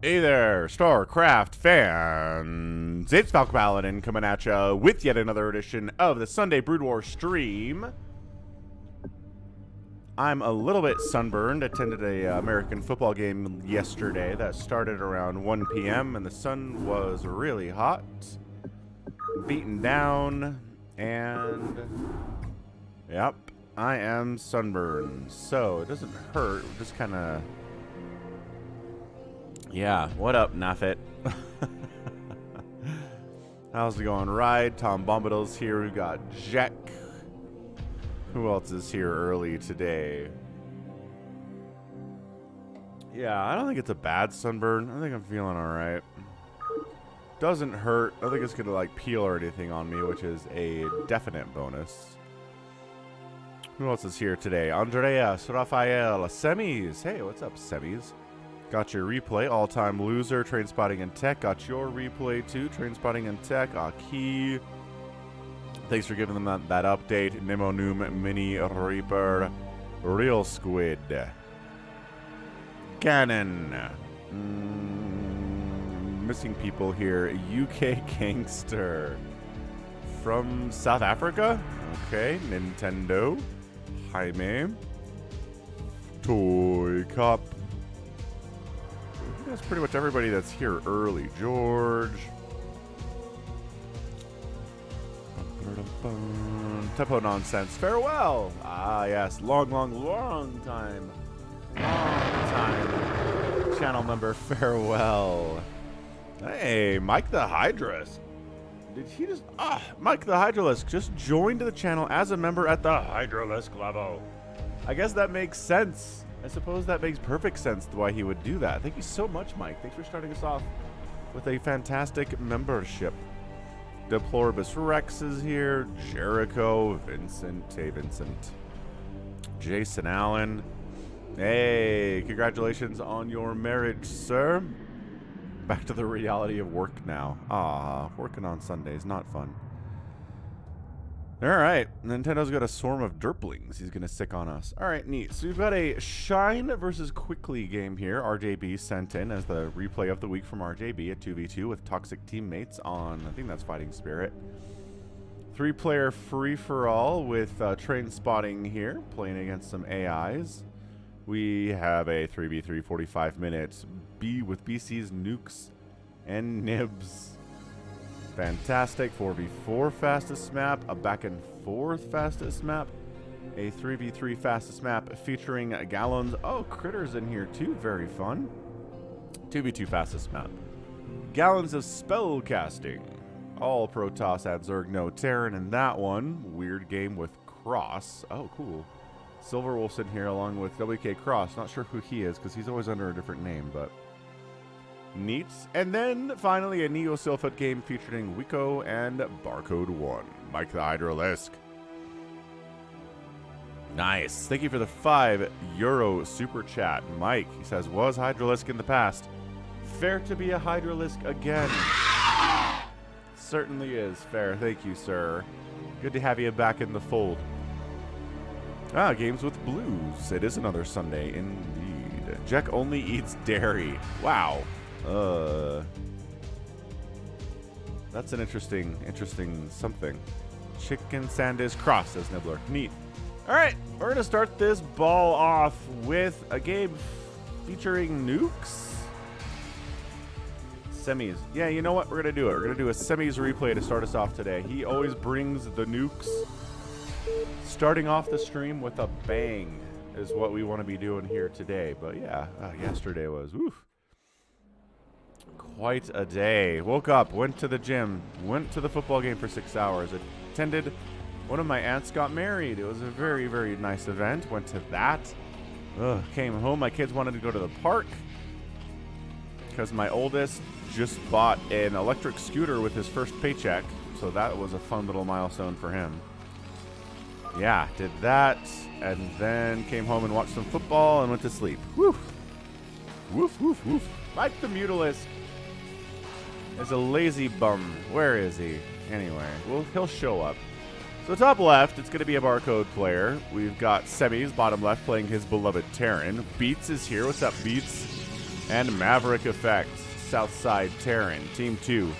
Hey there, StarCraft fans! It's falconpaladin coming at ya with yet another edition of the Sunday Brood War stream. I'm a little bit sunburned. Attended a American football game yesterday that started around 1 p.m. and the sun was really hot, beaten down, and yep, I am sunburned. So it doesn't hurt, just kind of. Yeah, what up, Nafit? How's it going? Ride, Tom Bombadil's here. We've got Jack. Who else is here early today? Yeah, I don't think it's a bad sunburn. I think I'm feeling alright. Doesn't hurt. I don't think it's gonna like peel or anything on me, which is a definite bonus. Who else is here today? Andreas, Rafael, Semiz. Hey, what's up, Semiz? Got your replay, all-time loser, train spotting and tech. Got your replay too, train spotting and tech. Aki. Thanks for giving them that update. Nemo Noom, Mini Reaper, Real Squid, Cannon. Missing people here. UK Gangster from South Africa. Okay, Nintendo. Jaime. ToyCop. That's pretty much everybody that's here early. George. Tempo nonsense. Farewell. Ah, yes. Long time. Channel member. Farewell. Hey, Mike the Hydralisk. Did he just... Mike the Hydralisk just joined the channel as a member at the Hydralisk level. I guess that makes sense. I suppose that makes perfect sense why he would do that. Thank you so much, Mike. Thanks for starting us off with a fantastic membership. Deploribus Rex is here. Jericho, Vincent, Jason Allen. Hey, congratulations on your marriage, sir. Back to the reality of work now. Working on Sundays, not fun. Alright, Nintendo's got a swarm of derplings he's going to sick on us. Alright, neat. So we've got a Shine versus Quickly game here. RJB sent in as the replay of the week from RJB at 2v2 with toxic teammates on, I think that's Fighting Spirit. 3-player free-for-all with train spotting here, playing against some AIs. We have a 3v3 45 minutes with BC's Nukes and Nibs. Fantastic. 4v4 fastest map, a back and forth fastest map, a 3v3 fastest map featuring Gallons. Oh, Critter's in here too. Very fun. 2v2 fastest map. Gallons of spell casting. All Protoss at Zerg, no Terran in that one. Weird game with Cross. Oh, cool. Silverwolf's in here along with Wk'Cross. Not sure who he is because he's always under a different name, but neat. And then finally a Neo Sylphid game featuring Wiko and Barcode 1. Mike the Hydralisk. Nice. Thank you for the €5 super chat. Mike, he says, was Hydralisk in the past. Fair to be a Hydralisk again. Certainly is fair. Thank you, sir. Good to have you back in the fold. Games with Blues. It is another Sunday indeed. Jack only eats dairy. Wow. That's an interesting something. Chicken Sandis Cross, says Nibbler. Neat. Alright, we're going to start this ball off with a game featuring Nukes. Semiz. Yeah, you know what? We're going to do it. We're going to do a Semiz replay to start us off today. He always brings the Nukes. Starting off the stream with a bang is what we want to be doing here today. But yeah, yesterday was, oof. Quite a day. Woke up, went to the gym, went to the football game for 6 hours, attended one of my aunts got married. It was a very, very nice event. Went to that. Came home. My kids wanted to go to the park because my oldest just bought an electric scooter with his first paycheck. So that was a fun little milestone for him. Yeah, did that. And then came home and watched some football and went to sleep. Woof. Woof, woof, woof. Mike the Mutalisk is a lazy bum. Where is he? Anyway, well, he'll show up. So top left, it's going to be a barcode player. We've got Semiz, bottom left, playing his beloved Terran. Beats is here. What's up, Beats? And Maverick Effect. Southside Terran. Team 2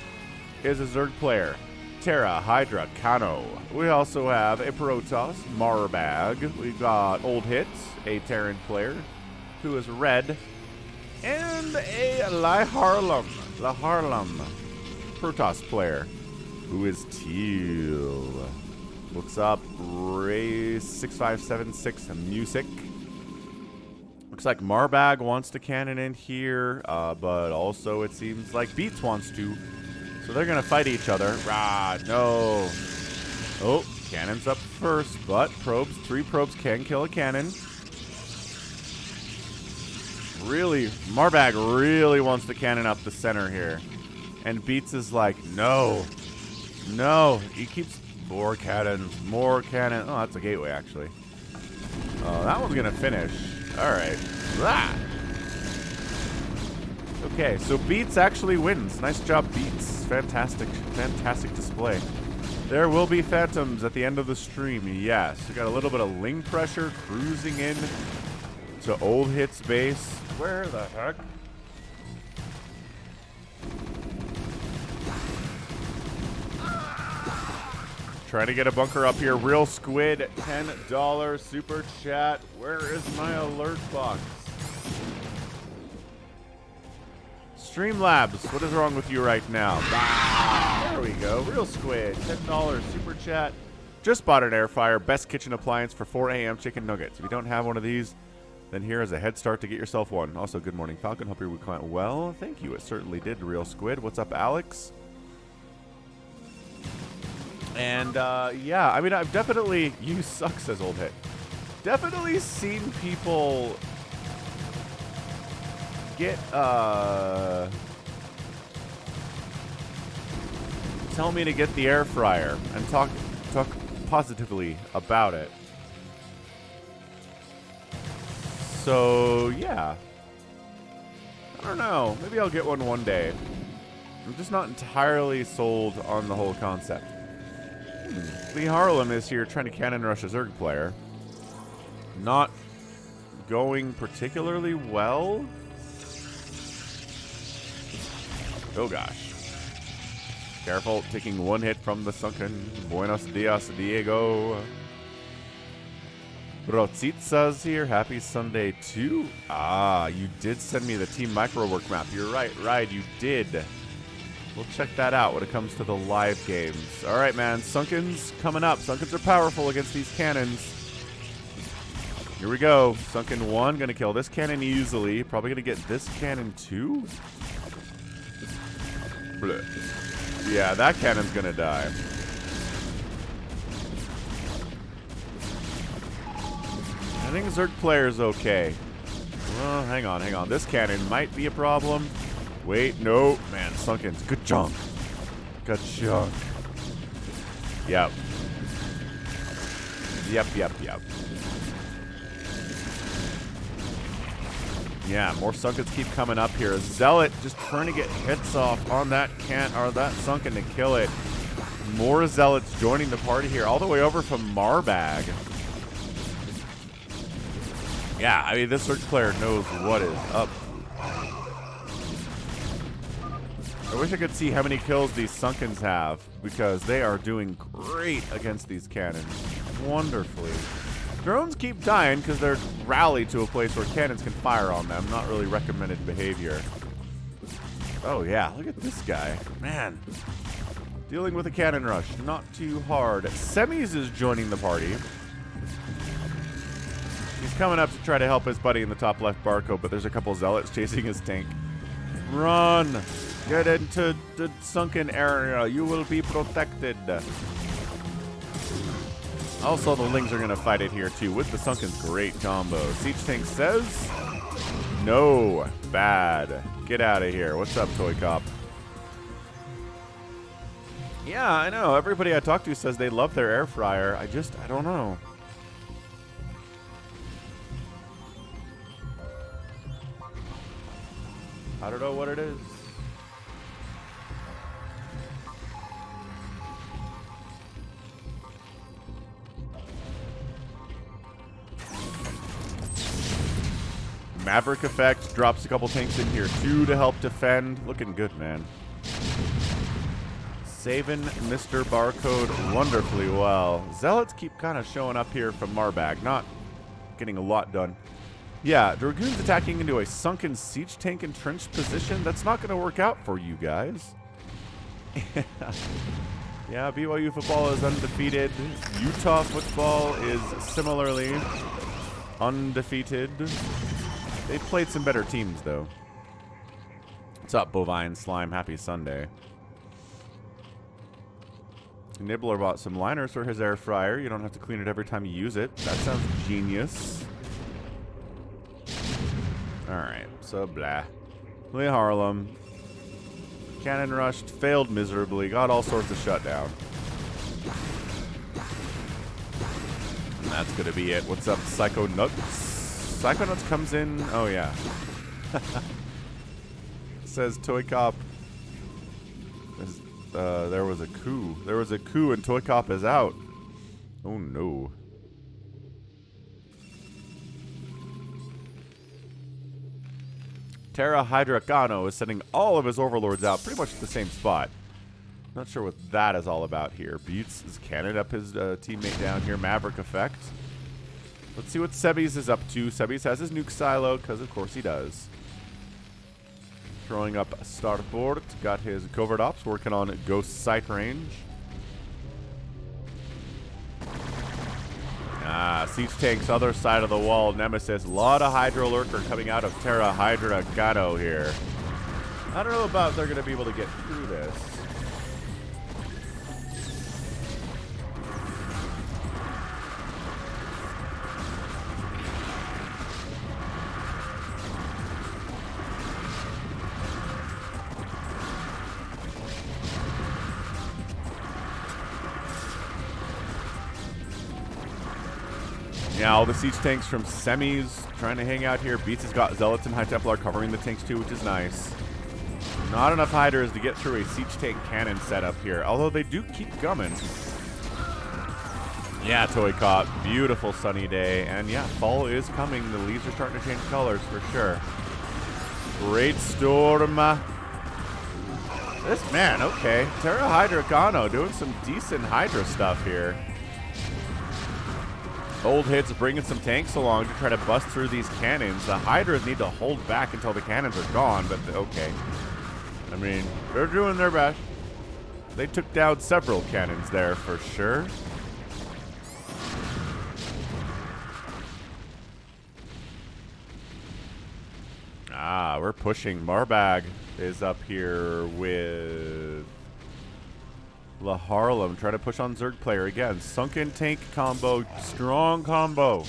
is a Zerg player. Terra, Hydra, Kano. We also have a Protoss, Marbag. We've got Old Hits, a Terran player who is red. And a Laharlum Protoss player who is teal. Looks up Ray 6576 Music. Looks like Marbag wants to cannon in here, but also it seems like Beats wants to. So they're going to fight each other. Rah, no. Oh, cannon's up first, but probes, 3 probes can kill a cannon. Really, Marbag really wants to cannon up the center here. And Beats is like, no. No. He keeps more cannons, more cannon. Oh, that's a gateway, actually. Oh, that one's going to finish. All right. Ah. Okay, so Beats actually wins. Nice job, Beats. Fantastic, fantastic display. There will be phantoms at the end of the stream, yes. We got a little bit of ling pressure cruising in to Old Hits base. Where the heck? Trying to get a bunker up here. Real Squid, $10 super chat. Where is my alert box? Streamlabs, what is wrong with you right now? Ah, there we go. Real Squid, $10 super chat. Just bought an air fryer. Best kitchen appliance for 4 a.m. chicken nuggets. If you don't have one of these, then here is a head start to get yourself one. Also, good morning, Falcon. Hope your week went well. Thank you. It certainly did, Real Squid. What's up, Alex? And, yeah, I mean, I've definitely... You suck, says Old Hit. Definitely seen people... get, tell me to get the air fryer and talk positively about it. So, yeah. I don't know. Maybe I'll get one day. I'm just not entirely sold on the whole concept. Lee Harlem is here trying to cannon rush a Zerg player. Not going particularly well. Oh gosh. Careful, taking one hit from the sunken. Buenos dias, Diego. Rotzitza's here. Happy Sunday too. Ah, you did send me the Team Microwork map. You're right, you did. We'll check that out when it comes to the live games. All right, man. Sunkens coming up. Sunkens are powerful against these cannons. Here we go. Sunken 1, gonna kill this cannon easily. Probably gonna get this cannon too. Blech. Yeah, that cannon's gonna die. I think Zerg player's okay. Well, hang on. This cannon might be a problem. Wait, no. Man, Sunken's good chunk. Good chunk. Yep. Yeah, more Sunkens keep coming up here. Zealot just trying to get hits off on that that Sunken to kill it. More Zealots joining the party here, all the way over from Marbag. Yeah, I mean, this Zerg player knows what is up. I wish I could see how many kills these Sunkens have, because they are doing great against these cannons. Wonderfully. Drones keep dying because they're rallied to a place where cannons can fire on them. Not really recommended behavior. Oh, yeah. Look at this guy. Man. Dealing with a cannon rush. Not too hard. Semiz is joining the party. He's coming up to try to help his buddy in the top left barcode, but there's a couple Zealots chasing his tank. Run! Get into the sunken area. You will be protected. Also, the Lings are going to fight it here, too, with the Sunken's great combo. Siege Tank says, no. Bad. Get out of here. What's up, ToyCop? Yeah, I know. Everybody I talk to says they love their air fryer. I don't know. I don't know what it is. Maverick effect drops a couple tanks in here too to help defend. Looking good, man. Saving Mr. Barcode wonderfully well. Zealots keep kind of showing up here from Marbag, not getting a lot done. Yeah, Dragoons attacking into a sunken siege tank entrenched position. That's not going to work out for you guys. Yeah, BYU football is undefeated. Utah football is similarly undefeated. They've played some better teams, though. What's up, Bovine Slime? Happy Sunday. Nibbler bought some liners for his air fryer. You don't have to clean it every time you use it. That sounds genius. Alright, so blah. Lee Harlem. Cannon rushed, failed miserably, got all sorts of shutdown. And that's gonna be it. What's up, Psychonuts? Psychonuts comes in. Oh, yeah. Says ToyCop. There was a coup. There was a coup and ToyCop is out. Oh no. Terra Hydracano is sending all of his overlords out pretty much at the same spot. Not sure what that is all about here. Beats is cannon up his teammate down here. Maverick effect. Let's see what Semiz is up to. Semiz has his nuke silo, because of course he does. Throwing up starboard. Got his covert ops working on ghost sight range. Siege tanks, other side of the wall. Nemesis. A lot of Hydro Lurker coming out of Terra Hydracano here. I don't know about if they're going to be able to get through this. Yeah, all the siege tanks from Semiz trying to hang out here. Beats has got Zealots and High Templar covering the tanks too, which is nice. Not enough Hydras to get through a siege tank cannon setup here, although they do keep coming. Yeah, ToyCop, beautiful sunny day, and yeah, fall is coming. The leaves are starting to change colors for sure. Great storm. This man, okay. Terra Hydracano doing some decent Hydra stuff here. Old hits bringing some tanks along to try to bust through these cannons. The Hydras need to hold back until the cannons are gone, but okay. I mean, they're doing their best. They took down several cannons there for sure. We're pushing. Marbag is up here with La Harlem, trying to push on Zerg player again. Sunken tank combo, strong combo.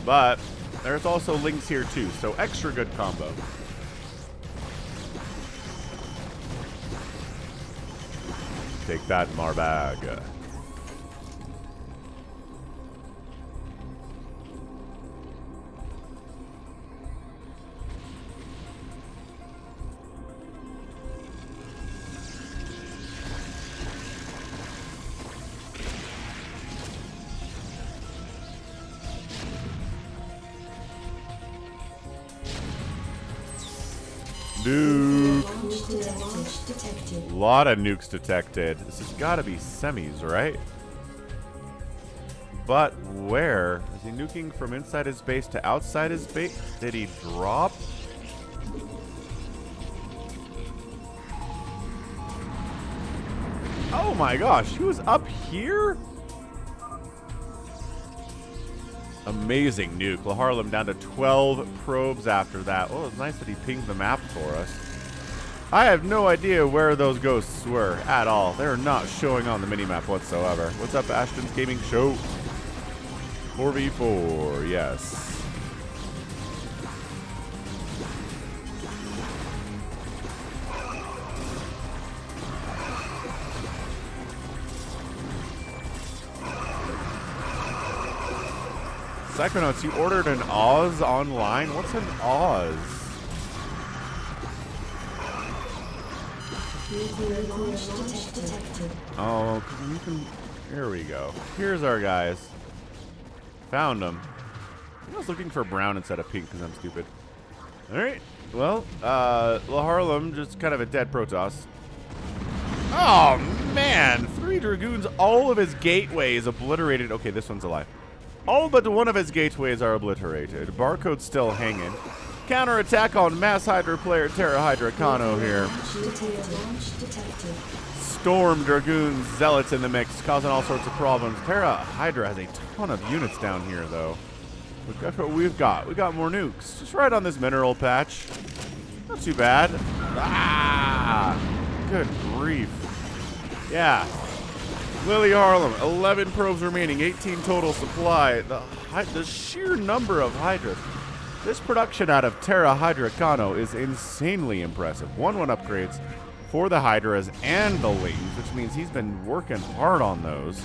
But there's also links here too, so extra good combo. Take that, Marbag. Nuke. A lot of nukes detected. This has got to be Semiz, right? But where? Is he nuking from inside his base to outside his base? Did he drop? Oh my gosh, he was up here? Amazing nuke. La Harlem down to 12 probes after that. Well, it's nice that he pinged the map for us. I have no idea where those ghosts were at all. They're not showing on the minimap whatsoever. What's up, Ashton's Gaming Show? 4v4, yes. Psychonuts, you ordered an Oz online? What's an Oz? Oh, you can... Here we go. Here's our guys. Found them. I was looking for brown instead of pink because I'm stupid. Alright. Well, La Harlem, just kind of a dead Protoss. Oh, man. 3 Dragoons, all of his gateways obliterated. Okay, this one's alive. All but one of his gateways are obliterated. Barcode's still hanging. Counterattack on Mass Hydra player Terra Hydra Kano here. Storm Dragoons, Zealots in the mix, causing all sorts of problems. Terra Hydra has a ton of units down here, though. That's what we've got. We got more nukes. Just right on this mineral patch. Not too bad. Ah! Good grief. Yeah. Lily Harlem, 11 probes remaining, 18 total supply. The sheer number of Hydras. This production out of Terra Hydra Kano is insanely impressive. 1-1 upgrades for the Hydras and the Lings, which means he's been working hard on those.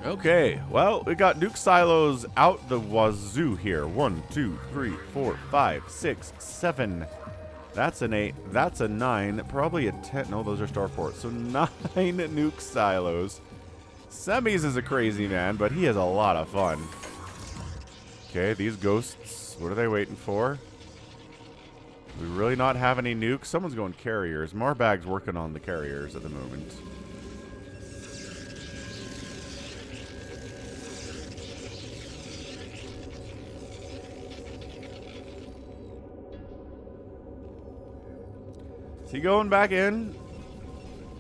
Okay, well, we got nuke silos out the wazoo here. 1, 2, 3, 4, 5, 6, 7. That's an 8. That's a 9. Probably a 10. No, those are starports. So 9 nuke silos. Semiz is a crazy man, but he has a lot of fun. Okay, these ghosts, what are they waiting for? Do we really not have any nukes? Someone's going carriers. Marbag's working on the carriers at the moment. Is he going back in?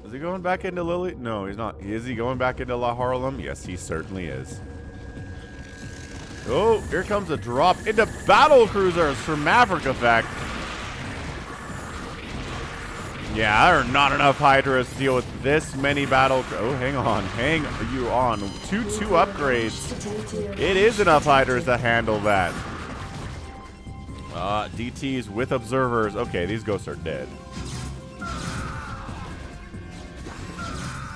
Is he going back into Lily? No, he's not. Is he going back into La Harlem? Yes, he certainly is. Oh, here comes a drop into battle cruisers for Maverick Effect. Yeah, there are not enough Hydras to deal with this many battle. Oh, hang on. Hang you on. 2 upgrades. It is enough Hydras to handle that. DTs with observers. Okay, these ghosts are dead.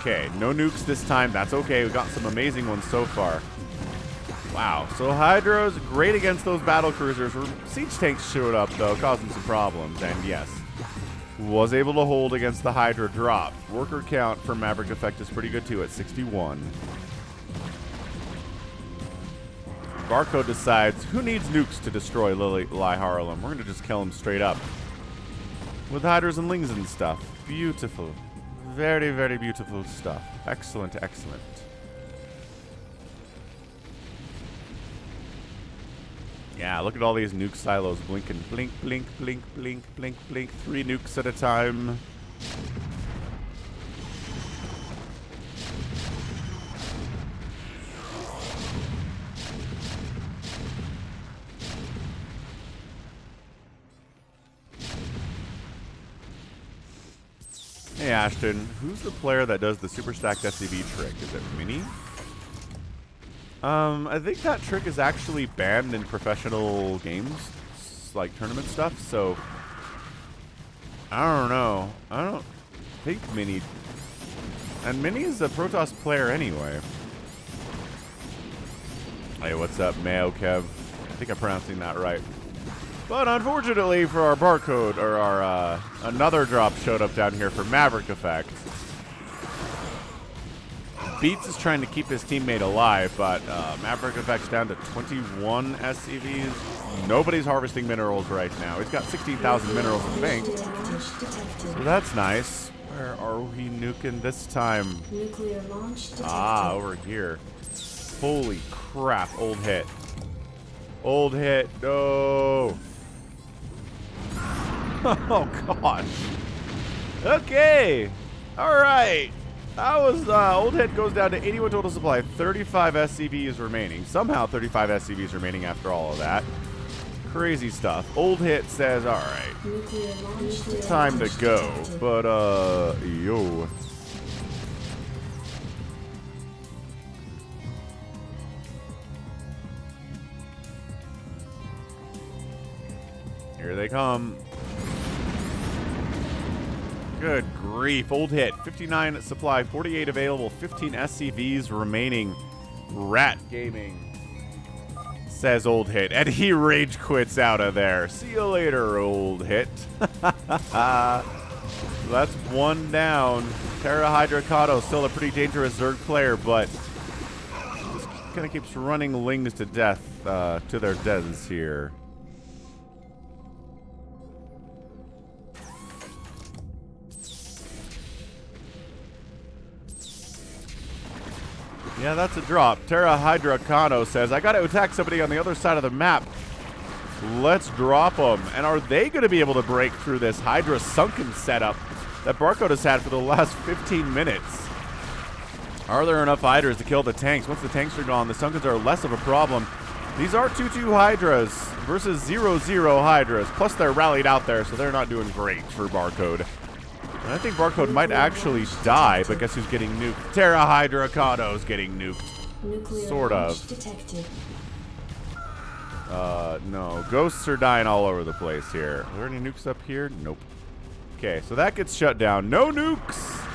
Okay, no nukes this time. That's okay. We got some amazing ones so far. Wow. So Hydra's great against those battle cruisers. Siege tanks showed up, though, causing some problems. And yes, was able to hold against the Hydra drop. Worker count for Maverick Effect is pretty good, too, at 61. Barcode decides who needs nukes to destroy Lily Harlem. We're going to just kill him straight up. With Hydras and Lings and stuff. Beautiful. Very, very beautiful stuff. Excellent, excellent. Yeah, look at all these nuke silos blinking. Blink, blink, blink, blink, blink, blink. 3 nukes at a time. Hey Ashton, who's the player that does the super stacked SCV trick? Is it Mini? I think that trick is actually banned in professional games, like tournament stuff, so I don't know. I don't think Mini, and Mini is a Protoss player anyway. Hey, what's up, Mayo Kev? I think I'm pronouncing that right. But unfortunately for our barcode, or our, another drop showed up down here for Maverick Effect. Beats is trying to keep his teammate alive, but Maverick Effect's down to 21 SCVs. Nobody's harvesting minerals right now. He's got 16,000 minerals in the bank. So that's nice. Where are we nuking this time? Ah, over here. Holy crap, old hit. Old hit, no. Oh, gosh. Okay. All right. That was, old hit goes down to 81 total supply, 35 SCVs remaining. Somehow 35 SCVs remaining after all of that. Crazy stuff. Old hit says, all right, time to go. But, yo. Here they come. Good grief. Old hit. 59 supply, 48 available, 15 SCVs remaining. Rat Gaming. Says old hit. And he rage quits out of there. See you later, old hit. That's one down. Hydrocado, still a pretty dangerous Zerg player, but just kind of keeps running Lings to death to their deaths here. Yeah, that's a drop. Hydrocado says, I got to attack somebody on the other side of the map. Let's drop them. And are they going to be able to break through this Hydra sunken setup that Barcode has had for the last 15 minutes? Are there enough Hydras to kill the tanks? Once the tanks are gone, the Sunkens are less of a problem. These are 2-2 Hydras versus 0-0 Hydras. Plus, they're rallied out there, so they're not doing great for Barcode. And I think Barcode might actually die, but guess who's getting nuked? Hydrocado's getting nuked. Sort of. No. Ghosts are dying all over the place here. Are there any nukes up here? Nope. Okay, so that gets shut down. No nukes!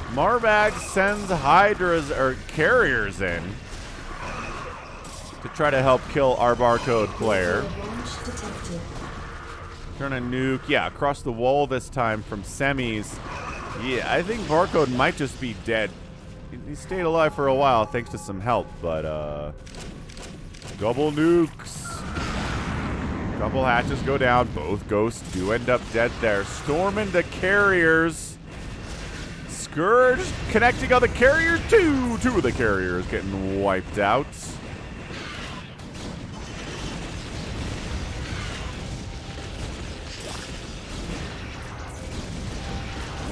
Marbag sends Hydras, or carriers in to try to help kill our Barcode player. Turn a nuke. Yeah, across the wall this time from Semiz. Yeah, I think Barcode might just be dead. He stayed alive for a while thanks to some help, but, double nukes. Couple hatches go down. Both ghosts do end up dead there. Storm into carriers. Scourge connecting on the carrier. Two of the carriers getting wiped out.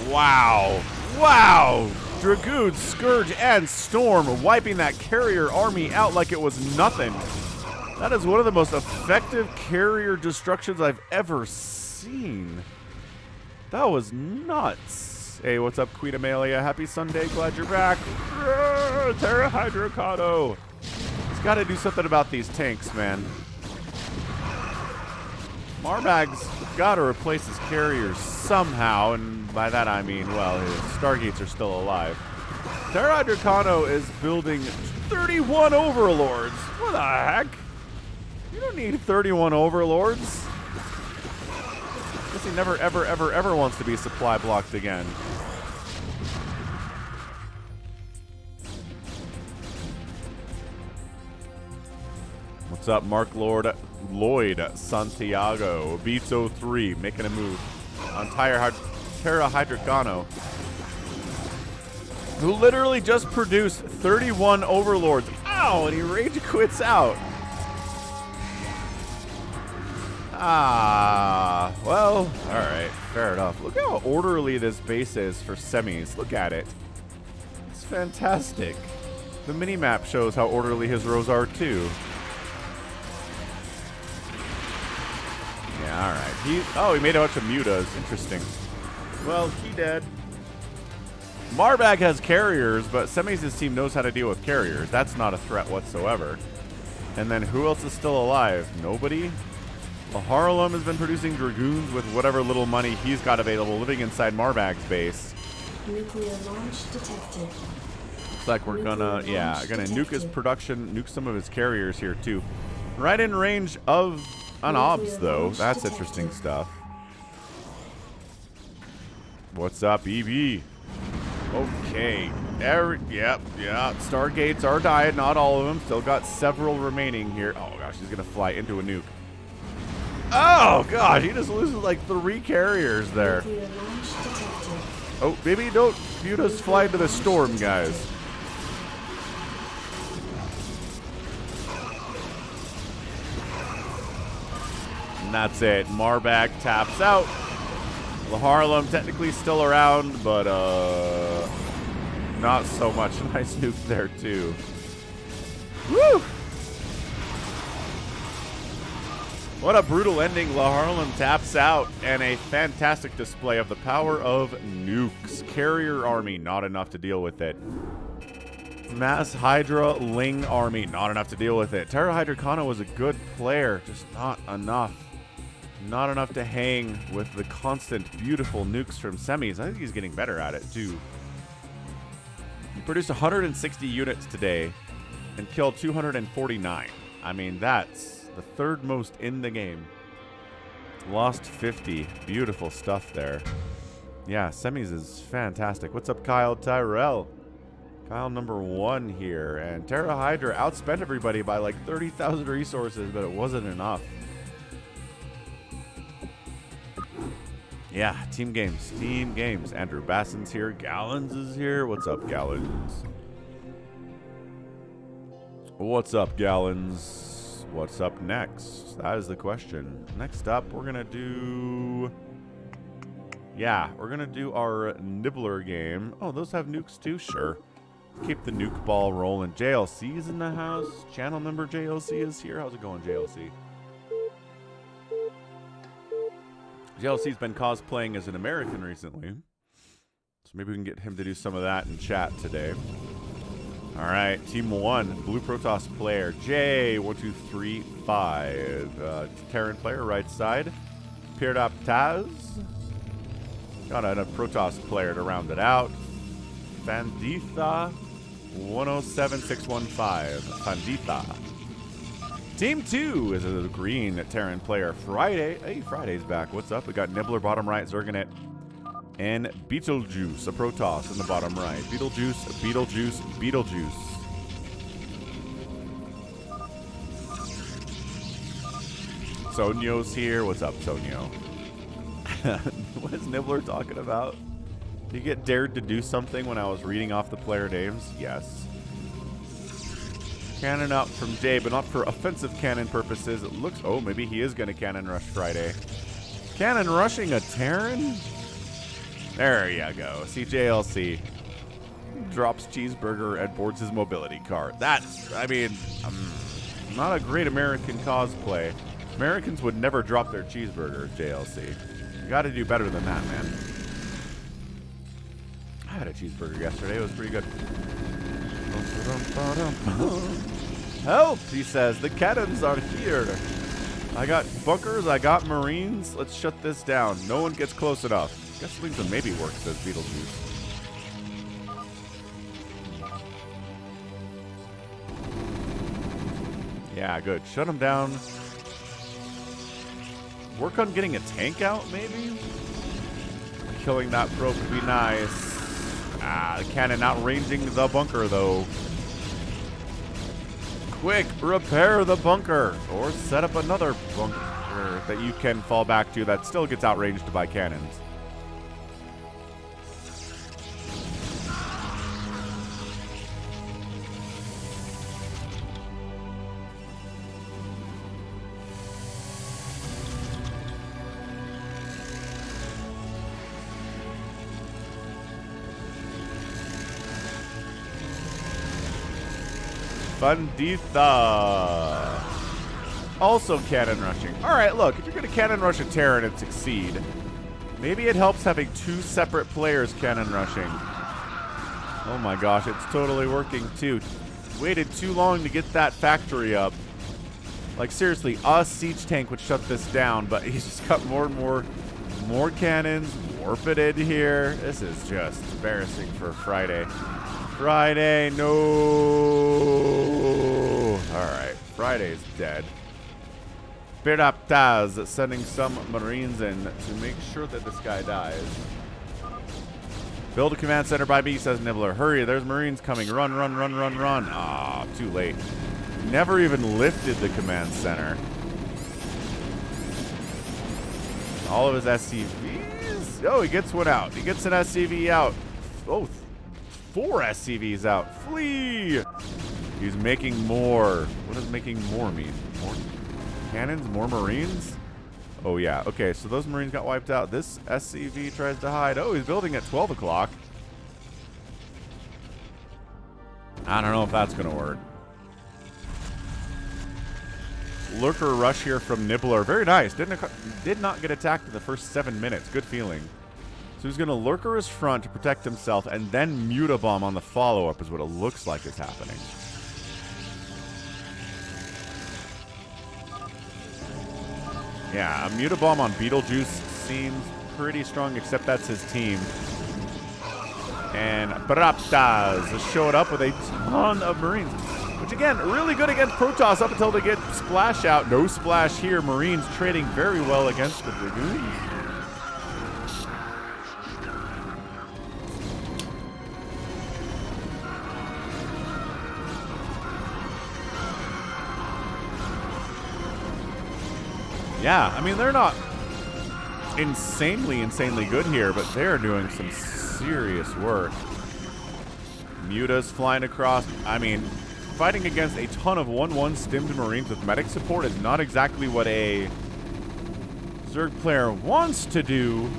Wow. Wow. Dragoon, Scourge, and Storm wiping that carrier army out like it was nothing. That is one of the most effective carrier destructions I've ever seen. That was nuts. Hey, what's up, Queen Amelia? Happy Sunday. Glad you're back. Hydrocado. He's got to do something about these tanks, man. Marbag's got to replace his carriers somehow, and by that I mean, well, his Stargates are still alive. Hydrocado is building 31 Overlords. What the heck? You don't need 31 Overlords. Guess he never, ever wants to be supply blocked again. What's up, Mark Lloyd Santiago? Beats 03, making a move on Hydrocano, who literally just produced 31 Overlords. Ow, and he rage quits out. Ah, well, alright, fair enough. Look how orderly this base is for Semiz. Look at it. It's fantastic. The mini-map shows how orderly his rows are, too. Yeah, alright. He made a bunch of mutas. Interesting. Well, he dead. Marbag has carriers, but Semiz's team knows how to deal with carriers. That's not a threat whatsoever. And then who else is still alive? Nobody? Well, Harlem has been producing Dragoons with whatever little money he's got available, living inside Marbag's base. Nuclear launch detected. Looks like we're gonna nuke his production, nuke some of his carriers here too. Right in range of an OBS though. That's interesting stuff. What's up, EV? Okay. Yep. Stargates are dying, not all of them. Still got several remaining here. Oh gosh, he's gonna fly into a nuke. Oh gosh, he just loses like 3 carriers there. Oh, maybe don't mute us fly into the storm, guys. And that's it. Marbag taps out. The Harlem technically still around, but not so much. Nice nuke there too. Woo! What a brutal ending. La Harlem taps out, and a fantastic display of the power of nukes. Carrier army, not enough to deal with it. Mass Hydra Ling army, not enough to deal with it. Hydrocano was a good player, just not enough. Not enough to hang with the constant, beautiful nukes from Semiz. I think he's getting better at it, too. He produced 160 units today and killed 249. I mean, that's the third most in the game. Lost 50. Beautiful stuff there. Yeah, Semiz is fantastic. What's up, Kyle Tyrell? Kyle number 1 here. And Terra Hydra outspent everybody by like 30,000 resources, but it wasn't enough. Yeah, team games. Team games. Andrew Basson's here. Gallons is here. What's up, Gallons? What's up, Gallons? What's up next? That is the question. Next up, we're going to do... Yeah, we're going to do our Nibbler game. Oh, those have nukes too? Sure. Keep the nuke ball rolling. JLC is in the house. Channel member JLC is here. How's it going, JLC? JLC's been cosplaying as an American recently. So maybe we can get him to do some of that in chat today. All right, team 1, Blue Protoss player, J1235. Terran player, right side. PTTZvPPTZ. Got a Protoss player to round it out. Fanditha 107615. Fanditha. Team 2 is a green Terran player. Friday. Hey, Friday's back. What's up? We got Nibbler bottom right, Zerganet, and Beetlejuice, a Protoss in the bottom right. Beetlejuice. Sonyo's here. What's up, Sonyo? What is Nibbler talking about? Did you get dared to do something when I was reading off the player names? Yes. Cannon up from Jay, but not for offensive cannon purposes. It looks... Oh, maybe he is going to cannon rush Friday. Cannon rushing a Terran? There you go. CJLC drops cheeseburger and boards his mobility cart. That's... I mean, not a great American cosplay. Americans would never drop their cheeseburger, JLC. You got to do better than that, man. I had a cheeseburger yesterday. It was pretty good. Help, he says. The cannons are here. I got bunkers. I got marines. Let's shut this down. No one gets close enough. Guess a maybe works, says Beetlejuice. Yeah, good. Shut them down. Work on getting a tank out, maybe? Killing that probe would be nice. Ah, the cannon outranging the bunker, though. Quick, repair the bunker. Or set up another bunker that you can fall back to that still gets outranged by cannons. Fanditha. Also cannon rushing. Alright, look, if you're going to cannon rush a Terran and succeed, maybe it helps having 2 separate players cannon rushing. Oh my gosh, it's totally working too. Waited too long to get that factory up. Like seriously, a siege tank would shut this down, but he's just got more and more cannons warped here. This is just embarrassing for Friday. Friday, no. Alright, Friday's dead. PTTZvPPTZ sending some Marines in to make sure that this guy dies. Build a command center by me, says Nibbler. Hurry, there's Marines coming. Run, run, run, run, run. Ah, too late. Never even lifted the command center. All of his SCVs. Oh, he gets one out. He gets an SCV out. Oh, 4 SCVs out. Flee! He's making more. What does making more mean? More cannons? More Marines? Oh, yeah. Okay, so those Marines got wiped out. This SCV tries to hide. Oh, he's building at 12 o'clock. I don't know if that's going to work. Lurker rush here from Nibbler. Very nice. Did not get attacked in the first 7 minutes. Good feeling. So he's going to Lurker his front to protect himself and then Mutabomb on the follow-up is what it looks like is happening. Yeah, a Mutabomb on Beetlejuice seems pretty strong, except that's his team. And PTTTZ showed up with a ton of Marines. Which again, really good against Protoss up until they get splash out. No splash here. Marines trading very well against the Dragoons. Yeah, I mean, they're not insanely good here, but they're doing some serious work. Muta's flying across. I mean, fighting against a ton of 1-1 stimmed Marines with medic support is not exactly what a Zerg player wants to do.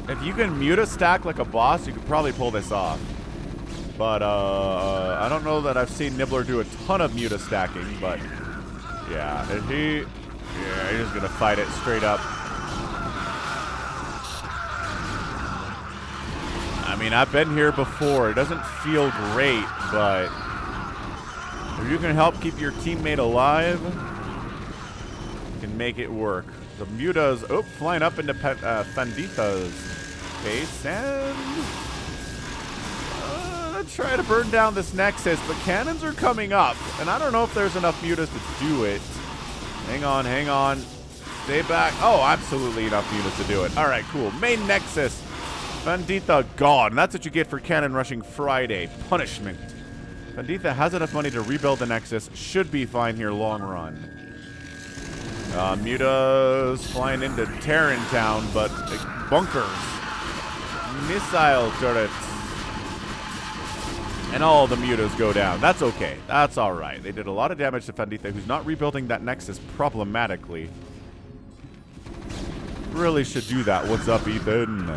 If you can Muta stack like a boss, you could probably pull this off. But, I don't know that I've seen Nibbler do a ton of Muta stacking, but yeah, he's just gonna fight it straight up. I mean, I've been here before. It doesn't feel great, but if you can help keep your teammate alive, you can make it work. The Muta's, flying up into Fanditha's base, and try to burn down this Nexus, but cannons are coming up, and I don't know if there's enough Mutas to do it. Hang on. Stay back. Oh, absolutely enough Mutas to do it. All right, cool. Main Nexus. Fanditha gone. That's what you get for cannon rushing Friday. Punishment. Fanditha has enough money to rebuild the Nexus. Should be fine here long run. Muta's flying into Terran Town, but bunkers. Missile turrets. And all the Mutas go down. That's okay. That's all right. They did a lot of damage to Fanditha, who's not rebuilding that Nexus problematically. Really should do that. What's up, Ethan?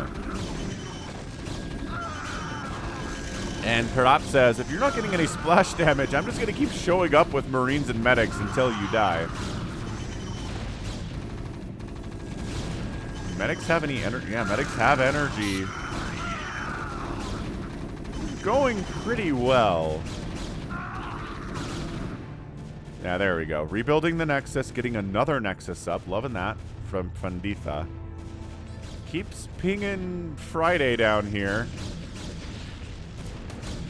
And Perap says, if you're not getting any splash damage, I'm just going to keep showing up with Marines and medics until you die. Medics have any energy? Yeah, medics have energy. Going pretty well. Yeah, there we go. Rebuilding the Nexus, getting another Nexus up. Loving that from Fanditha. Keeps pinging Friday down here.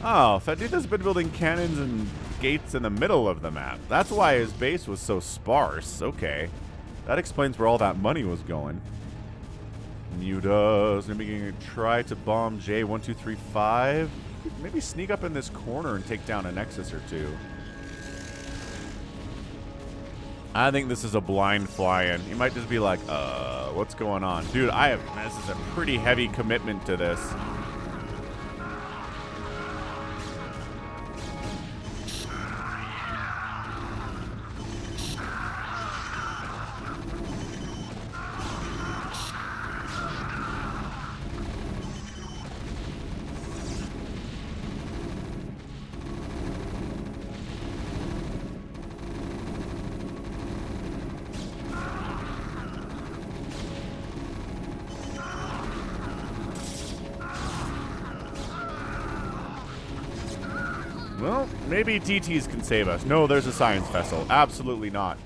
Oh, Fanditha's been building cannons and gates in the middle of the map. That's why his base was so sparse. Okay. That explains where all that money was going. Muta's gonna be try to bomb J1235. Maybe sneak up in this corner and take down a Nexus or two. I think this is a blind fly-in. You might just be like, what's going on? Dude, this is a pretty heavy commitment to this. Well, maybe TTs can save us. No, there's a science vessel. Absolutely not.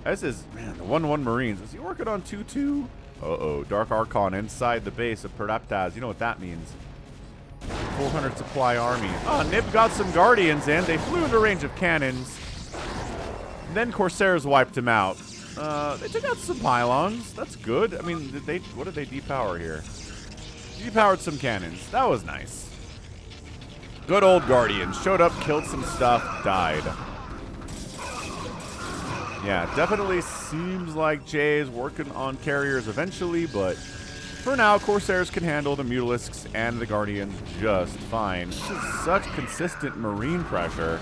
This is, man, the 1-1 Marines. Is he working on 2-2? Uh-oh. Dark Archon inside the base of Perdaptaz. You know what that means. 400 supply army. Oh, Nib got some Guardians in. They flew into range of cannons. And then Corsairs wiped him out. They took out some pylons. That's good. I mean, what did they depower here? Depowered some cannons. That was nice. Good old Guardians. Showed up, killed some stuff, died. Yeah, definitely seems like Jay is working on carriers eventually, but for now, Corsairs can handle the Mutalisks and the Guardians just fine. This is such consistent Marine pressure.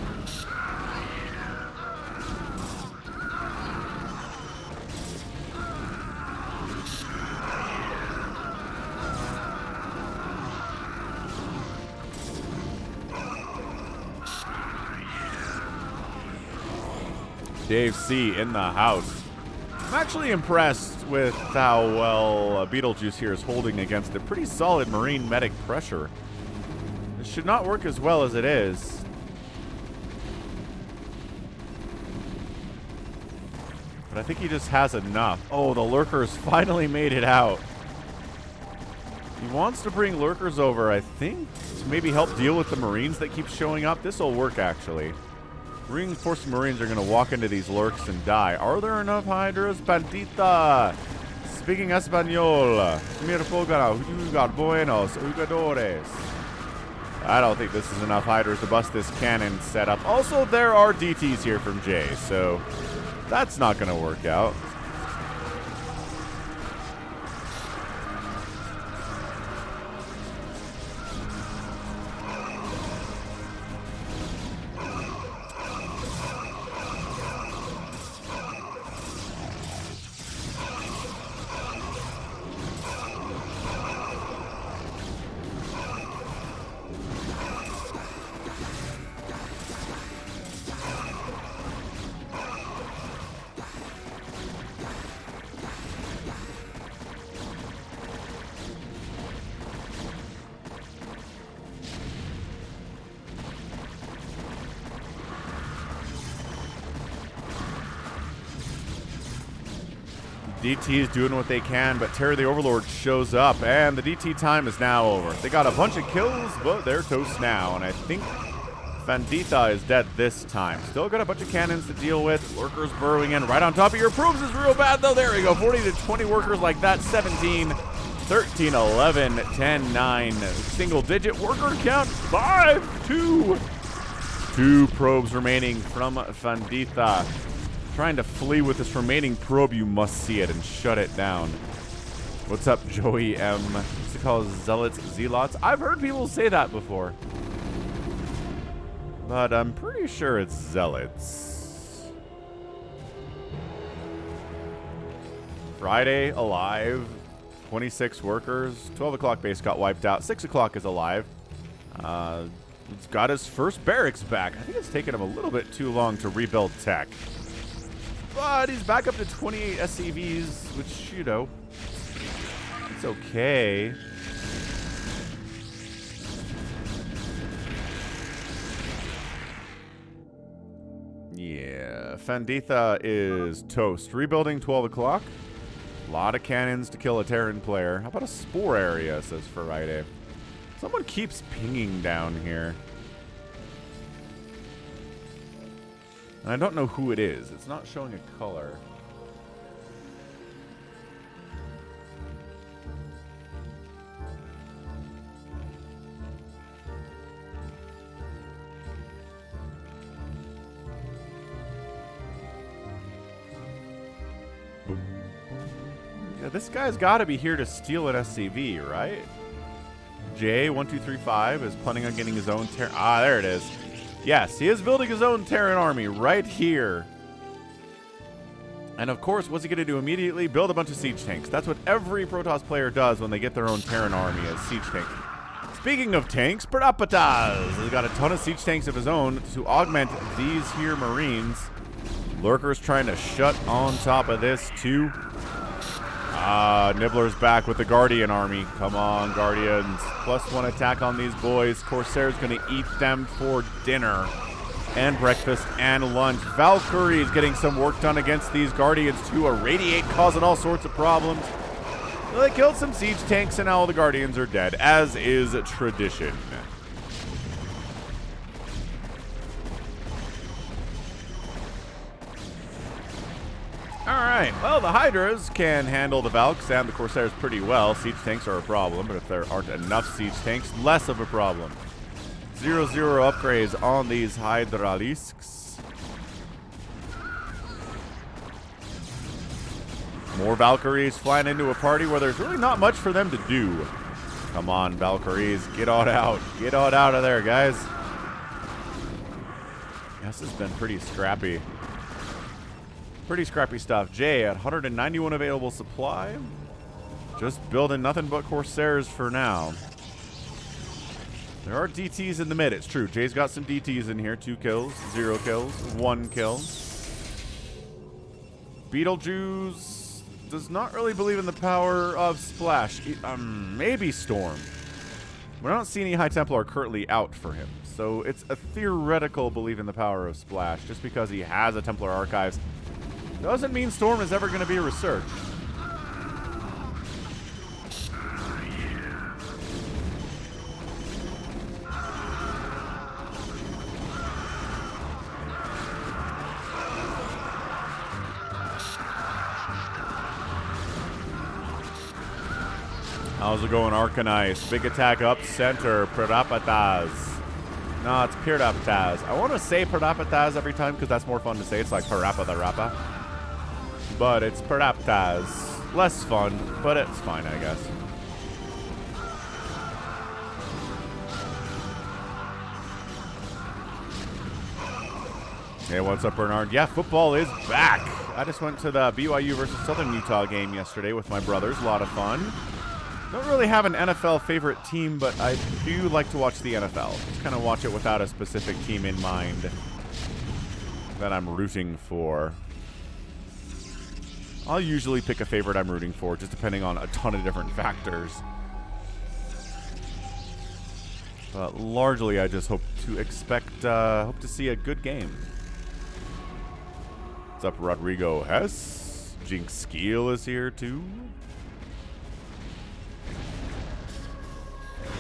Dave C. in the house. I'm actually impressed with how well Beetlejuice here is holding against a pretty solid Marine medic pressure. It should not work as well as it is. But I think he just has enough. Oh, the Lurkers finally made it out. He wants to bring lurkers over, I think, to maybe help deal with the Marines that keep showing up. This will work, actually. Reinforced Marines are going to walk into these lurks and die. Are there enough Hydras? Bandita! Speaking Espanol. Mir Fogana, Jugar Buenos, Jugadores. I don't think this is enough Hydras to bust this cannon setup. Also, there are DTs here from Jay, so that's not going to work out. DT is doing what they can, but Terror the Overlord shows up, and the DT time is now over. They got a bunch of kills, but they're toast now, and I think Vandita is dead this time. Still got a bunch of cannons to deal with. Lurkers burrowing in right on top of your probes is real bad, though. There we go. 40 to 20 workers like that. 17, 13, 11, 10, 9. Single-digit worker count. 5, 2. 2 probes remaining from Vandita. Trying to flee with this remaining probe, you must see it and shut it down. What's up, Joey M? What's it called? Zealots, Zealots? I've heard people say that before. But I'm pretty sure it's Zealots. Friday, alive. 26 workers. 12 o'clock base got wiped out. 6 o'clock is alive. It's got his first barracks back. I think it's taken him a little bit too long to rebuild tech. But he's back up to 28 SCVs, which, you know, it's okay. Yeah, Fanditha is toast. Rebuilding 12 o'clock. A lot of cannons to kill a Terran player. How about a Spore area, says Friday. Someone keeps pinging down here. And I don't know who it is. It's not showing a color. Yeah, this guy's got to be here to steal an SCV, right? J1235 is planning on getting his own Terran. Ah, there it is. Yes, he is building his own Terran army right here. And of course, what's he going to do immediately? Build a bunch of siege tanks. That's what every Protoss player does when they get their own Terran army as siege tanks. Speaking of tanks, Prapataz has got a ton of siege tanks of his own to augment these here Marines. Lurker's trying to shut on top of this too. Nibbler's back with the Guardian army. Come on, Guardians. +1 attack on these boys. Corsair's going to eat them for dinner and breakfast and lunch. Valkyrie's getting some work done against these Guardians too. Irradiate causing all sorts of problems. Well, they killed some siege tanks and now all the Guardians are dead, as is tradition. Alright, well, the Hydras can handle the Valks and the Corsairs pretty well. Siege tanks are a problem, but if there aren't enough siege tanks, less of a problem. 0-0 upgrades on these Hydralisks. More Valkyries flying into a party where there's really not much for them to do. Come on, Valkyries, get on out. Get on out of there, guys. This has been pretty scrappy. Pretty scrappy stuff. Jay at 191 available supply. Just building nothing but Corsairs for now. There are DTs in the mid. It's true. Jay's got some DTs in here. 2 kills, 0 kills, 1 kill. Beetlejuice does not really believe in the power of Splash. Maybe Storm. We don't see any High Templar currently out for him. So it's a theoretical belief in the power of Splash. Just because he has a Templar Archives doesn't mean Storm is ever going to be researched. How's it going, Arcanise? Big attack up center, Pradapataz. No, it's Pirdapataz. I want to say Pradapataz every time because that's more fun to say. It's like Parappa. But it's Pradapataz. Less fun, but it's fine, I guess. Hey, what's up, Bernard? Yeah, football is back. I just went to the BYU versus Southern Utah game yesterday with my brothers. A lot of fun. Don't really have an NFL favorite team, but I do like to watch the NFL. Just kind of watch it without a specific team in mind that I'm rooting for. I'll usually pick a favorite I'm rooting for, just depending on a ton of different factors. But largely, I just hope to see a good game. What's up, Rodrigo Hess? Jinx Skeel is here too.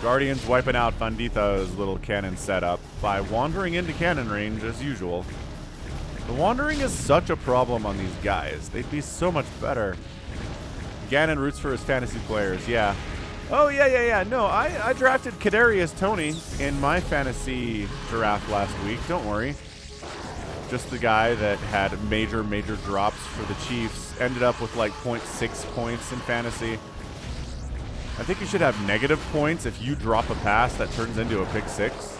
Guardians wiping out Vanditha's little cannon setup by wandering into cannon range as usual. The wandering is such a problem on these guys. They'd be so much better. Ganon roots for his fantasy players, yeah. Oh, yeah. No, I drafted Kadarius Toney in my fantasy draft last week. Don't worry. Just the guy that had major drops for the Chiefs. Ended up with like 0.6 points in fantasy. I think you should have negative points if you drop a pass that turns into a pick six.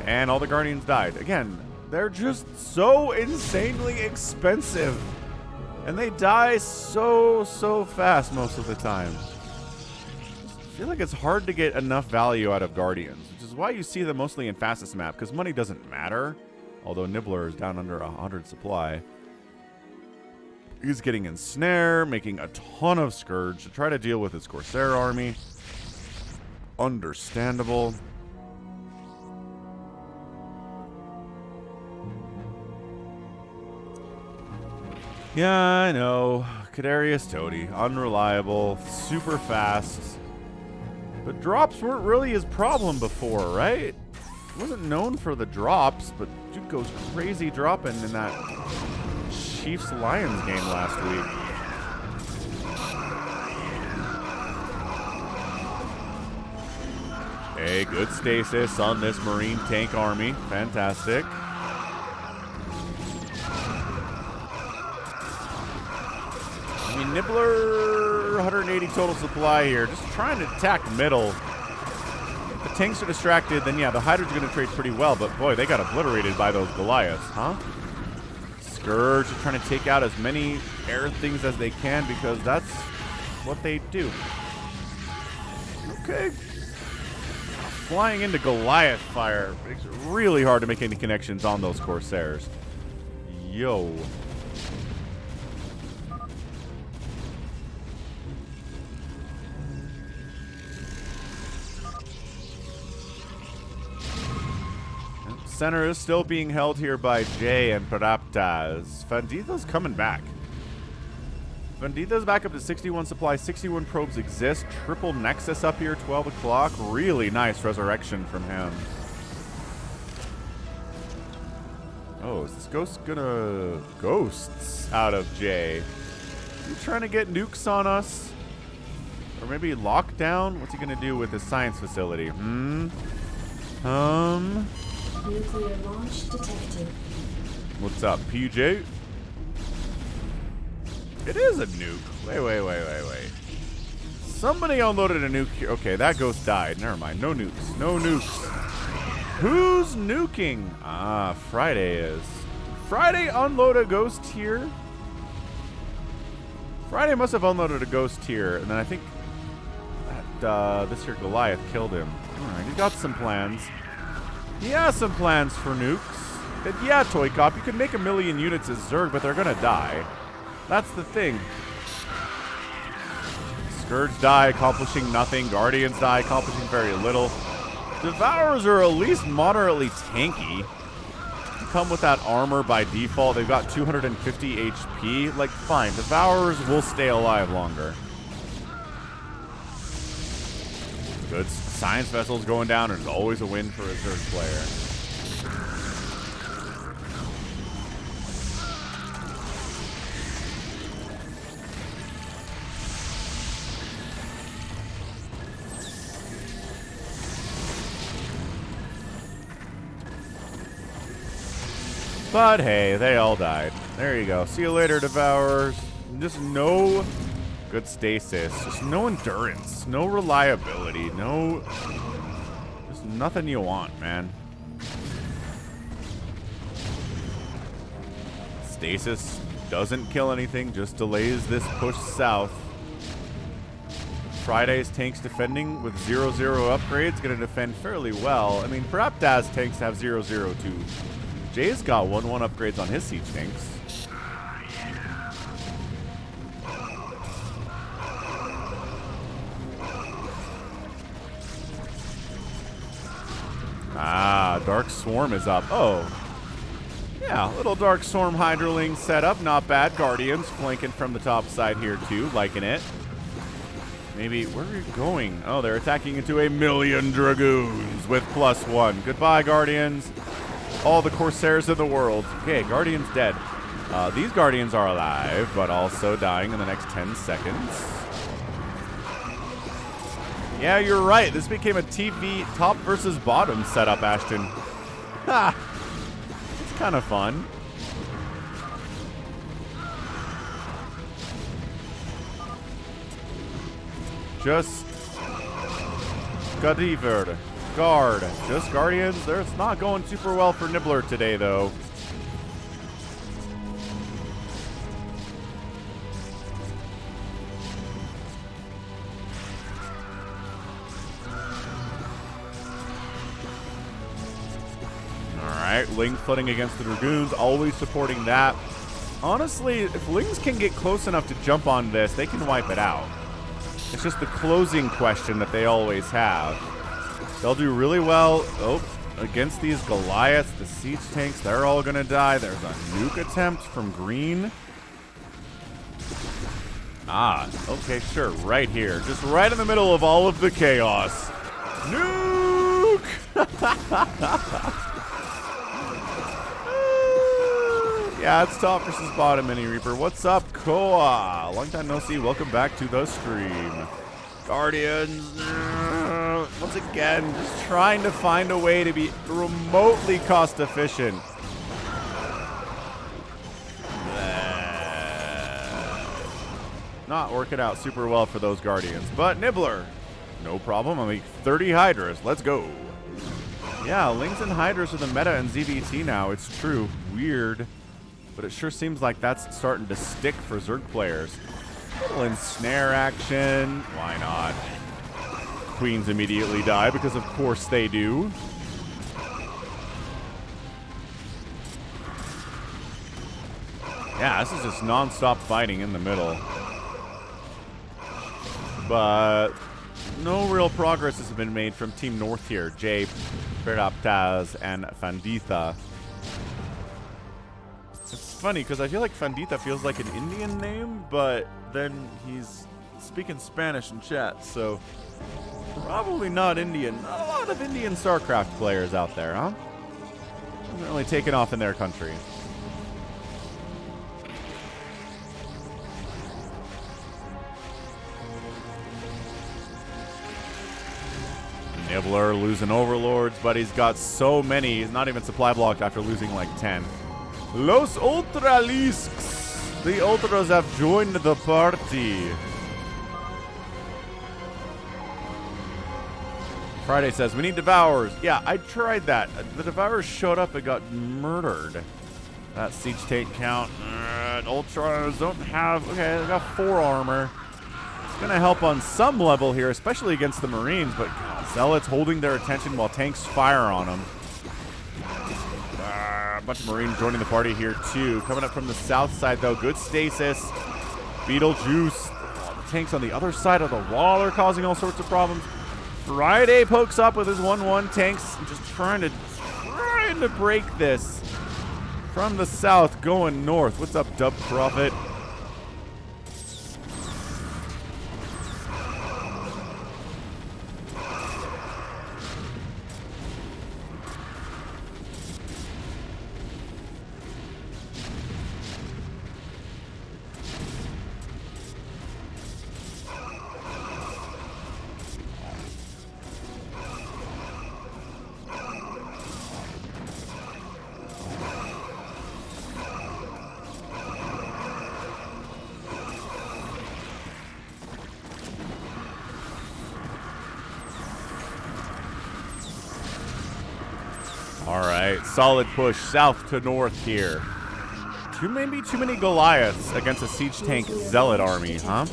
And all the Guardians died. Again, they're just so insanely expensive. And they die so fast most of the time. I feel like it's hard to get enough value out of Guardians, which is why you see them mostly in fastest map, because money doesn't matter. Although Nibbler is down under 100 supply. He's getting Ensnare, making a ton of Scourge to try to deal with his Corsair army. Understandable. Yeah, I know. Kadarius Toney, unreliable, super fast. But drops weren't really his problem before, right? He wasn't known for the drops, but dude goes crazy dropping in that Chiefs-Lions game last week. Hey, good stasis on this Marine tank army. Fantastic. I mean, Nibbler, 180 total supply here. Just trying to attack middle. If the tanks are distracted, then yeah, the Hydra's going to trade pretty well. But boy, they got obliterated by those Goliaths, huh? Scourge is trying to take out as many air things as they can because that's what they do. Okay. Flying into Goliath fire makes it really hard to make any connections on those Corsairs. Yo. Center is still being held here by Jay and Paraptaz. Vanditha's coming back. Vanditha's back up to 61 supply. 61 probes exist. Triple Nexus up here, 12 o'clock. Really nice resurrection from him. Oh, is this ghost gonna... Ghosts out of Jay. Is he trying to get nukes on us? Or maybe lockdown? What's he gonna do with his science facility? Nuclear launch detected. What's up, PJ? It is a nuke. Wait. Somebody unloaded a nuke here. Okay, that ghost died. Never mind. No nukes. No nukes. Who's nuking? Ah, Friday is. Friday unload a ghost here? Friday must have unloaded a ghost here, and then I think that this here Goliath killed him. Alright, he got some plans. He has some plans for nukes. And yeah, ToyCop, you can make 1 million units as Zerg, but they're gonna die. That's the thing. Scourge die, accomplishing nothing. Guardians die, accomplishing very little. Devourers are at least moderately tanky. Come with that armor by default. They've got 250 HP. Like, fine. Devourers will stay alive longer. Good. Science Vessel's going down. There's always a win for a Zerg player. But hey, they all died. There you go. See you later, Devourers. Just no good stasis. Just no endurance. No reliability. No... Just nothing you want, man. Stasis doesn't kill anything, just delays this push south. Friday's tanks defending with 0-0 upgrades, gonna defend fairly well. I mean, perhaps Daz tanks have 0-0 too. Jay's got 1-1 upgrades on his siege tanks. Ah, Dark Swarm is up. Oh. Yeah, little Dark Swarm Hydraling setup. Not bad. Guardians flanking from the top side here too. Liking it. Maybe, where are you going? Oh, they're attacking into 1,000,000 Dragoons with +1. Goodbye, Guardians. All the Corsairs of the world. Okay, Guardian's dead. These Guardians are alive, but also dying in the next 10 seconds. Yeah, you're right. This became a TV top versus bottom setup, Ashton. Ha! It's kind of fun. Just Gadiver. Guard. Just Guardians. It's not going super well for Nibbler today, though. Alright, Ling footing against the Dragoons, always supporting that. Honestly, if Lings can get close enough to jump on this, they can wipe it out. It's just the closing question that they always have. They'll do really well against these Goliaths. The siege tanks, they're all going to die. There's a nuke attempt from green. Ah, okay, sure. Right here. Just right in the middle of all of the chaos. Nuke! Yeah, it's top versus bottom, Mini Reaper. What's up, Koa? Long time no see. Welcome back to the stream. Guardians, once again, just trying to find a way to be remotely cost efficient. Not working out super well for those Guardians. But Nibbler, no problem. I make 30 Hydras. Let's go. Yeah, Lings and Hydras are the meta in ZVT now. It's true. Weird. But it sure seems like that's starting to stick for Zerg players. Little ensnare action. Why not? Queens immediately die because of course they do. Yeah, this is just non-stop fighting in the middle. But no real progress has been made from Team North here. Jay, Peraptaz, and Fanditha. It's funny because I feel like Fanditha feels like an Indian name, but then he's speaking Spanish in chat, so probably not Indian. Not a lot of Indian StarCraft players out there, huh? Hasn't really taken off in their country. Nibbler losing Overlords, but he's got so many. He's not even supply blocked after losing like 10. Los Ultralisks! The Ultras have joined the party. Friday says, we need Devourers. Yeah, I tried that. The Devourers showed up and got murdered. That siege tank count. Ultras don't have... Okay, they got 4 armor. It's going to help on some level here, especially against the Marines, but God, Zealots holding their attention while tanks fire on them. A bunch of Marines joining the party here, too. Coming up from the south side, though. Good stasis. Beetlejuice. The tanks on the other side of the wall are causing all sorts of problems. Friday pokes up with his 1-1 tanks. Just trying to break this. From the south, going north. What's up, Dub Prophet? right, solid push south to north here. Maybe too many Goliaths against a siege tank zealot army, huh?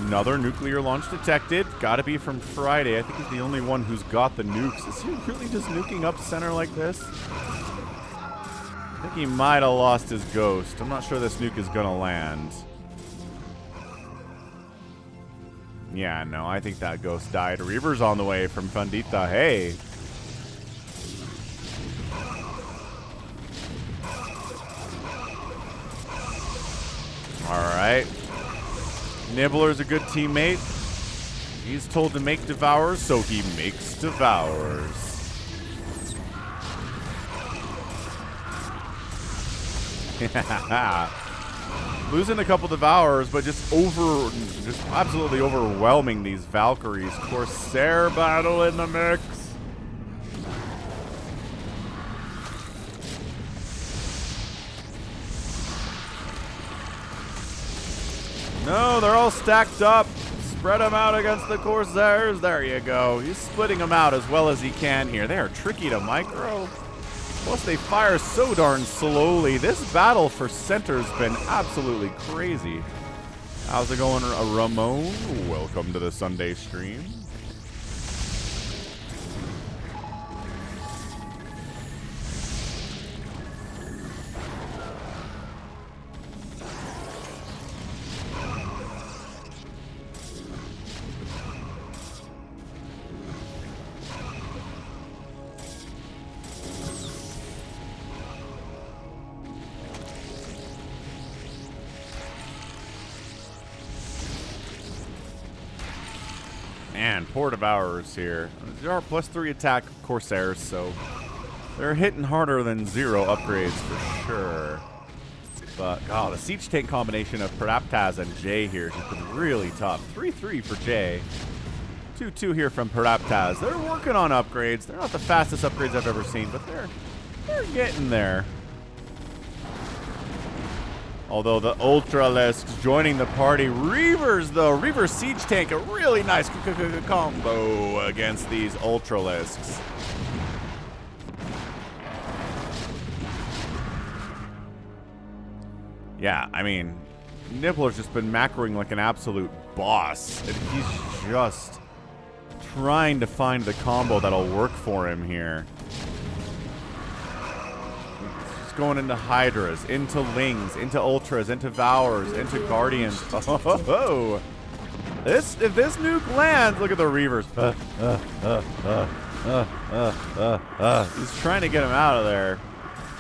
Another nuclear launch detected. Gotta be from Friday. I think he's the only one who's got the nukes. Is he really just nuking up center like this? I think he might have lost his ghost. I'm not sure this nuke is gonna land. Yeah, no, I think that ghost died. Reaver's on the way from Fundita. Hey. Alright. Nibbler's a good teammate. He's told to make devours, so he makes devours. Losing a couple devours, but just absolutely overwhelming these Valkyries. Corsair battle in the mix. No, they're all stacked up. Spread them out against the Corsairs. There you go. He's splitting them out as well as he can here. They are tricky to micro. Plus, they fire so darn slowly. This battle for center's been absolutely crazy. How's it going, Ramon? Welcome to the Sunday stream. Man, poor Devourers here. There are +3 attack Corsairs, so they're hitting harder than 0 upgrades for sure. But, oh, the Siege Tank combination of Paraptaz and Jay here has been really tough. 3-3 for Jay. 2-2 here from Paraptaz. They're working on upgrades. They're not the fastest upgrades I've ever seen, but they're getting there. Although the Ultralisks joining the party. Reavers, though. Reaver Siege Tank, a really nice combo against these Ultralisks. Yeah, I mean, Nibbler's just been macroing like an absolute boss. And he's just trying to find the combo that'll work for him here. Going into Hydras, into Lings, into Ultras, into Vours, into Guardians. Oh, if this nuke lands, look at the Reavers. He's trying to get him out of there.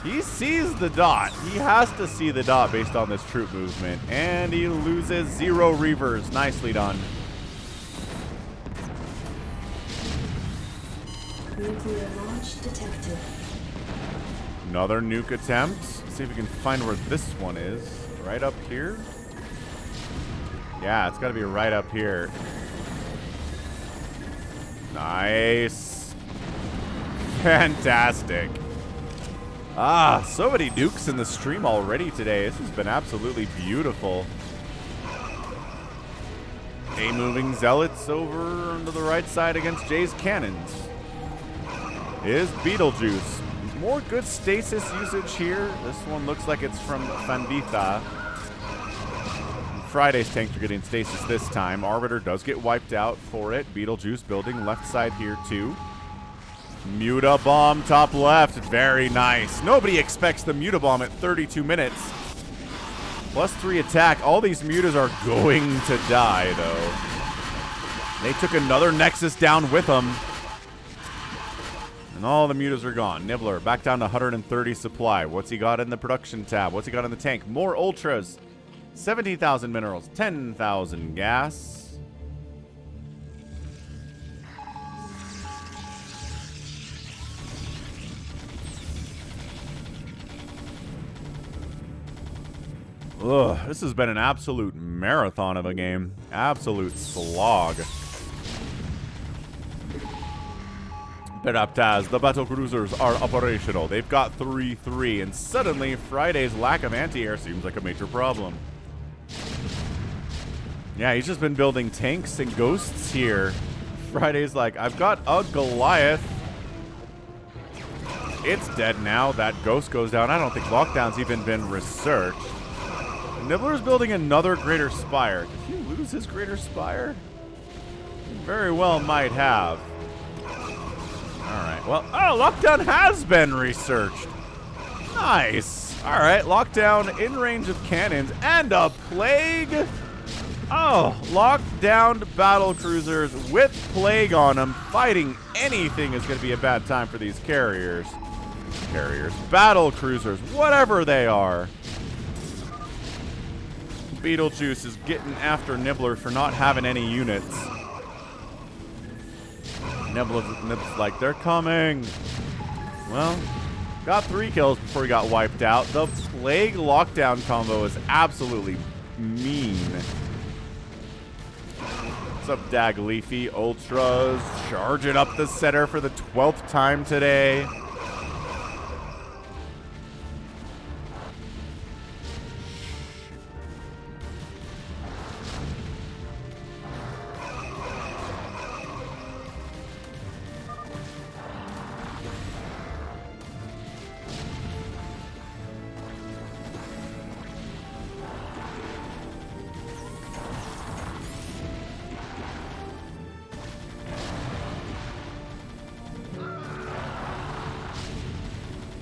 He sees the dot. He has to see the dot based on this troop movement. And he loses 0 Reavers. Nicely done. Nuclear launch detected. Another nuke attempt. See if we can find where this one is. Right up here? Yeah, it's got to be right up here. Nice. Fantastic. Ah, so many nukes in the stream already today. This has been absolutely beautiful. A moving Zealots over onto the right side against Jay's cannons. Is Beetlejuice. More good stasis usage here. This one looks like it's from Fandita. Friday's tanks are getting stasis this time. Arbiter does get wiped out for it. Beetlejuice building left side here too. Muta bomb top left. Very nice. Nobody expects the Muta bomb at 32 minutes. +3 attack. All these Mutas are going to die though. They took another Nexus down with them. And all the Mutas are gone. Nibbler back down to 130 supply. What's he got in the production tab? What's he got in the tank? More Ultras. 17,000 minerals. 10,000 gas. Ugh, this has been an absolute marathon of a game. Absolute slog. Paraptaz, the battle cruisers are operational. They've got 3-3, and suddenly Friday's lack of anti-air seems like a major problem. Yeah, he's just been building tanks and ghosts here. Friday's like, I've got a Goliath It's dead now. That ghost goes down. I don't think lockdown's even been researched. Nibbler's building another Greater Spire. Did he lose his Greater Spire? He very well might have. Alright, well, oh, lockdown has been researched. Nice. Alright, lockdown in range of cannons and a plague. Oh, lockdown battle cruisers with plague on them. Fighting anything is going to be a bad time for these carriers. Battle cruisers, whatever they are. Beetlejuice is getting after Nibbler for not having any units. Nibbler's like, they're coming. Well, got 3 kills before he got wiped out. The plague lockdown combo is absolutely mean. What's up, Dag Leafy? Ultras charging up the center for the 12th time today.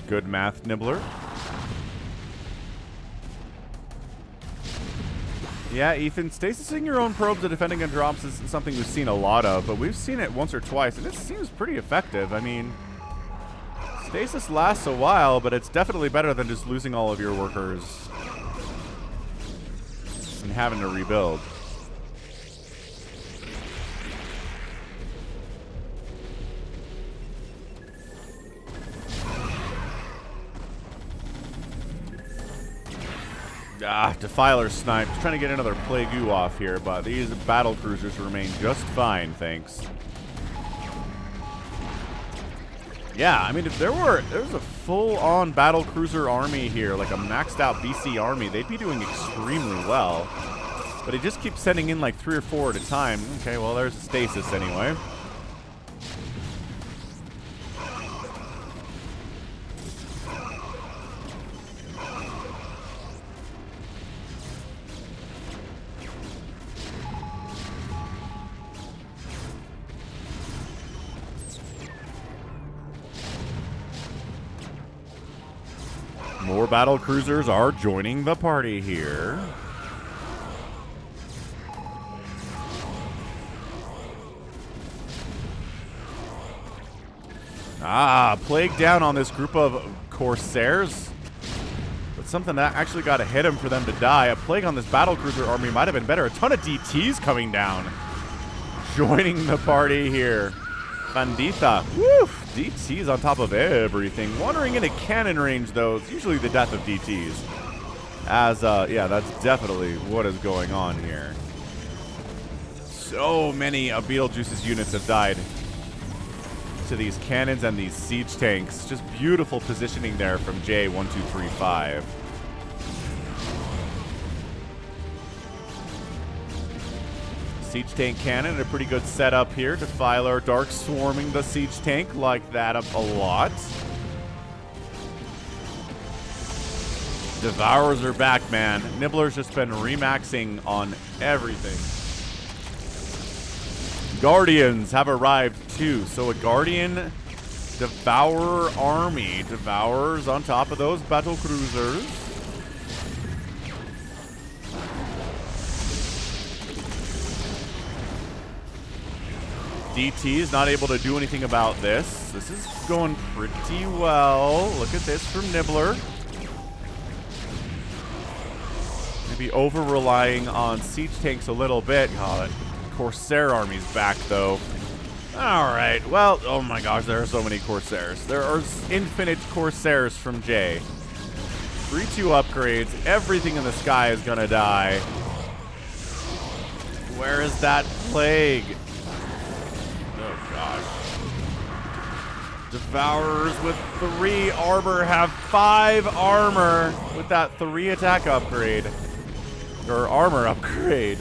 Good math, Nibbler. Yeah, Ethan, stasising your own probes and defending on drops is something we've seen a lot of, but we've seen it once or twice, and it seems pretty effective. I mean, stasis lasts a while, but it's definitely better than just losing all of your workers and having to rebuild. Defiler snipes. Trying to get another Plague-oo off here, but these battle cruisers remain just fine, thanks. Yeah, I mean, if there was a full-on battle cruiser army here, like a maxed-out BC army, they'd be doing extremely well. But he just keeps sending in like 3 or 4 at a time. Okay, well, there's a stasis anyway. More battle cruisers are joining the party here. Plague down on this group of Corsairs. But something that actually got to hit him for them to die. A plague on this battle cruiser army might have been better. A ton of DTs coming down. Joining the party here. Bandita. Woof! DTs on top of everything. Wandering into cannon range, though, is usually the death of DTs. As, yeah, that's definitely what is going on here. So many of Beetlejuice's units have died to these cannons and these siege tanks. Just beautiful positioning there from J1235. Siege tank cannon, a pretty good setup here. Defiler Dark swarming the siege tank, like that a lot. Devourers are back, man. Nibbler's just been remaxing on everything. Guardians have arrived too. So a Guardian Devourer army. Devourers on top of those battle cruisers. DT is not able to do anything about this. This is going pretty well. Look at this from Nibbler. Maybe over-relying on siege tanks a little bit. Oh, that Corsair army's back, though. Alright, well, oh my gosh, there are so many Corsairs. There are infinite Corsairs from Jay. 3-2 upgrades. Everything in the sky is gonna die. Where is that plague? Oh gosh. Devourers with 3 armor have 5 armor with that 3 attack upgrade. Or armor upgrade.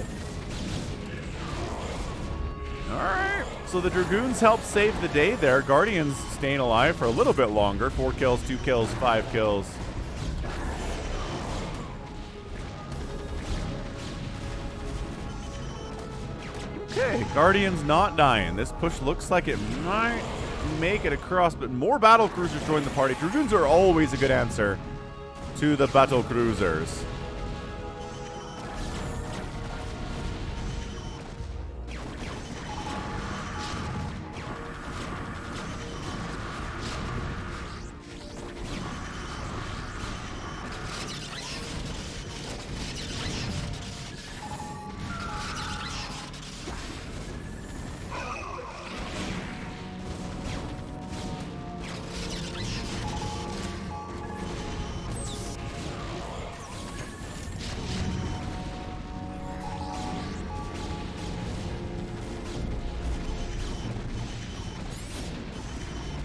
Alright. So the Dragoons help save the day there. Guardians staying alive for a little bit longer. 4 kills, 2 kills, 5 kills. Okay, Guardians not dying. This push looks like it might make it across, but more battle cruisers join the party. Dragoons are always a good answer to the battle cruisers.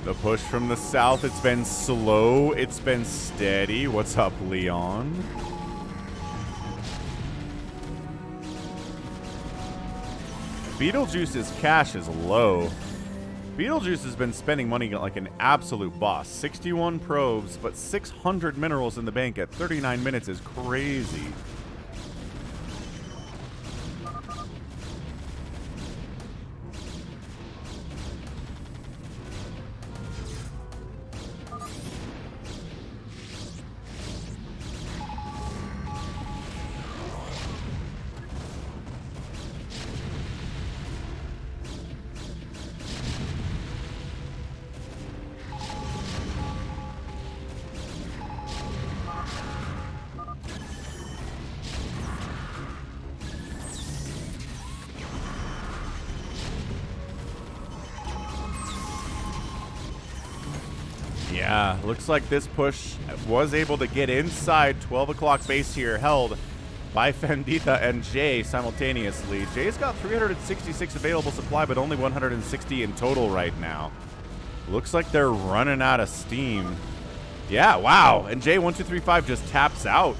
The push from the south, it's been slow, it's been steady. What's up, Leon? Beetlejuice's cash is low. Beetlejuice has been spending money like an absolute boss. 61 probes, but 600 minerals in the bank at 39 minutes is crazy. Yeah, looks like this push was able to get inside 12 o'clock base here, held by Fenditha and Jay simultaneously. Jay's got 366 available supply, but only 160 in total right now. Looks like they're running out of steam. Yeah, wow, and Jay 1235 just taps out.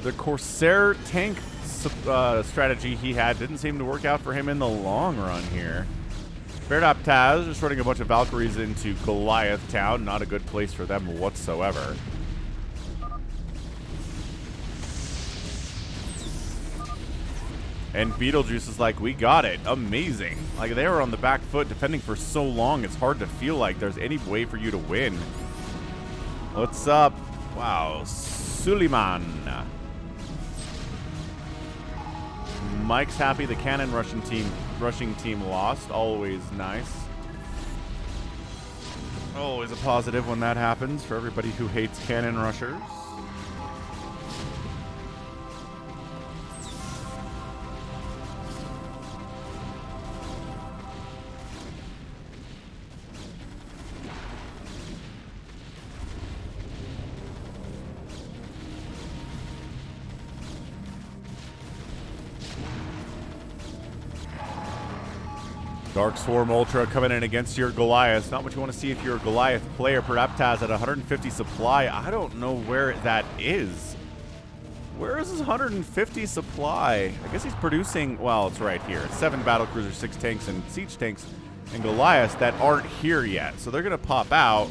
The Corsair tank strategy he had didn't seem to work out for him in the long run here. Taz just running a bunch of Valkyries into Goliath Town. Not a good place for them whatsoever. And Beetlejuice is like, we got it. Amazing. Like, they were on the back foot defending for so long, it's hard to feel like there's any way for you to win. What's up? Wow. Suleiman. Mike's happy the cannon rushing team lost. Always nice. Always a positive when that happens for everybody who hates cannon rushers. Dark Swarm Ultra coming in against your Goliath. Not what you want to see if you're a Goliath player. Peraptaz at 150 supply. I don't know where that is. Where is his 150 supply? I guess he's producing, well, it's right here. 7 battlecruisers, 6 tanks, and siege tanks, and Goliaths that aren't here yet. So they're going to pop out.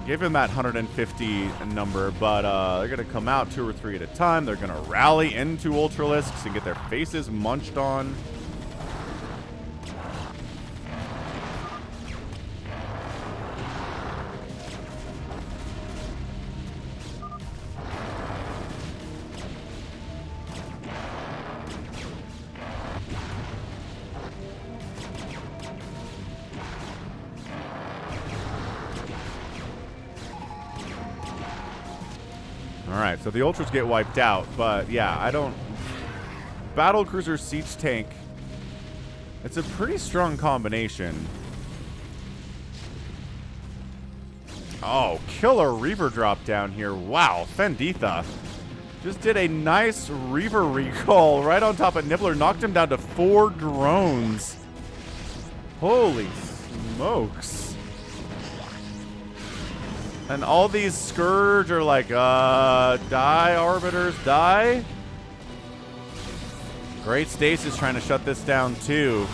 Give him that 150 number, but they're going to come out 2 or 3 at a time. They're going to rally into Ultralisks and get their faces munched on. Alright, so the Ultras get wiped out, but yeah, I don't... Battlecruiser Siege Tank, it's a pretty strong combination. Oh, killer Reaver drop down here. Wow, Fenditha just did a nice Reaver recall right on top of Nibbler, knocked him down to 4 drones. Holy smokes. And all these Scourge are like, die, Arbiters, die. Great stasis trying to shut this down too.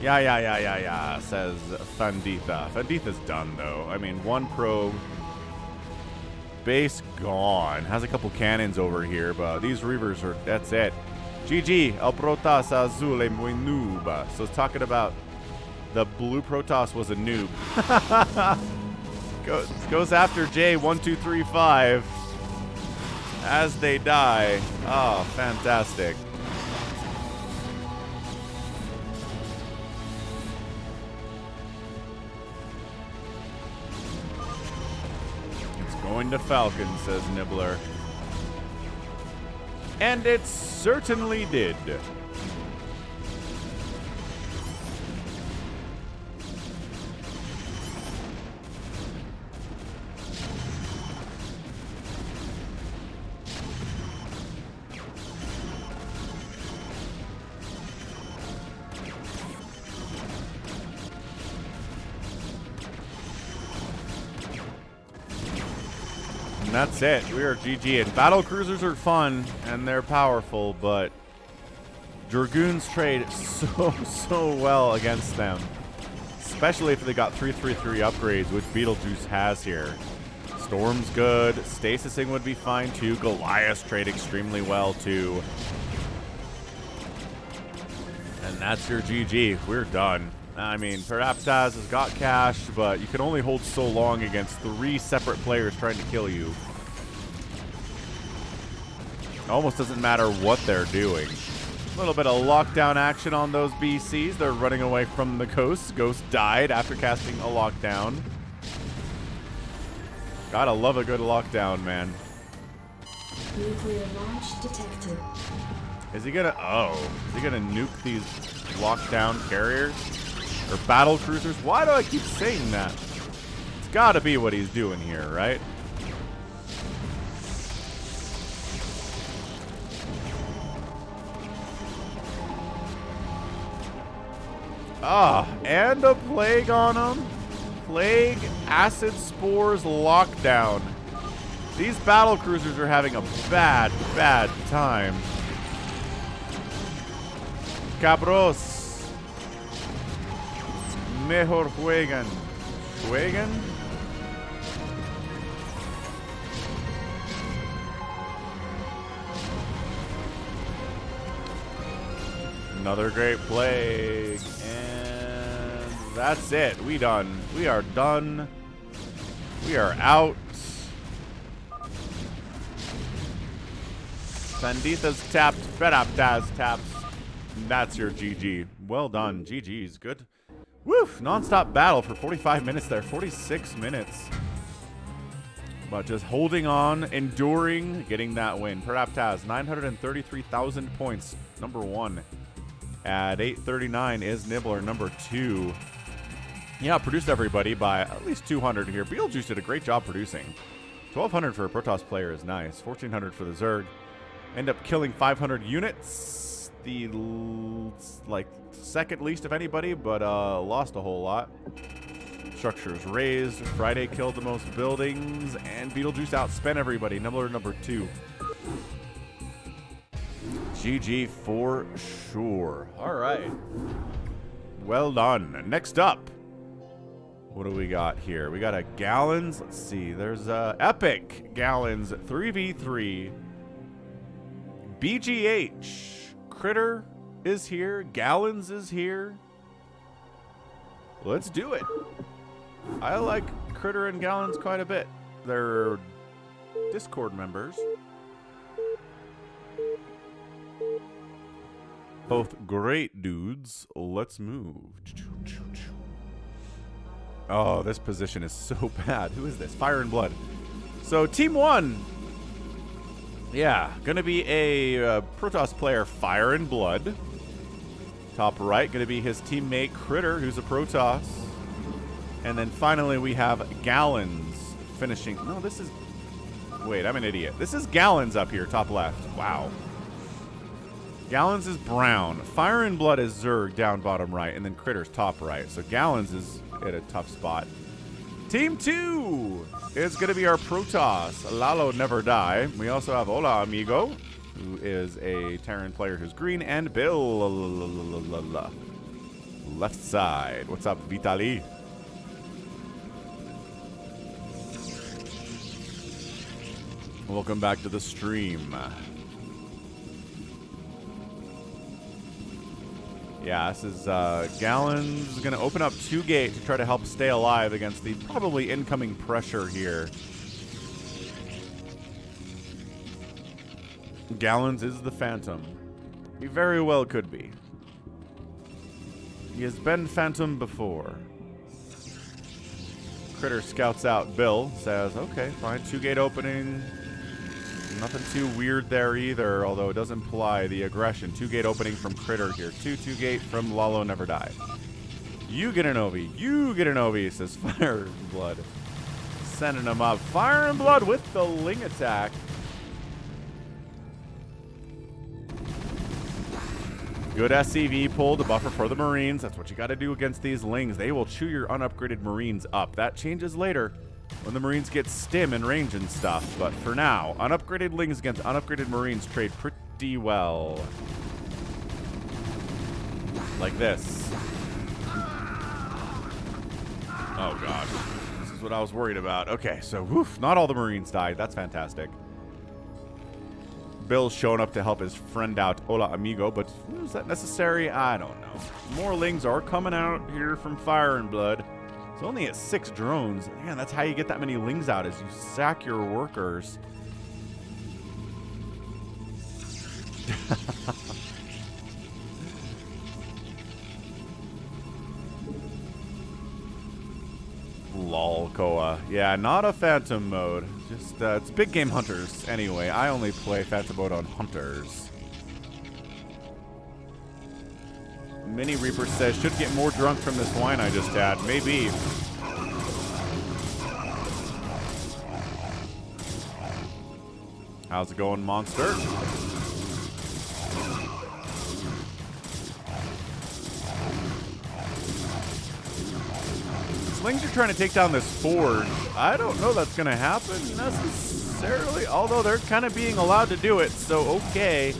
Yeah, says Fanditha. Fanditha's done though. I mean, one probe. Base gone. Has a couple cannons over here, but these Reavers are, that's it. GG, El Protoss Azul es muy noob. So talking about the blue Protoss was a noob. Goes after J1235 as they die. Oh, fantastic. It's going to Falcon, says Nibbler. And it certainly did. And that's it. We are GG. And battle cruisers are fun and they're powerful, but Dragoons trade so well against them. Especially if they got 333 upgrades, which Beetlejuice has here. Storm's good. Stasising would be fine too. Goliaths trade extremely well too. And that's your GG. We're done. I mean, Paraptaz has got cash, but you can only hold so long against 3 separate players trying to kill you. It almost doesn't matter what they're doing. A little bit of lockdown action on those BCs. They're running away from the Ghost. Ghost died after casting a lockdown. Gotta love a good lockdown, man. Nuclear launch detected. Is he gonna, is he gonna nuke these lockdown carriers? Or battle cruisers? Why do I keep saying that? It's gotta be what he's doing here, right? And a plague on him. Plague, acid spores, lockdown. These battle cruisers are having a bad time. Cabros. Mejor juegan. Juegan? Another great plague. And that's it. We done. We are done. We are out. Sanditha's tapped. Paraptaz tapped. That's your GG. Well done. GG's good. Woof! Non-stop battle for 45 minutes there. 46 minutes. But just holding on, enduring, getting that win. Paraptaz, 933,000 points. Number 1. At 839 is Nibbler, number 2. Yeah, produced everybody by at least 200 here. Beetlejuice did a great job producing. 1,200 for a Protoss player is nice. 1,400 for the Zerg. End up killing 500 units. The, like, second least of anybody, but lost a whole lot. Structures raised. Friday killed the most buildings. And Beetlejuice outspent everybody. Nibbler, number 2. GG for sure. All right. Well done. Next up, what do we got here? We got a Gallons. Let's see. There's a Epic Gallons 3v3. BGH Critter is here. Gallons is here. Let's do it. I like Critter and Gallons quite a bit. They're Discord members. Both great dudes. Let's move. Oh, this position is so bad. Who is this? Fire and Blood. So, Team 1. Yeah, gonna be a Protoss player, Fire and Blood. Top right, gonna be his teammate, Critter, who's a Protoss. And then finally, we have Gallons finishing. No, this is... Wait, I'm an idiot. This is Gallons up here, top left. Wow. Gallons is brown. Fire and Blood is Zerg down bottom right, and then Critter's top right. So Gallons is at a tough spot. Team 2 is going to be our Protoss. Lalo Never Die. We also have Hola Amigo. who is a Terran player who's green, and Bill, left side. What's up, Vitali? Welcome back to the stream. Yeah, this is Gallons going to open up 2 gate to try to help stay alive against the probably incoming pressure here. Gallons is the Phantom. He very well could be. He has been Phantom before. Critter scouts out Bill, says, okay, fine, 2 gate opening. Nothing too weird there either, although it does imply the aggression. 2 gate opening from Critter here. 2 gate from Lalo Never Die. You get an Ovi. You get an Ovi, says Fire and Blood. Sending him up. Fire and Blood with the Ling attack. Good SCV pull to buffer for the Marines. That's what you got to do against these Lings. They will chew your unupgraded Marines up. That changes later when the Marines get stim and range and stuff. But for now, unupgraded Lings against unupgraded Marines trade pretty well. Like this. Oh gosh. This is what I was worried about. Okay, so woof, not all the Marines died. That's fantastic. Bill's showing up to help his friend out, Hola Amigo, but is that necessary? I don't know. More Lings are coming out here from Fire and Blood. It's only at 6 drones. Man, that's how you get that many Lings out, is you sack your workers. Lol, Koa. Yeah, not a Phantom mode. Just, it's big game hunters. Anyway, I only play Phantom mode on hunters. Mini Reaper says, should get more drunk from this wine I just had. Maybe. How's it going, monster? Lings are trying to take down this forge. I don't know that's going to happen necessarily, although they're kind of being allowed to do it, so okay.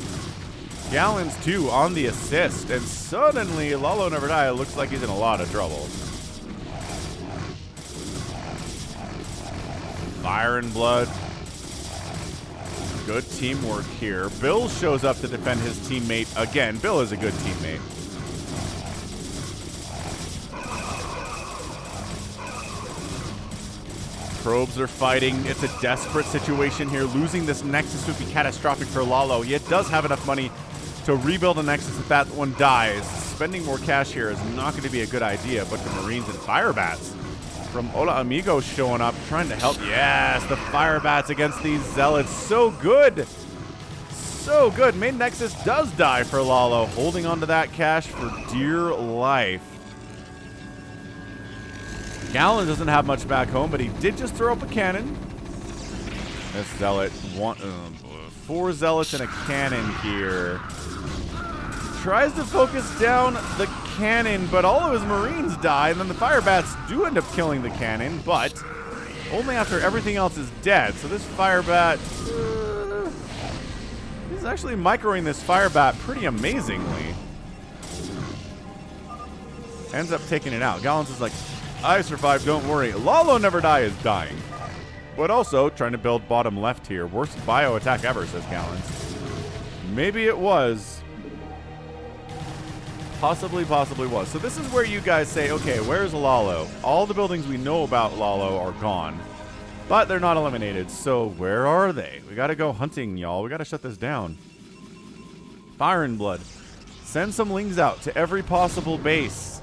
Gallons, too, on the assist, and suddenly Lalo Never Die looks like he's in a lot of trouble. Fire and Blood. Good teamwork here. Bill shows up to defend his teammate again. Bill is a good teammate. Probes are fighting. It's a desperate situation here. Losing this Nexus would be catastrophic for Lalo. He does have enough money to rebuild a Nexus if that one dies. Spending more cash here is not going to be a good idea. A bunch of Marines and Firebats from Hola Amigo showing up, trying to help. Yes, the Firebats against these Zealots. So good. So good. Main Nexus does die for Lalo. Holding on to that cash for dear life. Gallon doesn't have much back home, but he did just throw up a cannon. This Zealot, 4 Zealots and a cannon here. Tries to focus down the cannon, but all of his Marines die, and then the Firebats do end up killing the cannon, but only after everything else is dead. So this Firebat, he's actually microing this Firebat pretty amazingly. Ends up taking it out. Gallons is like, I survived, don't worry. Lalo Never Die is dying. But also trying to build bottom left here. Worst bio attack ever, says Gallons. Maybe it was. Possibly was. So this is where you guys say, okay, where's Lalo? All the buildings we know about Lalo are gone. But they're not eliminated. So where are they? We gotta go hunting, y'all. We gotta shut this down. Fire and Blood. Send some Lings out to every possible base.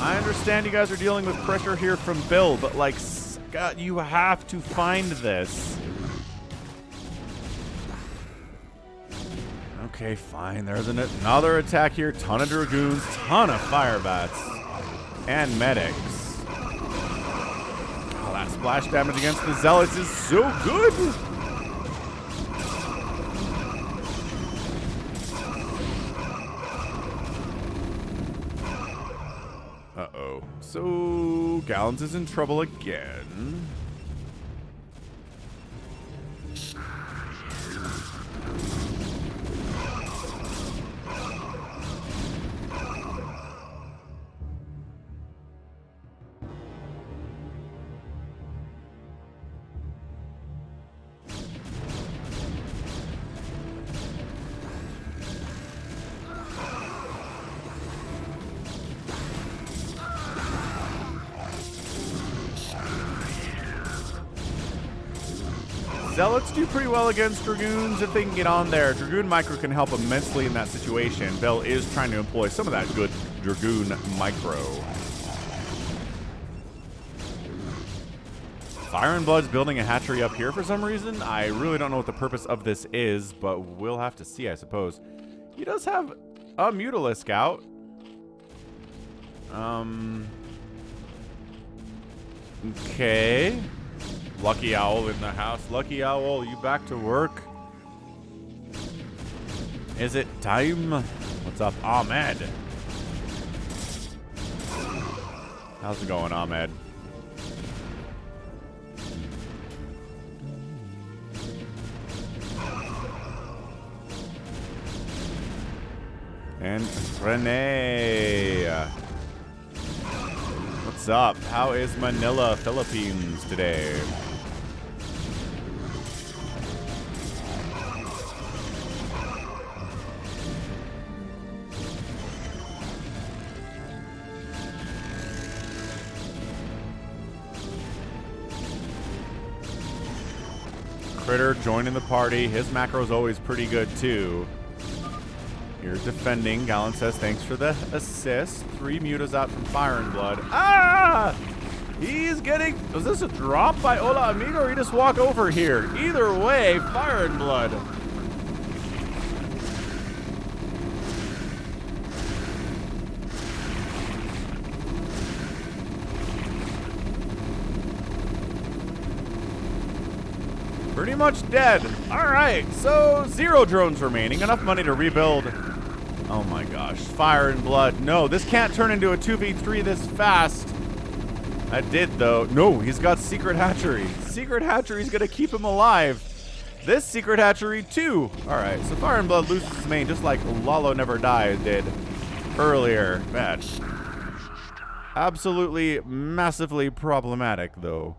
I understand you guys are dealing with pressure here from Bill, but like, Scott, you have to find this. Okay, fine. There's another attack here. Ton of Dragoons, ton of Firebats, and Medics. Oh, that splash damage against the Zealots is so good. Uh-oh. So, Gallons is in trouble again. Zealots do pretty well against Dragoons if they can get on there. Dragoon Micro can help immensely in that situation. Bell is trying to employ some of that good Dragoon Micro. Fire and Blood's building a hatchery up here for some reason. I really don't know what the purpose of this is, but we'll have to see, I suppose. He does have a Mutalisk out. Okay. Lucky Owl in the house. Lucky Owl, you back to work? Is it time? What's up, Ahmed? How's it going, Ahmed? And Renee. What's up? How is Manila, Philippines today? Critter joining the party. His macro's always pretty good too. You're defending. Gallon says thanks for the assist. 3 mutas out from Fire and Blood. Ah! He's getting... Was this a drop by Hola Amigo or he just walk over here? Either way, Fire and Blood. Pretty much dead. All right, so 0 drones remaining. Enough money to rebuild. Oh my gosh, Fire and Blood. No, this can't turn into a 2v3 this fast. I did though. No, he's got Secret Hatchery. Secret Hatchery's gonna keep him alive. This Secret Hatchery too. All right, so Fire and Blood loses his main just like Lalo Never Died did earlier. Match. Absolutely massively problematic though.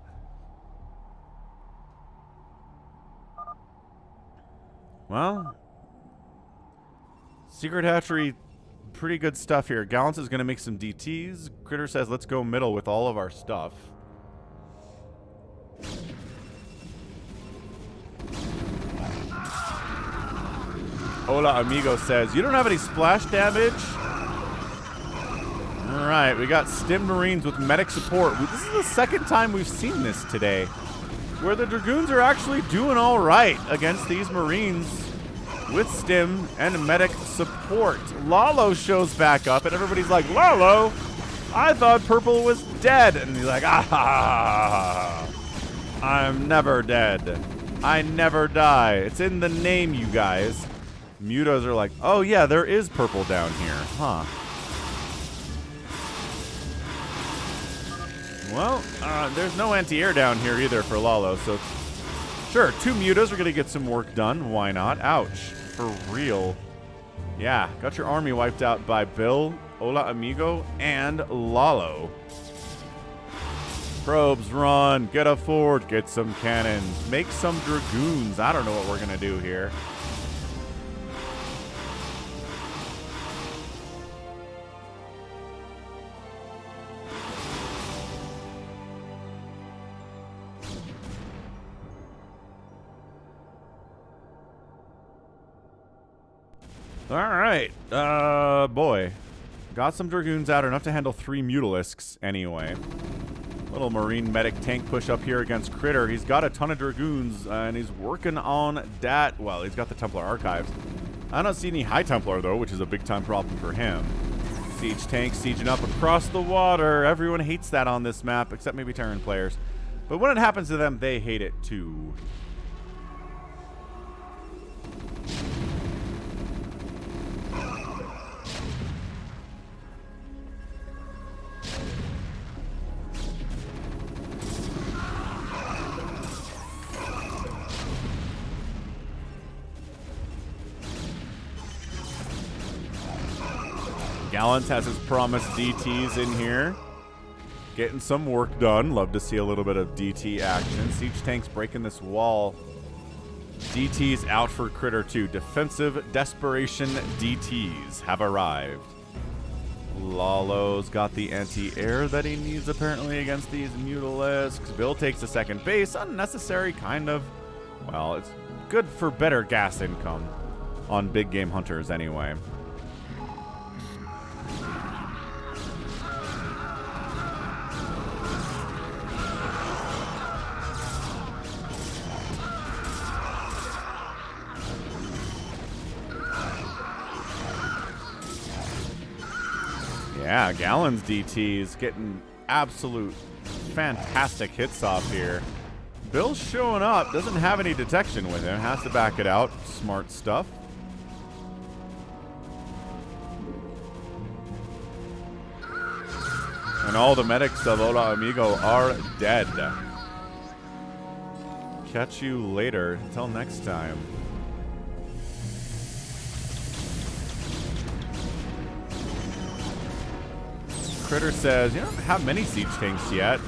Well, Secret Hatchery, pretty good stuff here. Gallants is going to make some DTs. Critter says, let's go middle with all of our stuff. Hola Amigo says, you don't have any splash damage? All right, we got Stim Marines with medic support. This is the second time we've seen this today, where the Dragoons are actually doing all right against these Marines with Stim and medic support. Lalo shows back up, and everybody's like, Lalo, I thought purple was dead. And he's like, ah, I'm never dead. I never die. It's in the name, you guys. Mutos are like, oh yeah, there is purple down here, huh? Well, there's no anti-air down here either for Lalo, so sure, 2 mutas are going to get some work done. Why not? Ouch. For real. Yeah, got your army wiped out by Bill, Hola Amigo, and Lalo. Probes run. Get a fort. Get some cannons. Make some Dragoons. I don't know what we're going to do here. All right, boy. Got some Dragoons out, enough to handle 3 Mutalisks anyway. Little Marine medic tank push up here against Critter. He's got a ton of Dragoons, and he's working on that. Well, he's got the Templar Archives. I don't see any High Templar, though, which is a big-time problem for him. Siege tank sieging up across the water. Everyone hates that on this map, except maybe Terran players. But when it happens to them, they hate it, too. Gallants has his promised DTs in here. Getting some work done. Love to see a little bit of DT action. Siege tanks breaking this wall. DTs out for Critter 2. Defensive desperation DTs have arrived. Lalo's got the anti-air that he needs apparently against these Mutalisks. Bill takes a second base. Unnecessary, kind of. Well, it's good for better gas income on big game hunters anyway. Yeah, Gallons DT is getting absolute fantastic hits off here. Bill's showing up, doesn't have any detection with him, has to back it out. Smart stuff. And all the medics of Hola Amigo are dead. Catch you later. Until next time. Critter says, you don't have many siege tanks yet.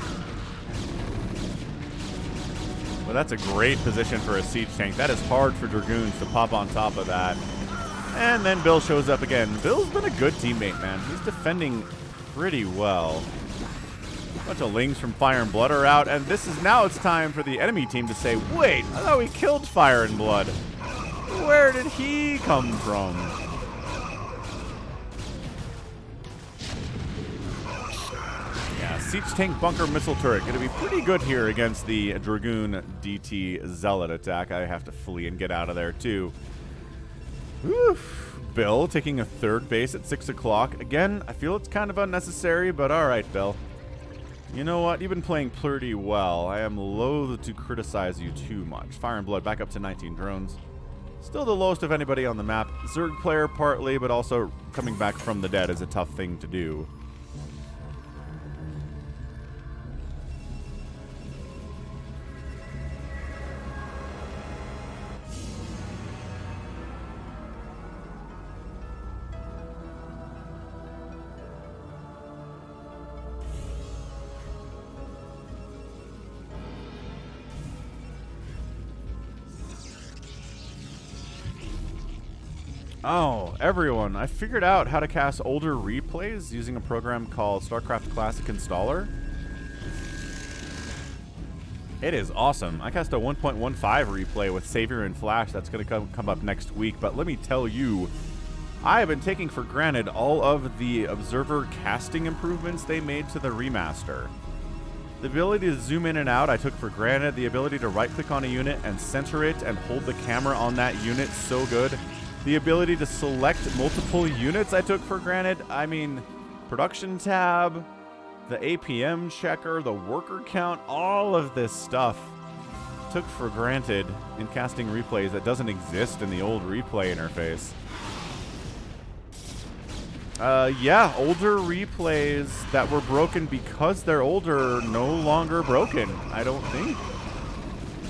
Well, that's a great position for a siege tank. That is hard for Dragoons to pop on top of that. And then Bill shows up again. Bill's been a good teammate, man. He's defending pretty well. A bunch of Lings from Fire and Blood are out, and now it's time for the enemy team to say, wait, I thought we killed Fire and Blood. Where did he come from? Siege tank bunker missile turret going to be pretty good here against the Dragoon DT Zealot attack. I have to flee and get out of there too. Oof. Bill taking a third base at 6 o'clock. Again, I feel it's kind of unnecessary, but all right, Bill. You know what? You've been playing pretty well. I am loath to criticize you too much. Fire and Blood back up to 19 drones. Still the lowest of anybody on the map. Zerg player partly, but also coming back from the dead is a tough thing to do. Oh, everyone, I figured out how to cast older replays using a program called StarCraft Classic Installer. It is awesome. I cast a 1.15 replay with Savior and Flash that's going to come up next week, but let me tell you, I have been taking for granted all of the Observer casting improvements they made to the remaster. The ability to zoom in and out I took for granted. The ability to right-click on a unit and center it and hold the camera on that unit, so good. The ability to select multiple units I took for granted. I mean, production tab, the APM checker, the worker count, all of this stuff took for granted in casting replays that doesn't exist in the old replay interface. Yeah, older replays that were broken because they're older are no longer broken, I don't think.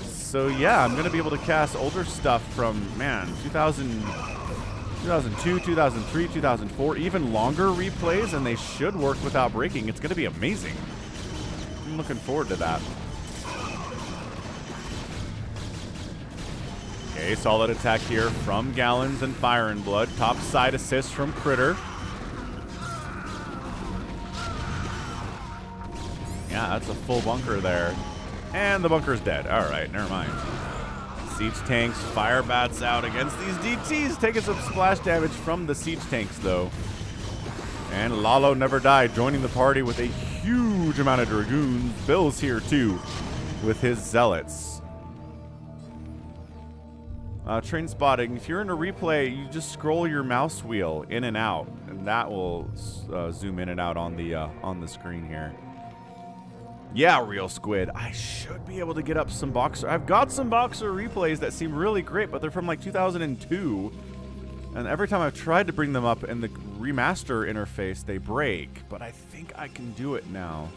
So yeah, I'm going to be able to cast older stuff from, man, 2002, 2003, 2004, even longer replays, and they should work without breaking. It's going to be amazing. I'm looking forward to that. Okay, solid attack here from Gallons and Fire and Blood. Top side assist from Critter. Yeah, that's a full bunker there. And the bunker's dead. All right, never mind. Siege tanks, fire bats out against these DTs, taking some splash damage from the siege tanks, though. And Lalo never died, joining the party with a huge amount of Dragoons. Bill's here, too, with his Zealots. Train spotting. If you're in a replay, you just scroll your mouse wheel in and out, and that will zoom in and out on the screen here. Yeah, Real Squid. I should be able to get up some Boxer. I've got some Boxer replays that seem really great, but they're from like 2002. And every time I've tried to bring them up in the remaster interface, they break. But I think I can do it now.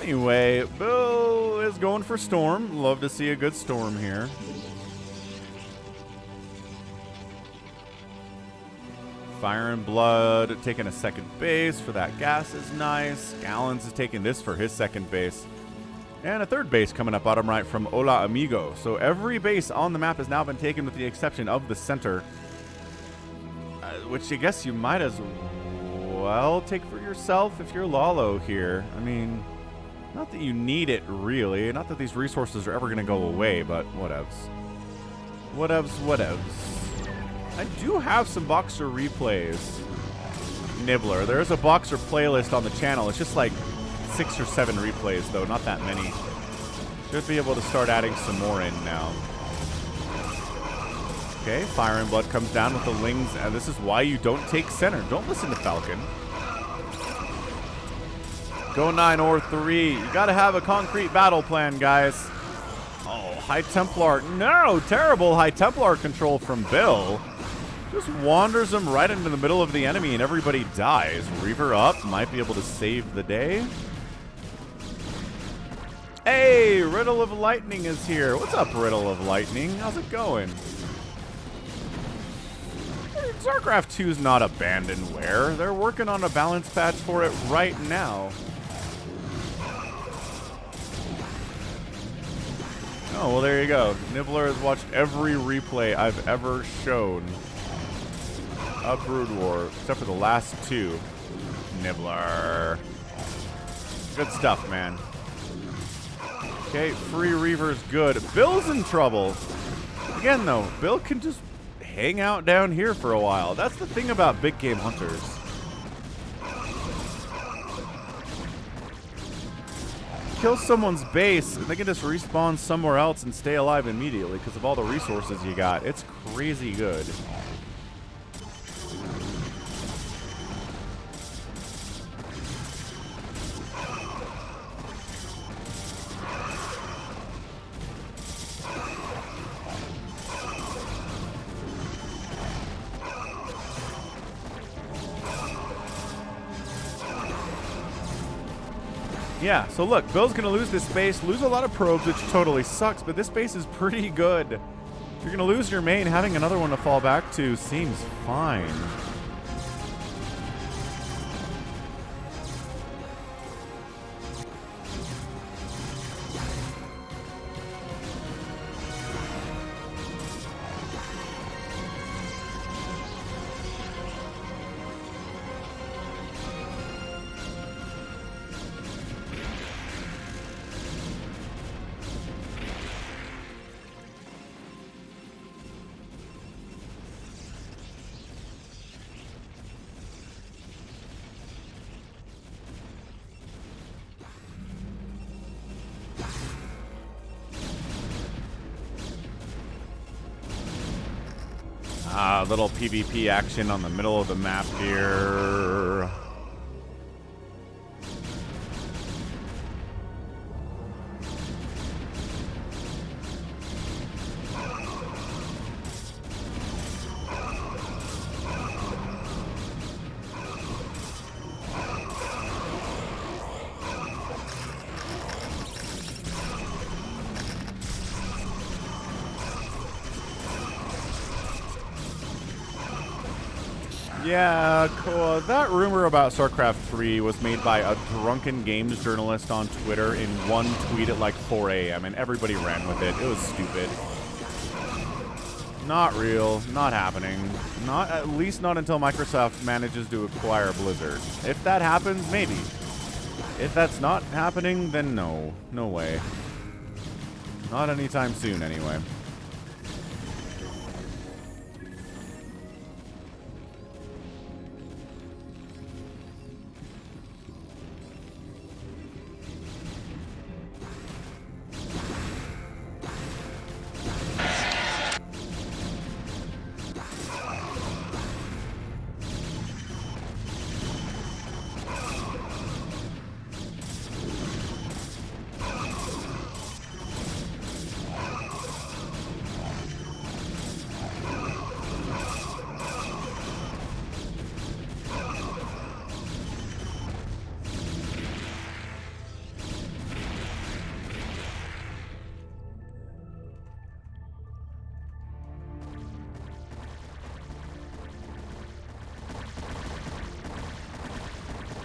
Anyway, Bill is going for Storm. Love to see a good Storm here. Fire and Blood taking a second base for that gas is nice. Gallons is taking this for his second base. And a third base coming up bottom right from Hola Amigo. So every base on the map has now been taken with the exception of the center. which I guess you might as well take for yourself if you're Lalo here. I mean, not that you need it, really. Not that these resources are ever going to go away, but whatevs. Whatevs. I do have some Boxer replays. Nibbler. There's a Boxer playlist on the channel. It's just like 6 or 7 replays, though. Not that many. Should be able to start adding some more in now. Okay, Fire and Blood comes down with the Lings, and this is why you don't take center. Don't listen to Falcon. Go 9 or 3. You gotta have a concrete battle plan, guys. Oh, High Templar. No! Terrible High Templar control from Bill. Just wanders him right into the middle of the enemy and everybody dies. Reaver up. Might be able to save the day. Hey! Riddle of Lightning is here. What's up, Riddle of Lightning? How's it going? StarCraft 2 is not abandonware. They're working on a balance patch for it right now. Oh, well, there you go. Nibbler has watched every replay I've ever shown of Brood War, except for the last 2. Nibbler. Good stuff, man. Okay, free Reaver's good. Bill's in trouble. Again, though, Bill can just hang out down here for a while. That's the thing about big game hunters. Kill someone's base, and they can just respawn somewhere else and stay alive immediately because of all the resources you got. It's crazy good. Yeah, so look, Bill's going to lose this base, lose a lot of probes, which totally sucks, but this base is pretty good. If you're going to lose your main, having another one to fall back to seems fine. Little PvP action on the middle of the map here. Yeah, cool. That rumor about StarCraft 3 was made by a drunken games journalist on Twitter in one tweet at like 4 a.m. and everybody ran with it. It was stupid. Not real. Not happening. Not, at least not until Microsoft manages to acquire Blizzard. If that happens, maybe. If that's not happening, then no. No way. Not anytime soon, anyway.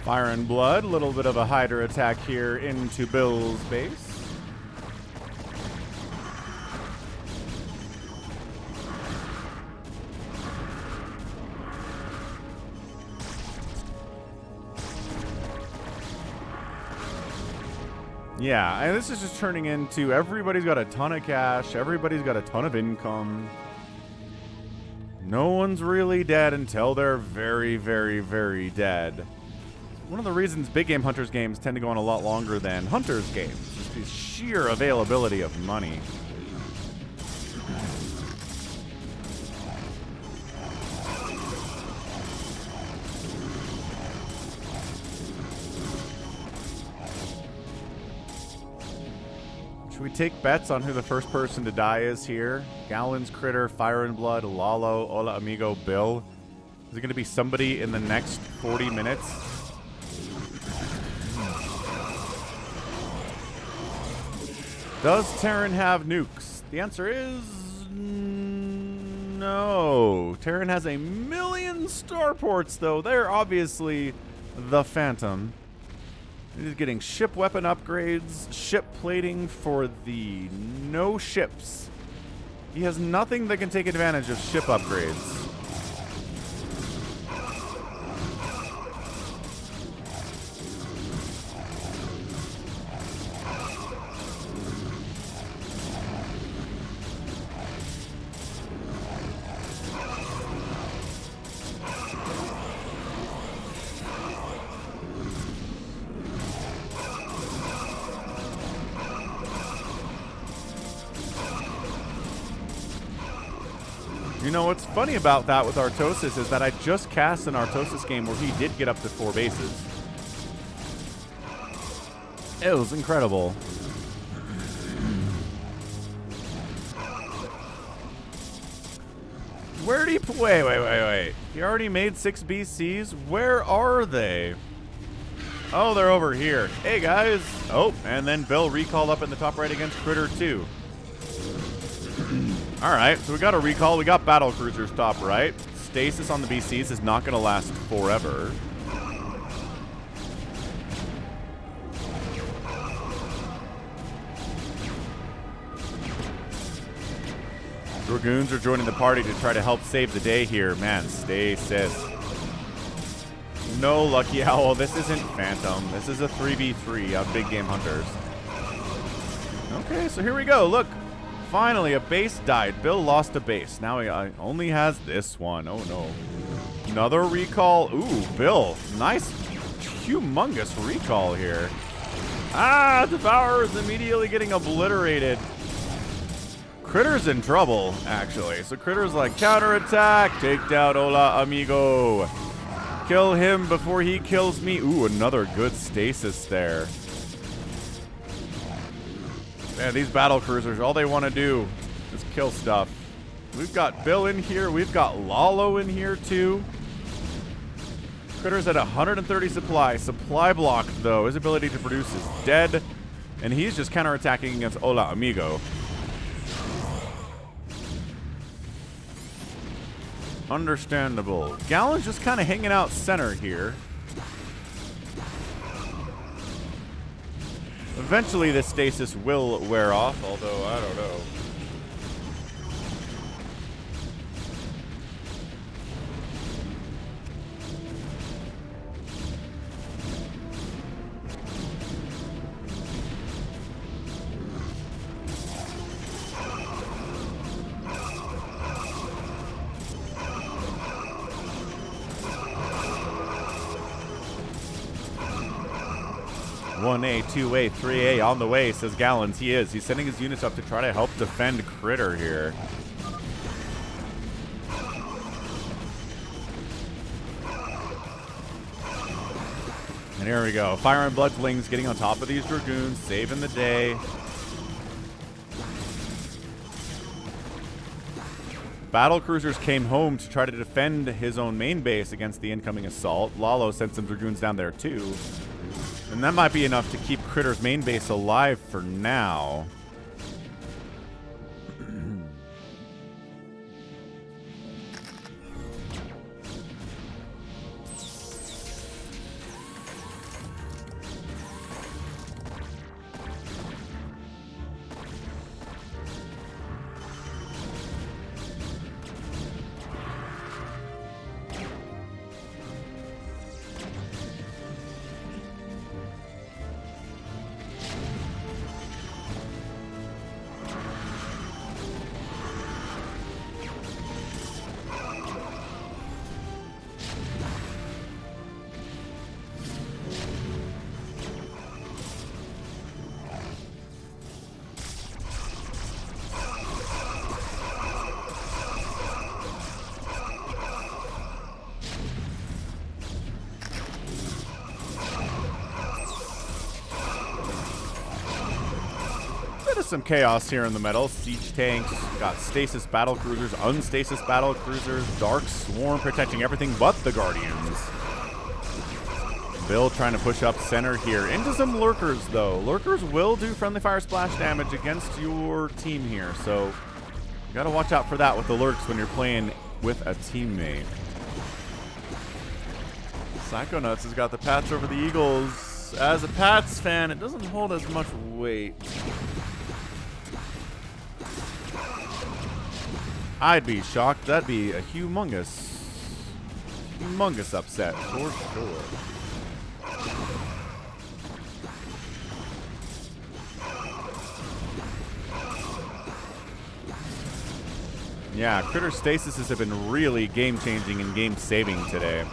Fire and Blood, a little bit of a Hydra attack here into Bill's base. Yeah, and this is just turning into everybody's got a ton of cash, everybody's got a ton of income. No one's really dead until they're very, very, very dead. One of the reasons big game hunters games tend to go on a lot longer than hunters games is the sheer availability of money. Should we take bets on who the first person to die is here? Gallons, Critter, Fire and Blood, Lalo, Hola Amigo, Bill. Is it going to be somebody in the next 40 minutes? Does Terran have nukes? The answer is no. Terran has a million starports, though. They're obviously the Phantom. He's getting ship weapon upgrades, ship plating for the no ships. He has nothing that can take advantage of ship upgrades. You know, what's funny about that with Artosis is that I just cast an Artosis game where he did get up to 4 bases. It was incredible. Where did he... Wait. He already made 6 BCs? Where are they? Oh, they're over here. Hey, guys. Oh, and then Bill recalled up in the top right against Critter 2. Alright, so we got a recall. We got battle cruisers top right. Stasis on the BCs is not going to last forever. Dragoons are joining the party to try to help save the day here. Man, stasis. No, Lucky Owl. This isn't Phantom. This is a 3v3 of big game hunters. Okay, so here we go. Look. Finally, a base died. Bill lost a base. Now he only has this one. Oh, no. Another recall. Ooh, Bill. Nice, humongous recall here. Ah, Devourer is immediately getting obliterated. Critter's in trouble, actually. So Critter's like, counterattack. Take down Hola Amigo. Kill him before he kills me. Ooh, another good stasis there. Man, these battle cruisers, all they want to do is kill stuff. We've got Bill in here. We've got Lalo in here, too. Critter's at 130 supply. Supply block, though. His ability to produce is dead. And he's just counterattacking against Hola Amigo. Understandable. Gallon's just kind of hanging out center here. Eventually, this stasis will wear off, although I don't know. One A, 2A, 3A on the way, says Gallons. He is. He's sending his units up to try to help defend Critter here. And here we go. Fire and Bloodlings getting on top of these Dragoons, saving the day. Battle cruisers came home to try to defend his own main base against the incoming assault. Lalo sent some Dragoons down there too. And that might be enough to keep Critter's main base alive for now. is some chaos here in the middle. Siege tanks, got stasis battle cruisers, unstasis battle cruisers, Dark Swarm protecting everything but the Guardians. Bill trying to push up center here. Into some Lurkers, though. Lurkers will do friendly fire splash damage against your team here, so you gotta watch out for that with the Lurks when you're playing with a teammate. Psychonuts has got the Pats over the Eagles. As a Pats fan, it doesn't hold as much weight. I'd be shocked. That'd be a humongous upset for sure. Yeah, Critter Stasises have been really game-changing and game-saving today.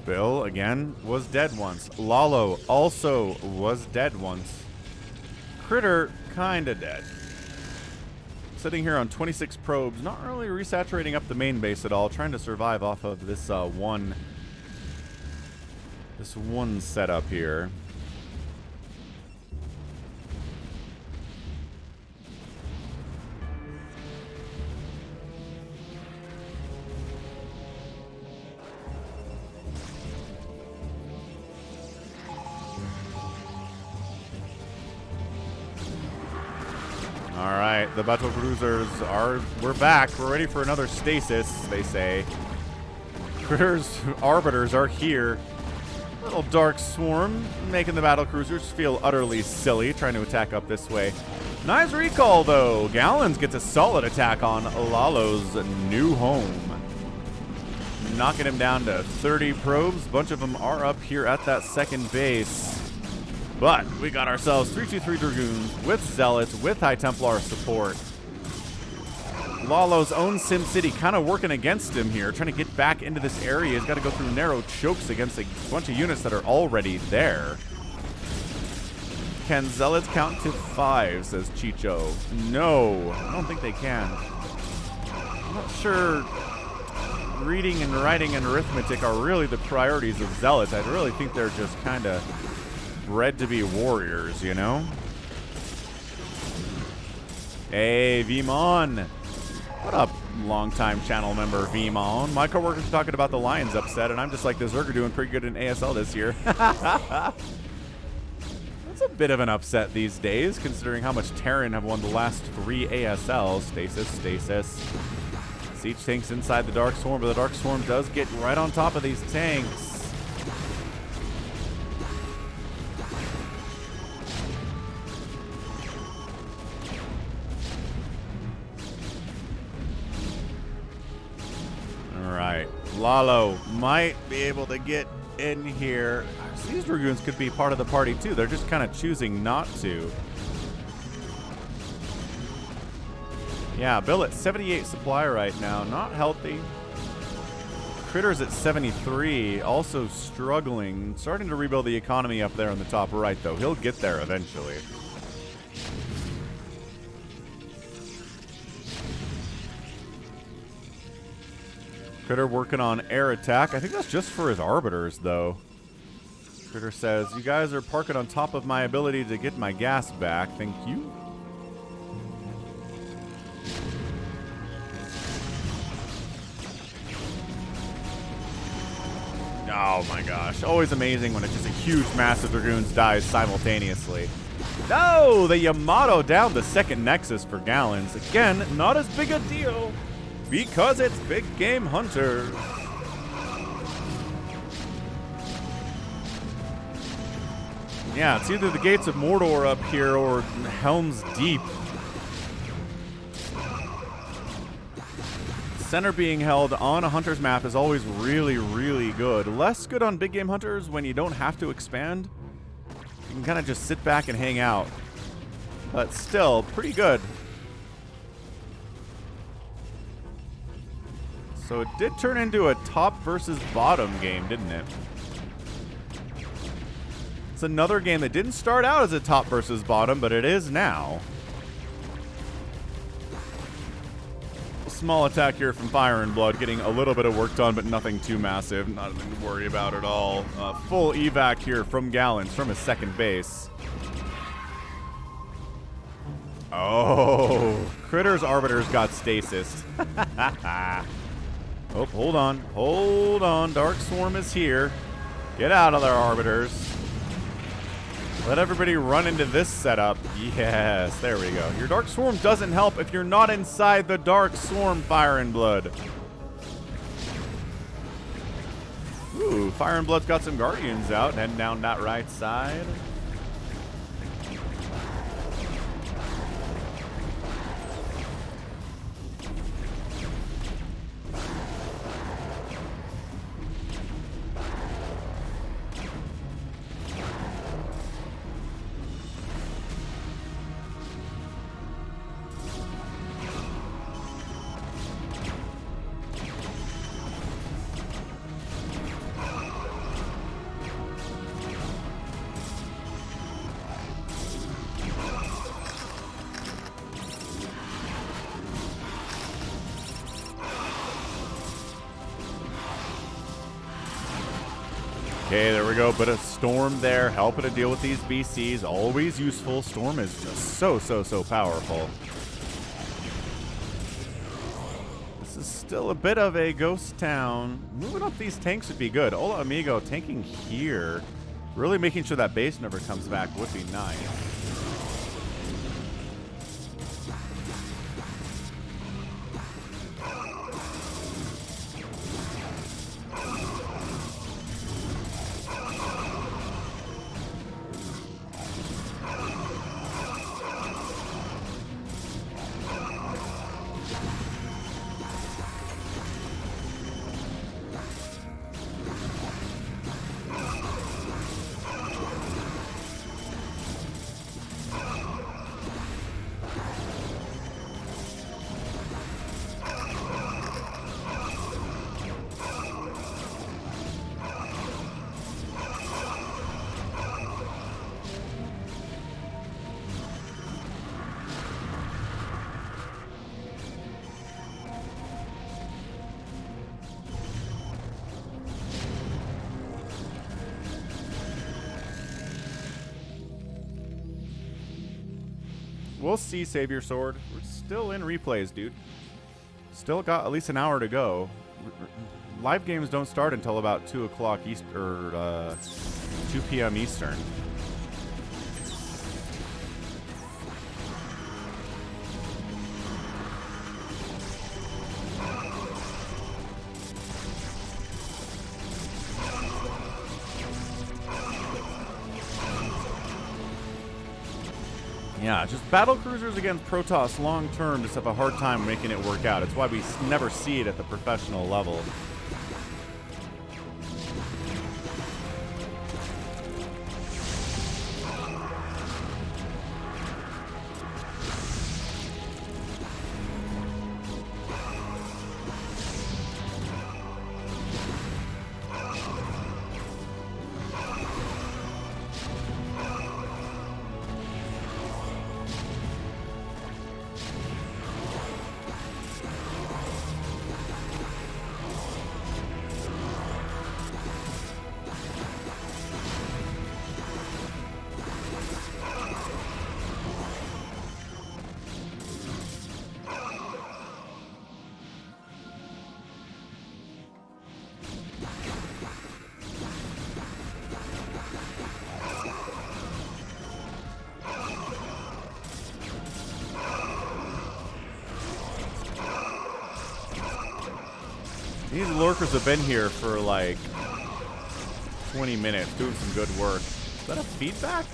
Bill, again, was dead once. Lalo also was dead once. Critter, kinda dead. Sitting here on 26 probes, not really resaturating up the main base at all, trying to survive off of this one setup here. Alright, the battle cruisers we're back. We're ready for another stasis, they say. Critter's arbiters are here. Little Dark Swarm making the battle cruisers feel utterly silly trying to attack up this way. Nice recall, though. Gallons gets a solid attack on Lalo's new home. Knocking him down to 30 probes. A bunch of them are up here at that second base. But we got ourselves 323 Dragoons with Zealots, with High Templar support. Lalo's own SimCity kind of working against him here, trying to get back into this area. He's got to go through narrow chokes against a bunch of units that are already there. Can Zealots count to 5, says Chicho. No, I don't think they can. I'm not sure reading and writing and arithmetic are really the priorities of Zealots. I really think they're just kind of bred to be warriors, you know? Hey, Vmon. What up, longtime channel member Vmon? My coworkers are talking about the Lions upset, and I'm just like, the Zerg are doing pretty good in ASL this year. That's a bit of an upset these days, considering how much Terran have won the last 3 ASLs. Stasis. Siege tanks inside the Dark Swarm, but the Dark Swarm does get right on top of these tanks. Alright, Lalo might be able to get in here. These Dragoons could be part of the party too. They're just kind of choosing not to. Yeah, Bill at 78 supply right now. Not healthy. Critter's at 73, also struggling. Starting to rebuild the economy up there on the top right, though. He'll get there eventually. Critter working on air attack. I think that's just for his arbiters, though. Critter says, you guys are parking on top of my ability to get my gas back. Thank you. Oh my gosh. Always amazing when it's just a huge mass of Dragoons dies simultaneously. No! The Yamato down the second Nexus for Gallons. Again, not as big a deal because it's big game hunters. Yeah, it's either the Gates of Mordor up here or Helm's Deep. Center being held on a hunter's map is always really, really good. Less good on big game hunters when you don't have to expand. You can kind of just sit back and hang out. But still, pretty good. So it did turn into a top versus bottom game, didn't it? It's another game that didn't start out as a top versus bottom, but it is now. small attack here from Fire and Blood, getting a little bit of work done, but nothing too massive. Nothing to worry about at all. Full evac here from Gallons from his second base. Oh, Critter's Arbiter's got stasis. Oh, hold on. Hold on. Dark Swarm is here. Get out of there, Arbiters. Let everybody run into this setup. Yes, there we go. Your Dark Swarm doesn't help if you're not inside the Dark Swarm, Fire and Blood. Ooh, Fire and Blood's got some Guardians out, heading down that right side. Okay, there we go. But a Storm there, helping to deal with these BCs. Always useful. Storm is just so powerful. This is still a bit of a ghost town. Moving up these tanks would be good. Hola Amigo tanking here. Really making sure that base never comes back would be nice. We'll see, SaviorSword. We're still in replays, dude. Still got at least an hour to go. Live games don't start until about 2 o'clock East or 2 p.m. Eastern. Yeah, just battle cruisers against Protoss long term just have a hard time making it work out. It's why we never see it at the professional level. These lurkers have been here for like 20 minutes doing some good work. Is that a feedback?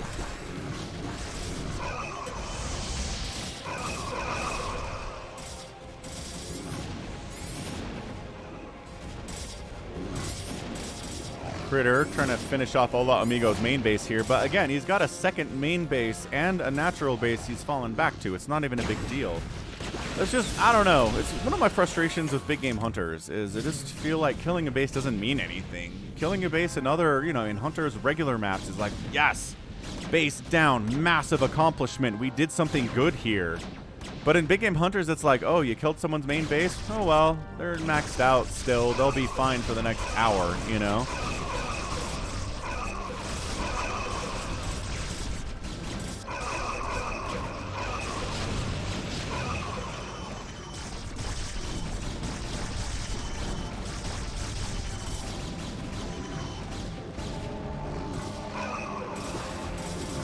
Critter trying to finish off Hola Amigo's main base here, but again, he's got a second main base and a natural base he's fallen back to. It's not even a big deal. It's just, I don't know. It's one of my frustrations with big game hunters is I just feel like killing a base doesn't mean anything. Killing a base in other, in hunters regular maps is like, yes, base down, massive accomplishment. We did something good here. But in big game hunters, it's like, oh, you killed someone's main base? Oh, well, they're maxed out still. They'll be fine for the next hour, you know?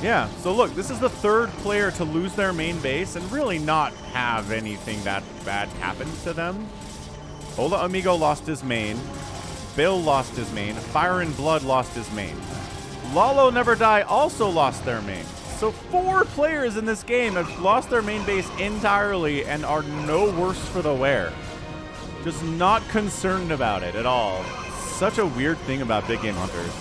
Yeah, so look, this is the third player to lose their main base and really not have anything that bad happen to them. Ola Amigo lost his main. Bill lost his main. Fire and Blood lost his main. Lalo Never Die also lost their main. So 4 players in this game have lost their main base entirely and are no worse for the wear. Just not concerned about it at all. Such a weird thing about big game hunters.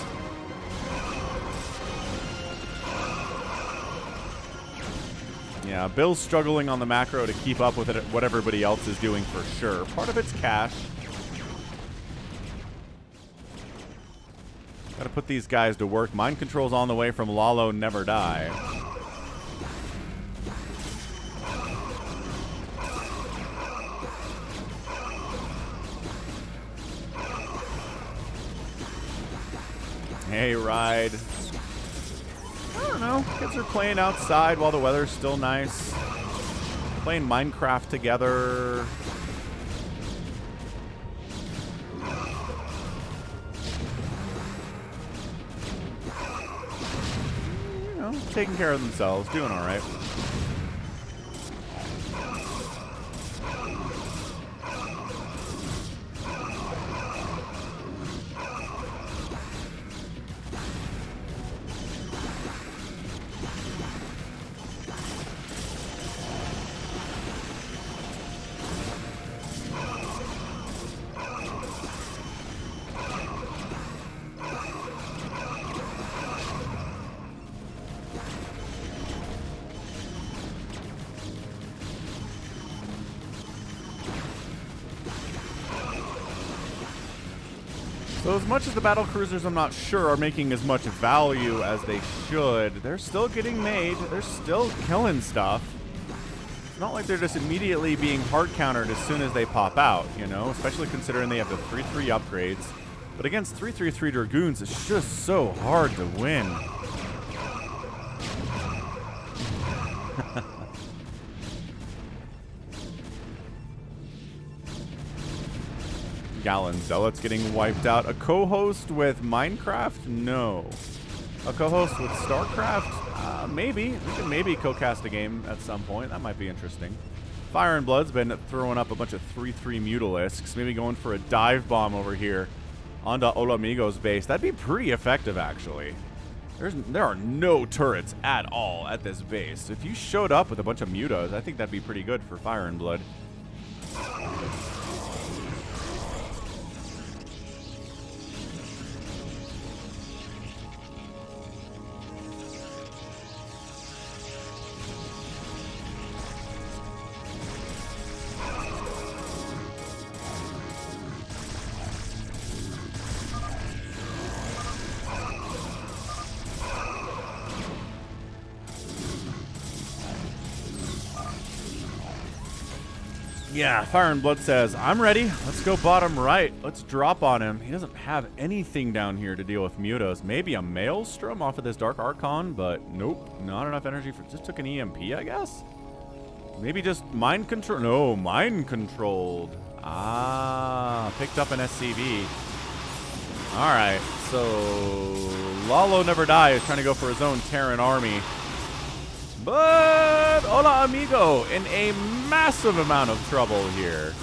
Yeah, Bill's struggling on the macro to keep up with it, what everybody else is doing for sure. Part of it's cash. Gotta put these guys to work. Mind control's on the way from Lalo Never Die. Hey, Ride. I don't know. Kids are playing outside while the weather's still nice. Playing Minecraft together. You know, taking care of themselves, doing all right. So as much as the battle cruisers, I'm not sure, are making as much value as they should, they're still getting made. They're still killing stuff. It's not like they're just immediately being hard countered as soon as they pop out, you know, especially considering they have the 3-3 upgrades. But against 3-3-3 Dragoons, it's just so hard to win. Gallon Zealots getting wiped out. A co-host with Minecraft? No. A co-host with StarCraft? Maybe. We can maybe co-cast a game at some point. That might be interesting. Fire and Blood's been throwing up a bunch of 3-3 Mutalisks. Maybe going for a dive bomb over here onto Olamigo's base. That'd be pretty effective, actually. There are no turrets at all at this base. If you showed up with a bunch of Mutas, I think that'd be pretty good for Fire and Blood. Yeah, Fire and Blood says, I'm ready. Let's go bottom right. Let's drop on him. He doesn't have anything down here to deal with Mutos. Maybe a Maelstrom off of this Dark Archon, but nope. Not enough energy for... Just took an EMP, I guess? Maybe just mind control... No, mind controlled. Ah, picked up an SCV. Alright, so... Lalo Never Die is trying to go for his own Terran army. But Hola Amigo in a massive amount of trouble here.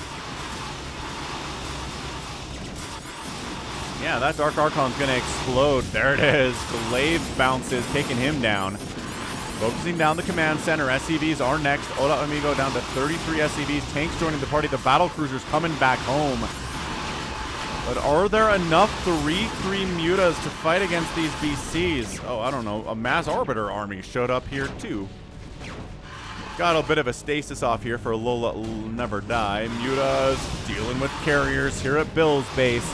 Yeah, that Dark Archon's going to explode. There it is. Glaive bounces, taking him down. Focusing down the command center. SCVs are next. Hola Amigo down to 33 SCVs. Tanks joining the party. The battle cruisers coming back home. But are there enough 3-3 Mutas to fight against these BCs? Oh, I don't know. A Mass Arbiter army showed up here, too. Got a bit of a stasis off here for Lola Never Die. Mutas dealing with carriers here at Bill's base.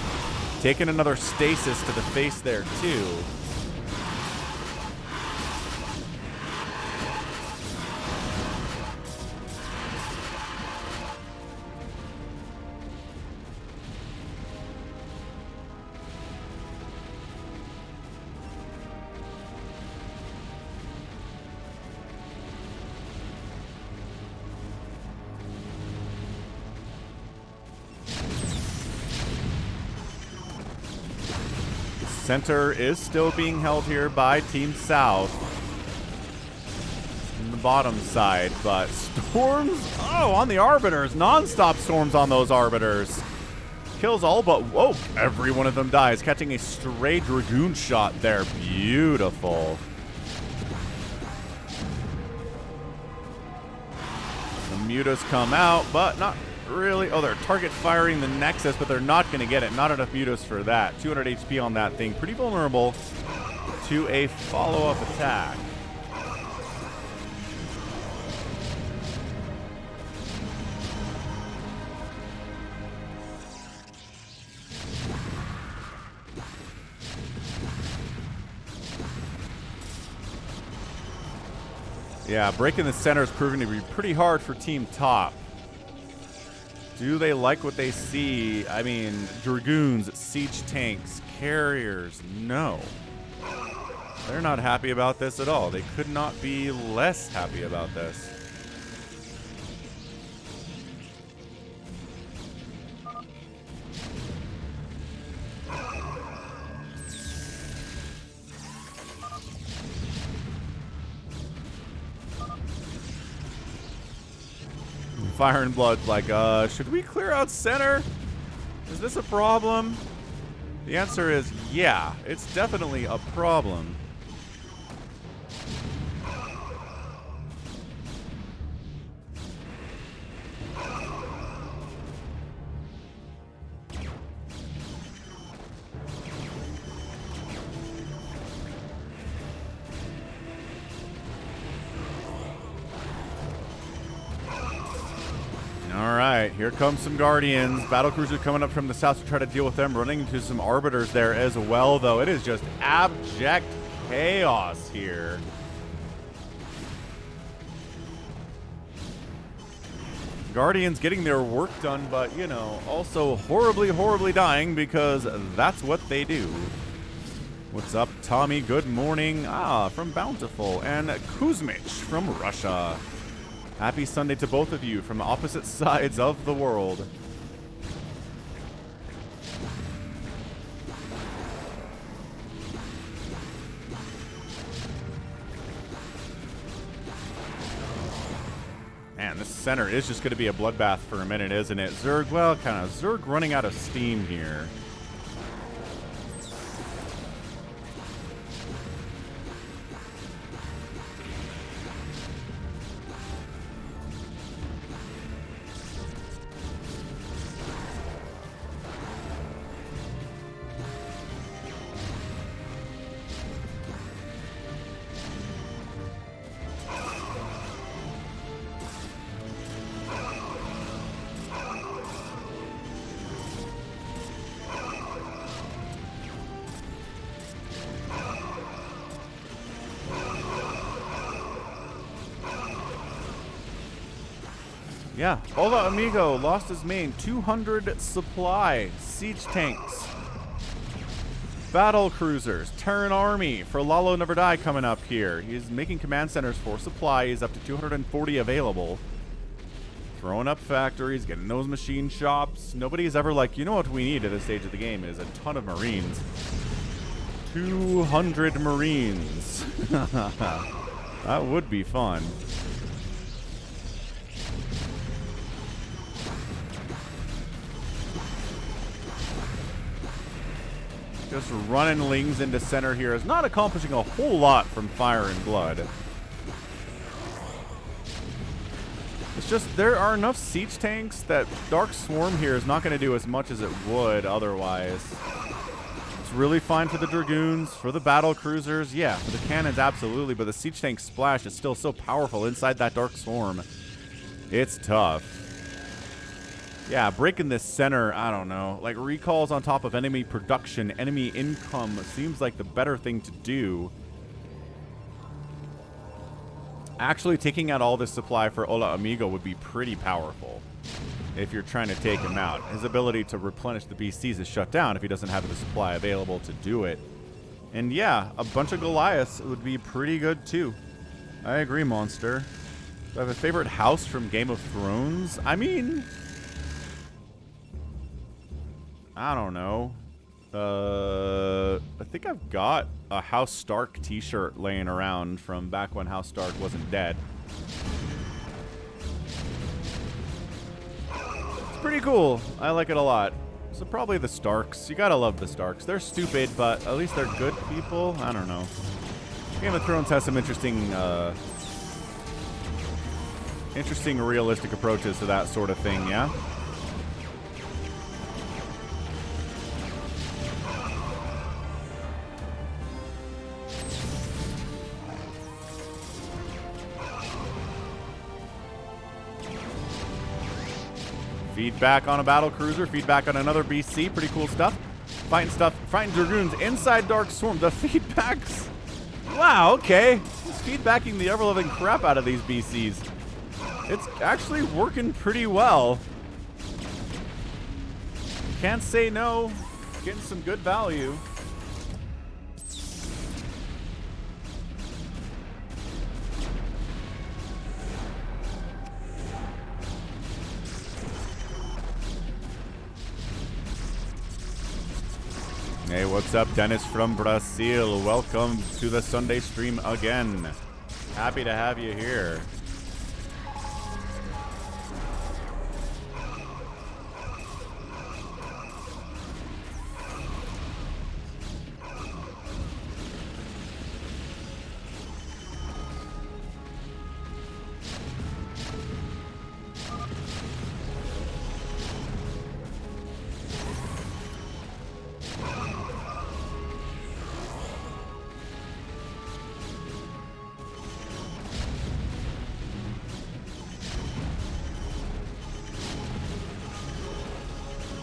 Taking another stasis to the face there, too. Center is still being held here by Team South. On the bottom side, but storms, oh, on the Arbiters. Non-stop storms on those Arbiters. Kills all but, whoa, every one of them dies. Catching a stray Dragoon shot there. Beautiful. The Mutas come out, but not really. Oh, they're target firing the Nexus, but they're not going to get it. Not enough Mutas for that. 200 HP on that thing. Pretty vulnerable to a follow-up attack. Yeah, breaking the center is proving to be pretty hard for Team Top. Do they like what they see? I mean, Dragoons, siege tanks, carriers, no. They're not happy about this at all. They could not be less happy about this. Fire and Blood's like, should we clear out center? Is this a problem? The answer is yeah, it's definitely a problem. Alright, here comes some Guardians. Battlecruiser coming up from the south to try to deal with them. Running into some Arbiters there as well, though. It is just abject chaos here. Guardians getting their work done, but, you know, also horribly, horribly dying because that's what they do. What's up, Tommy? Good morning. From Bountiful. And Kuzmich from Russia. Happy Sunday to both of you from opposite sides of the world. Man, this center is just going to be a bloodbath for a minute, isn't it? Zerg, well, kind of. Zerg running out of steam here. Yeah, Hola Amigo lost his main. 200 supply. Siege tanks. Battle cruisers. Terran Army for Lalo Never Die coming up here. He's making command centers for supply. He's up to 240 available. Throwing up factories, getting those machine shops. Nobody's ever like, you know what we need at this stage of the game is a ton of Marines. 200 Marines. That would be fun. Just running Lings into center here is not accomplishing a whole lot from Fire and Blood. It's just there are enough siege tanks that Dark Swarm here is not going to do as much as it would otherwise. It's really fine for the Dragoons, for the battle cruisers, yeah, for the cannons absolutely, but the siege tank splash is still so powerful inside that Dark Swarm. It's tough. Yeah, breaking this center, I don't know. Like, recalls on top of enemy production, enemy income seems like the better thing to do. Actually, taking out all this supply for Hola Amigo would be pretty powerful if you're trying to take him out. His ability to replenish the BCs is shut down if he doesn't have the supply available to do it. And yeah, a bunch of Goliaths would be pretty good too. I agree, Monster. Do I have a favorite house from Game of Thrones? I mean, I don't know. I think I've got a House Stark t-shirt laying around from back when House Stark wasn't dead. It's pretty cool. I like it a lot. So probably the Starks. You gotta love the Starks. They're stupid, but at least they're good people. I don't know. Game of Thrones has some interesting realistic approaches to that sort of thing, yeah? Feedback on a battle cruiser, feedback on another BC, pretty cool stuff. Fighting Dragoons inside Dark Swarm. The feedbacks. Wow, okay. He's feedbacking the ever-loving crap out of these BCs. It's actually working pretty well. Can't say no. Getting some good value. Hey, what's up, Dennis from Brazil? Welcome to the Sunday stream again. Happy to have you here.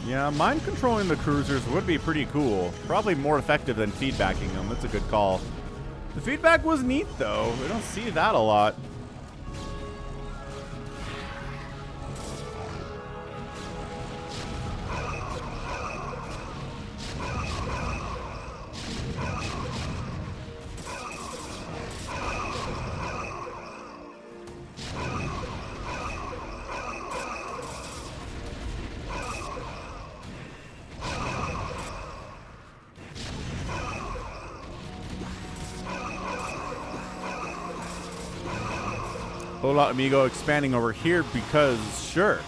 Yeah, mind controlling the cruisers would be pretty cool. Probably more effective than feedbacking them. That's a good call. The feedback was neat, though. We don't see that a lot. Hola Amigo expanding over here because, sure,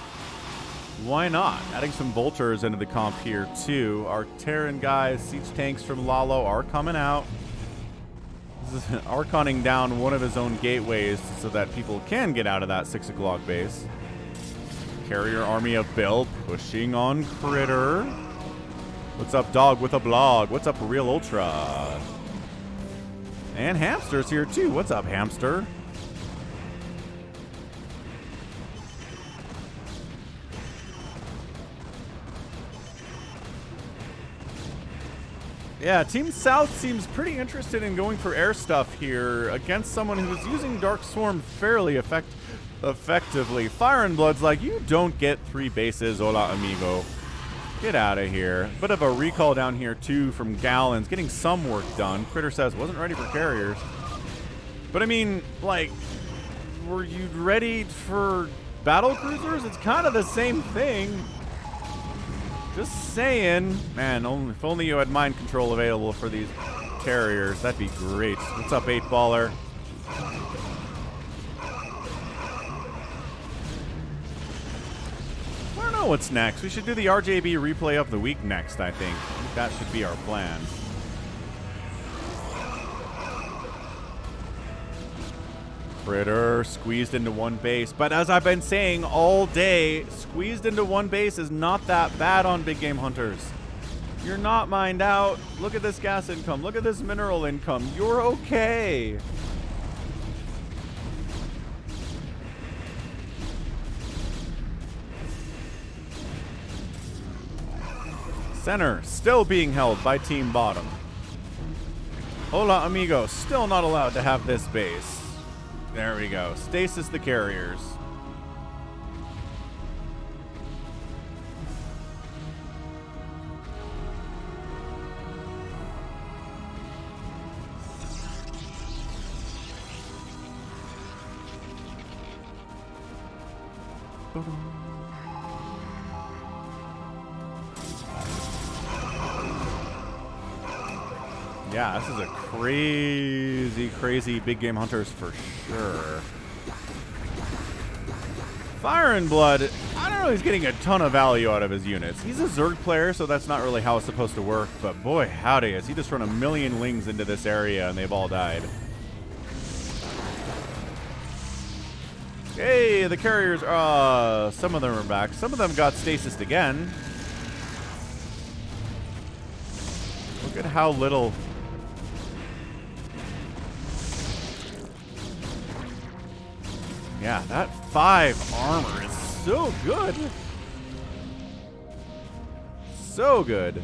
why not? Adding some Vultures into the comp here, too. Our Terran guys, siege tanks from Lalo are coming out. This is Arconing down one of his own gateways so that people can get out of that 6 o'clock base. Carrier army of Bill pushing on Critter. What's up, Dog with a blog? What's up, Realultra? And Hamster's here, too. What's up, Hamster? Yeah, Team South seems pretty interested in going for air stuff here against someone who's using Dark Swarm fairly effectively. Fire and Blood's like, you don't get 3 bases, hola amigo. Get out of here. Bit of a recall down here, too, from Gallons. Getting some work done. Critter says, wasn't ready for carriers. But, I mean, like, were you ready for battle cruisers? It's kind of the same thing. Just saying. Man, if only you had mind control available for these carriers, that'd be great. What's up, 8-baller? I don't know what's next. We should do the RJB replay of the week next, I think. That should be our plan. Critter squeezed into one base, but as I've been saying all day, squeezed into one base is not that bad on big game hunters. You're not mined out. Look at this gas income. Look at this mineral income. You're okay. Center still being held by Team Bottom. Hola amigo, still not allowed to have this base. There we go. Stasis the carriers. Yeah, this is a crazy, crazy big game hunters for sure. Fire and Blood, I don't know, he's getting a ton of value out of his units. He's a Zerg player, so that's not really how it's supposed to work, but boy, howdy, has he just run a million lings into this area and they've all died. Hey, the carriers, some of them are back. Some of them got stasis again. Look at how little... Yeah, that 5 armor is so good. So good.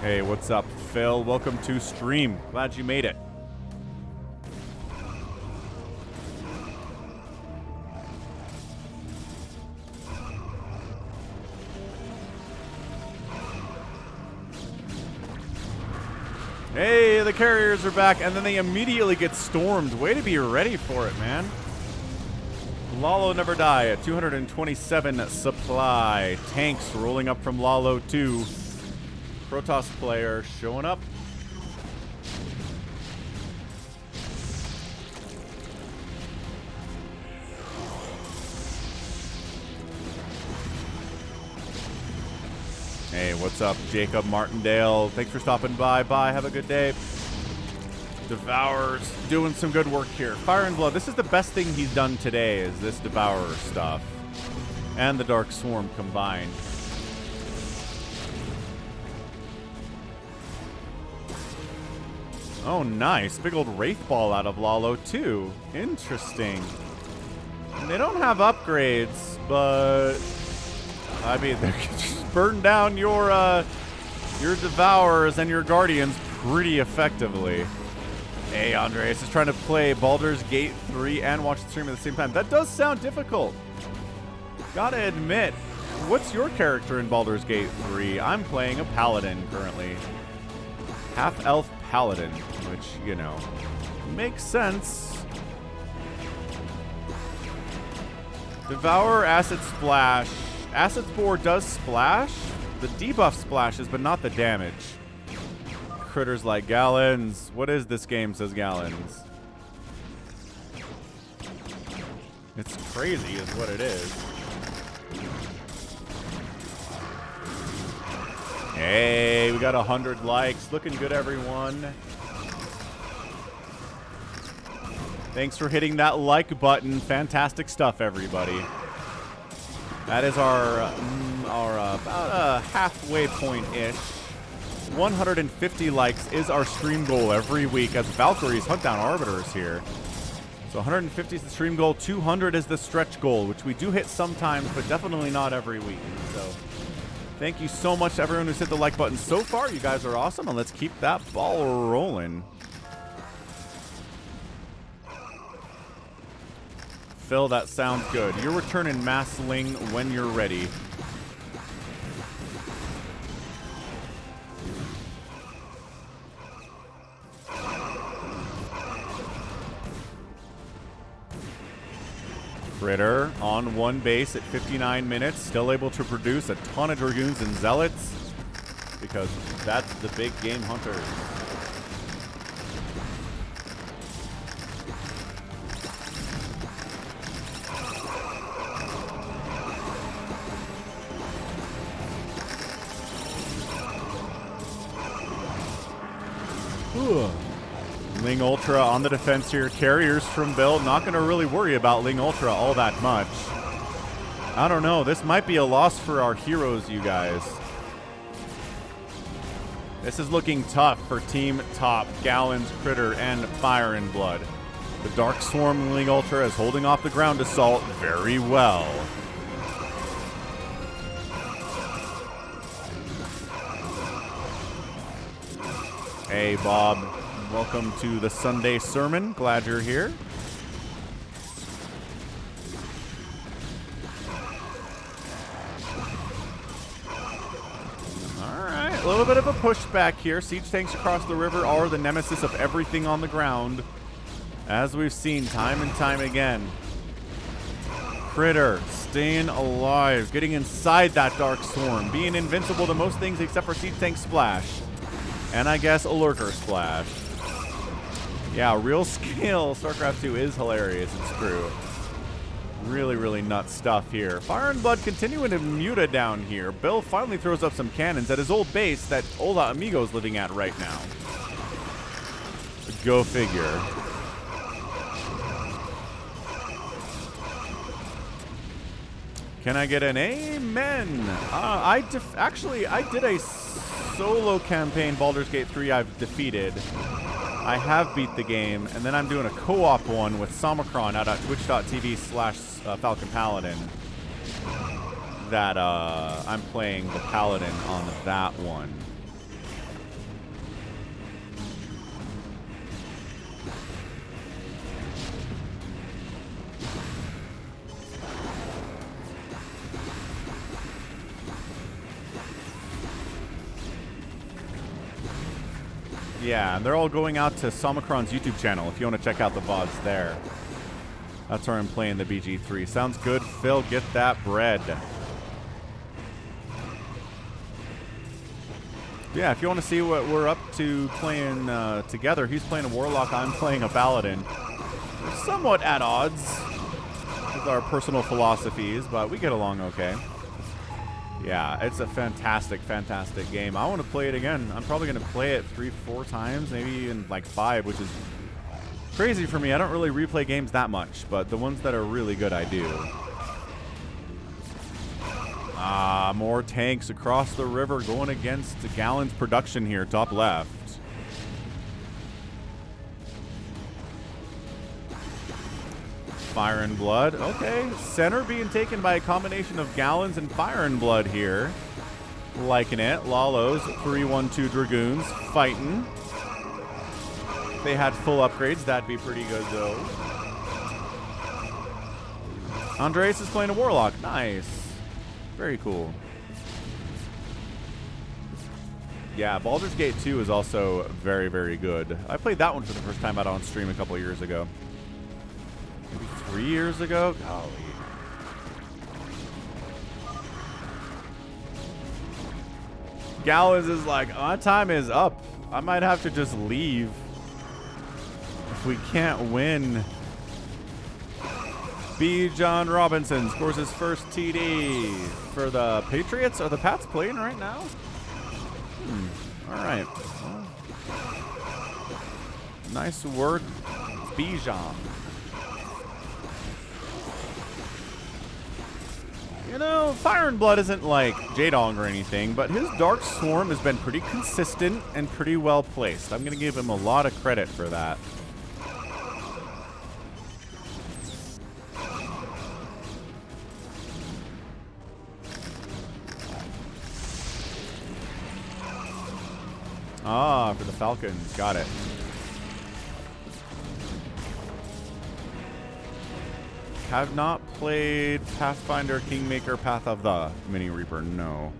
Hey, what's up, Phil? Welcome to stream. Glad you made it. Hey, the carriers are back, and then they immediately get stormed. Way to be ready for it, man. Lalo never die at 227 supply. Tanks rolling up from Lalo 2. Protoss player showing up. Hey, what's up, Jacob Martindale? Thanks for stopping by. Bye, have a good day. Devourer's doing some good work here. Fire and Blood, this is the best thing he's done today, is this Devourer stuff. And the Dark Swarm combined. Oh, nice. Big old Wraith Ball out of Lalo, too. Interesting. And they don't have upgrades, but... I mean, they can just burn down your Devourers and your Guardians pretty effectively. Hey, Andreas is trying to play Baldur's Gate 3 and watch the stream at the same time. That does sound difficult. Gotta admit. What's your character in Baldur's Gate 3? I'm playing a Paladin currently. Half-elf Paladin, which, you know, makes sense. Devour Acid Splash. Acid Spore does splash. The debuff splashes, but not the damage. Critters like Gallons. What is this game, says Gallons? It's crazy is what it is. Hey, we got 100 likes. Looking good, everyone. Thanks for hitting that like button. Fantastic stuff, everybody. That is our about a halfway point-ish. 150 likes is our stream goal every week as Valkyries hunt down Arbiters here. So 150 is the stream goal. 200 is the stretch goal, which we do hit sometimes, but definitely not every week. So thank you so much to everyone who's hit the like button so far. You guys are awesome, and let's keep that ball rolling. Phil, that sounds good. You're returning Mass Ling when you're ready. Critter on one base at 59 minutes, still able to produce a ton of Dragoons and Zealots because that's the big game hunter. Ling Ultra on the defense here. Carriers from Bill. Not going to really worry about Ling Ultra all that much. I don't know. This might be a loss for our heroes, you guys. This is looking tough for Team Top, Gallons, Critter, and Fire and Blood. The Dark Swarm Ling Ultra is holding off the ground assault very well. Hey, Bob. Welcome to the Sunday sermon. Glad you're here. Alright, a little bit of a pushback here. Siege tanks across the river are the nemesis of everything on the ground, as we've seen time and time again. Critter staying alive, getting inside that Dark Swarm, being invincible to most things except for Siege Tank Splash. And I guess a Lurker Splash. Yeah, real scale StarCraft 2 is hilarious, it's true. Really, really nuts stuff here. Fire and Blood continuing to muta down here. Bill finally throws up some cannons at his old base that old Amigo's living at right now. Go figure. Can I get an amen? Actually, I did a solo campaign, Baldur's Gate 3, I've defeated. I have beat the game, and then I'm doing a co-op one with Somicron out at twitch.tv/FalconPaladin. That I'm playing the Paladin on that one. Yeah, and they're all going out to Somicron's YouTube channel if you want to check out the VODs there. That's where I'm playing the BG3. Sounds good, Phil. Get that bread. Yeah, if you want to see what we're up to playing together, he's playing a Warlock, I'm playing a Paladin. We're somewhat at odds with our personal philosophies, but we get along okay. Yeah, it's a fantastic, fantastic game. I want to play it again. I'm probably going to play it 3-4 times, maybe even like 5, which is crazy for me. I don't really replay games that much, but the ones that are really good, I do. Ah, more tanks across the river going against Gallons production here, top left. Fire and Blood. Okay, center being taken by a combination of Gallons and Fire and Blood here. Liking it. Lalo's 3-1-2 Dragoons fighting. If they had full upgrades, that'd be pretty good though. Andres is playing a Warlock. Nice. Very cool. Yeah, Baldur's Gate 2 is also very, very good. I played that one for the first time out on stream a couple years ago. Maybe 3 years ago? Golly. Gallons is like, my time is up. I might have to just leave if we can't win. B. John Robinson scores his first TD for the Patriots. Are the Pats playing right now? All right. Well, nice work, Bijan. You know, Fire and Blood isn't like J-Dong or anything, but his Dark Swarm has been pretty consistent and pretty well placed. I'm going to give him a lot of credit for that. Ah, for the Falcons. Got it. Have not played Pathfinder Kingmaker Path of the Mini Reaper. No.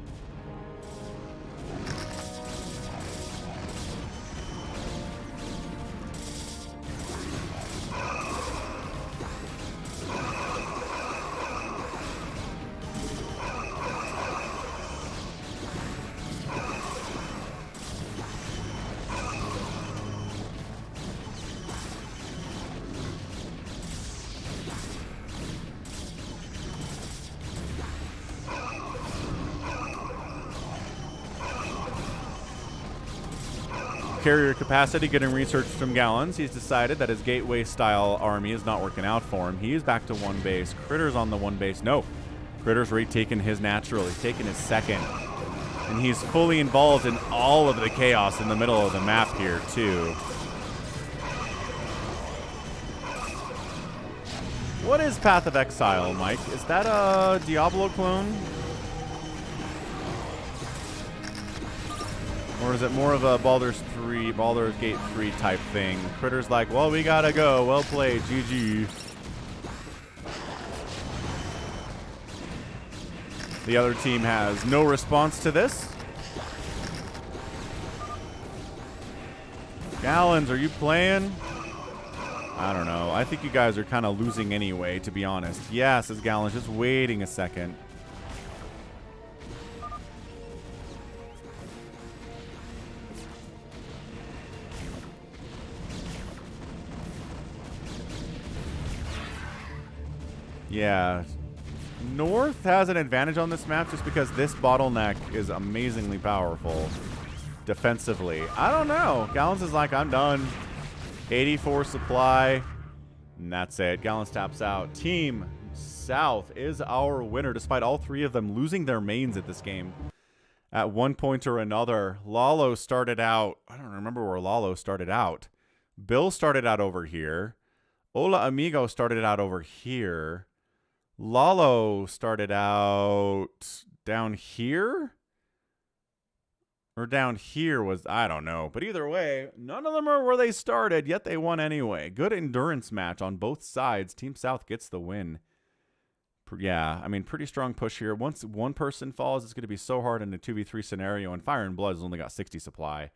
Carrier capacity getting researched from Gallons. He's decided that his gateway-style army is not working out for him. He is back to one base. Critter's on the one base. No. Critter's already taken his natural. He's taken his second. And he's fully involved in all of the chaos in the middle of the map here, too. What is Path of Exile, Mike? Is that a Diablo clone? Or is it more of a Baldur's Gate 3 type thing? Critter's like, well, we gotta go. Well played. GG. The other team has no response to this. Gallons, are you playing? I don't know. I think you guys are kind of losing anyway, to be honest. Yeah, says Gallons. Just waiting a second. Yeah. North has an advantage on this map just because this bottleneck is amazingly powerful defensively. I don't know. Gallons is like, I'm done. 84 supply. And that's it. Gallons taps out. Team South is our winner despite all three of them losing their mains at this game at one point or another. Lalo started out. I don't remember where Lalo started out. Bill started out over here. Hola Amigo started out over here. Lalo started out down here? Or down here was, I don't know. But either way, none of them are where they started, yet they won anyway. Good endurance match on both sides. Team South gets the win. Yeah, I mean, pretty strong push here. Once one person falls, it's going to be so hard in a 2v3 scenario, and Fire and Blood has only got 60 supply. I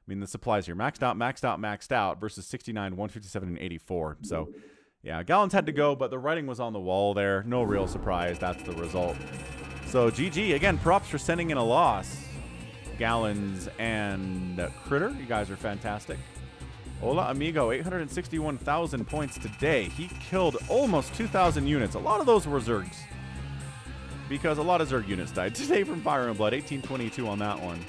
mean, the supplies here maxed out, maxed out, maxed out versus 69, 157, and 84. So, yeah, Gallons had to go, but the writing was on the wall there. No real surprise. That's the result. So, GG. Again, props for sending in a loss. Gallons and Critter, you guys are fantastic. Hola Amigo, 861,000 points today. He killed almost 2,000 units. A lot of those were Zergs, because a lot of Zerg units died today from Fire and Blood. 1822 on that one.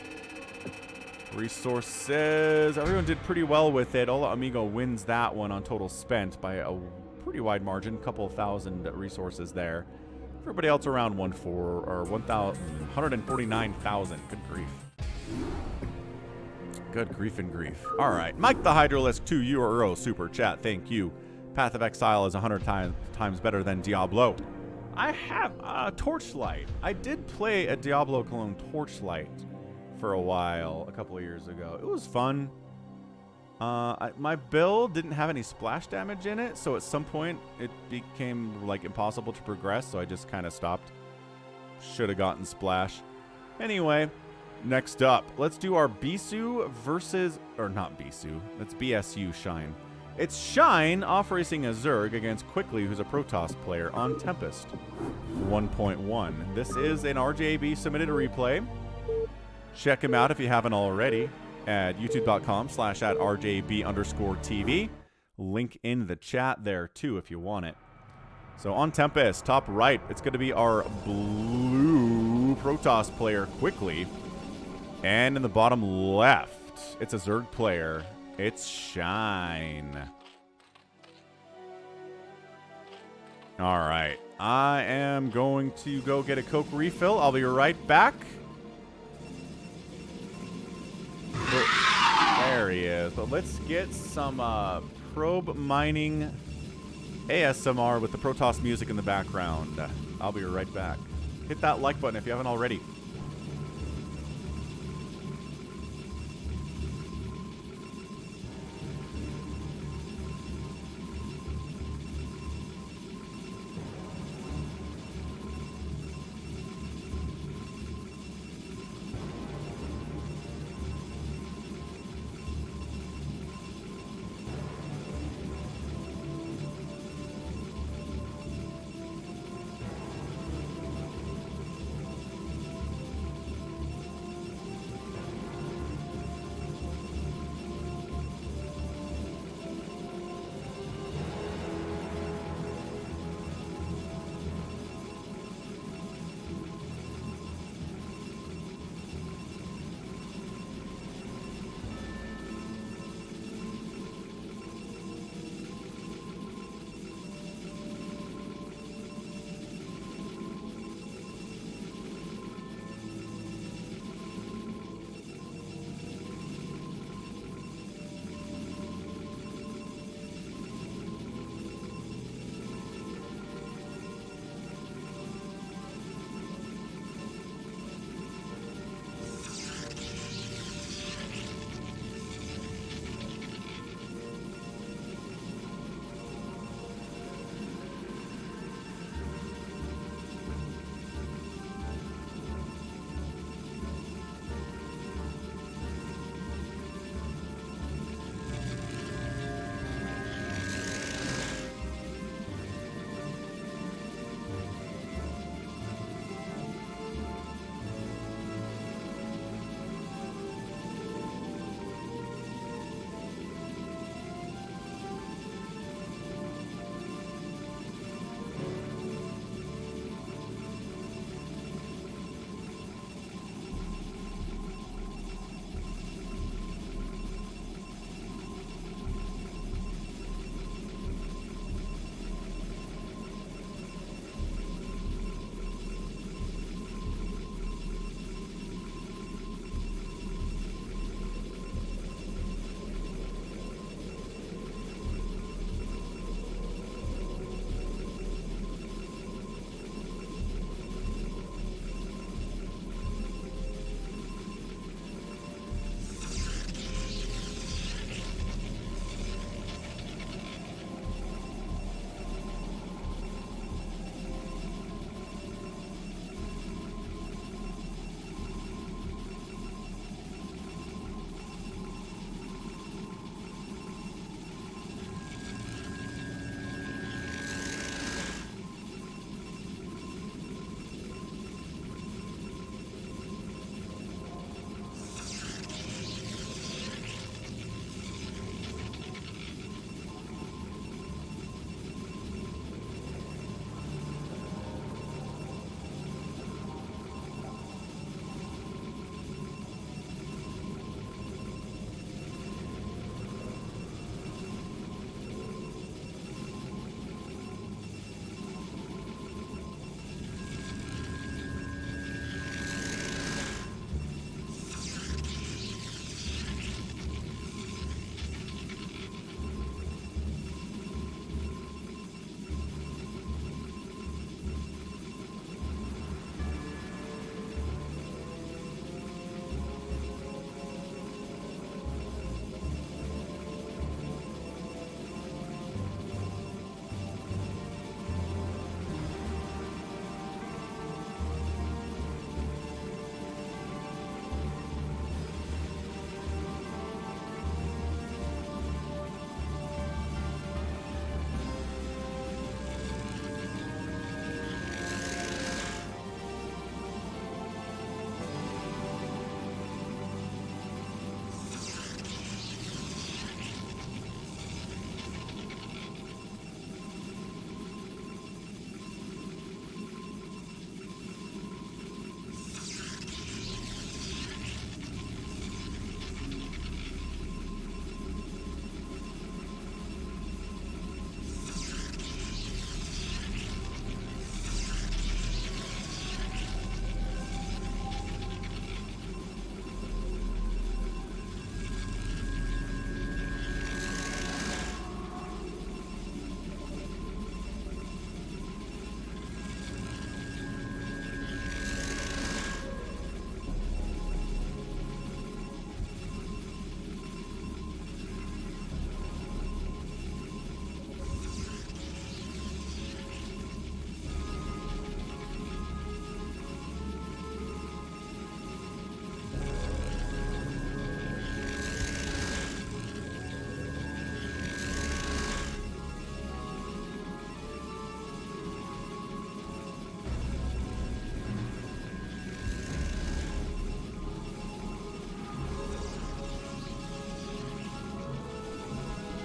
Resources, everyone did pretty well with it. Hola Amigo wins that one on total spent by a pretty wide margin. Couple thousand resources there. Everybody else around 149,000. Good grief. Good grief and grief. All right. Mike the Hydralisk, 2 euro super chat. Thank you. Path of Exile is 100 times better than Diablo. I have Torchlight. I did play a Diablo clone Torchlight for a while, a couple of years ago. It was fun. My build didn't have any splash damage in it, so at some point it became like impossible to progress, so I just kind of stopped. Should have gotten splash. Anyway, next up, let's do our Bisu versus, or not Bisu, that's BSU Shine. It's Shine off-racing a Zerg against Quickly, who's a Protoss player, on Tempest 1.1. This is an RJB submitted replay. Check him out if you haven't already at youtube.com/@RJB_TV. Link in the chat there too if you want it. So on Tempest, top right, it's going to be our blue Protoss player Quickly. And in the bottom left, it's a Zerg player. It's Shine. All right. I am going to go get a Coke refill. I'll be right back. There he is. But let's get some probe mining ASMR with the Protoss music in the background. I'll be right back. Hit that like button if you haven't already.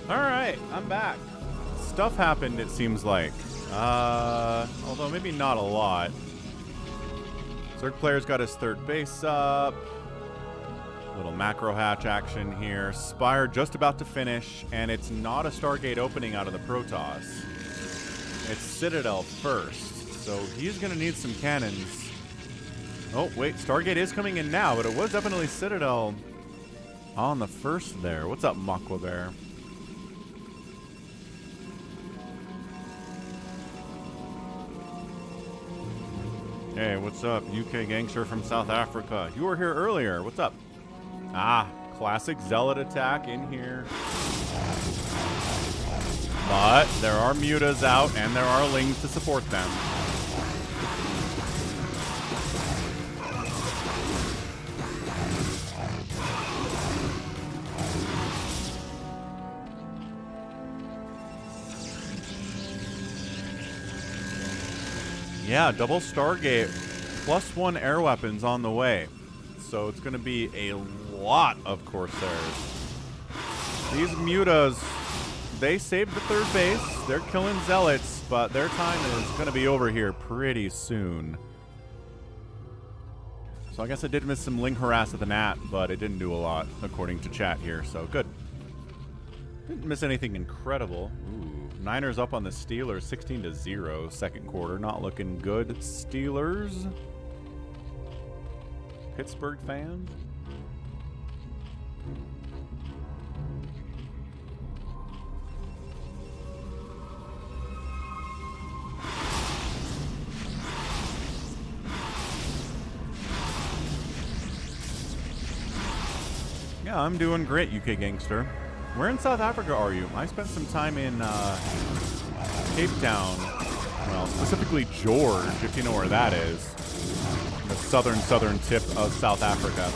Alright, I'm back. Stuff happened, it seems like. Although maybe not a lot. Zerg player's got his third base up. Little macro hatch action here. Spire just about to finish, and it's not a Stargate opening out of the Protoss. It's Citadel first, so he's going to need some cannons. Oh, wait, Stargate is coming in now, but it was definitely Citadel on the first there. What's up, Makwa Bear? Hey, what's up? UK gangster from South Africa. You were here earlier. What's up? Ah, classic Zealot attack in here. But there are mutas out, and there are lings to support them. Yeah, double Stargate, +1 air weapons on the way. So it's going to be a lot of Corsairs. These mutas, they saved the third base. They're killing Zealots, but their time is going to be over here pretty soon. So I guess I did miss some Ling harass at the Nat, but it didn't do a lot, according to chat here, so good. Didn't miss anything incredible. Ooh, Niners up on the Steelers, 16-0, second quarter. Not looking good. Steelers. Pittsburgh fans. Yeah, I'm doing great, UK gangster. Where in South Africa are you? I spent some time in Cape Town. Well, specifically George, if you know where that is. The southern tip of South Africa.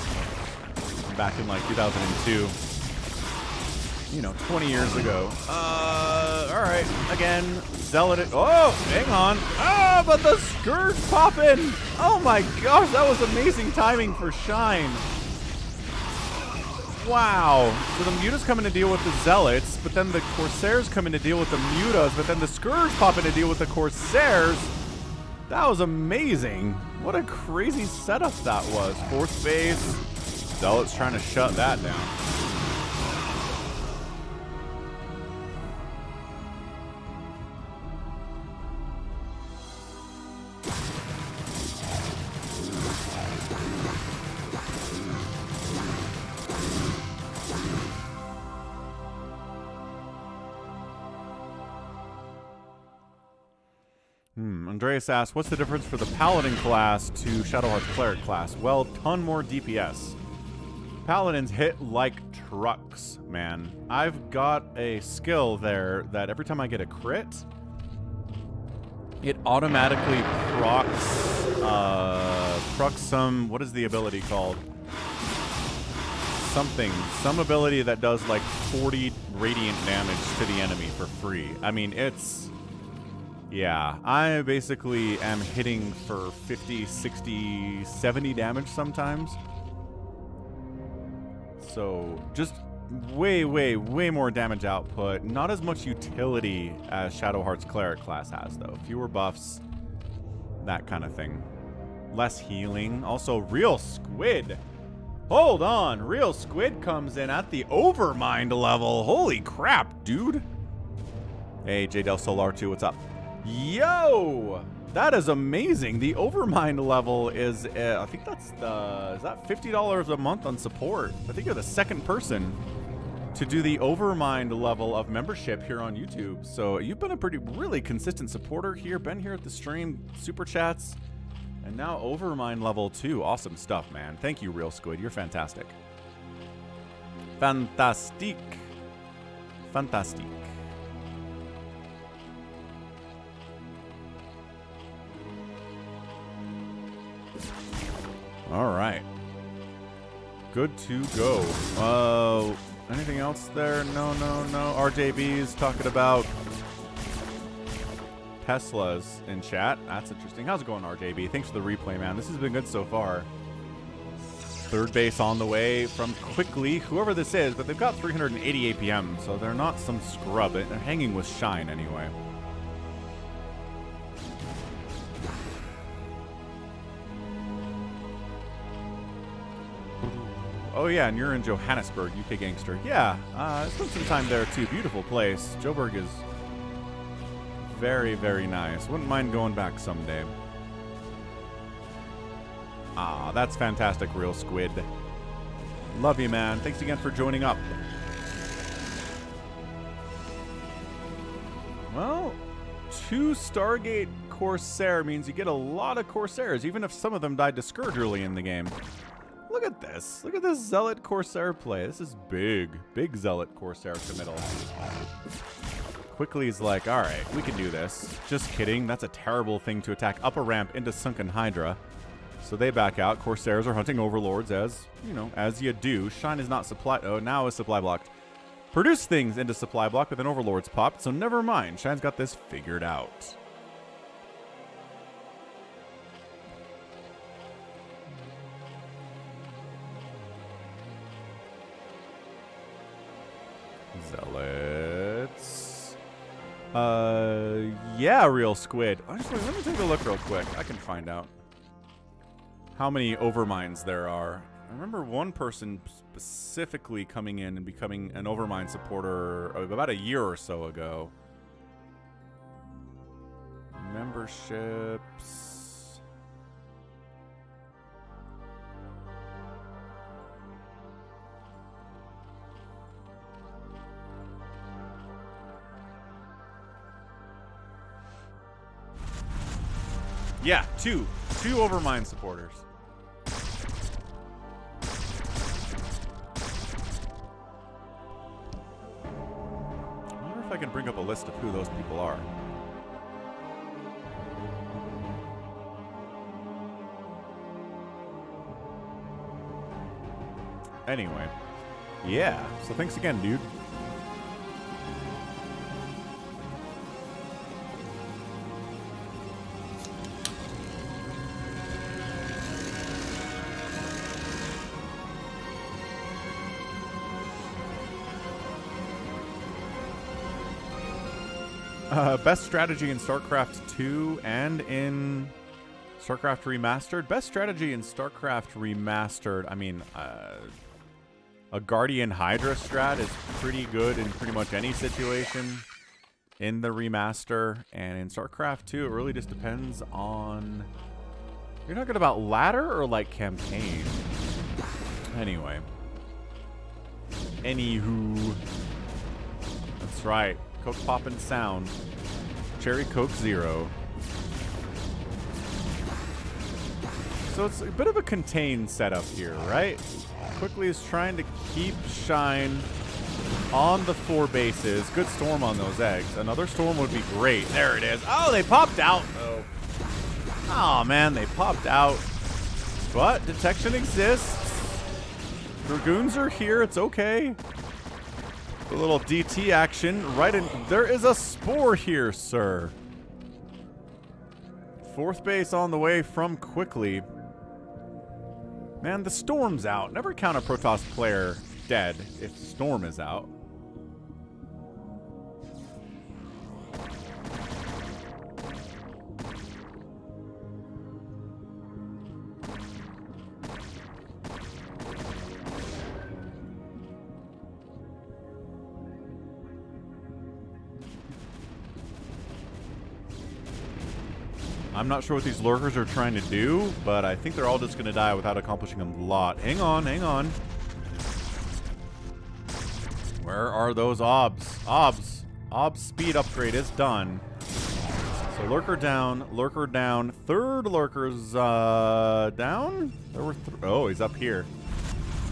Back in like 2002. You know, 20 years ago. Alright, again, Zealot. Oh, hang on. Ah, but the Scourge popping! Oh my gosh, that was amazing timing for Shine. Wow. So the mutas come in to deal with the Zealots, but then the Corsairs come in to deal with the mutas, but then the Scourge pop in to deal with the Corsairs. That was amazing. What a crazy setup that was. Fourth base. Zealots trying to shut that down. Andreas asks, what's the difference for the Paladin class to Shadowheart's Cleric class? Well, ton more DPS. Paladins hit like trucks, man. I've got a skill there that every time I get a crit, it automatically procs some, what is the ability called? Some ability that does like 40 radiant damage to the enemy for free. I mean, it's... Yeah, I basically am hitting for 50, 60, 70 damage sometimes. So just way more damage output. Not as much utility as Shadowheart's Cleric class has, though. Fewer buffs, that kind of thing. Less healing. Also, Real Squid. Hold on. Real Squid comes in at the Overmind level. Holy crap, dude. Hey, JDel Solar 2, what's up? Yo, that is amazing. The Overmind level is, I think that's the, is that $50 a month on support? I think you're the second person to do the Overmind level of membership here on YouTube. So you've been a really consistent supporter here, been here at the stream, super chats, and now Overmind level 2. Awesome stuff, man. Thank you, Real Squid. You're fantastic. Fantastique. Fantastique. All right. Good to go. Anything else there? No. RJB's talking about Teslas in chat. That's interesting. How's it going, RJB? Thanks for the replay, man. This has been good so far. Third base on the way from Quickly, whoever this is, but they've got 380 APM, so they're not some scrub. They're hanging with Shine anyway. Oh yeah, and you're in Johannesburg, UK gangster. Yeah, I spent some time there too. Beautiful place. Joburg is very, very nice. Wouldn't mind going back someday. Ah, that's fantastic, Real Squid. Love you, man. Thanks again for joining up. Well, 2 Stargate Corsair means you get a lot of Corsairs, even if some of them died to Scourge early in the game. Look at this. Look at this Zealot Corsair play. This is big. Big Zealot Corsair committal. Quickly is like, alright, we can do this. Just kidding. That's a terrible thing to attack up a ramp into Sunken Hydra. So they back out. Corsairs are hunting Overlords as, you know, as you do. Shine is not supply. Oh, now is supply blocked. Produce things into supply block with an Overlord's popped, so never mind. Shine's got this figured out. Zealots. Yeah, Real Squid. Actually, let me take a look real quick. I can find out how many Overminds there are. I remember one person specifically coming in and becoming an Overmind supporter about a year or so ago. Memberships. Yeah, two Overmind supporters. I wonder if I can bring up a list of who those people are. Anyway, yeah. So thanks again, dude. Best strategy in StarCraft 2 and in StarCraft Remastered. Best strategy in StarCraft Remastered. I mean, a Guardian Hydra strat is pretty good in pretty much any situation in the remaster. And in StarCraft 2, it really just depends on... You're talking about ladder or like campaign? Anyway. Anywho. That's right. Coke poppin' sound. Cherry Coke Zero. So it's a bit of a contained setup here, right? Quickly is trying to keep Shine on the 4 bases. Good storm on those eggs. Another storm would be great. There it is. Oh, they popped out, though. Oh, man, they popped out. But detection exists. Dragoons are here. It's okay. A little DT action right in. There is a spore here, sir. 4th base on the way from Quickly. Man, the storm's out. Never count a Protoss player dead if the storm is out. I'm not sure what these lurkers are trying to do, but I think they're all just going to die without accomplishing a lot. Hang on, hang on. Where are those obs? Obs speed upgrade is done. So lurker down, 3rd lurker's down? There were oh, he's up here.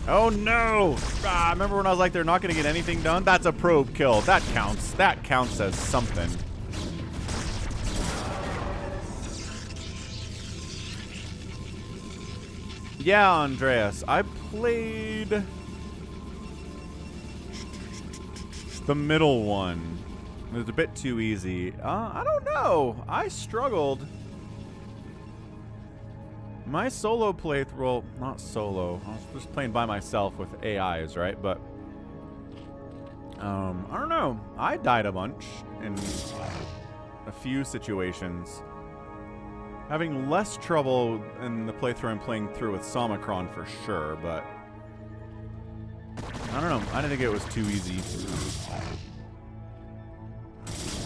Oh no! Ah, remember when I was like, they're not going to get anything done? That's a probe kill. That counts. That counts as something. Yeah, Andreas, I played the middle one. It was a bit too easy. I don't know. I struggled. My solo playthrough, well, not solo. I was just playing by myself with AIs, right? But I don't know. I died a bunch in a few situations. Having less trouble in the playthrough I'm playing through with Somicron for sure, but I don't know. I didn't think it was too easy.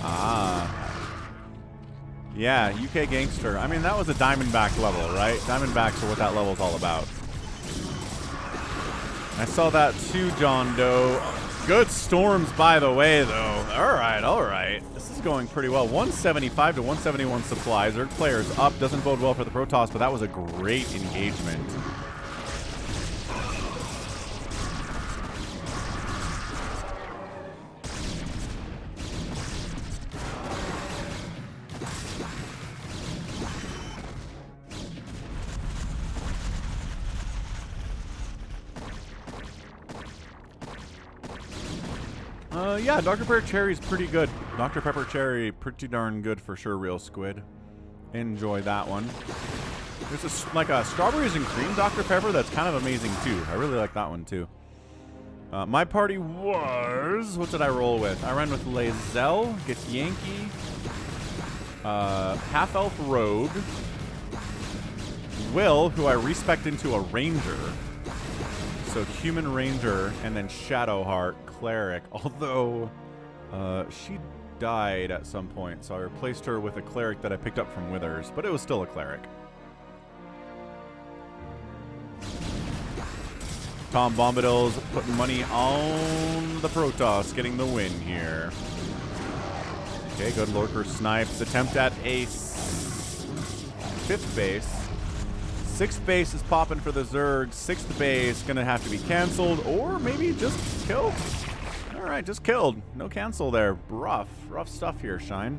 Ah. Yeah, UK Gangster. I mean, that was a Diamondback level, right? Diamondbacks are what that level's all about. I saw that too, JohnDoe. Good storms, by the way, though. All right. This is going pretty well. 175 to 171 supplies. Zerg players up. Doesn't bode well for the Protoss, but that was a great engagement. Yeah, Dr. Pepper Cherry's pretty good. Dr. Pepper Cherry, pretty darn good for sure, Real Squid. Enjoy that one. There's like a strawberries and cream Dr. Pepper that's kind of amazing too. I really like that one too. My party was... What did I roll with? I ran with Lae'zel, Githyanki, Half-Elf Rogue, Will, who I respect into a Ranger. So Human Ranger, and then Shadowheart Cleric. Although she died at some point, so I replaced her with a Cleric that I picked up from Withers, but it was still a Cleric. Tom Bombadil's putting money on the Protoss, getting the win here. Okay, good Lurker snipes. Attempt at a 5th base. 6th base is popping for the Zerg. 6th base gonna have to be canceled, or maybe just killed. All right, just killed. No cancel there. Rough stuff here, Shine.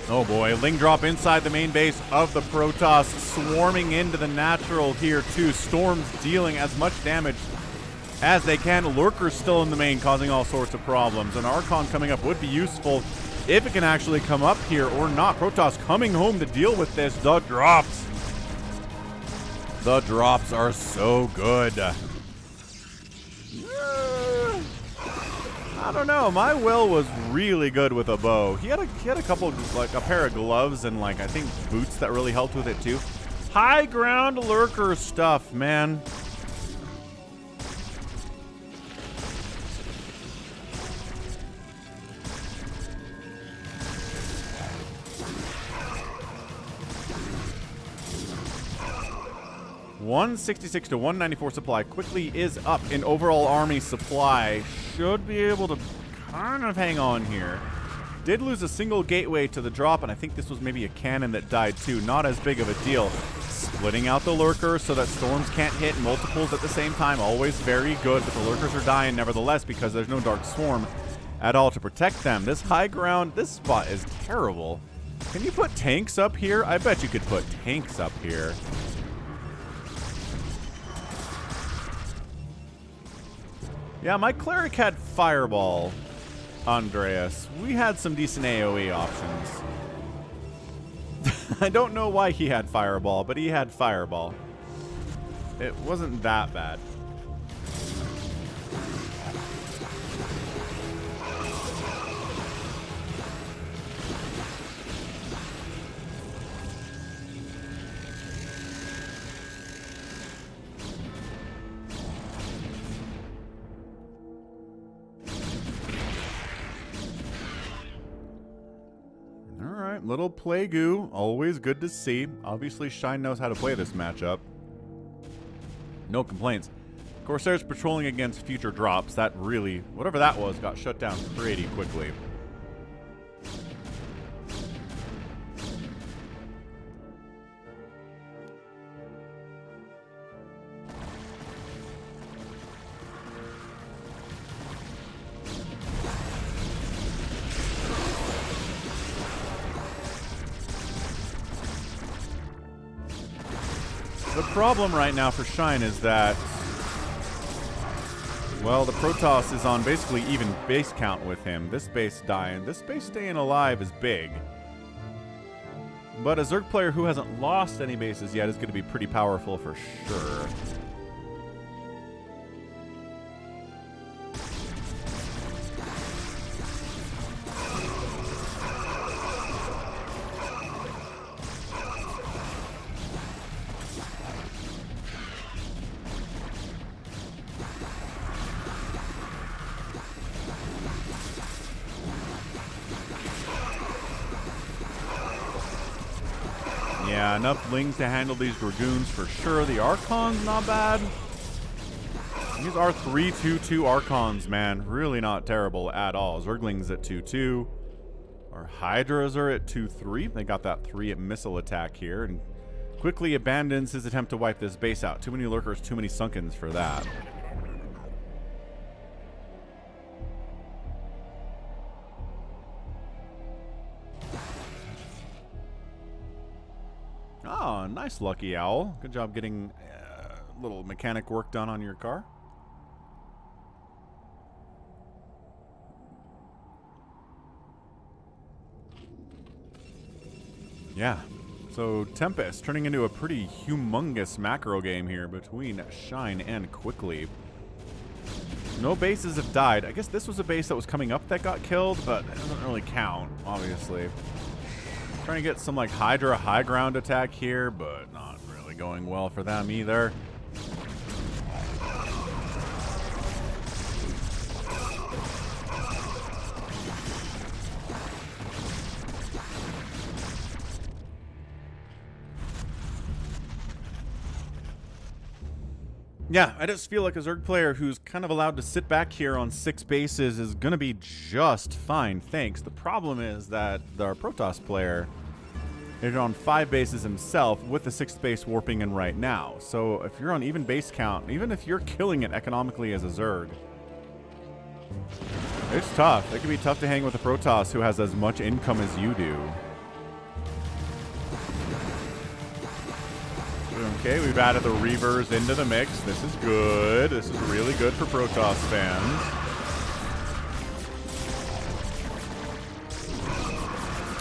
Oh boy, Ling drop inside the main base of the Protoss, swarming into the natural here too. Storms dealing as much damage as they can. Lurker's still in the main, causing all sorts of problems. An Archon coming up would be useful if it can actually come up here or not. Protoss coming home to deal with this. The drops. The drops are so good. I don't know. My Will was really good with a bow. He had a couple, like a pair of gloves and like I think boots that really helped with it too. High ground Lurker stuff, man. $166 to $194 supply quickly is up in overall army supply. Should be able to kind of hang on here. Did lose a single gateway to the drop, and I think this was maybe a cannon that died too. Not as big of a deal. Splitting out the Lurker so that storms can't hit multiples at the same time. Always very good, but the Lurkers are dying nevertheless because there's no Dark Swarm at all to protect them. This high ground, this spot is terrible. Can you put tanks up here? I bet you could put tanks up here. Yeah, my Cleric had Fireball, Andreas. We had some decent AoE options. I don't know why he had Fireball, but he had Fireball. It wasn't that bad. Little Plague-oo, always good to see. Obviously, Shine knows how to play this matchup. No complaints. Corsairs patrolling against future drops. That really, whatever that was, got shut down pretty quickly. The problem right now for Shine is that, well, the Protoss is on basically even base count with him. This base dying, this base staying alive is big. But a Zerg player who hasn't lost any bases yet is going to be pretty powerful for sure. Yeah, enough lings to handle these Dragoons for sure. The Archon's not bad. These are 3/2/2 Archons, man. Really not terrible at all. Zerglings at 2/2. Our Hydras are at 2/3. They got that 3 missile attack here. And quickly abandons his attempt to wipe this base out. Too many Lurkers, too many Sunkens for that. Oh, nice Lucky Owl. Good job getting a little mechanic work done on your car. Yeah. So Tempest turning into a pretty humongous macro game here between Shine and Quickly. No bases have died. I guess this was a base that was coming up that got killed, but it doesn't really count, obviously. Trying to get some like Hydra high ground attack here, but not really going well for them either. Yeah, I just feel like a Zerg player who's kind of allowed to sit back here on 6 bases is going to be just fine, thanks. The problem is that our Protoss player is on 5 bases himself with the 6th base warping in right now. So if you're on even base count, even if you're killing it economically as a Zerg, it's tough. It can be tough to hang with a Protoss who has as much income as you do. Okay, we've added the Reavers into the mix. This is good. This is really good for Protoss fans.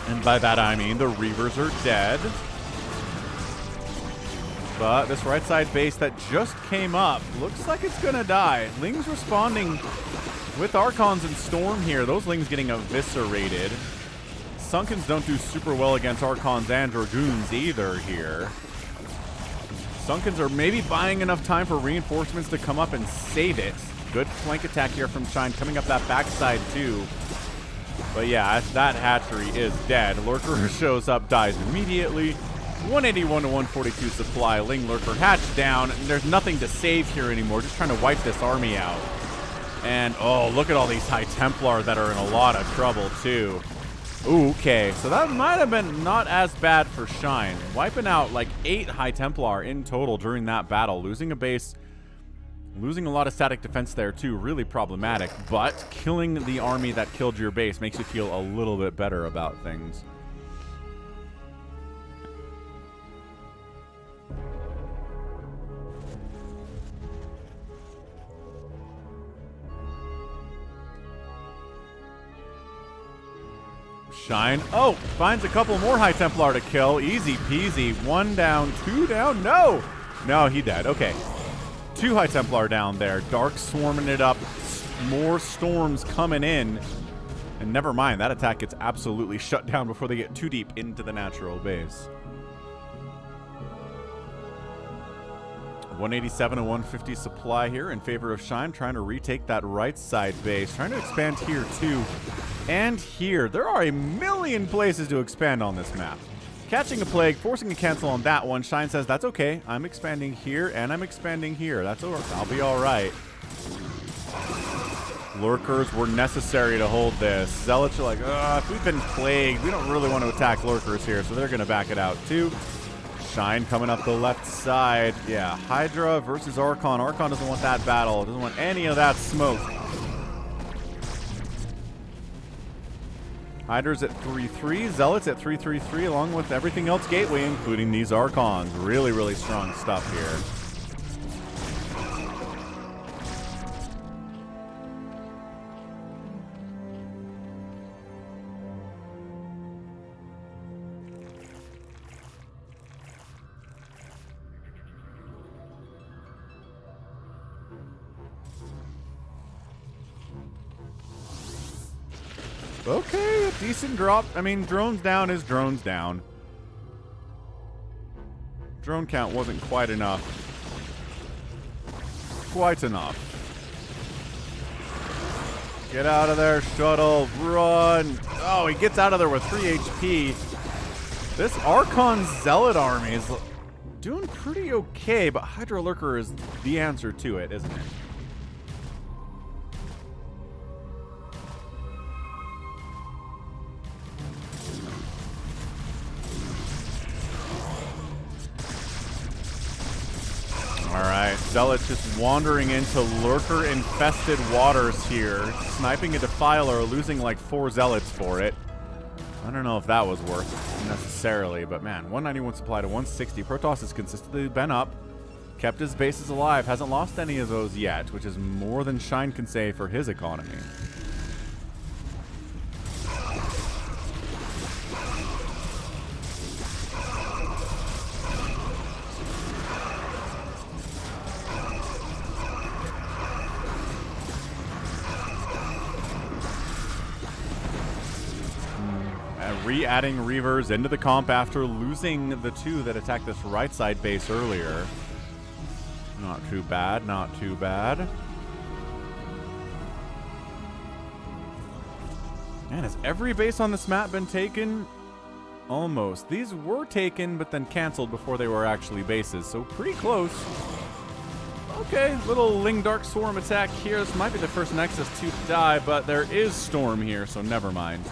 And by that I mean the Reavers are dead. But this right side base that just came up looks like it's gonna die. Lings responding with Archons and Storm here. Those Lings getting eviscerated. Sunkens don't do super well against Archons and Dragoons either here. Sunkens are maybe buying enough time for reinforcements to come up and save it. Good flank attack here from Shine, coming up that backside too. But yeah, that hatchery is dead. Lurker shows up, dies immediately. 181 to 142 supply. Ling Lurker hatched down. There's nothing to save here anymore. Just trying to wipe this army out. And oh, look at all these High Templar that are in a lot of trouble too. Ooh, okay, so that might have been not as bad for Shine. Wiping out like 8 High Templar in total during that battle. Losing a base, losing a lot of static defense there too, really problematic. But killing the army that killed your base makes you feel a little bit better about things. Shine. Oh, finds a couple more High Templar to kill. Easy peasy. 1 down, 2 down. No! No, he dead. Okay. 2 High Templar down there. Dark swarming it up. More storms coming in. And never mind, that attack gets absolutely shut down before they get too deep into the natural base. 187 and 150 supply here in favor of Shine, trying to retake that right side base. Trying to expand here too. And here. There are a million places to expand on this map. Catching a plague, forcing a cancel on that one. Shine says, that's okay. I'm expanding here and I'm expanding here. That's all right. I'll be all right. Lurkers were necessary to hold this. Zealots are like, if we've been plagued, we don't really want to attack Lurkers here, so they're going to back it out too. Shine coming up the left side. Yeah, Hydra versus Archon. Archon doesn't want that battle. Doesn't want any of that smoke. Hydra's at 3-3, Zealots at 3-3-3, along with everything else Gateway, including these Archons. Really, really strong stuff here. Okay, a decent drop. I mean, drones down is drones down. Drone count wasn't quite enough. Quite enough. Get out of there, shuttle. Run. Oh, he gets out of there with 3 HP. This Archon Zealot army is doing pretty okay, but Hydra Lurker is the answer to it, isn't it? Alright, Zealot's just wandering into lurker-infested waters here, sniping a Defiler, losing like 4 Zealots for it. I don't know if that was worth necessarily, but man, 191 supply to 160. Protoss has consistently been up, kept his bases alive, hasn't lost any of those yet, which is more than Shine can say for his economy. Re-adding Reavers into the comp after losing the 2 that attacked this right side base earlier. Not too bad, not too bad. Man, has every base on this map been taken? Almost. These were taken, but then canceled before they were actually bases, so pretty close. Okay, little Ling Dark Swarm attack here. This might be the first Nexus to die, but there is Storm here, so never mind.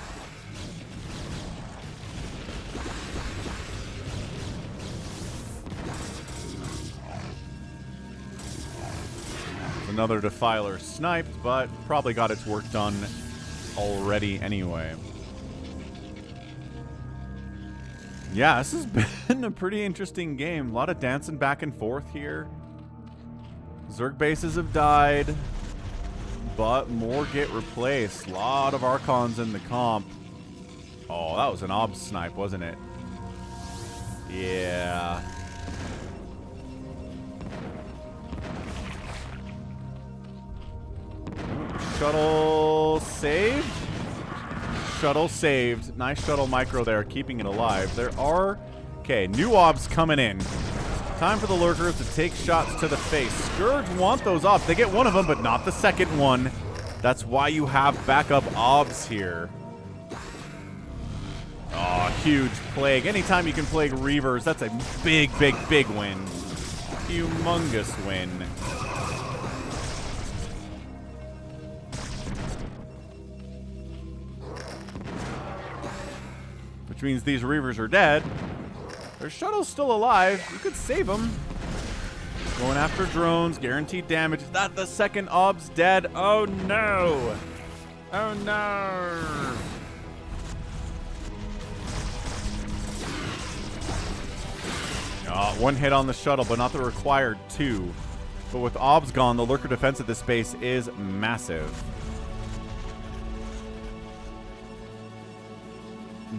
Another Defiler sniped, but probably got its work done already anyway. Yeah, this has been a pretty interesting game. A lot of dancing back and forth here. Zerg bases have died, but more get replaced. A lot of Archons in the comp. Oh, that was an Ob snipe, wasn't it? Yeah. Shuttle saved. Shuttle saved. Nice shuttle micro there, keeping it alive. There are... Okay, new Obs coming in. Time for the Lurkers to take shots to the face. Scourge want those Obs. They get one of them, but not the second one. That's why you have backup Obs here. Oh, huge Plague. Anytime you can Plague Reavers, that's a big, big, big win. Humongous win. Which means these Reavers are dead. Their shuttle's still alive. You could save them. Going after drones, guaranteed damage. Is that the second Ob's dead? Oh no! Oh no! Oh, one hit on the shuttle, but not the required 2. But with Obs gone, the Lurker defense of this space is massive.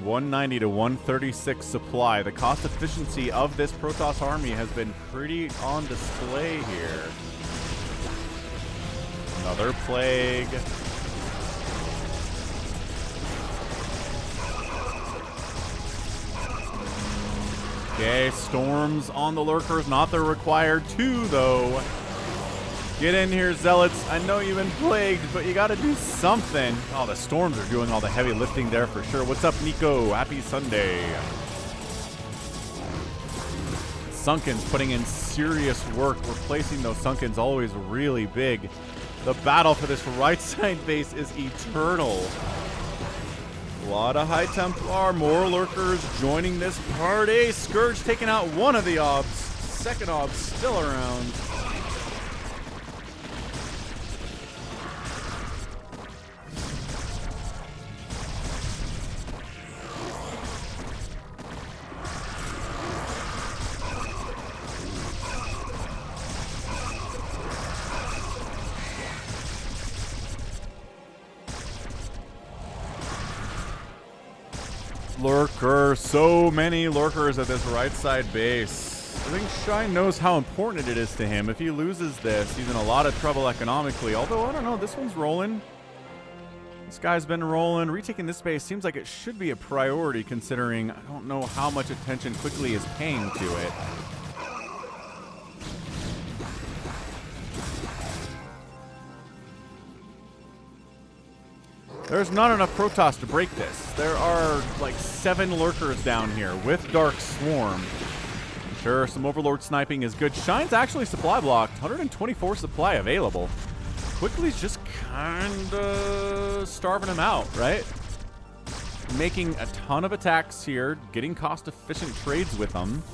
190 to 136 supply. The cost efficiency of this Protoss army has been pretty on display here. Another Plague. Okay, Storms on the Lurkers. Not the required 2, though. Get in here, Zealots. I know you've been plagued, but you gotta do something. Oh, the Storms are doing all the heavy lifting there for sure. What's up, Nico? Happy Sunday. Sunkens putting in serious work. Replacing those Sunkens always really big. The battle for this right side base is eternal. A lot of High Templar, more Lurkers joining this party. Scourge taking out one of the Obs. Second Ob still around. Lurker. So many lurkers at this right side base. I think Shine knows how important it is to him. If he loses this, he's in a lot of trouble economically. Although, I don't know, this one's rolling. This guy's been rolling. Retaking this base seems like it should be a priority, considering I don't know how much attention Quickly is paying to it. There's not enough Protoss to break this. There are like 7 lurkers down here with Dark Swarm. Sure, some Overlord sniping is good. Shine's actually supply blocked. 124 supply available. Quickly's just kinda starving him out, right? Making a ton of attacks here, getting cost-efficient trades with them.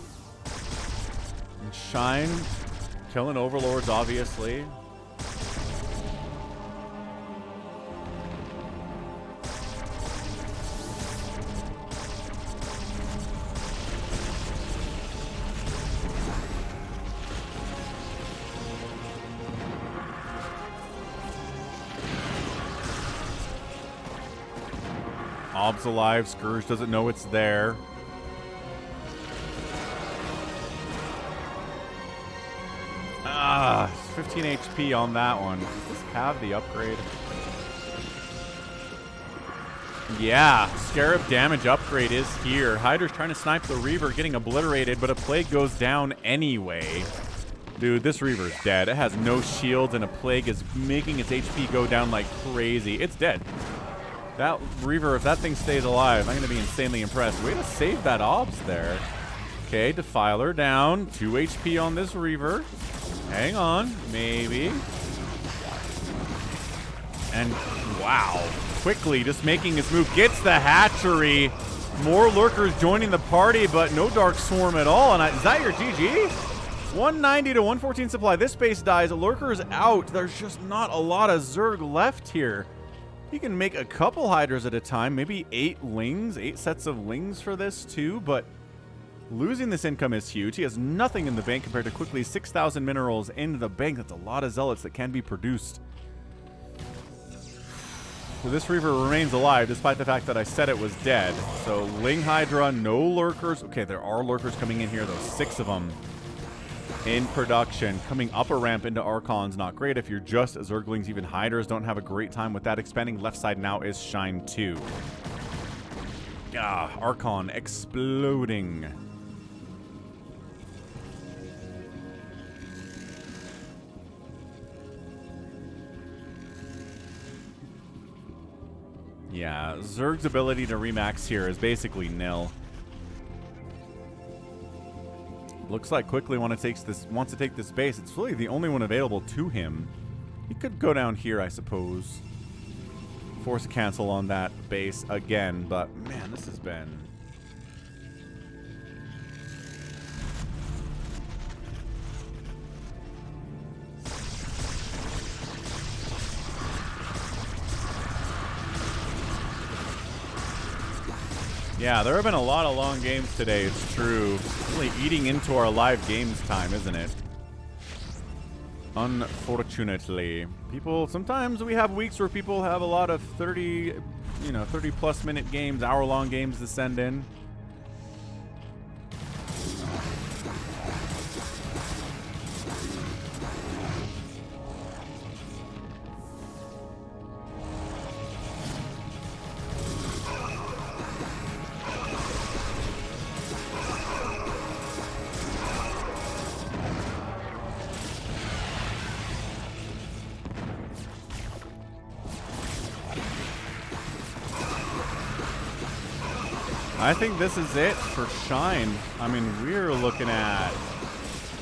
And Shine killing Overlords, obviously. Ob's alive. Scourge doesn't know it's there. Ah, 15 HP on that one. Does this have the upgrade? Yeah, Scarab damage upgrade is here. Hydra's trying to snipe the Reaver, getting obliterated, but a Plague goes down anyway. Dude, this Reaver is dead. It has no shields, and a Plague is making its HP go down like crazy. It's dead. That Reaver, if that thing stays alive, I'm going to be insanely impressed. Way to save that Obs there. Okay, Defiler down. 2 HP on this Reaver. Hang on. Maybe. And, wow. Quickly just making his move. Gets the hatchery. More lurkers joining the party, but no Dark Swarm at all. And is that your GG? 190 to 114 supply. This base dies. Lurkers out. There's just not a lot of Zerg left here. He can make a couple Hydras at a time, maybe 8 Lings, 8 sets of Lings for this too, but losing this income is huge. He has nothing in the bank compared to Quickly 6,000 minerals in the bank. That's a lot of Zealots that can be produced. So this Reaver remains alive despite the fact that I said it was dead. So Ling Hydra, no lurkers. Okay, there are lurkers coming in here though, 6 of them. In production, coming up a ramp into Archon's not great. If you're just Zerglings, even Hydras don't have a great time with that. Expanding left side now is Shine 2. Ah, Archon exploding. Yeah, Zerg's ability to remax here is basically nil. Looks like Quickly wants to take this base. It's really the only one available to him. He could go down here, I suppose. Force a cancel on that base again, but man, this has been... Yeah, there have been a lot of long games today, it's true. Really eating into our live games time, isn't it? Unfortunately. Sometimes we have weeks where people have a lot of 30 plus minute games, hour-long games to send in. I think this is it for Shine. I mean, we're looking at,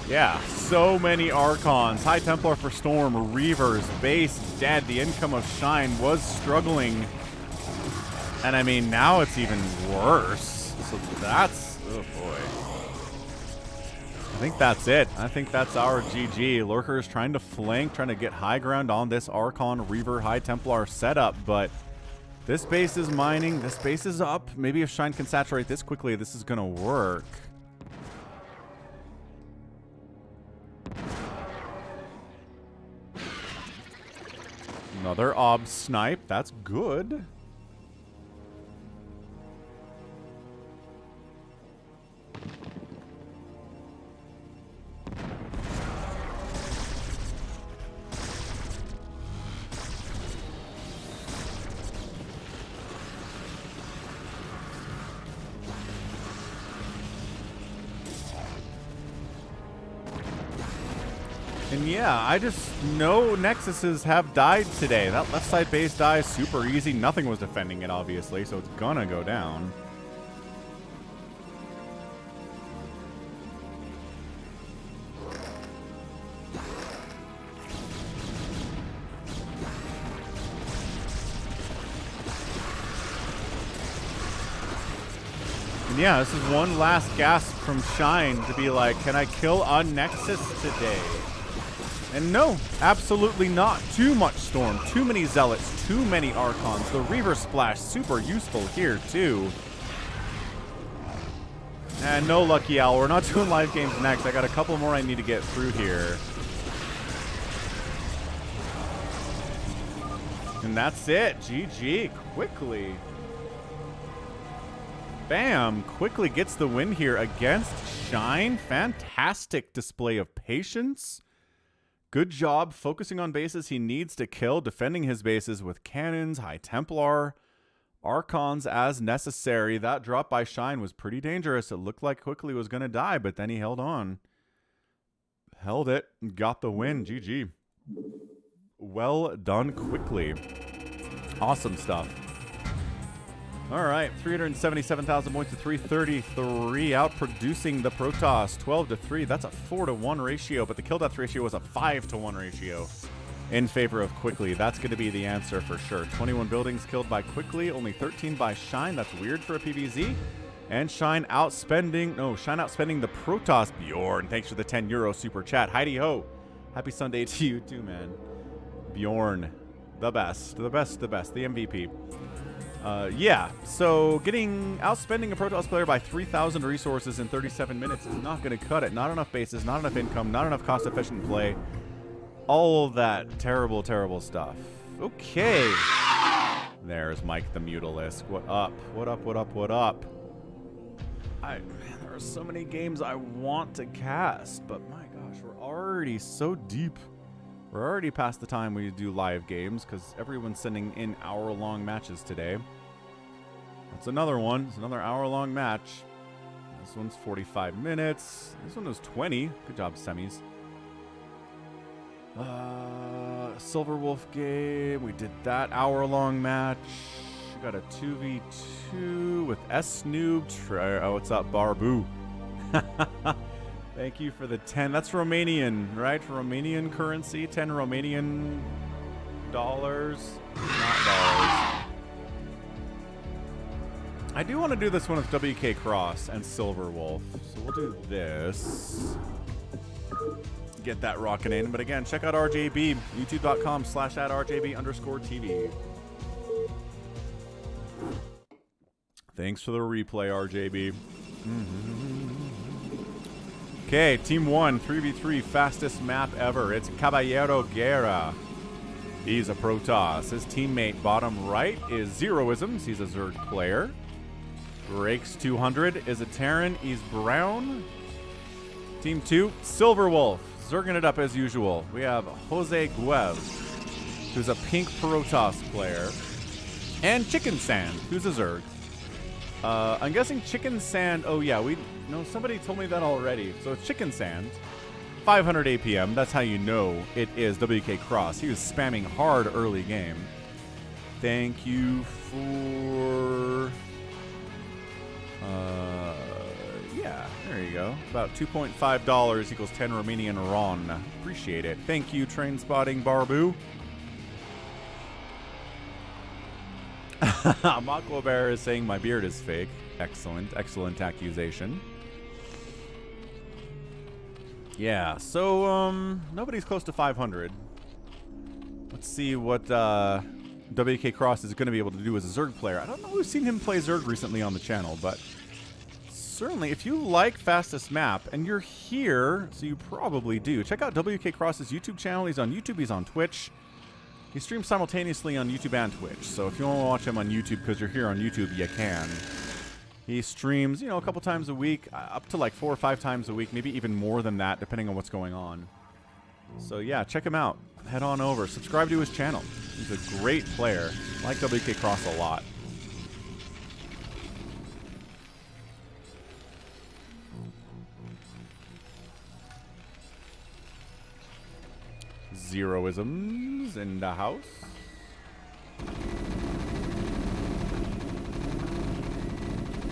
yeah, so many Archons. High Templar for Storm, Reavers, base dead. The income of Shine was struggling. And I mean, now it's even worse. So that's, oh boy. I think that's it. I think that's our GG. Lurkers trying to flank, trying to get high ground on this Archon, Reaver, High Templar setup, but this base is mining. This base is up. Maybe if Shine can saturate this quickly, this is going to work. Another Ob snipe. That's good. And yeah, I just know Nexuses have died today. That left side base dies super easy. Nothing was defending it, obviously, so it's gonna go down. And yeah, this is one last gasp from Shine to be like, can I kill a Nexus today? And no, absolutely not. Too much Storm, too many Zealots, too many Archons. The Reaver Splash, super useful here too. And no Lucky Owl. We're not doing live games next. I got a couple more I need to get through here. And that's it. GG. Quickly. Bam. Quickly gets the win here against Shine. Fantastic display of patience. Good job focusing on bases he needs to kill, defending his bases with cannons, High Templar, Archons as necessary. That drop by Shine was pretty dangerous. It looked like Quickly was going to die, but then he held on. Held it. Got the win. GG. Well done, Quickly. Awesome stuff. All right, 377,000 points to 333, outproducing the Protoss 12-3. That's a 4-to-1 ratio, but the kill death ratio was a 5-to-1 ratio in favor of Quickly. That's going to be the answer for sure. 21 buildings killed by Quickly, only 13 by Shine. That's weird for a PvZ. And Shine outspending the Protoss. Bjorn, thanks for the €10 super chat. Heidi ho. Happy Sunday to you too, man. Bjorn, the best, the MVP. Yeah, so outspending a Protoss player by 3,000 resources in 37 minutes is not going to cut it. Not enough bases, not enough income, not enough cost-efficient play. All of that terrible, terrible stuff. Okay. There's Mike the Mutalisk. What up? What up, what up, what up? Man, there are so many games I want to cast, but my gosh, we're already so deep. We're already past the time we do live games because everyone's sending in hour-long matches today. That's another one. It's another hour-long match. This one's 45 minutes. This one was 20. Good job, Semiz. Silver Wolf game. We did that hour-long match. We got a 2v2 with S Noob. Oh, what's up, Barbu? Thank you for the 10. That's Romanian, right? Romanian currency. 10 Romanian dollars. Not dollars. I do want to do this one with Wk'Cross and Silver Wolf. So we'll do this. Get that rocking in. But again, check out RJB. YouTube.com/@RJB_TV. Thanks for the replay, RJB. Okay, Team 1, 3v3, fastest map ever. It's Caballero Guerra. He's a Protoss. His teammate bottom right is Zeroisms. He's a Zerg player. Rakes 200 is a Terran. He's brown. Team 2, Silver Wolf. Zerging it up as usual. We have Jose Guev, who's a pink Protoss player. And Chicken Sand, who's a Zerg. I'm guessing Chicken Sand. Oh, yeah, somebody told me that already. So it's Chicken Sand. 500 APM. That's how you know it is Wk'Cross. He was spamming hard early game. Thank you for... yeah, there you go. About $2.5 equals 10 Romanian RON. Appreciate it. Thank you, Train Spotting Barbu. Makwa Bear is saying my beard is fake. Excellent, excellent accusation. Yeah, so nobody's close to 500. Let's see what Wk'Cross is going to be able to do as a Zerg player. I don't know if we've seen him play Zerg recently on the channel, but certainly if you like fastest map and you're here, so you probably do, check out Wk'Cross's YouTube channel. He's on YouTube, he's on Twitch. He streams simultaneously on YouTube and Twitch, so if you want to watch him on YouTube because you're here on YouTube, you can. He streams, a couple times a week, up to like 4 or 5 times a week, maybe even more than that, depending on what's going on. So yeah, check him out. Head on over. Subscribe to his channel. He's a great player. I like Wk'Cross a lot. Zeroisms in the house.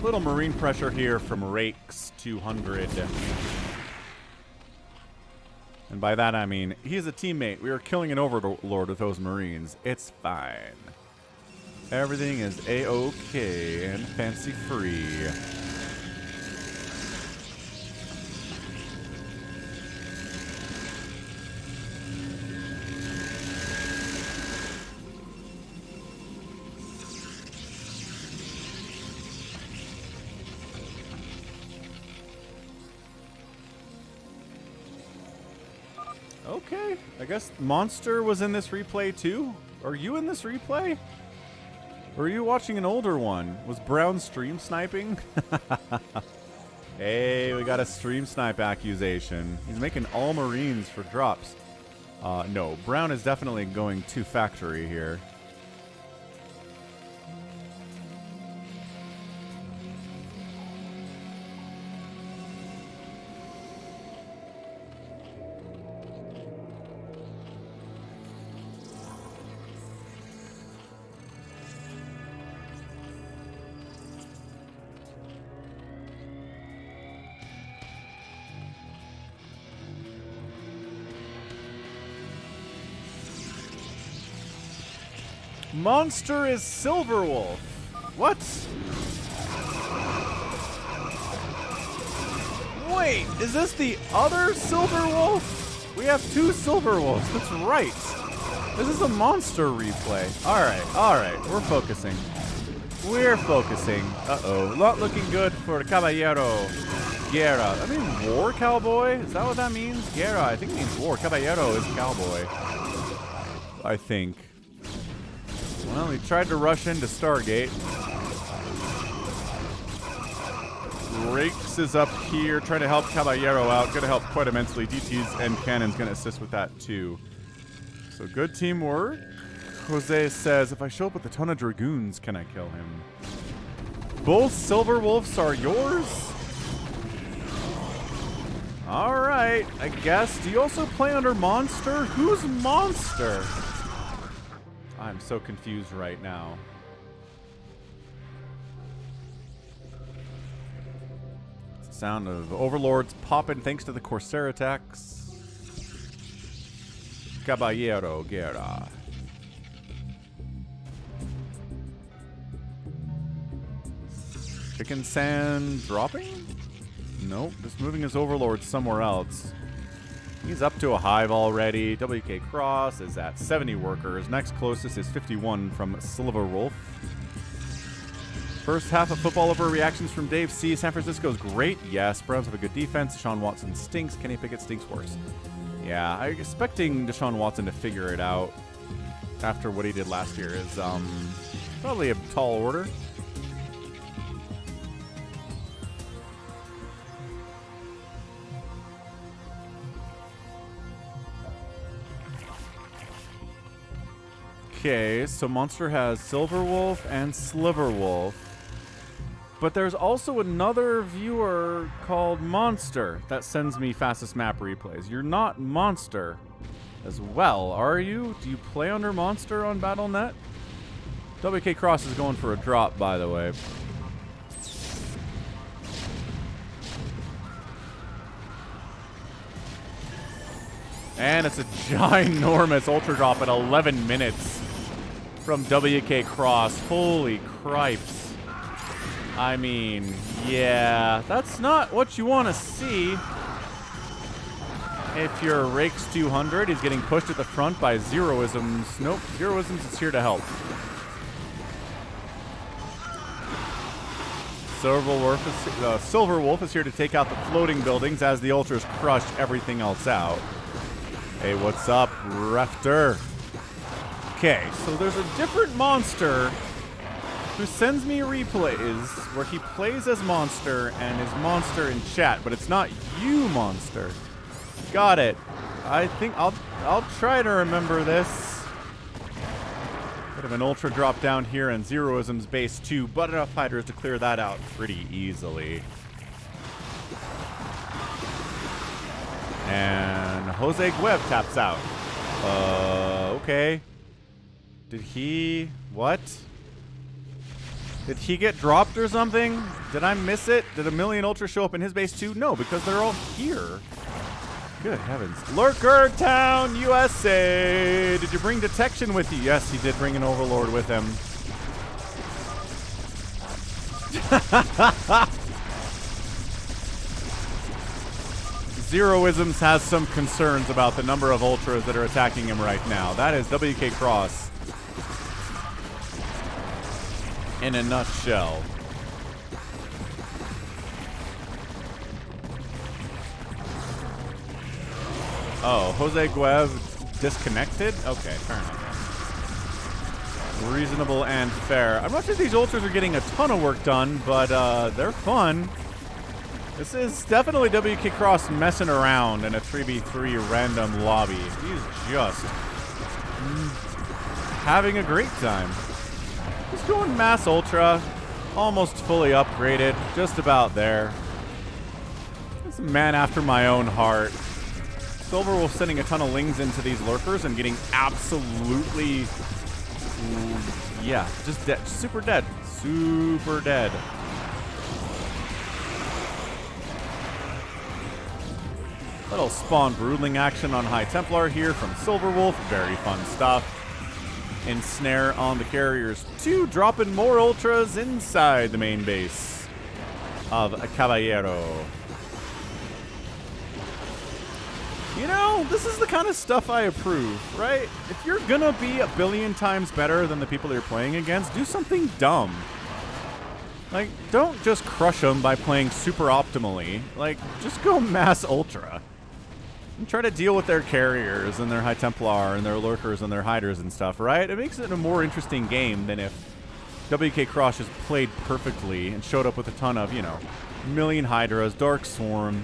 Little marine pressure here from Rakes 200. And by that I mean, he's a teammate. We are killing an overlord with those marines. It's fine. Everything is A-OK and fancy free. Okay, I guess Monster was in this replay too? Are you in this replay? Or are you watching an older one? Was Brown stream sniping? Hey, we got a stream snipe accusation. He's making all Marines for drops. No, Brown is definitely going to factory here. Monster is Silverwolf. What? Wait, is this the other Silverwolf? We have two Silverwolves. That's right. This is a Monster replay. Alright, we're focusing. We're focusing. Uh-oh. Not looking good for Caballero. Guerra. I mean war cowboy? Is that what that means? Guerra, I think it means war. Caballero is cowboy. I think. Well, he tried to rush into Stargate. Rakes is up here trying to help Caballero out. Going to help quite immensely. DTs and Cannon's going to assist with that too. So good teamwork. Jose says, if I show up with a ton of Dragoons, can I kill him? Both Silver Wolves are yours? Alright, I guess. Do you also play under Monster? Who's Monster? I'm so confused right now. Sound of overlords popping thanks to the Corsair attacks. Caballero Guerra. Chicken Sand dropping? Nope, just moving his overlord somewhere else. He's up to a hive already. Wk'Cross is at 70 workers. Next closest is 51 from Silverwolf. First half of football overreactions from Dave C. San Francisco's great. Yes, Browns have a good defense. Deshaun Watson stinks. Kenny Pickett stinks worse. Yeah, I'm expecting Deshaun Watson to figure it out after what he did last year is probably a tall order. Okay, so Monster has Silverwolf and Sliverwolf. But there's also another viewer called Monster that sends me fastest map replays. You're not Monster as well, are you? Do you play under Monster on Battle.net? Wk'Cross is going for a drop, by the way. And it's a ginormous ultra drop at 11 minutes from Wk'Cross. Holy cripes. I mean, yeah, that's not what you want to see. If you're Rakes 200, he's getting pushed at the front by Zeroisms. Nope, Zeroisms is here to help. Silverwolf is here to take out the floating buildings as the Ultras crush everything else out. Hey, what's up, Refter? Okay, so there's a different Monster who sends me replays where he plays as Monster and is Monster in chat, but it's not you, Monster. Got it. I think I'll try to remember this. Bit of an ultra drop down here and Zeroism's base 2, but enough fighters to clear that out pretty easily. And Jose Gueb taps out. Okay. Did he... What? Did he get dropped or something? Did I miss it? Did a million ultras show up in his base too? No, because they're all here. Good heavens. Lurker Town, USA! Did you bring detection with you? Yes, he did bring an overlord with him. Zeroisms has some concerns about the number of ultras that are attacking him right now. That is Wk'Cross in a nutshell. Oh, Jose Guev disconnected? Okay, fair enough. Reasonable and fair. I'm not sure these ultras are getting a ton of work done, but they're fun. This is definitely Wk'Cross messing around in a 3v3 random lobby. He's just having a great time. He's going mass ultra, almost fully upgraded, just about there. He's a man after my own heart. Silverwolf sending a ton of lings into these lurkers and getting absolutely, yeah, just dead, super dead, super dead. Little spawn broodling action on High Templar here from Silverwolf. Very fun stuff. Ensnare on the carriers. 2 dropping more ultras inside the main base of a Caballero. You know, this is the kind of stuff I approve, right? If you're gonna be a billion times better than the people you're playing against, do something dumb. Like, don't just crush them by playing super optimally. Like, just go mass ultra. And try to deal with their carriers and their High Templar and their lurkers and their hiders and stuff, right? It makes it a more interesting game than if Wk'Cross just played perfectly and showed up with a ton of, you know, million hydras, Dark Swarm,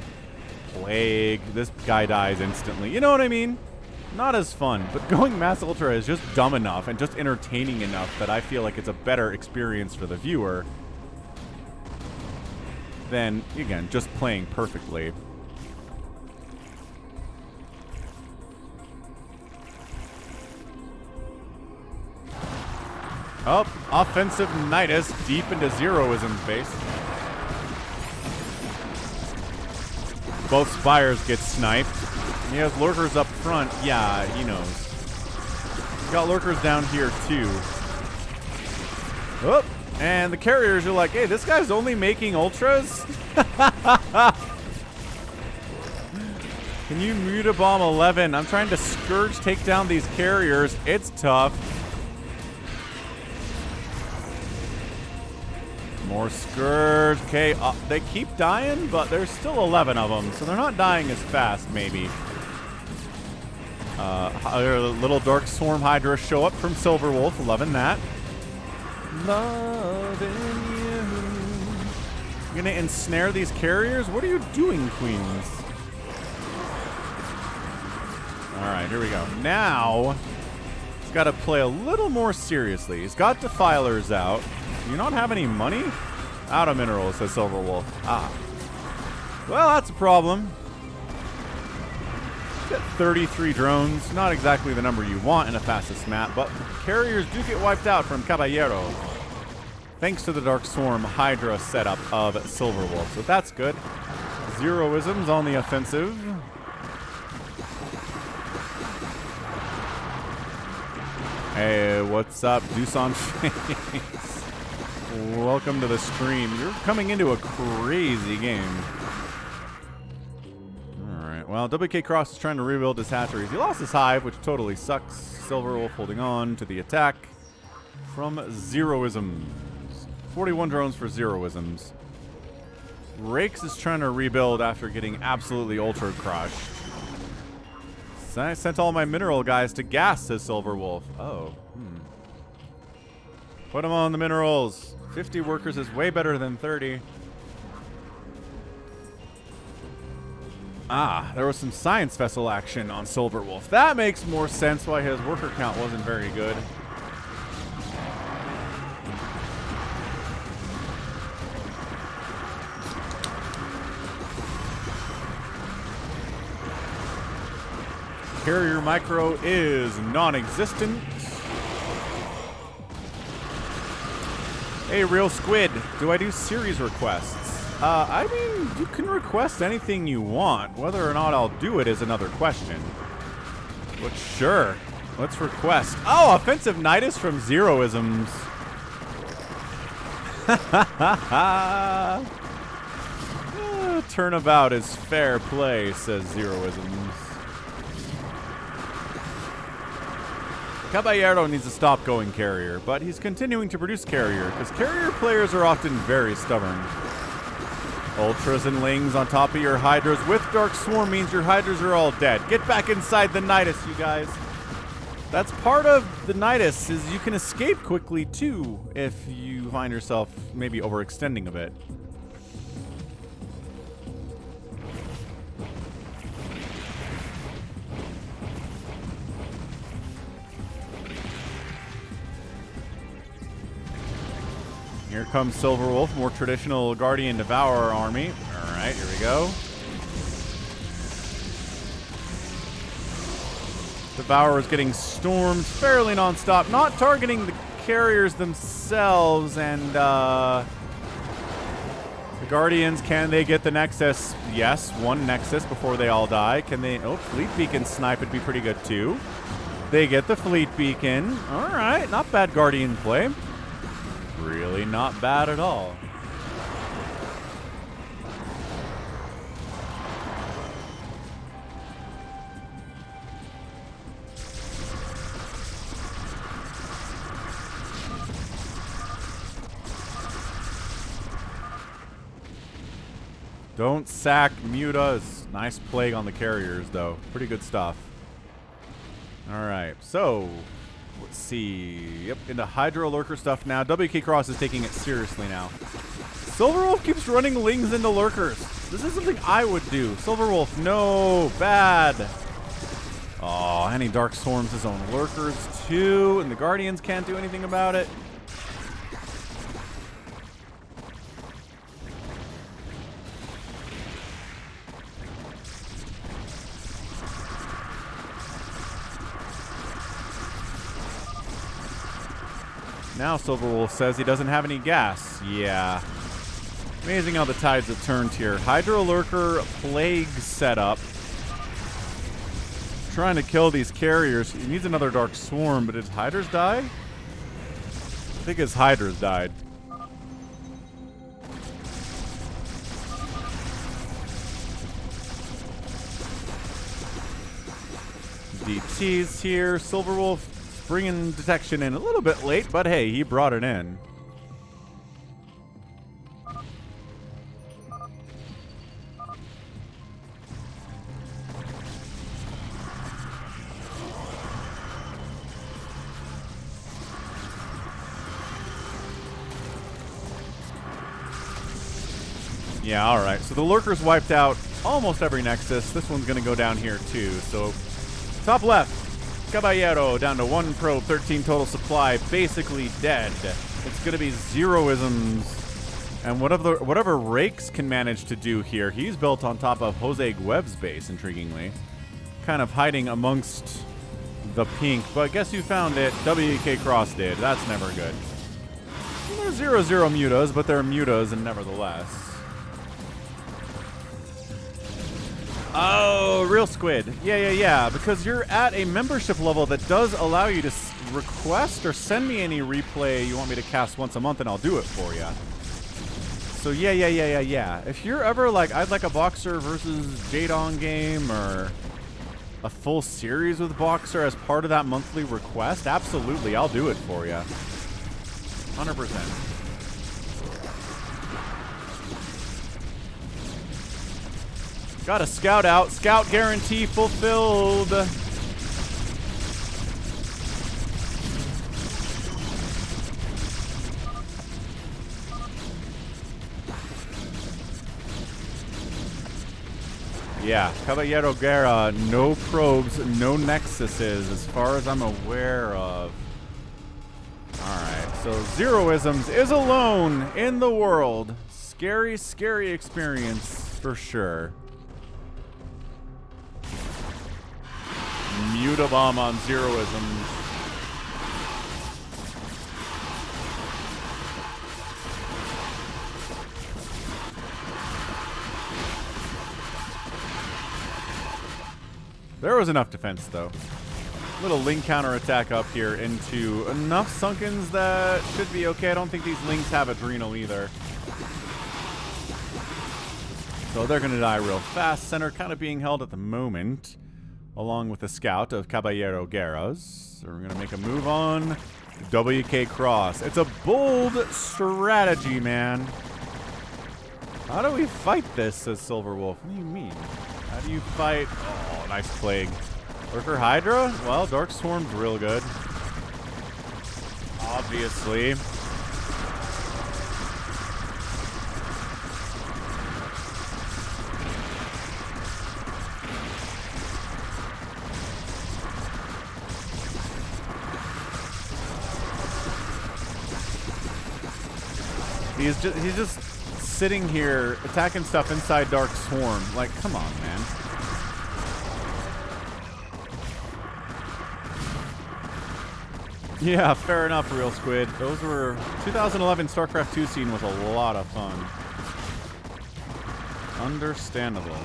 Plague. This guy dies instantly. You know what I mean? Not as fun, but going mass ultra is just dumb enough and just entertaining enough that I feel like it's a better experience for the viewer than, again, just playing perfectly. Oh, offensive Nidus deep into Zeroism's base. Both Spires get sniped. He has lurkers up front. Yeah, he knows. He's got lurkers down here too. Oh, and the carriers are like, hey, this guy's only making ultras? Can you Mutabomb 11? I'm trying to Scourge take down these carriers. It's tough. More Scourge. Okay, they keep dying, but there's still 11 of them, so they're not dying as fast, maybe. Little Dark Swarm Hydra show up from Silverwolf. Loving that. Loving you. You're gonna ensnare these carriers? What are you doing, Queens? Alright, here we go. Now, he's got to play a little more seriously. He's got Defilers out. Do you not have any money? Out of minerals, says Silverwolf. Ah. Well, that's a problem. Got 33 drones. Not exactly the number you want in a fastest map, but carriers do get wiped out from Caballero. Thanks to the Dark Swarm Hydra setup of Silverwolf. So that's good. Zeroisms on the offensive. Hey, what's up, Deuce Face? Welcome to the stream. You're coming into a crazy game. Alright, well, Wk'Cross is trying to rebuild his hatcheries. He lost his hive, which totally sucks. Silverwolf holding on to the attack from Zeroisms. 41 drones for Zeroisms. Rakes is trying to rebuild after getting absolutely ultra crushed. I sent all my mineral guys to gas, says Silverwolf. Oh, Put them on the minerals. 50 workers is way better than 30. Ah, there was some science vessel action on Silverwolf. That makes more sense why his worker count wasn't very good. carrier micro is non-existent. Hey, Real Squid, do I do series requests? I mean, you can request anything you want. Whether or not I'll do it is another question. But sure, let's request. Oh, Offensive Nidus from Zeroisms. Turnabout is fair play, says Zeroisms. Caballero needs to stop going carrier, but he's continuing to produce carrier, because carrier players are often very stubborn. Ultras and Lings on top of your Hydras with Dark Swarm means your Hydras are all dead. Get back inside the Nidus, you guys. That's part of the Nidus, is you can escape quickly, too, if you find yourself maybe overextending a bit. Here comes Silverwolf, more traditional Guardian Devourer army. Alright, here we go. Devourer is getting stormed fairly non-stop, not targeting the carriers themselves, and the Guardians, can they get the Nexus? Yes, one Nexus before they all die. Can they? Oh, Fleet Beacon snipe would be pretty good too. They get the Fleet Beacon. Alright, not bad Guardian play. Really not bad at all. Don't sack mutas. Nice plague on the carriers, though. Pretty good stuff. Alright, so let's see. Yep, into Hydro Lurker stuff now. Wk'Cross is taking it seriously now. Silverwolf keeps running Lings into Lurkers. This is something I would do. Silverwolf, no. Bad. Oh, and he Dark Swarms his own Lurkers, too. And the Guardians can't do anything about it. Now Silverwolf says he doesn't have any gas. Yeah. Amazing how the tides have turned here. Hydro Lurker Plague setup. Trying to kill these carriers. He needs another Dark Swarm, but did Hydras die? I think his Hydras died. DT's here. Silverwolf bringing detection in a little bit late, but hey, he brought it in. Yeah, alright. So the Lurkers wiped out almost every Nexus. This one's going to go down here too. So top left. Caballero down to 1 probe, 13 total supply, basically dead. It's going to be Zeroisms. And whatever Rakes can manage to do here, he's built on top of Jose Guev's base, intriguingly. Kind of hiding amongst the pink, but guess who found it? Wk'Cross did. That's never good. Well, they're 0-0 mutas, but they're mutas and nevertheless. Oh, Real Squid. Yeah. Because you're at a membership level that does allow you to request or send me any replay you want me to cast once a month, and I'll do it for you. So yeah. If you're ever like, I'd like a Boxer versus Jadon game or a full series with Boxer as part of that monthly request, absolutely, I'll do it for you. 100%. Got a scout out. Scout guarantee fulfilled. Yeah, Caballero Guerra, no probes, no nexuses as far as I'm aware of. Alright, so Zeroisms is alone in the world. Scary, scary experience for sure. Mutabomb on Zeroisms. There was enough defense, though. Little Ling counter attack up here into enough Sunkens that should be okay. I don't think these Lings have Adrenal either. So they're going to die real fast. Center kind of being held at the moment, along with the scout of Caballero Guerras. So we're going to make a move on Wk'Cross. It's a bold strategy, man. How do we fight this, says Silver Wolf. What do you mean? How do you fight? Oh, nice Plague. Lurker Hydra? Well, Dark Swarm's real good. Obviously. He's just sitting here attacking stuff inside Dark Swarm. Like, come on, man. Yeah, fair enough, Real Squid. Those were 2011 StarCraft 2 scene was a lot of fun. Understandable.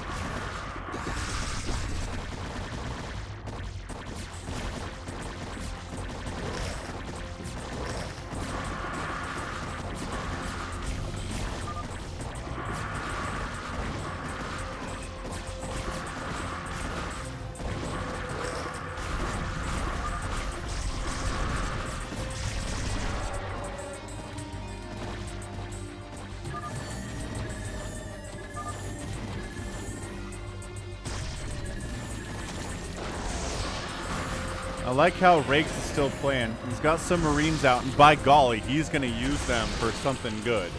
I like how Rakes is still playing. He's got some Marines out, and by golly, he's going to use them for something good.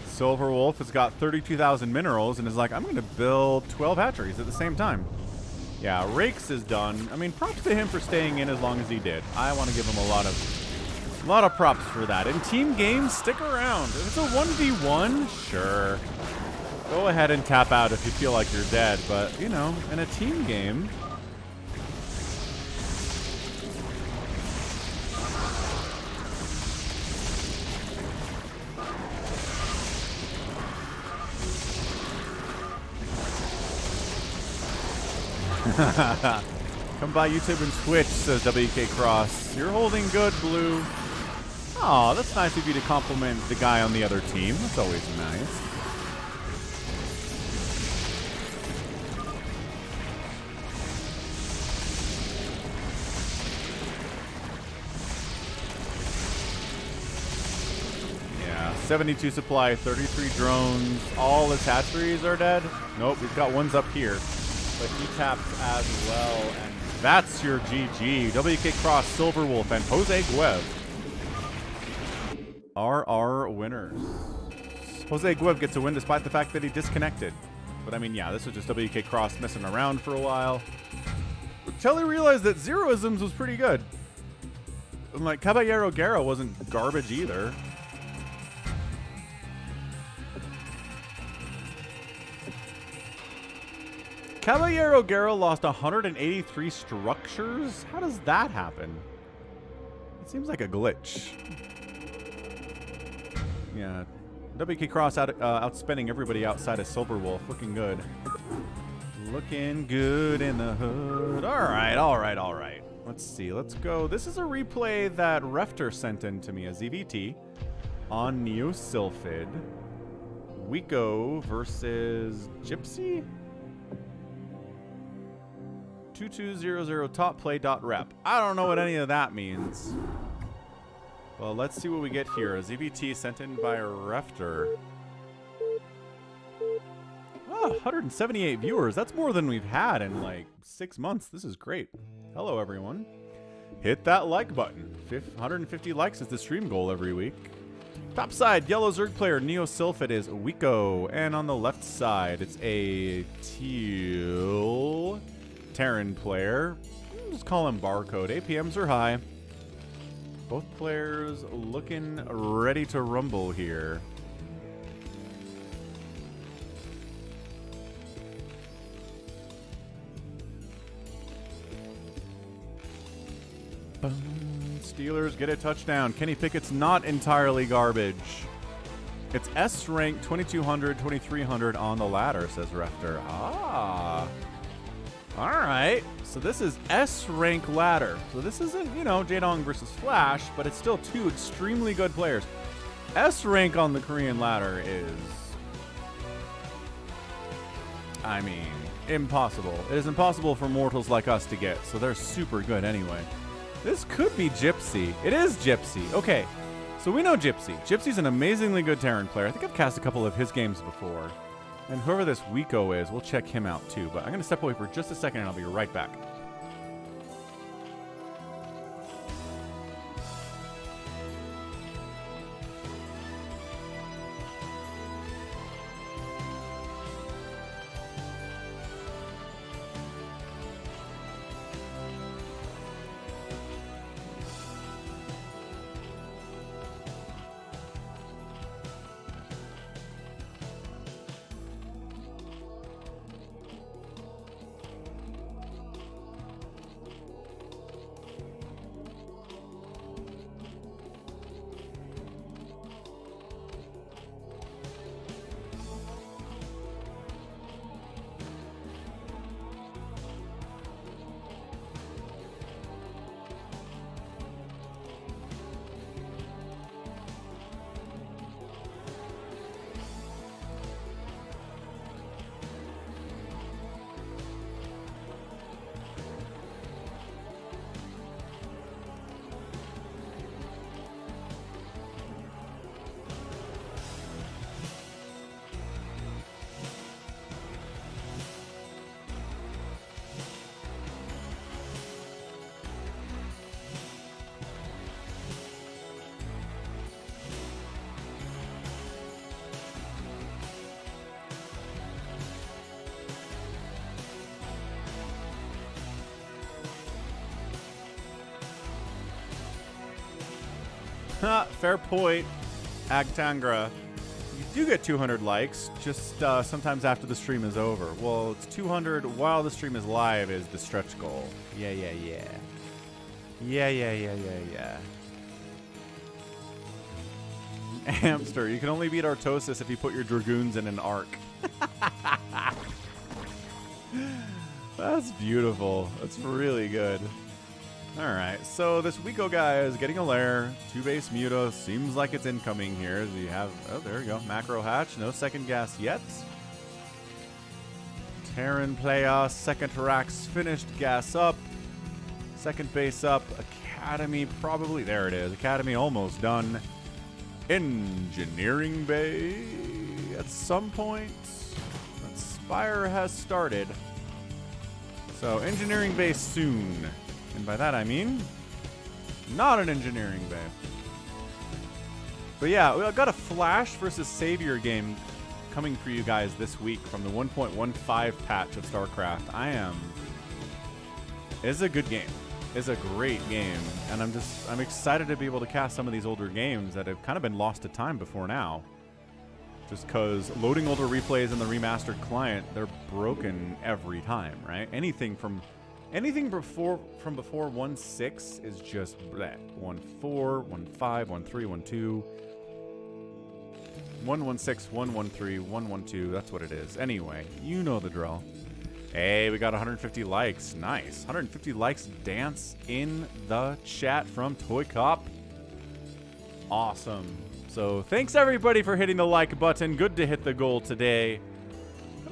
Silver Wolf has got 32,000 minerals and is like, I'm going to build 12 hatcheries at the same time. Yeah, Rakes is done. I mean, props to him for staying in as long as he did. I want to give him a lot of props for that. In team games, stick around. If it's a 1v1, sure. Go ahead and tap out if you feel like you're dead. But, you know, in a team game... Come by YouTube and Twitch, says Wk'Cross. You're holding good, Blue. Aw, that's nice of you to compliment the guy on the other team. That's always nice. Yeah, 72 supply, 33 drones. All his hatcheries are dead. Nope, he's got ones up here. But he taps as well, and that's your GG. Wk'Cross, Silver Wolf, and Jose Guev are our winners. Jose Guev gets a win despite the fact that he disconnected. But I mean, yeah, this was just Wk'Cross messing around for a while. Until he realized that Zeroisms was pretty good. And like, Caballero Guerra wasn't garbage either. Caballero Guerra lost 183 structures? How does that happen? It seems like a glitch. Yeah. Wk'Cross outspending everybody outside of Silver Wolf. Looking good. Looking good in the hood. Alright, alright, alright. Let's see. Let's go. This is a replay that Refter sent in to me, a ZVT, on Neo Sylphid. Weko versus Gypsy? 2200 top play.rep. I don't know what any of that means. Well, let's see what we get here. A ZVT sent in by Refter. Oh, 178 viewers. That's more than we've had in like 6 months. This is great. Hello, everyone. Hit that like button. 150 likes is the stream goal every week. Top side, yellow Zerg player Neo Sylphid is Wk'Cross, and on the left side, it's a teal Terran player. Just call him Barcode. APMs are high. Both players looking ready to rumble here. Boom. Steelers get a touchdown. Kenny Pickett's not entirely garbage. It's S rank 2200, 2300 on the ladder, says Refter. Ah. All right. So this is S rank ladder. So this isn't, you know, Jaedong versus Flash, but it's still two extremely good players. S rank on the Korean ladder is, I mean, impossible. It is impossible for mortals like us to get, so they're super good anyway. This could be Gypsy. It is Gypsy. Okay, so we know Gypsy. Gypsy's an amazingly good Terran player. I think I've cast a couple of his games before. And whoever this Wk'Cross is, we'll check him out too. But I'm going to step away for just a second and I'll be right back. Fair point, Agtangra. You do get 200 likes, just sometimes after the stream is over. Well, it's 200 while the stream is live is the stretch goal. Yeah. Hamster, you can only beat Artosis if you put your Dragoons in an arc. That's beautiful. That's really good. Alright, so this Wk'Cross guy is getting a lair. 2-base Muta. Seems like it's incoming here. You have, oh, there we go. Macro hatch. No second gas yet. Terran player. Second Rax finished. Gas up. Second base up. Academy probably. There it is. Academy almost done. Engineering bay at some point. Spire has started. So engineering bay soon. And by that I mean not an engineering bay. But yeah, we got a Flash versus Savior game coming for you guys this week from the 1.15 patch of StarCraft. It's a good game. It's a great game. And I'm excited to be able to cast some of these older games that have kind of been lost to time before now. Just because loading older replays in the remastered client, they're broken every time, right? Anything before 1.6 is just bleh. 1.4, 1.5, 1.3, 1.2, 1.16, 1.13, 1.12. That's what it is. Anyway, you know the drill. Hey, we got 150 likes. Nice. 150 likes dance in the chat from ToyCop. Awesome. So thanks everybody for hitting the like button. Good to hit the goal today.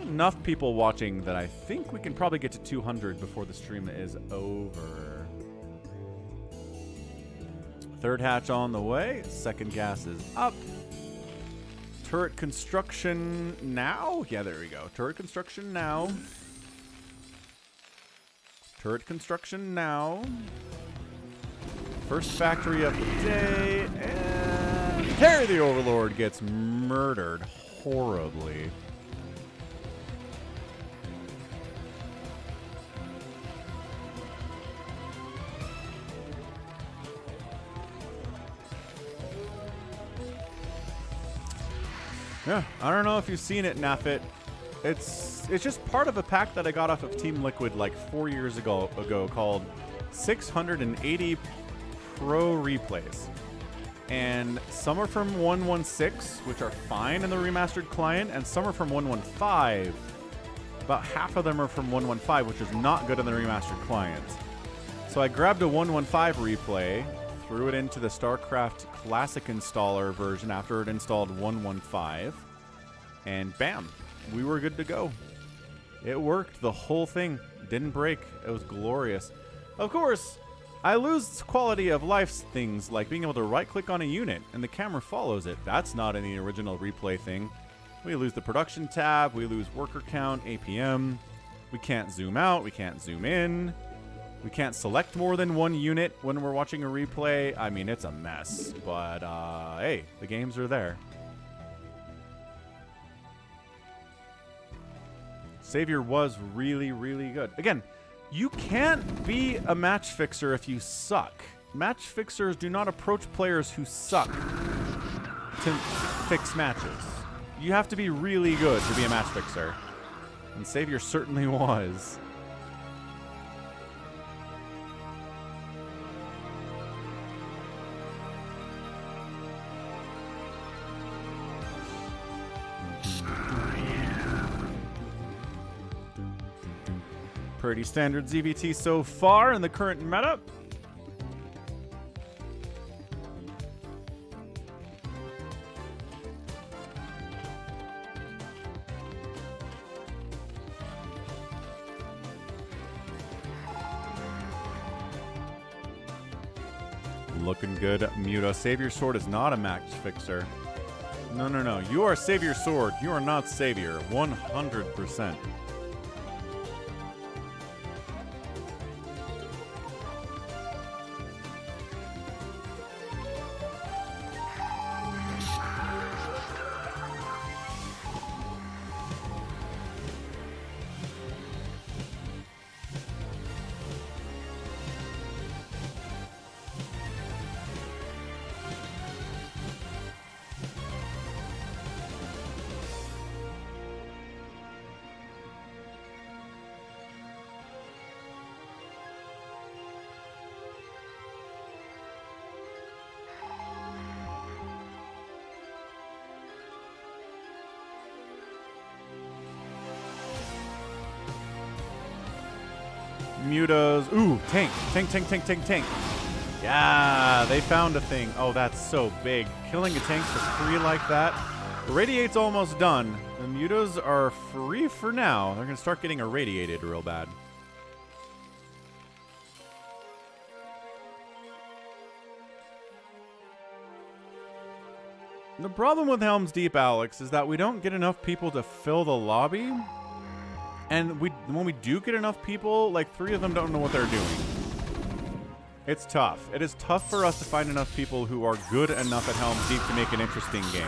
Enough people watching that I think we can probably get to 200 before the stream is over. Third hatch on the way. Second gas is up. Turret construction now. Yeah, there we go. Turret construction now. Turret construction now. First factory of the day. And Terry the Overlord gets murdered horribly. Yeah, I don't know if you've seen it, Nafit. It's just part of a pack that I got off of Team Liquid like 4 years ago called 680 Pro Replays. And some are from 116, which are fine in the remastered client, and some are from 115. About half of them are from 115, which is not good in the remastered client. So I grabbed a 115 replay, threw it into the StarCraft Classic installer version after it installed 115, and bam, we were good to go. It worked, the whole thing. Didn't break. It was glorious. Of course, I lose quality of life things like being able to right-click on a unit and the camera follows it. That's not in the original replay thing. We lose the production tab, we lose worker count, APM. We can't zoom out, we can't zoom in. We can't select more than one unit when we're watching a replay. I mean, it's a mess, but hey, the games are there. Savior was really, really good. Again, you can't be a match fixer if you suck. Match fixers do not approach players who suck to fix matches. You have to be really good to be a match fixer. And Savior certainly was. Pretty standard ZVT so far in the current meta. Looking good, Muto. SaviorSword is not a match fixer. No, no, no. You are SaviorSword. You are not Savior. 100%. Mutas. Ooh, tank. Tank, tank, tank, tank, tank. Yeah, they found a thing. Oh, that's so big. Killing a tank for free like that. Irradiate's almost done. The Mutas are free for now. They're going to start getting irradiated real bad. The problem with Helm's Deep, Alex, is that we don't get enough people to fill the lobby. And when we do get enough people, like 3 of them don't know what they're doing. It's tough. It is tough for us to find enough people who are good enough at Helm's Deep to make an interesting game.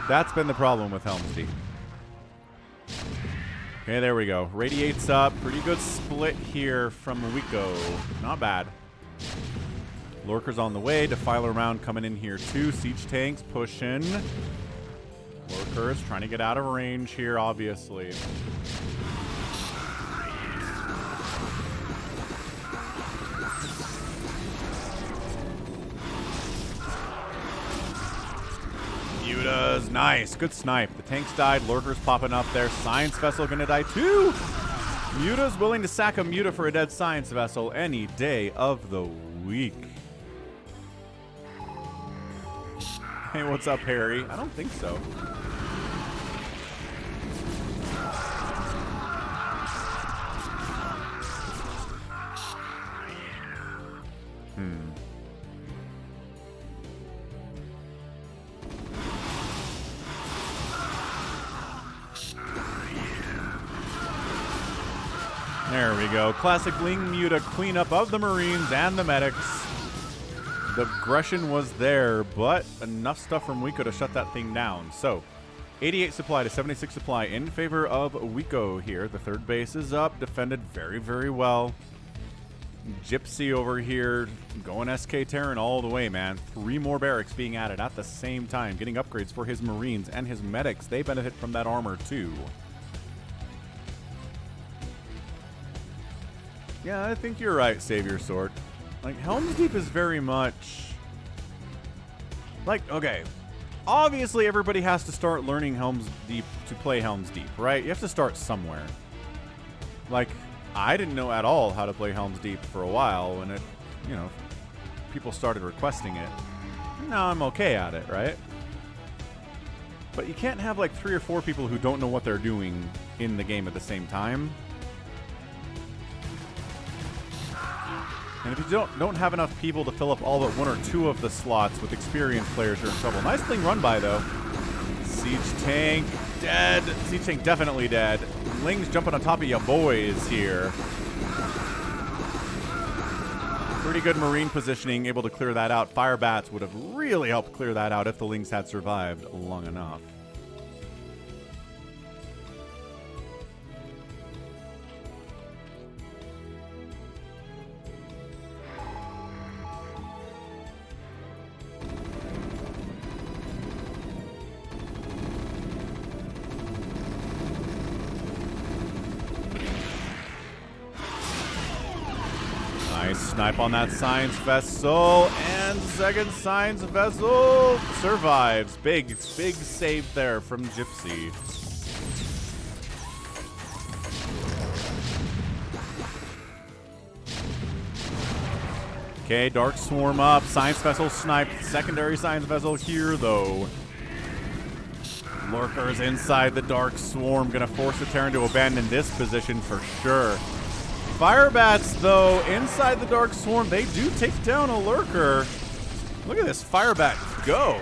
That's been the problem with Helm's Deep. Okay, there we go. Radiates up. Pretty good split here from Wk'Cross. Not bad. Lurker's on the way. Defiler round coming in here too. Siege tanks pushing. Lurker's trying to get out of range here, obviously. Mutas, nice. Good snipe. The tanks died. Lurker's popping up there. Science Vessel gonna die too. Muta's willing to sack a Muta for a dead Science Vessel any day of the week. Hey, what's up, Harry? I don't think so. There we go. Classic Ling Muta cleanup of the Marines and the medics. The aggression was there, but enough stuff from Wk'Cross to shut that thing down. So, 88 supply to 76 supply in favor of Wk'Cross here. The third base is up, defended very, very well. Gypsy over here going SK Terran all the way, man. 3 more barracks being added at the same time, getting upgrades for his Marines and his medics. They benefit from that armor too. Yeah, I think you're right, SaviorSword. Like, Helm's Deep is very much... Like, okay. Obviously, everybody has to start learning Helm's Deep to play Helm's Deep, right? You have to start somewhere. Like, I didn't know at all how to play Helm's Deep for a while when it, you know, people started requesting it. Now I'm okay at it, right? But you can't have like 3 or 4 people who don't know what they're doing in the game at the same time. And if you don't have enough people to fill up all but 1 or 2 of the slots with experienced players, you're in trouble. Nice thing run by, though. Siege Tank dead. Siege Tank definitely dead. Lings jumping on top of ya boys here. Pretty good Marine positioning, able to clear that out. Fire Bats would have really helped clear that out if the Lings had survived long enough. Snipe on that Science Vessel, and second Science Vessel survives. Big save there from Gypsy. Okay, Dark Swarm up. Science Vessel sniped. Secondary Science Vessel here, though. Lurkers inside the Dark Swarm. Gonna force the Terran to abandon this position for sure. Fire Bats, though, inside the Dark Swarm, they do take down a Lurker. Look at this Fire Bat go.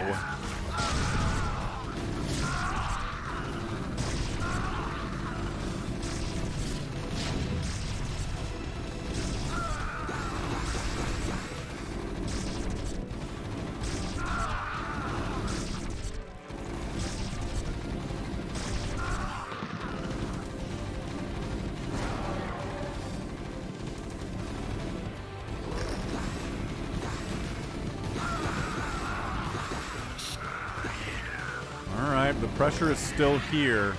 Pressure is still here.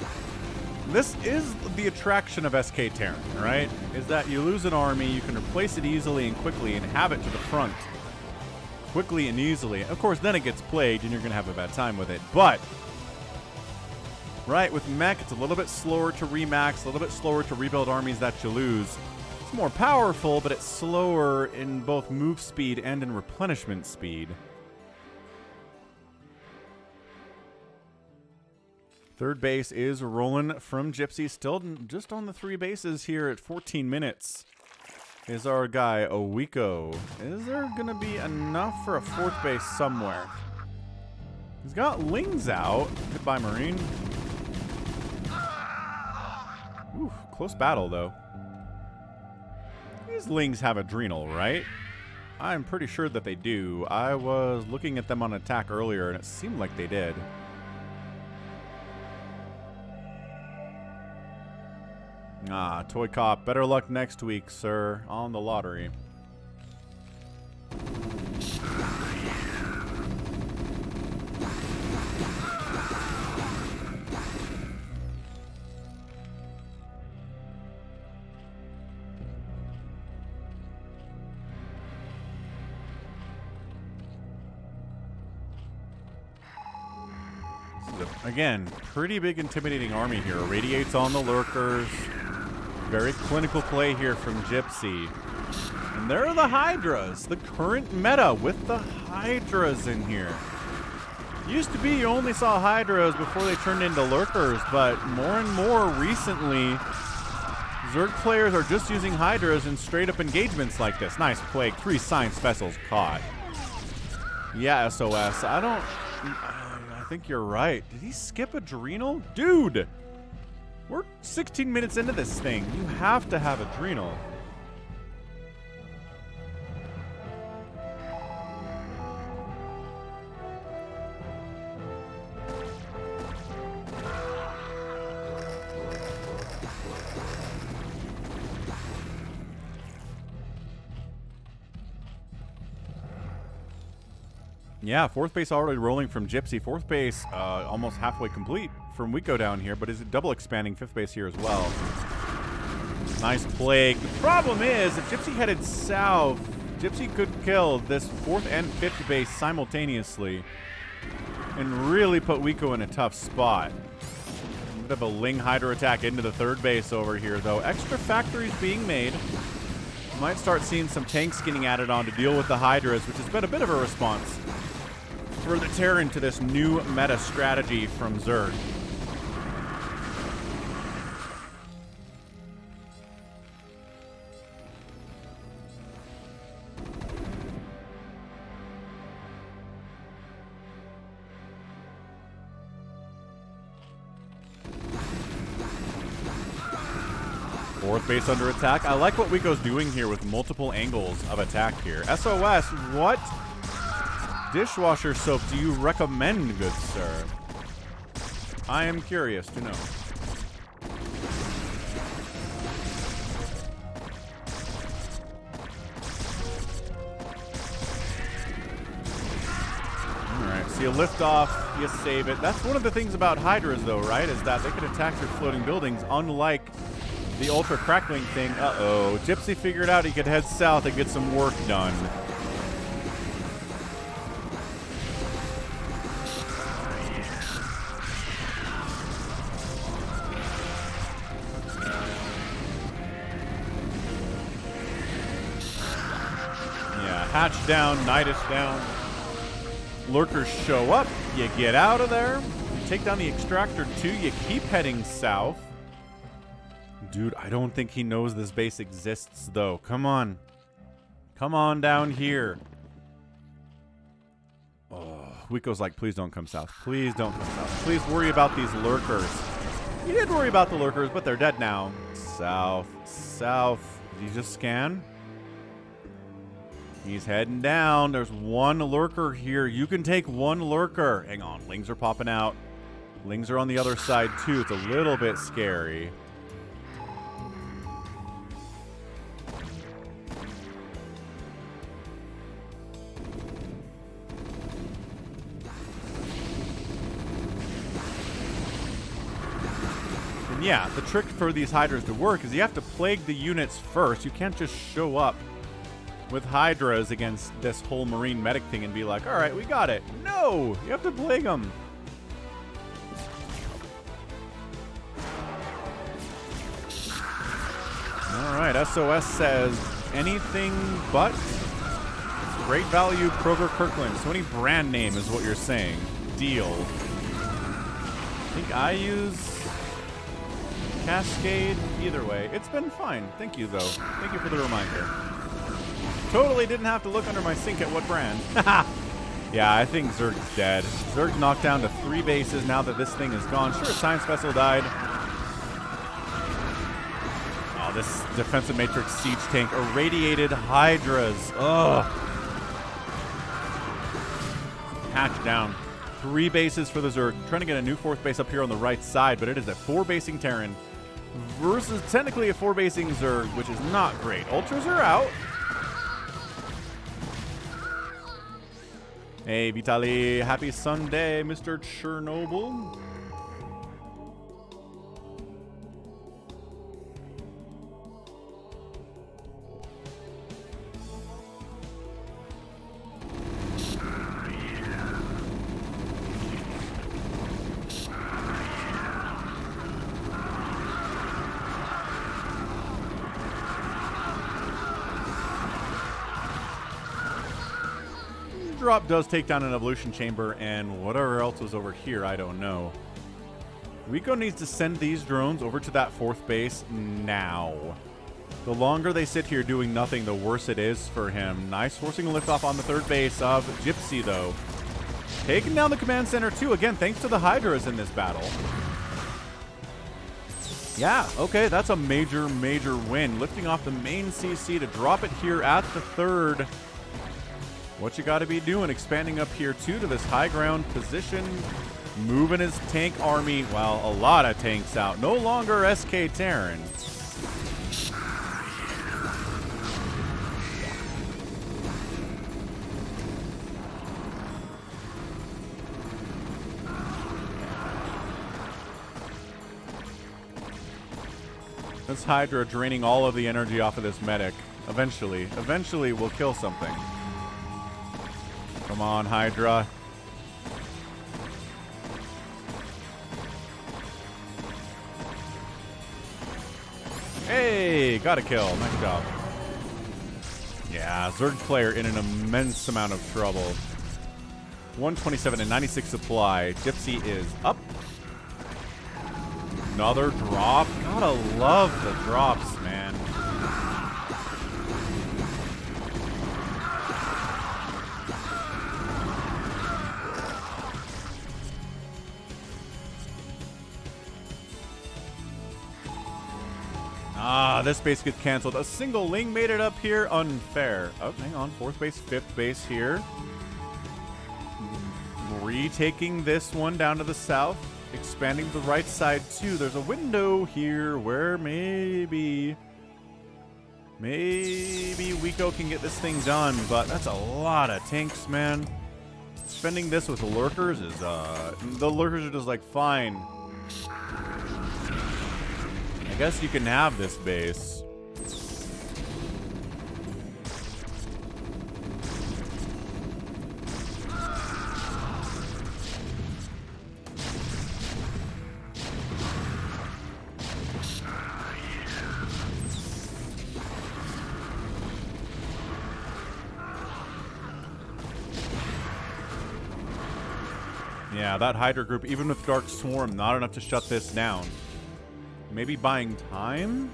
This is the attraction of SK Terran, right? Is that you lose an army, you can replace it easily and quickly and have it to the front. Quickly and easily. Of course, then it gets plagued and you're going to have a bad time with it. But, right, with mech, it's a little bit slower to remax, a little bit slower to rebuild armies that you lose. It's more powerful, but it's slower in both move speed and in replenishment speed. Third base is rolling from Gypsy. Still just on the 3 bases here at 14 minutes. Is our guy, Wk'Cross. Is there going to be enough for a 4th base somewhere? He's got Lings out. Goodbye, Marine. Ooh, close battle, though. These Lings have Adrenal, right? I'm pretty sure that they do. I was looking at them on attack earlier, and it seemed like they did. Ah, ToyCop, better luck next week, sir, on the lottery. Again, pretty big intimidating army here. Radiates on the Lurkers. Very clinical play here from Gypsy. And there are the Hydras. The current meta with the Hydras in here. Used to be you only saw Hydras before they turned into Lurkers, but more and more recently, Zerg players are just using Hydras in straight up engagements like this. Nice Plague. 3 Science Vessels caught. Yeah, SOS. I think you're right. Did he skip Adrenal? Dude! We're 16 minutes into this thing. You have to have Adrenal. Yeah, fourth base already rolling from Gypsy. Fourth base almost halfway complete from Wk'Cross down here, but is it double expanding fifth base here as well? Nice plague. The problem is, if Gypsy headed south, Gypsy could kill this fourth and fifth base simultaneously and really put Wk'Cross in a tough spot. A bit of a Ling Hydra attack into the third base over here, though. Extra factories being made. Might start seeing some tanks getting added on to deal with the Hydras, which has been a bit of a response for the Terran to this new meta strategy from Zerg. Fourth base under attack. I like what Wk'Cross doing here with multiple angles of attack here. SOS, what dishwasher soap do you recommend, good sir? I am curious to know. Alright, so you lift off, you save it. That's one of the things about Hydras, though, right? Is that they can attack your floating buildings, unlike the ultra crackling thing. Uh-oh. Gypsy figured out he could head south and get some work done. Yeah, Hatch down, Nidus down. Lurkers show up. You get out of there. You take down the extractor too. You keep heading south. Dude, I don't think he knows this base exists, though. Come on. Come on down here. Oh, Wk'Cross like, please don't come south. Please don't come south. Please worry about these lurkers. You did worry about the lurkers, but they're dead now. South. South. Did you just scan? He's heading down. There's one lurker here. You can take one lurker. Hang on. Lings are popping out. Lings are on the other side, too. It's a little bit scary. Yeah, the trick for these Hydras to work is you have to plague the units first. You can't just show up with Hydras against this whole Marine medic thing and be like, all right, we got it. No, you have to plague them. All right, SOS says anything but great value Kroger Kirkland. So any brand name is what you're saying. Deal. I think I use Cascade. Either way, it's been fine. Thank you, though. Thank you for the reminder. Totally didn't have to look under my sink at what brand. Yeah, I think Zerg's dead. Zerg's knocked down to 3 bases now that this thing is gone. Sure, Science Vessel died. Oh, this defensive matrix siege tank. Irradiated Hydras. Ugh. Hatch down. 3 bases for the Zerg. Trying to get a new 4th base up here on the right side, but it is a 4-basing Terran versus technically a 4-basing Zerg, which is not great. Ultras are out. Hey, Vitali. Happy Sunday, Mr. Chernobyl. Drop does take down an evolution chamber, and whatever else was over here, I don't know. Wk'Cross needs to send these drones over to that 4th base now. The longer they sit here doing nothing, the worse it is for him. Nice forcing a liftoff on the 3rd base of Gypsy, though. Taking down the command center, too. Again, thanks to the Hydras in this battle. Yeah, okay, that's a major, major win. Lifting off the main CC to drop it here at the 3rd. What you got to be doing, expanding up here, too, to this high ground position. Moving his tank army. Well, a lot of tanks out. No longer SK Terran. This Hydra draining all of the energy off of this medic. Eventually we'll kill something. Come on, Hydra. Hey, got a kill. Nice job. Yeah, Zerg player in an immense amount of trouble. 127 and 96 supply. Gypsy is up. Another drop. Gotta love the drops, man. Ah, this base gets canceled. A single Ling made it up here. Unfair. Oh, hang on. 4th base, 5th base here. Retaking this one down to the south. Expanding the right side too. There's a window here where maybe Wk'Cross can get this thing done, but that's a lot of tanks, man. Spending this with the lurkers is the lurkers are just like, fine. I guess you can have this base. Yeah, that Hydra group, even with Dark Swarm, not enough to shut this down. Maybe buying time?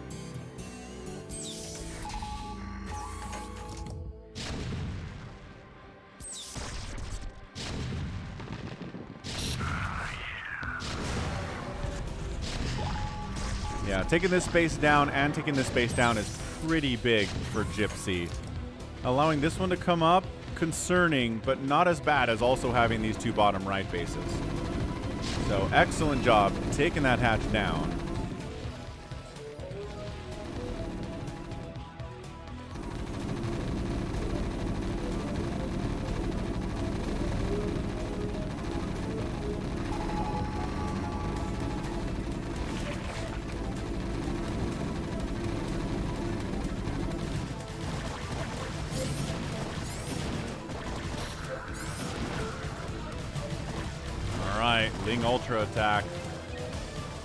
Yeah, taking this base down and taking this base down is pretty big for Gypsy. Allowing this one to come up, concerning, but not as bad as also having these two bottom right bases. So excellent job taking that hatch down. Ling Ultra attack.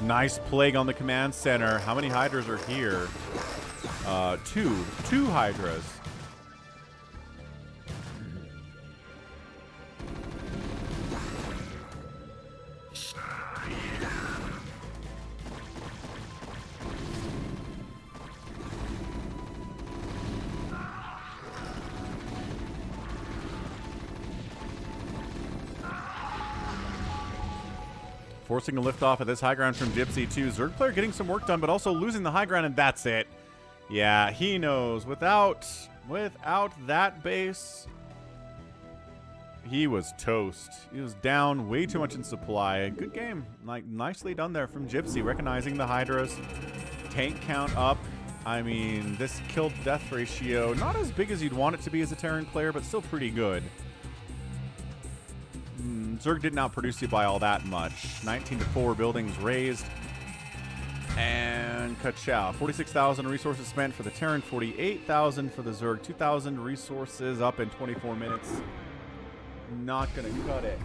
Nice plague on the command center. How many Hydras are here? Two Hydras. Forcing a lift off of this high ground from Gypsy too. Zerg player getting some work done, but also losing the high ground, and that's it. Yeah, he knows. Without that base, he was toast. He was down way too much in supply. Good game. Like, nicely done there from Gypsy, recognizing the Hydras. Tank count up. I mean, this kill death ratio, not as big as you'd want it to be as a Terran player, but still pretty good. Zerg didn't outproduce you by all that much. 19-4 buildings raised. And ka-chow. 46,000 resources spent for the Terran, 48,000 for the Zerg. 2,000 resources up in 24 minutes. Not going to cut it.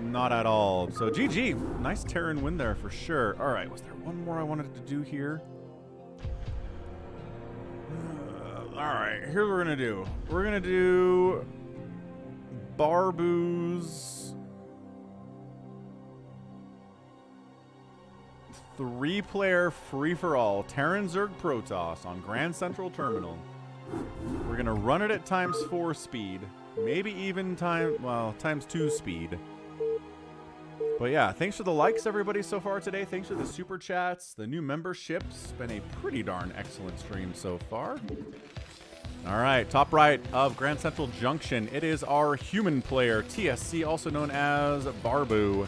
Not at all. So GG. Nice Terran win there for sure. All right, was there one more I wanted to do here? All right, here's what we're going to do. We're going to do Barbu's 3-player free-for-all Terran Zerg Protoss on Grand Central Terminal. We're going to run it at ×4 speed. Maybe even ×2 speed. But yeah, thanks for the likes, everybody, so far today. Thanks for the super chats, the new memberships. Been a pretty darn excellent stream so far. All right, top right of Grand Central Junction. It is our human player, TSC, also known as Barbu.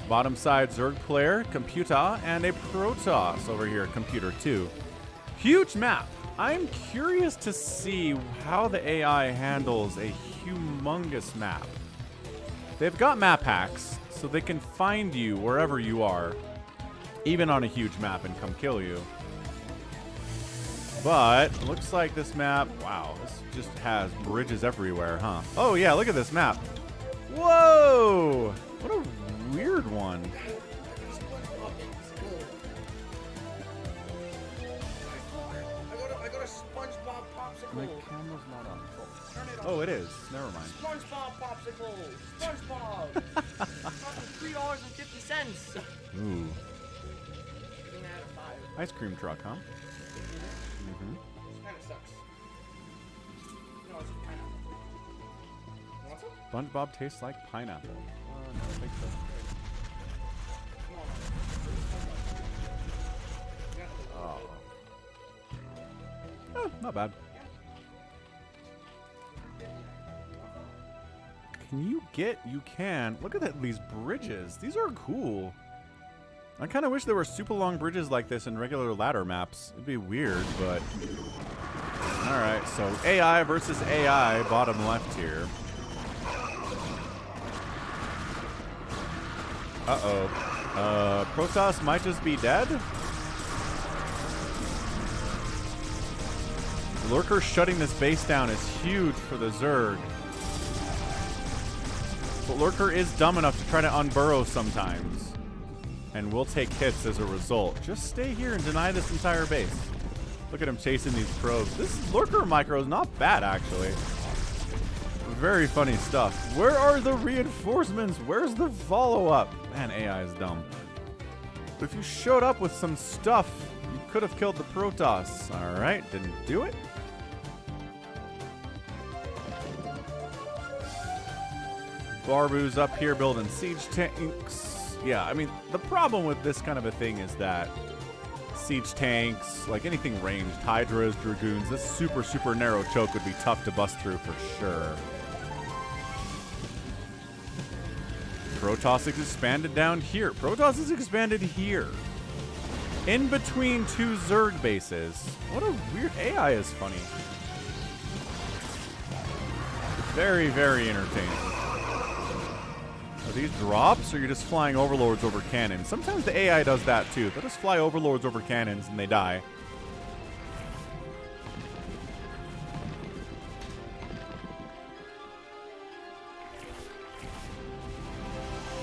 Bottom side, Zerg player, Computa, and a Protoss over here, Computer 2. Huge map. I'm curious to see how the AI handles a humongous map. They've got map hacks, so they can find you wherever you are, even on a huge map, and come kill you. But it looks like this map, wow, this just has bridges everywhere, huh? Oh yeah, look at this map. Whoa! What a weird one. I got a SpongeBob popsicle. My camera's not on. Oh, it is. Never mind. SpongeBob popsicle. SpongeBob. $3.50. Ooh. Getting out of 5. Ice cream truck, huh? Mm-hmm. Kind of sucks. No, it's pineapple. You want some? SpongeBob tastes like pineapple. No, I don't think so. Come on. Oh. Oh, not bad. Can you get? You can. Look at these bridges. These are cool. I kind of wish there were super long bridges like this in regular ladder maps. It'd be weird, but... Alright, so AI versus AI, bottom left here. Uh-oh. Protoss might just be dead? Lurker shutting this base down is huge for the Zerg. But Lurker is dumb enough to try to unburrow sometimes. And will take hits as a result. Just stay here and deny this entire base. Look at him chasing these probes. This Lurker micro is not bad, actually. Very funny stuff. Where are the reinforcements? Where's the follow-up? Man, AI is dumb. But if you showed up with some stuff, you could have killed the Protoss. Alright, didn't do it. Barbu's up here building siege tanks. Yeah, I mean, the problem with this kind of a thing is that siege tanks, like anything ranged, Hydras, Dragoons, this super, super narrow choke would be tough to bust through for sure. Protoss is expanded down here. Protoss is expanded here. In between two Zerg bases. What a weird... AI is funny. Very, very entertaining. Are these drops, or you're just flying overlords over cannons? Sometimes the AI does that too. They'll just fly overlords over cannons and they die.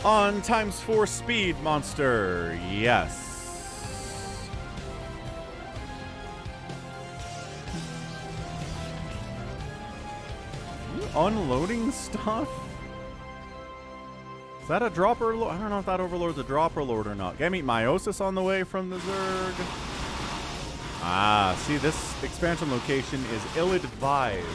On ×4 speed, monster. Yes. Are you unloading stuff? Is that a dropper lord? I don't know if that overlord's a dropper lord or not. Gamete Meiosis on the way from the Zerg. Ah, see, this expansion location is ill-advised.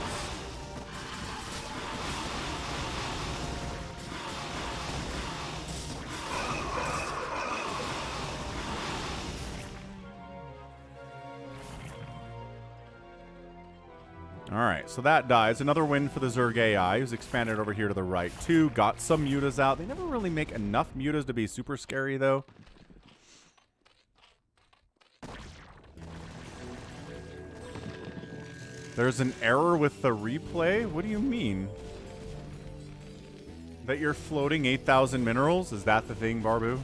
Alright, so that dies. Another win for the Zerg AI, who's expanded over here to the right, too. Got some mutas out. They never really make enough mutas to be super scary, though. There's an error with the replay? What do you mean? That you're floating 8,000 minerals? Is that the thing, Barbu?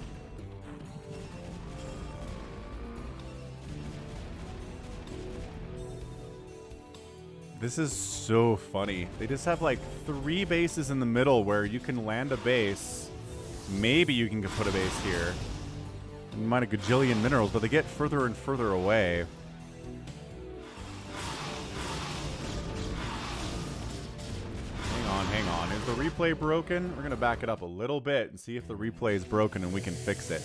This is so funny. They just have like 3 bases in the middle where you can land a base. Maybe you can put a base here. You might have gajillion minerals, but they get further and further away. Hang on. Is the replay broken? We're going to back it up a little bit and see if the replay is broken and we can fix it.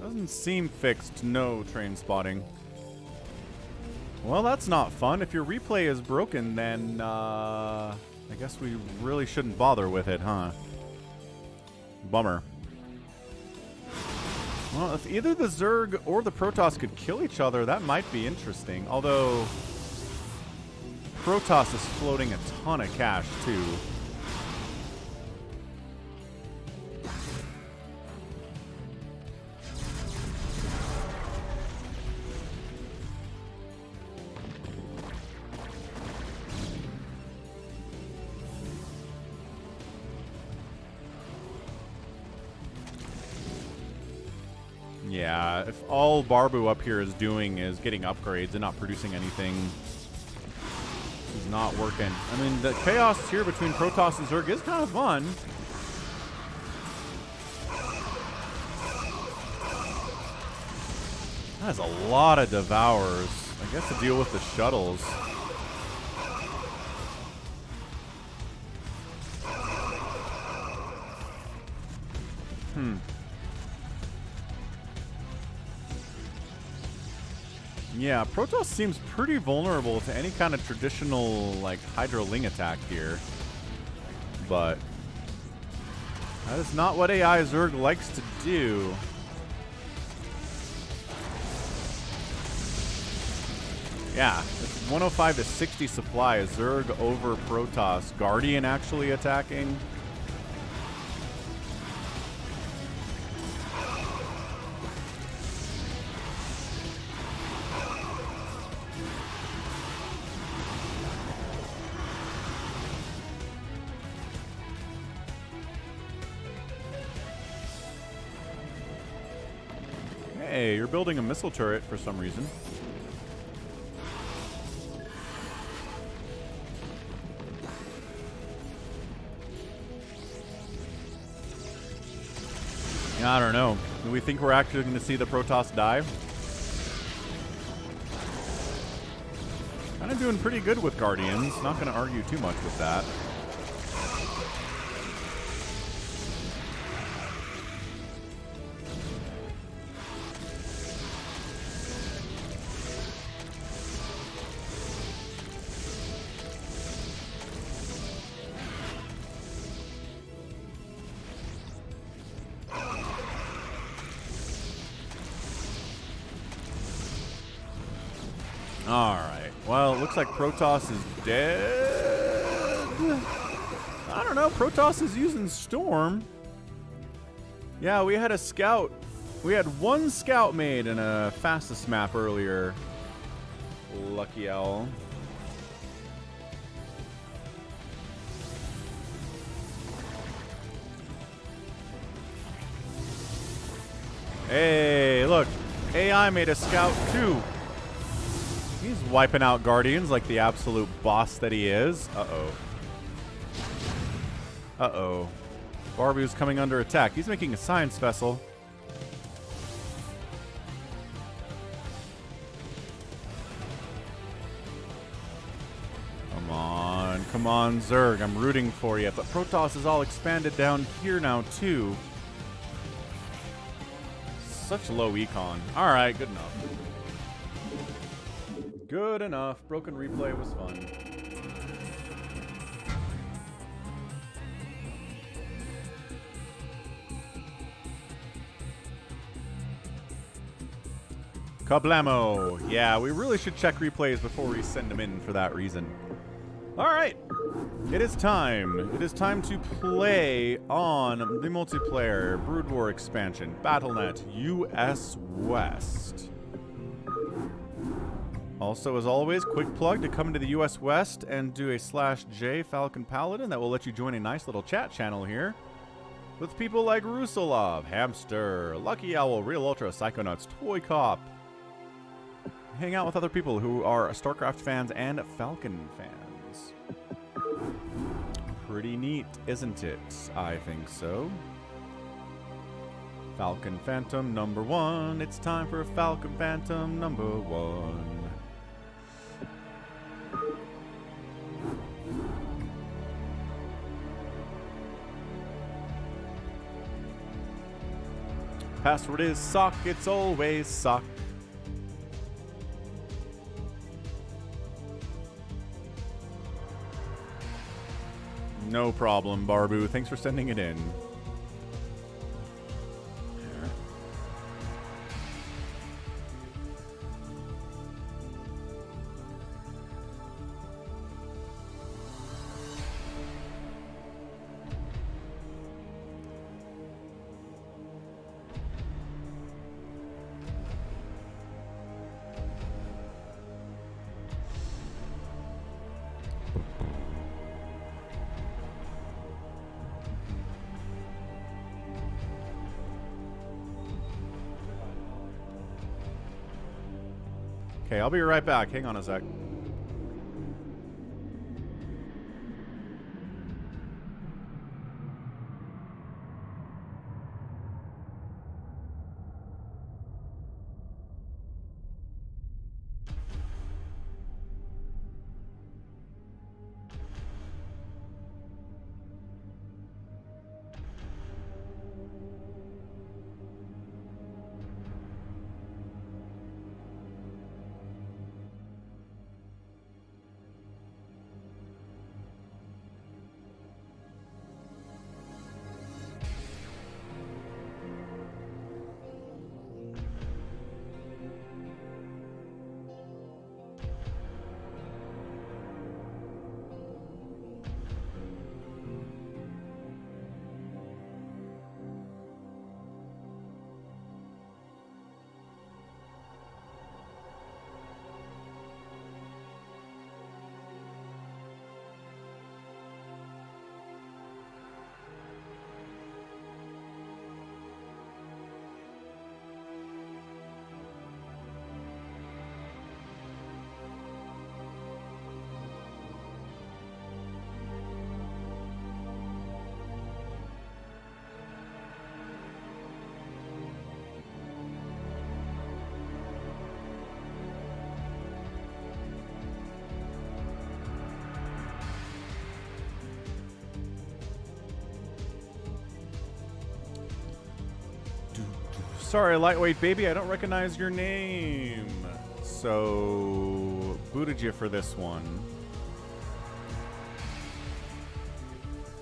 Doesn't seem fixed. No train spotting. Well, that's not fun. If your replay is broken, then I guess we really shouldn't bother with it, huh? Bummer. Well, if either the Zerg or the Protoss could kill each other, that might be interesting. Although Protoss is floating a ton of cash, too. Yeah, if all Barbu up here is doing is getting upgrades and not producing anything, it's not working. I mean, the chaos here between Protoss and Zerg is kind of fun. That is a lot of Devours. I guess to deal with the shuttles. Yeah, Protoss seems pretty vulnerable to any kind of traditional, like, Hydro-Ling attack here. But that is not what AI Zerg likes to do. Yeah, it's 105 to 60 supply. Zerg over Protoss. Guardian actually attacking. Hey, you're building a missile turret for some reason. I don't know. Do we think we're actually going to see the Protoss die? Kind of doing pretty good with Guardians. Not going to argue too much with that. Alright, well, it looks like Protoss is dead. I don't know, Protoss is using Storm. Yeah, we had a scout. We had one scout made in a fastest map earlier. Lucky owl. Hey, look, AI made a scout too. He's wiping out Guardians like the absolute boss that he is. Uh-oh. Uh-oh. Barbu's coming under attack. He's making a science vessel. Come on. Come on, Zerg. I'm rooting for you. But Protoss is all expanded down here now, too. Such low econ. All right, good enough. Good enough. Broken replay was fun. Kablamo. Yeah, we really should check replays before we send them in for that reason. All right. It is time. It is time to play on the multiplayer Brood War expansion, Battle.net US West. Also, as always, quick plug to come into the US West and do a /J Falcon Paladin. That will let you join a nice little chat channel here with people like Rusalov, Hamster, Lucky Owl, Realultra, Psychonuts, ToyCop. Hang out with other people who are StarCraft fans and Falcon fans. Pretty neat, isn't it? I think so. Falcon Phantom number 1. It's time for Falcon Phantom number 1. Password is sock. It's always sock. No problem, Barbu. Thanks for sending it in. Okay, I'll be right back. Hang on a sec. Sorry, lightweight baby, I don't recognize your name. So, booted you for this one.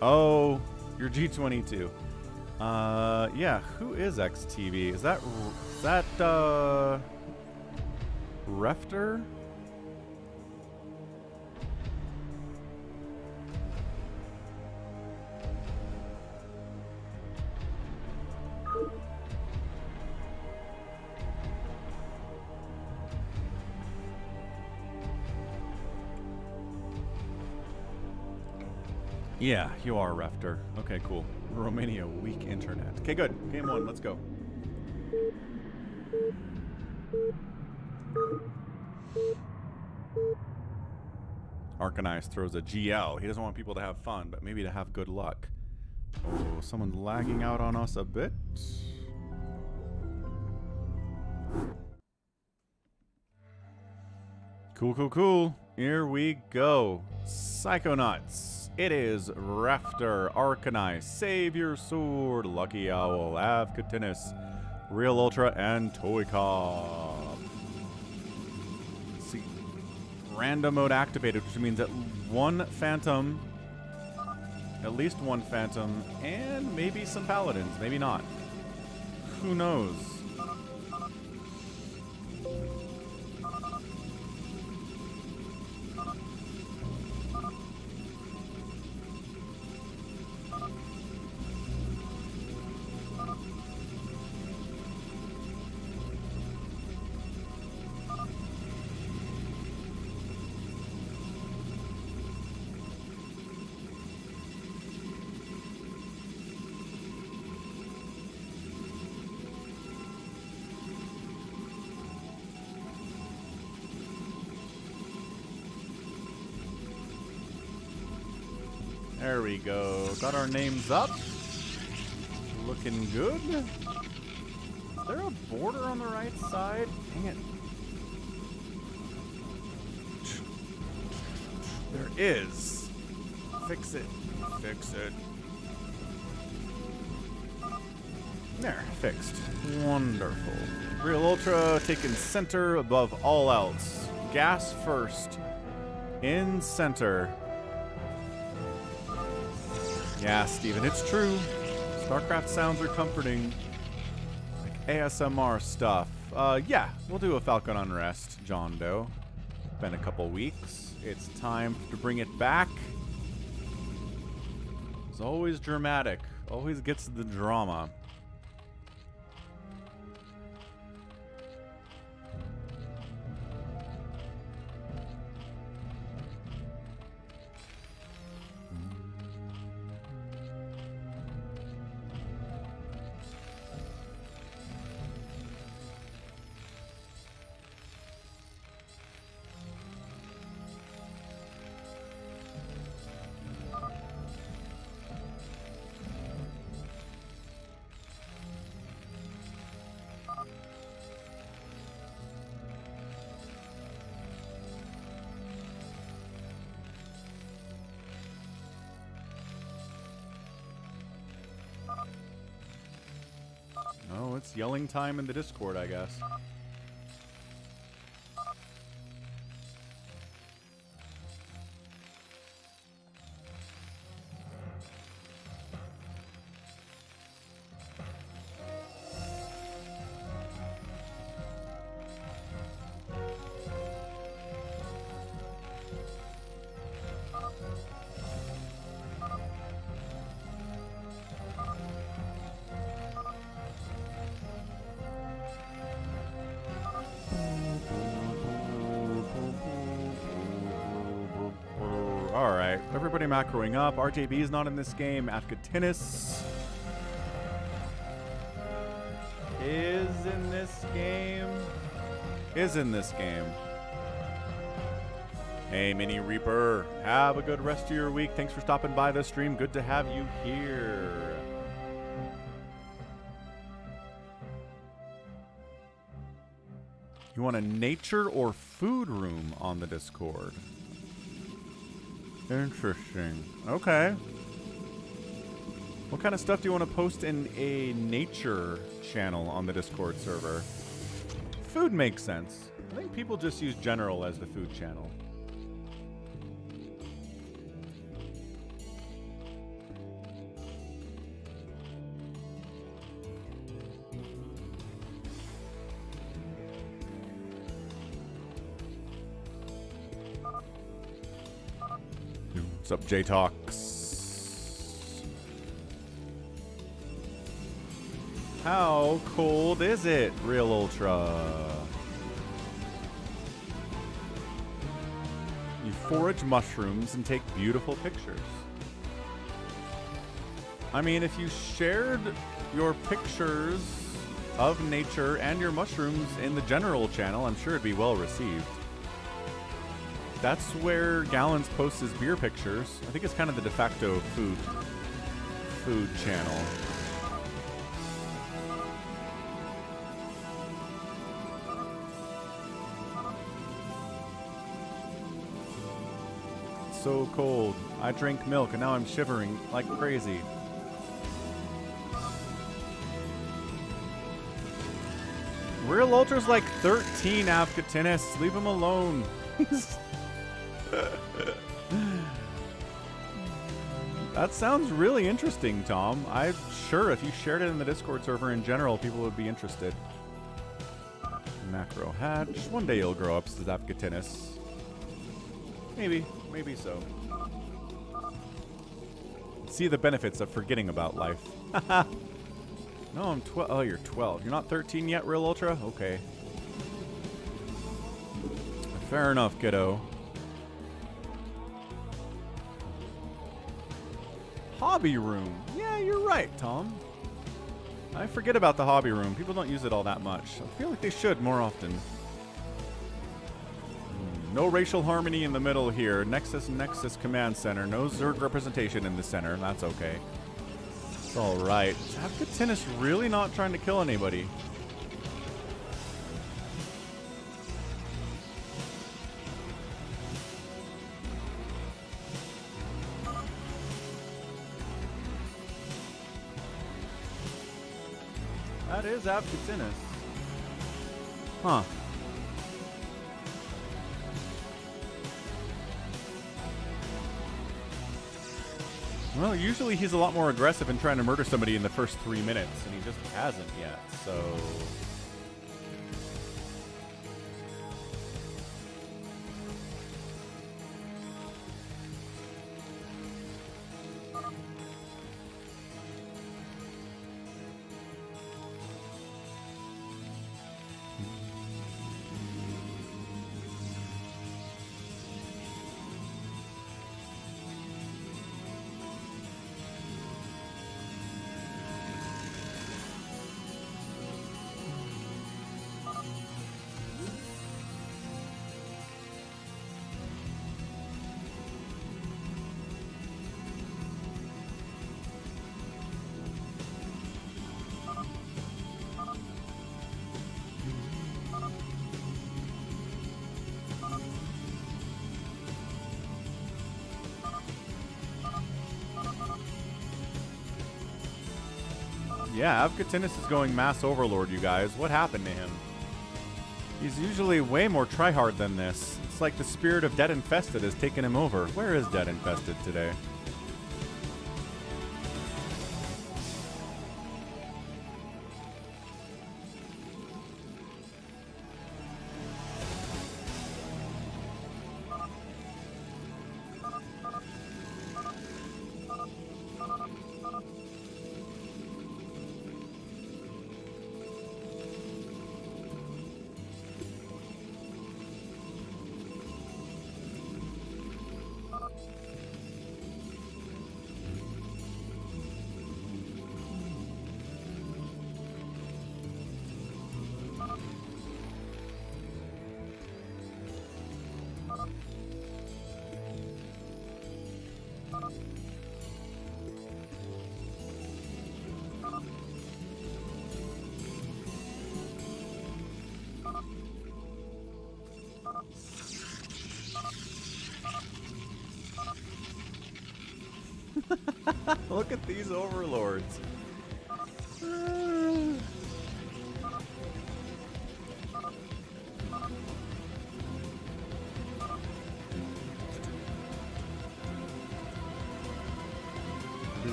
Oh, you're G22. Yeah, who is XTV? Is that Refter? Yeah, you are Refter. Okay, cool. Romania, weak internet. Okay, good. Game one, let's go. Arcanise throws a GL. He doesn't want people to have fun, but maybe to have good luck. Oh, someone's lagging out on us a bit. Cool, cool, cool. Here we go. Psychonuts. It is Refter Arcanise, SaviorSword, Lucky Owl, Avcatinus, Realultra, and ToyCop. See, random mode activated, which means that one Phantom, at least one Phantom, and maybe some Paladins, maybe not. Who knows? There we go. Got our names up. Looking good. Is there a border on the right side? Dang it. There is. Fix it. Fix it. There. Fixed. Wonderful. Realultra taking center above all else. Gas first. In center. Yeah, Steven, it's true. StarCraft sounds are comforting. Like ASMR stuff. Yeah, we'll do a Falcon Unrest, JohnDoe. Been a couple weeks. It's time to bring it back. It's always dramatic. Always gets the drama. it's yelling time in the Discord, I guess. Alright, everybody macroing up. RJB is not in this game. Avcatinus is in this game. Is in this game. Hey, Mini Reaper. Have a good rest of your week. Thanks for stopping by the stream. Good to have you here. You want a nature or food room on the Discord? Interesting. Okay. What kind of stuff do you want to post in a nature channel on the Discord server? Food makes sense. I think people just use general as the food channel. What's up, J-Talks? How cold is it, Realultra? You forage mushrooms and take beautiful pictures. I mean, if you shared your pictures of nature and your mushrooms in the general channel, I'm sure it'd be well received. That's where Gallons posts his beer pictures. I think it's kind of the de facto food channel. It's so cold. I drink milk and now I'm shivering like crazy. Realultra's like 13, Avcatinus. Leave him alone. That sounds really interesting, Tom. I'm sure if you shared it in the Discord server in general, people would be interested. Macro hatch. One day he'll grow up as Avcatinus. Maybe so. See the benefits of forgetting about life. No, I'm 12. Oh, you're 12. You're not 13 yet, Realultra? Okay. Fair enough, kiddo. Hobby room. Yeah, you're right, Tom. I forget about the hobby room. People don't use it all that much. I feel like they should more often. No racial harmony in the middle here. Nexus Command Center. No Zerg representation in the center. That's okay. It's alright. Avcatinus really not trying to kill anybody. That is Avcatinus. Huh. Well, usually he's a lot more aggressive in trying to murder somebody in the first 3 minutes, and he just hasn't yet, so... Yeah, Avcatinus is going Mass Overlord, you guys. What happened to him? He's usually way more tryhard than this. It's like the spirit of Dead Infested has taken him over. Where is Dead Infested today? Look at these overlords.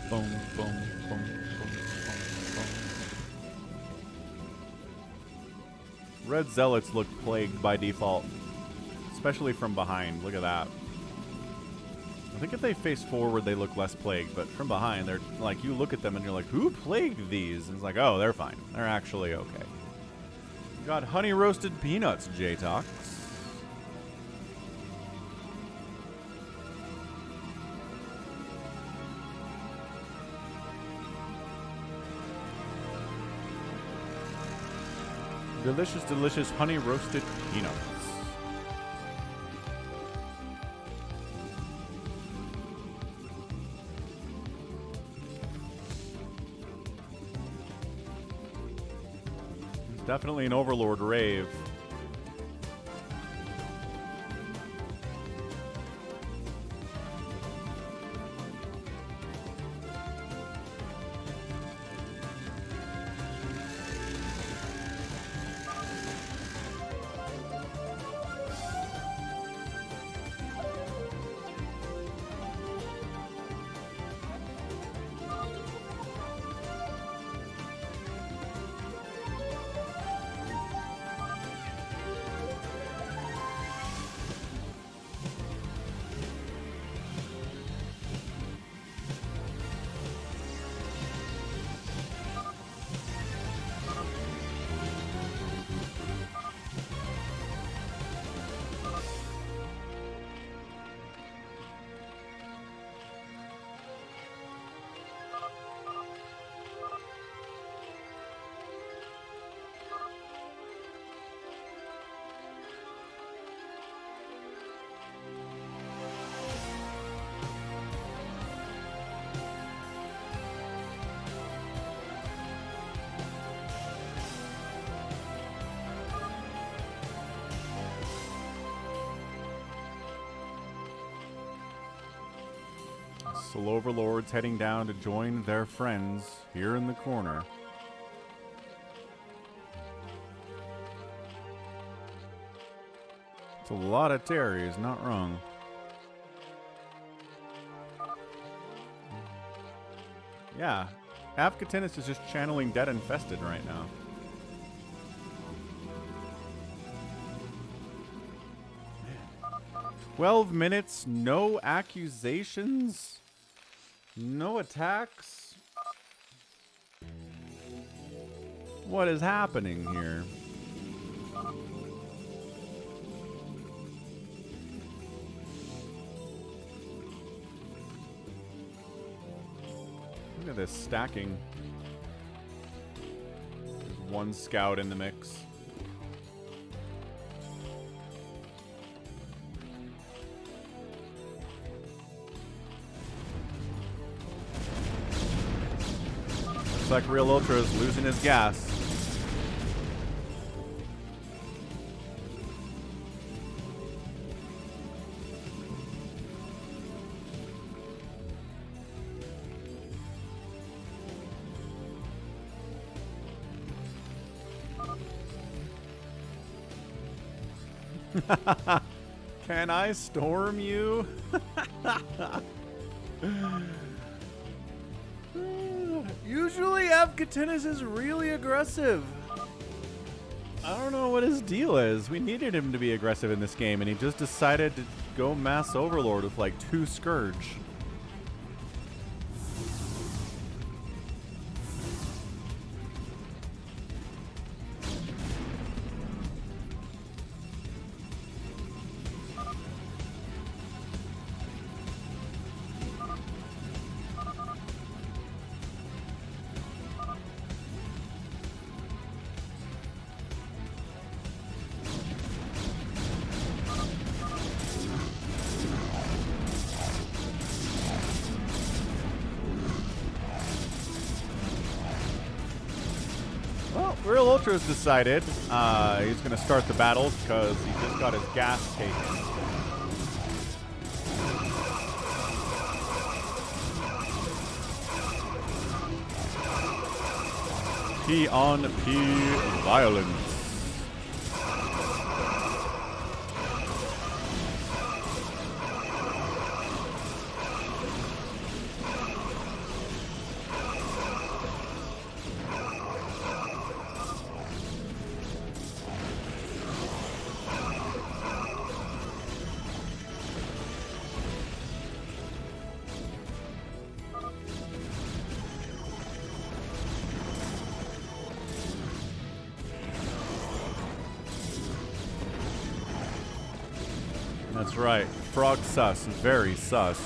Boom, boom, boom, boom, boom, boom. Red Zealots look plagued by default, especially from behind. Look at that. I think if they face forward, they look less plagued, but from behind, they're like, you look at them and you're like, who plagued these? And it's like, oh, they're fine. They're actually okay. We got honey roasted peanuts, J-Tox. Delicious, delicious honey roasted peanuts. It's definitely an Overlord rave. Soul Overlords heading down to join their friends here in the corner. It's a lot of Terrys, not wrong. Yeah, Avcatinus is just channeling Dead Infested right now. 12 minutes, no accusations, no attacks. What is happening here? Look at this stacking. There's one scout in the mix. Looks like Realultra is losing his gas. Can I storm you? Usually Avcatinus is really aggressive. I don't know what his deal is. We needed him to be aggressive in this game, and he just decided to go mass overlord with like 2 Scourge. Realultra's decided he's going to start the battles because he just got his gas taken. P on P violence. That's right. Frog sus. Very sus.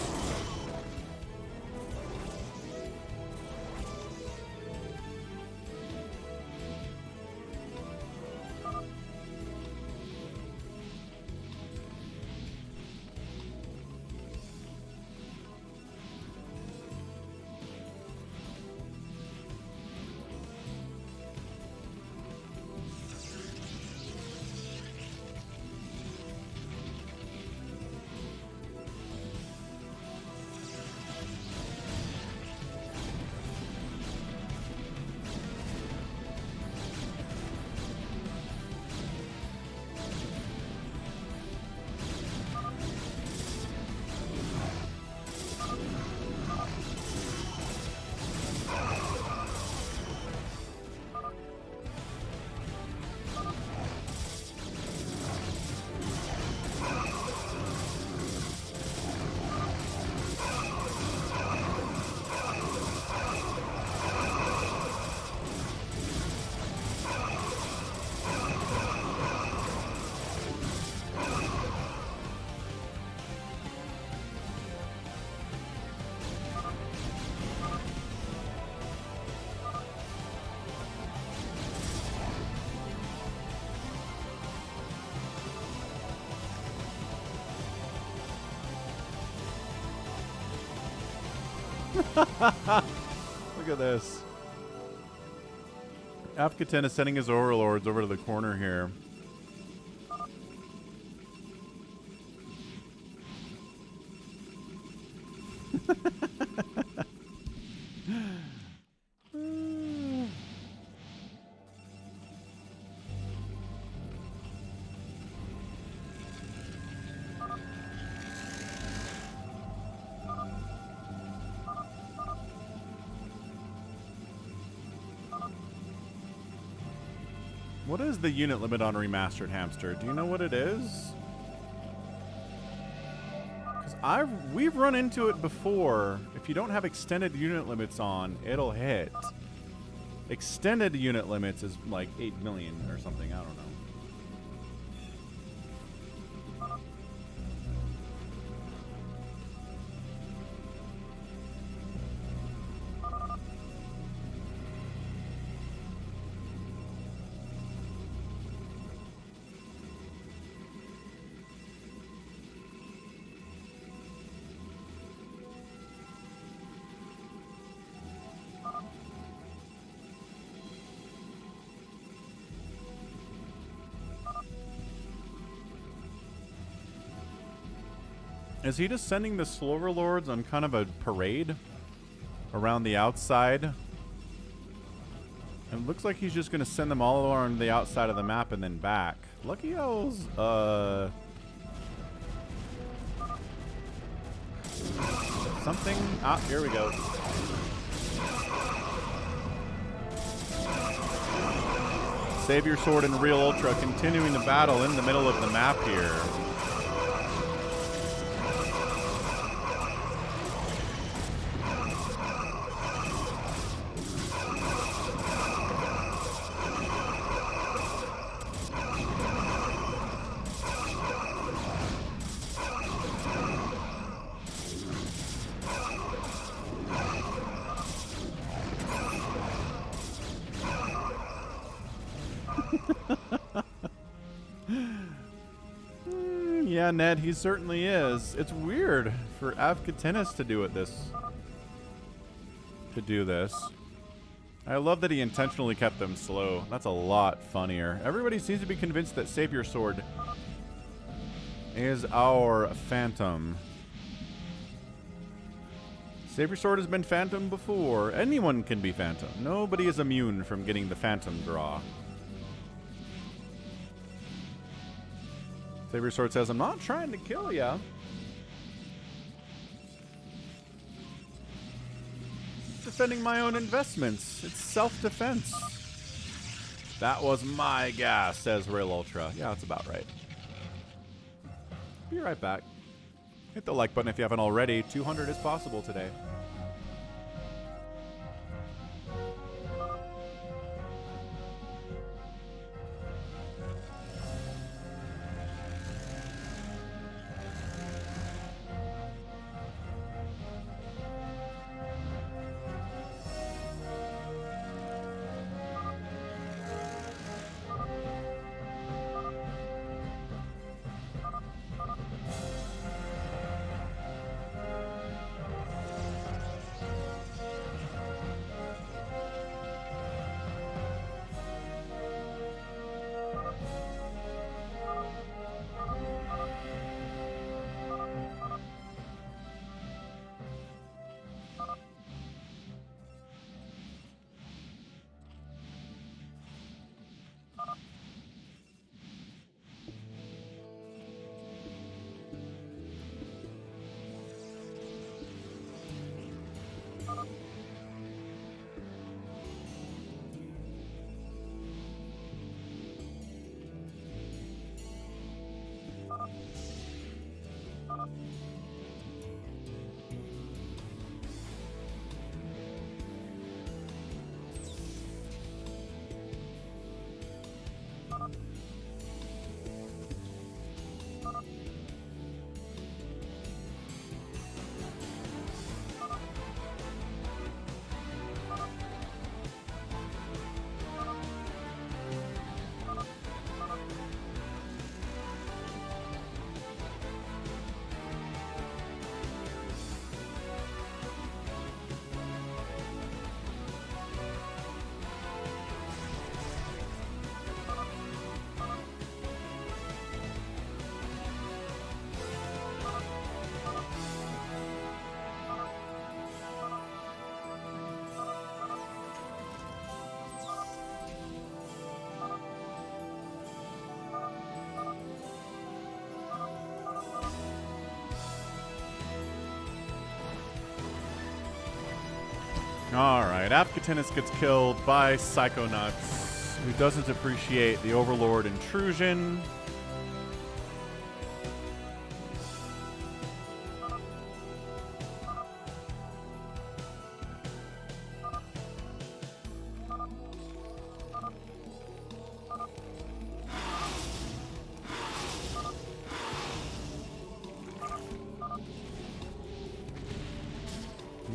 Look at this. Avcatinus is sending his overlords over to the corner here. What is the unit limit on Remastered Hamster? Do you know what it is? we've run into it before. If you don't have extended unit limits on, it'll hit. Extended unit limits is like 8 million or something. I don't know. Is he just sending the Slover Lords on kind of a parade around the outside? It looks like he's just going to send them all around the outside of the map and then back. Lucky Owls, something. Ah, here we go. SaviorSword and Realultra continuing the battle in the middle of the map here. Yeah, Ned, he certainly is. It's weird for Avcatinus to do this. I love that he intentionally kept them slow. That's a lot funnier. Everybody seems to be convinced that SaviorSword is our Phantom. SaviorSword has been Phantom before. Anyone can be Phantom. Nobody is immune from getting the Phantom draw. SaviorSword says, I'm not trying to kill ya. Defending my own investments. It's self-defense. That was my gas, says Realultra. Yeah, that's about right. Be right back. Hit the like button if you haven't already. 200 is possible today. Alright, Avcatinus gets killed by Psychonuts, who doesn't appreciate the Overlord intrusion.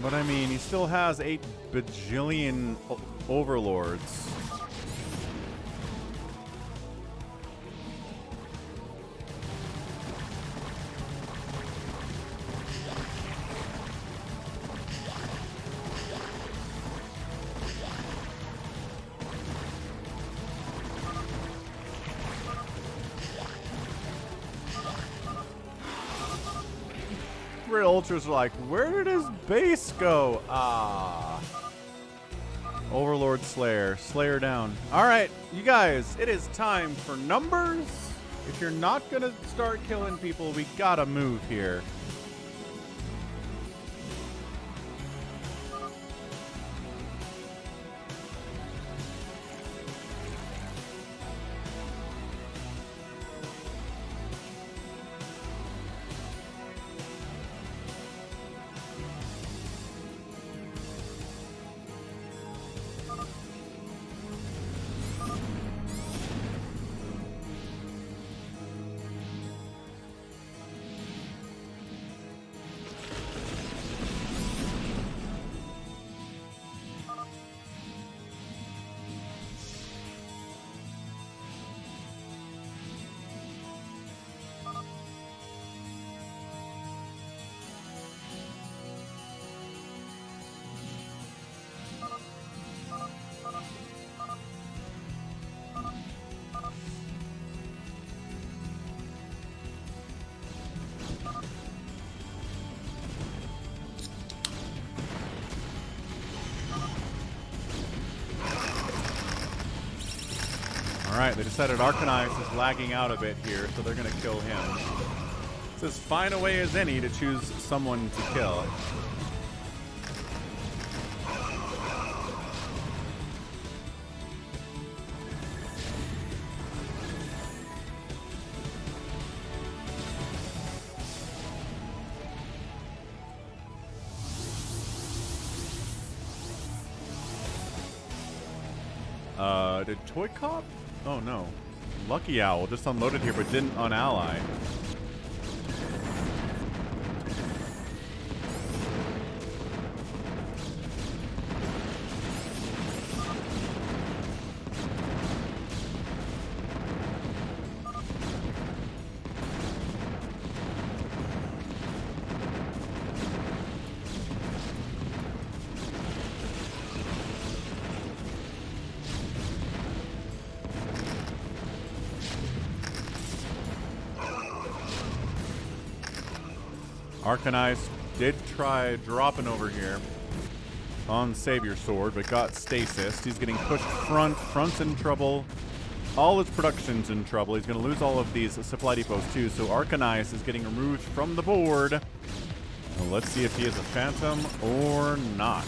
But I mean, he still has 8 bajillion overlords. Realultras are like, where did his base go? Ah. Overlord Slayer. Slayer down. Alright, you guys, it is time for numbers. If you're not gonna start killing people, we gotta move here. Alright, they decided Arcanise is lagging out a bit here, so they're going to kill him. It's as fine a way as any to choose someone to kill. Did ToyCop? Oh no. Lucky Owl just unloaded here but didn't unally. Arcanise did try dropping over here on SaviorSword, but got stasis. He's getting pushed front. Front's in trouble. All his production's in trouble. He's going to lose all of these supply depots too, so Arcanise is getting removed from the board. Well, let's see if he is a phantom or not.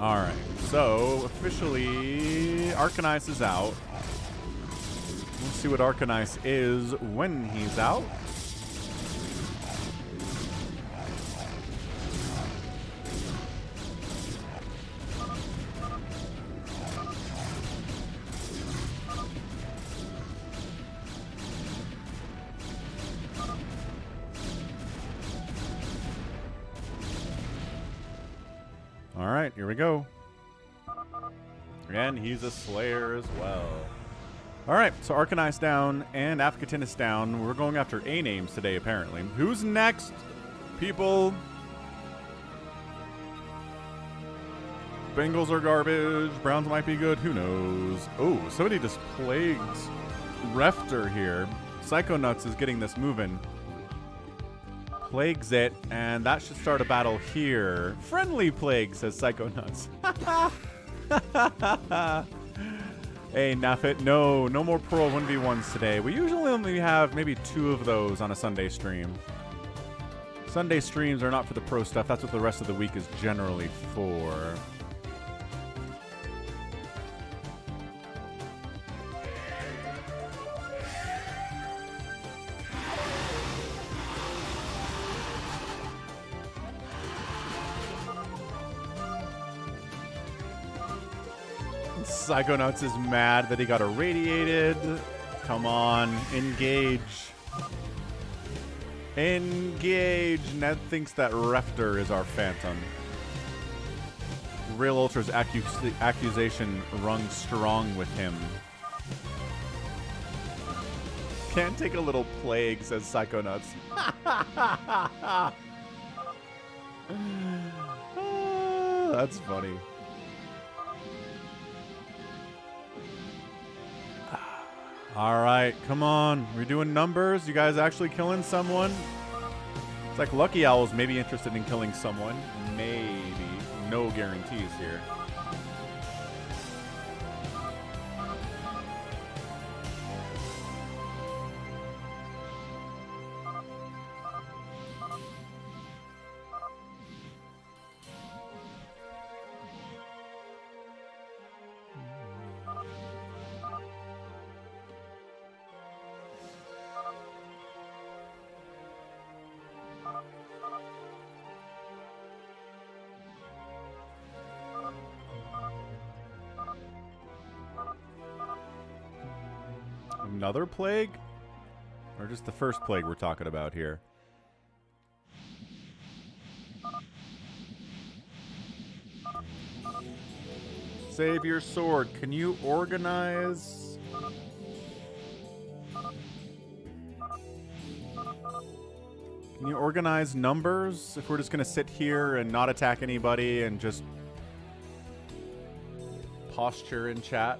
Alright, so officially Arcanise is out. We'll see what Arcanise is when he's out. Alright, here we go. And he's a Slayer as well. Alright, so Arcanise down and Avcatinus down. We're going after A names today, apparently. Who's next, people? Bengals are garbage. Browns might be good. Who knows? Oh, somebody just plagues Refter here. Psychonuts is getting this moving. Plagues it, and that should start a battle here. Friendly plague, says Psychonuts. Hey, Nuffit, no more Pro 1v1s today. We usually only have maybe 2 of those on a Sunday stream. Sunday streams are not for the pro stuff. That's what the rest of the week is generally for. Psychonuts is mad that he got irradiated. Come on, engage. Engage. Ned thinks that Refter is our phantom. Realultra's accusation rung strong with him. Can't take a little plague, says Psychonuts. That's funny. All right, come on. We're doing numbers. You guys actually killing someone? It's like Lucky Owl's maybe interested in killing someone. Maybe. No guarantees here. Another plague? Or just the first plague we're talking about here? SaviorSword, can you organize? Can you organize numbers if we're just going to sit here and not attack anybody and just posture in chat?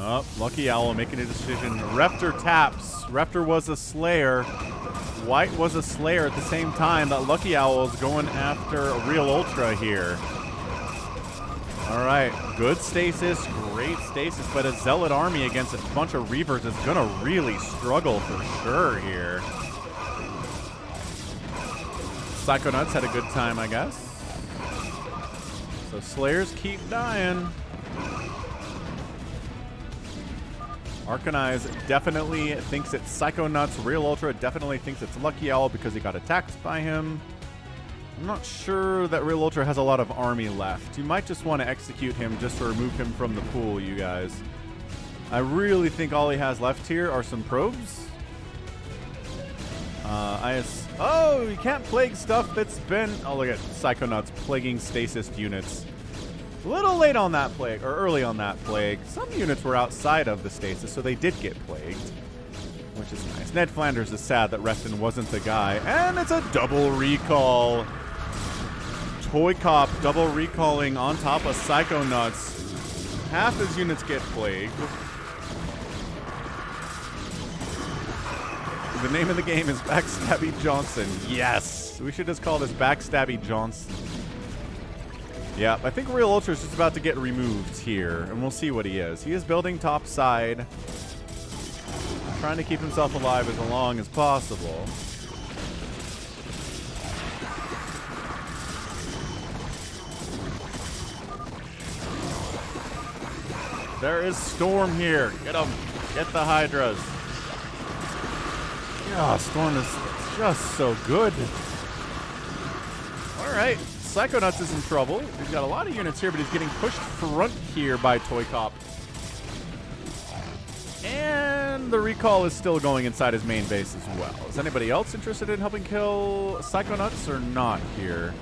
Oh, Lucky Owl making a decision. Refter taps. Refter was a Slayer. White was a Slayer at the same time. That Lucky Owl is going after Realultra here. All right, good stasis, great stasis, but a Zealot army against a bunch of Reavers is going to really struggle for sure here. Psychonuts had a good time, I guess. So Slayers keep dying. Arcanise definitely thinks it's Psychonuts. Realultra definitely thinks it's Lucky Owl because he got attacked by him. I'm not sure that Realultra has a lot of army left. You might just want to execute him just to remove him from the pool, you guys. I really think all he has left here are some probes. Oh, you can't plague stuff that's been... Oh, look at Psychonuts plaguing stasis units. A little late on that plague, or early on that plague. Some units were outside of the stasis, so they did get plagued, which is nice. Ned Flanders is sad that Reston wasn't the guy, and it's a double recall. ToyCop double recalling on top of Psychonuts. Half his units get plagued. The name of the game is Backstabby Johnson. Yes! We should just call this Backstabby Johnson. Yeah, I think Realultra is just about to get removed here, and we'll see what he is. He is building top side, trying to keep himself alive as long as possible. There is Storm here. Get him. Get the Hydras. Yeah, Storm is just so good. All right. Psychonuts is in trouble. He's got a lot of units here, but he's getting pushed front here by ToyCop. And the recall is still going inside his main base as well. Is anybody else interested in helping kill Psychonuts or not here?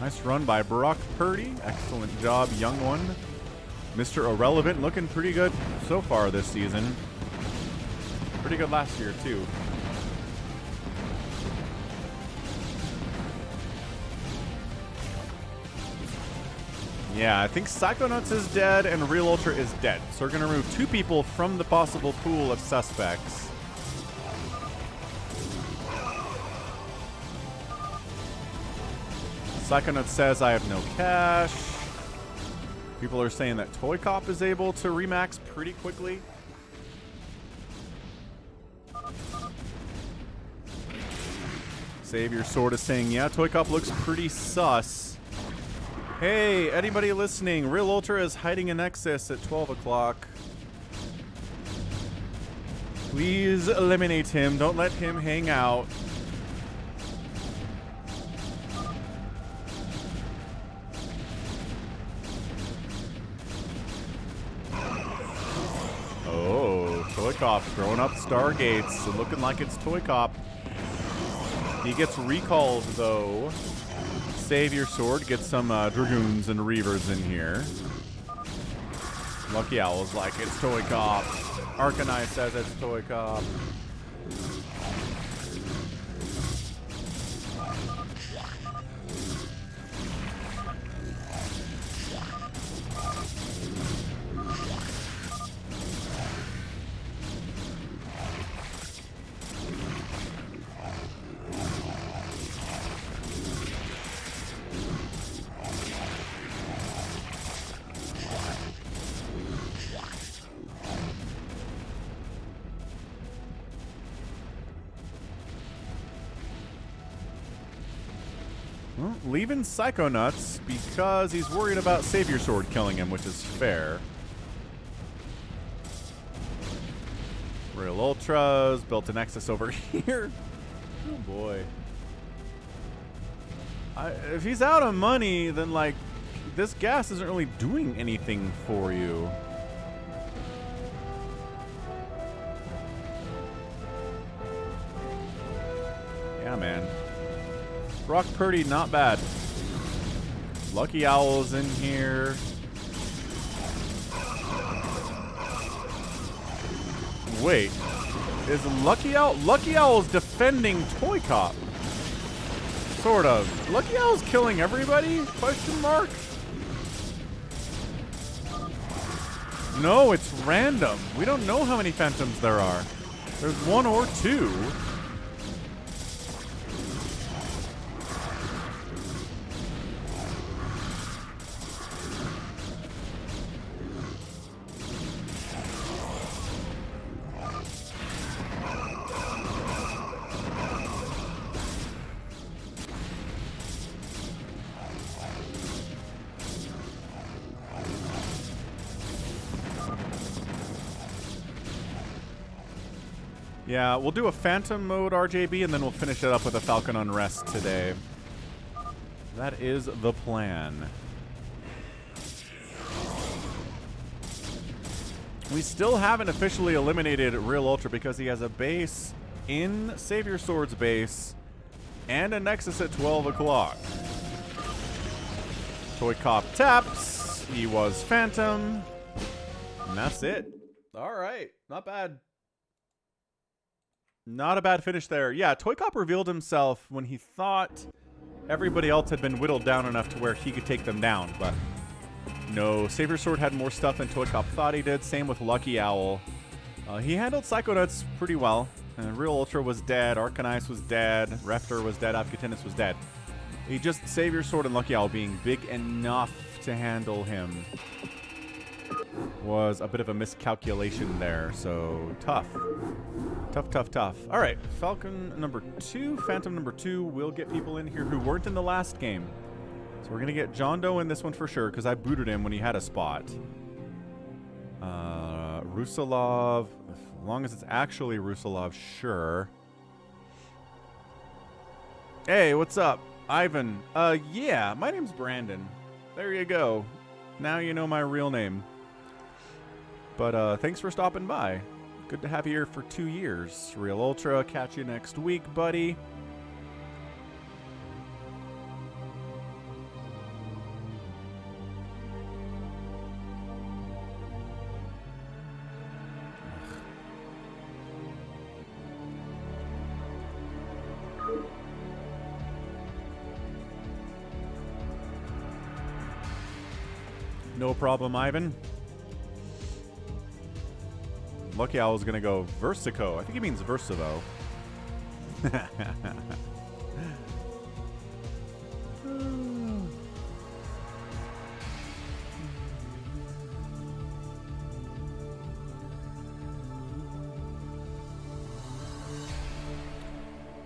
Nice run by Brock Purdy. Excellent job, young one. Mr. Irrelevant looking pretty good so far this season. Pretty good last year, too. Yeah, I think Psychonuts is dead and Realultra is dead. So we're going to remove 2 people from the possible pool of suspects. Psychonuts says, I have no cash. People are saying that ToyCop is able to remax pretty quickly. SaviorSword is saying, yeah, ToyCop looks pretty sus. Hey, anybody listening? Realultra is hiding in Nexus at 12 o'clock. Please eliminate him. Don't let him hang out. ToyCop throwing up Stargates, looking like it's ToyCop. He gets recalled though. SaviorSword gets some Dragoons and Reavers in here. Lucky Owl's like, it's ToyCop. Arcanise says it's ToyCop. Well, leaving Psychonuts because he's worried about SaviorSword killing him, which is fair. Realultra's built a Nexus over here. Oh boy. If he's out of money, then like this gas isn't really doing anything for you. Yeah, man. Brock Purdy, not bad. Lucky Owl's in here. Wait. Is Lucky Owl... Lucky Owl's defending ToyCop. Sort of. Lucky Owl's killing everybody? Question mark? No, it's random. We don't know how many Phantoms there are. There's 1 or 2. Yeah, we'll do a Phantom Mode RJB, and then we'll finish it up with a Falcon Unrest today. That is the plan. We still haven't officially eliminated Realultra because he has a base in SaviorSword's base and a Nexus at 12 o'clock. ToyCop taps. He was Phantom. And that's it. All right. Not bad. Not a bad finish there. Yeah, ToyCop revealed himself when he thought everybody else had been whittled down enough to where he could take them down, but no. SaviorSword had more stuff than ToyCop thought he did. Same with Lucky Owl. He handled Psychonuts pretty well. Realultra was dead. Arcanise was dead. Refter was dead. Avcatinus was dead. He just SaviorSword and Lucky Owl being big enough to handle him was a bit of a miscalculation there. So tough. Tough, tough, tough. All right. Falcon number 2, Phantom number 2 will get people in here who weren't in the last game. So we're going to get JohnDoe in this one for sure because I booted him when he had a spot. Rusalov. As long as it's actually Rusalov, sure. Hey, what's up? Ivan. Yeah, my name's Brandon. There you go. Now you know my real name. But thanks for stopping by. Good to have you here for 2 years. Realultra, catch you next week, buddy. No problem, Ivan. Lucky Owl's gonna go Versico. I think he means Versivo.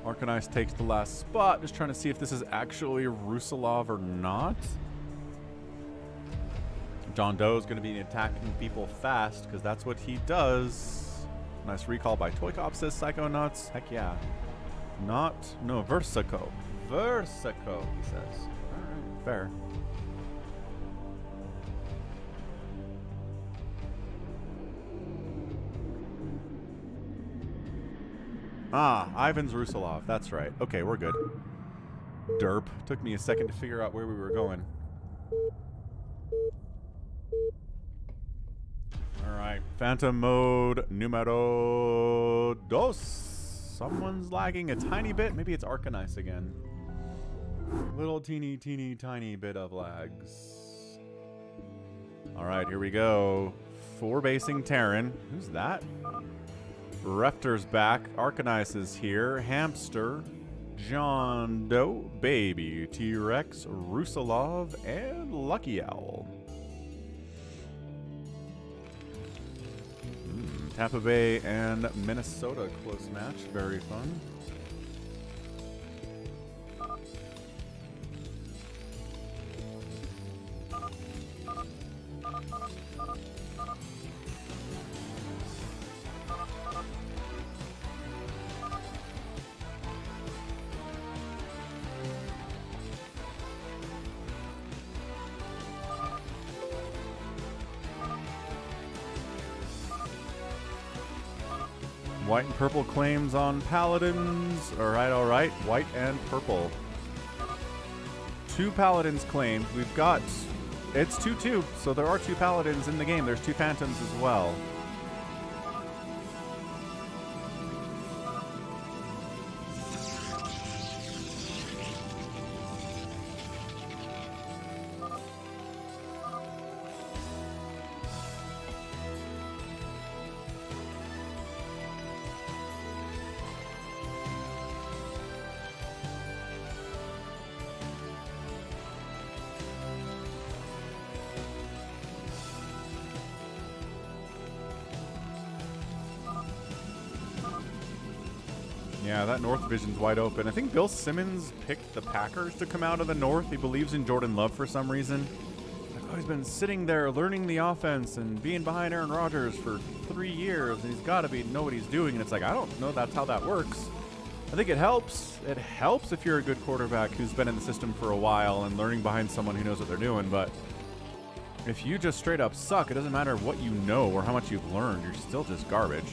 Arcanise takes the last spot. Just trying to see if this is actually Rusalov or not. JohnDoe is going to be attacking people fast because that's what he does. Nice recall by ToyCop, says Psychonuts. Heck yeah. No, Versico. Versico, he says. Alright, fair. Ah, Ivan's Rusalov. That's right. Okay, we're good. Derp. Took me a second to figure out where we were going. Alright, Phantom mode numero dos. Someone's lagging a tiny bit. Maybe it's Arcanise again. Little teeny tiny bit of lags. Alright, here we go. 4-basing Terran. Who's that? Refter's back. Arcanise is here. Hamster. JohnDoe BabyTRex, Rusalov, and Lucky Owl. Tampa Bay and Minnesota close match. Very fun. White and purple claims on paladins. Alright. White and purple. 2 paladins claimed. We've got... It's 2-2, so there are 2 paladins in the game. There's 2 phantoms as well. Yeah, that North division's wide open. I think Bill Simmons picked the Packers to come out of the North. He believes in Jordan Love for some reason. Like, oh, he's been sitting there learning the offense and being behind Aaron Rodgers for 3 years, and he's got to know what he's doing. And it's like, I don't know that's how that works. I think it helps. It helps if you're a good quarterback who's been in the system for a while and learning behind someone who knows what they're doing. But if you just straight up suck, it doesn't matter what you know or how much you've learned. You're still just garbage.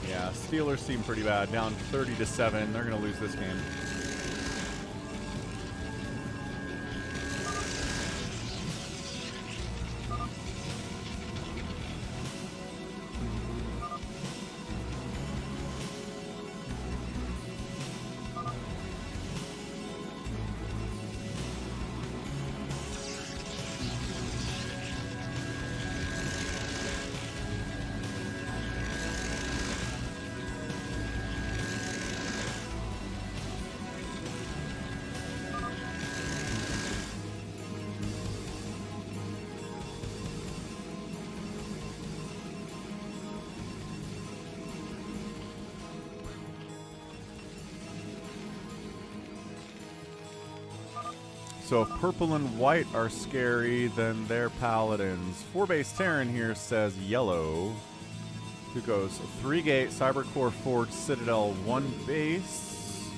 Yeah, Steelers seem pretty bad. Down 30-7. They're going to lose this game. So if purple and white are scary, then they're paladins. 4-base Terran here says yellow. Who goes 3-gate, Cybercore Forge, Citadel, 1 base.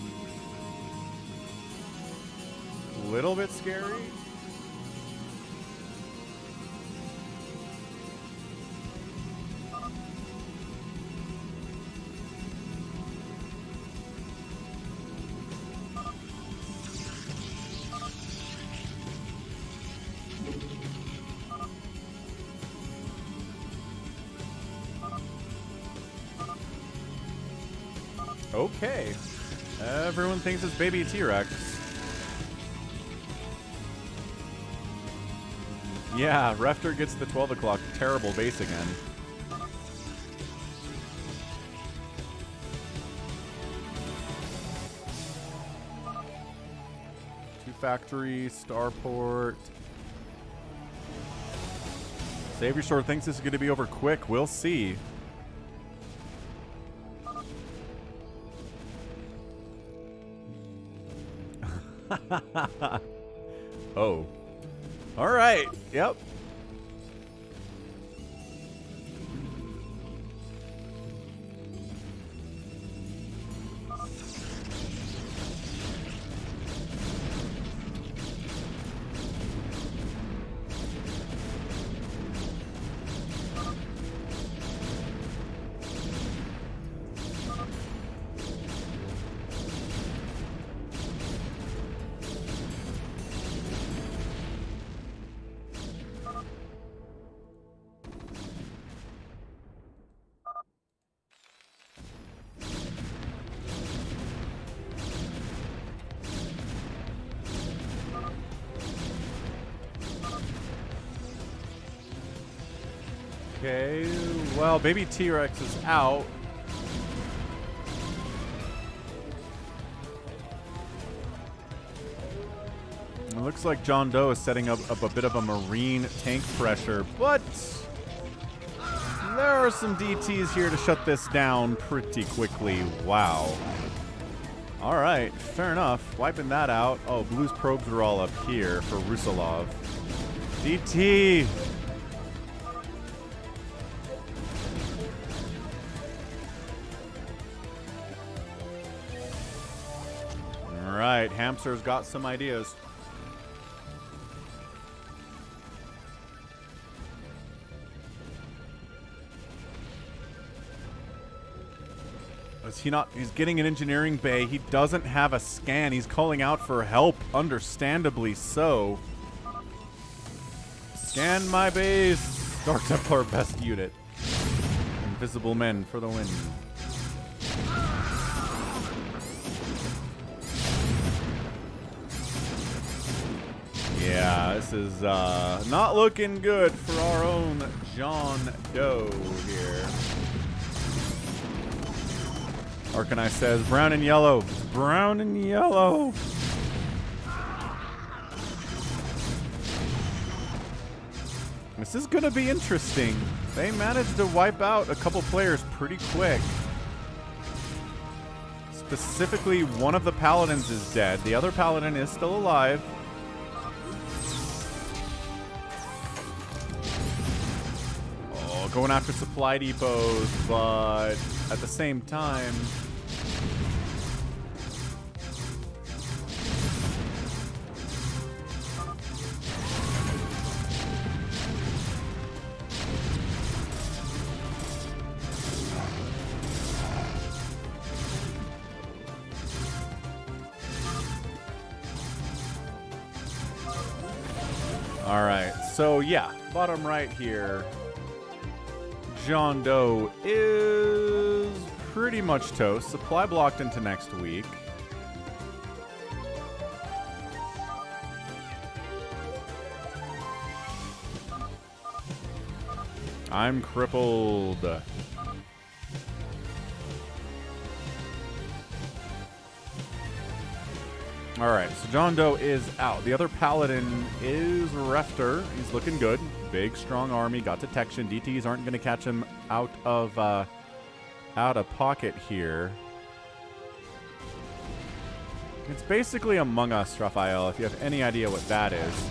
Little bit scary. Okay. Everyone thinks it's BabyTRex. Yeah, Refter gets the 12 o'clock. Terrible base again. Two factory, starport. SaviorSword thinks this is going to be over quick. We'll see. Oh. All right. Yep. Okay, well, BabyTRex is out. It looks like JohnDoe is setting up a bit of a marine tank pressure, but there are some DTs here to shut this down pretty quickly. Wow. All right, fair enough. Wiping that out. Oh, blue's probes are all up here for Rusalov. DT! Alright, Hamster's got some ideas. Is he not? He's getting an engineering bay. He doesn't have a scan. He's calling out for help, understandably so. Scan my base. Dark Templar best unit. Invisible men for the win. Yeah, this is not looking good for our own JohnDoe here. Arcanise says, brown and yellow. It's brown and yellow. This is going to be interesting. They managed to wipe out a couple players pretty quick. Specifically, one of the paladins is dead. The other paladin is still alive. Going after supply depots, but at the same time, all right. So yeah, bottom right here. JohnDoe is pretty much toast. Supply blocked into next week. I'm crippled. All right, so JohnDoe is out. The other paladin is Refter. He's looking good. Big, strong army. Got detection. DTs aren't going to catch him out of pocket here. It's basically Among Us, Raphael, if you have any idea what that is.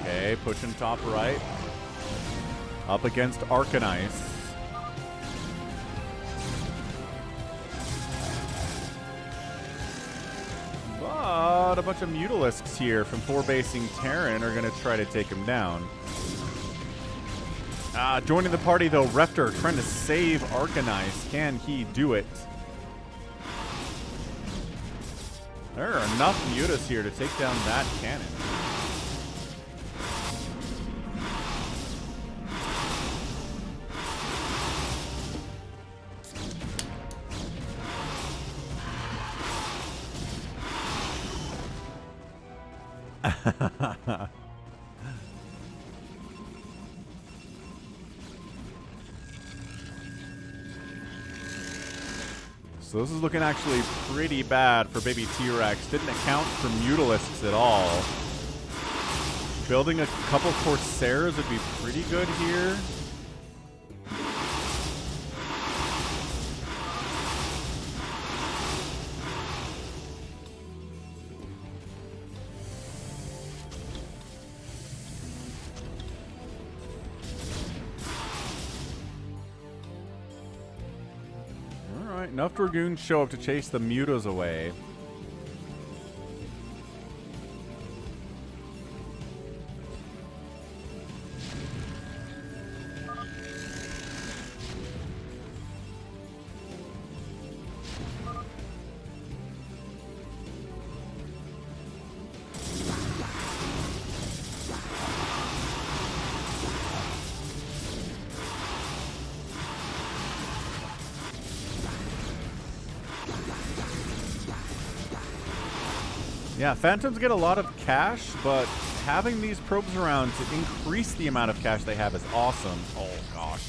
Okay, pushing top right. Up against Arcanise. But a bunch of Mutalisks here from 4-basing Terran are going to try to take him down. Joining the party, though, Refter trying to save Arcanise. Can he do it? There are enough Mutas here to take down that cannon. So this is looking actually pretty bad for BabyTRex. Didn't account for Mutalisks at all. Building a couple Corsairs would be pretty good here. Enough Dragoons show up to chase the Mutas away. Yeah, Phantoms get a lot of cash, but having these probes around to increase the amount of cash they have is awesome. Oh, gosh.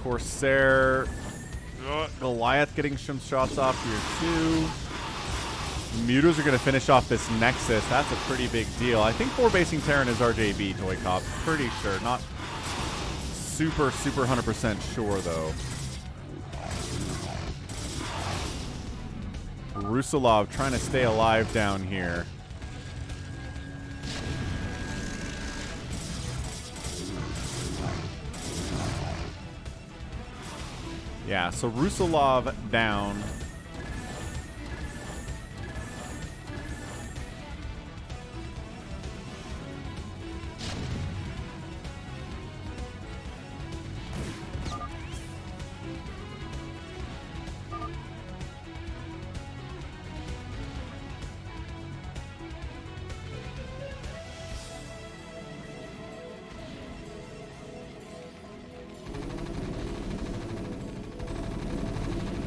Corsair. Goliath getting some shots off here, too. Mutas are going to finish off this Nexus. That's a pretty big deal. I think 4-basing Terran is RJB, ToyCop. Pretty sure. Not super 100% sure, though. Rusalov trying to stay alive down here. Yeah, so Rusalov down.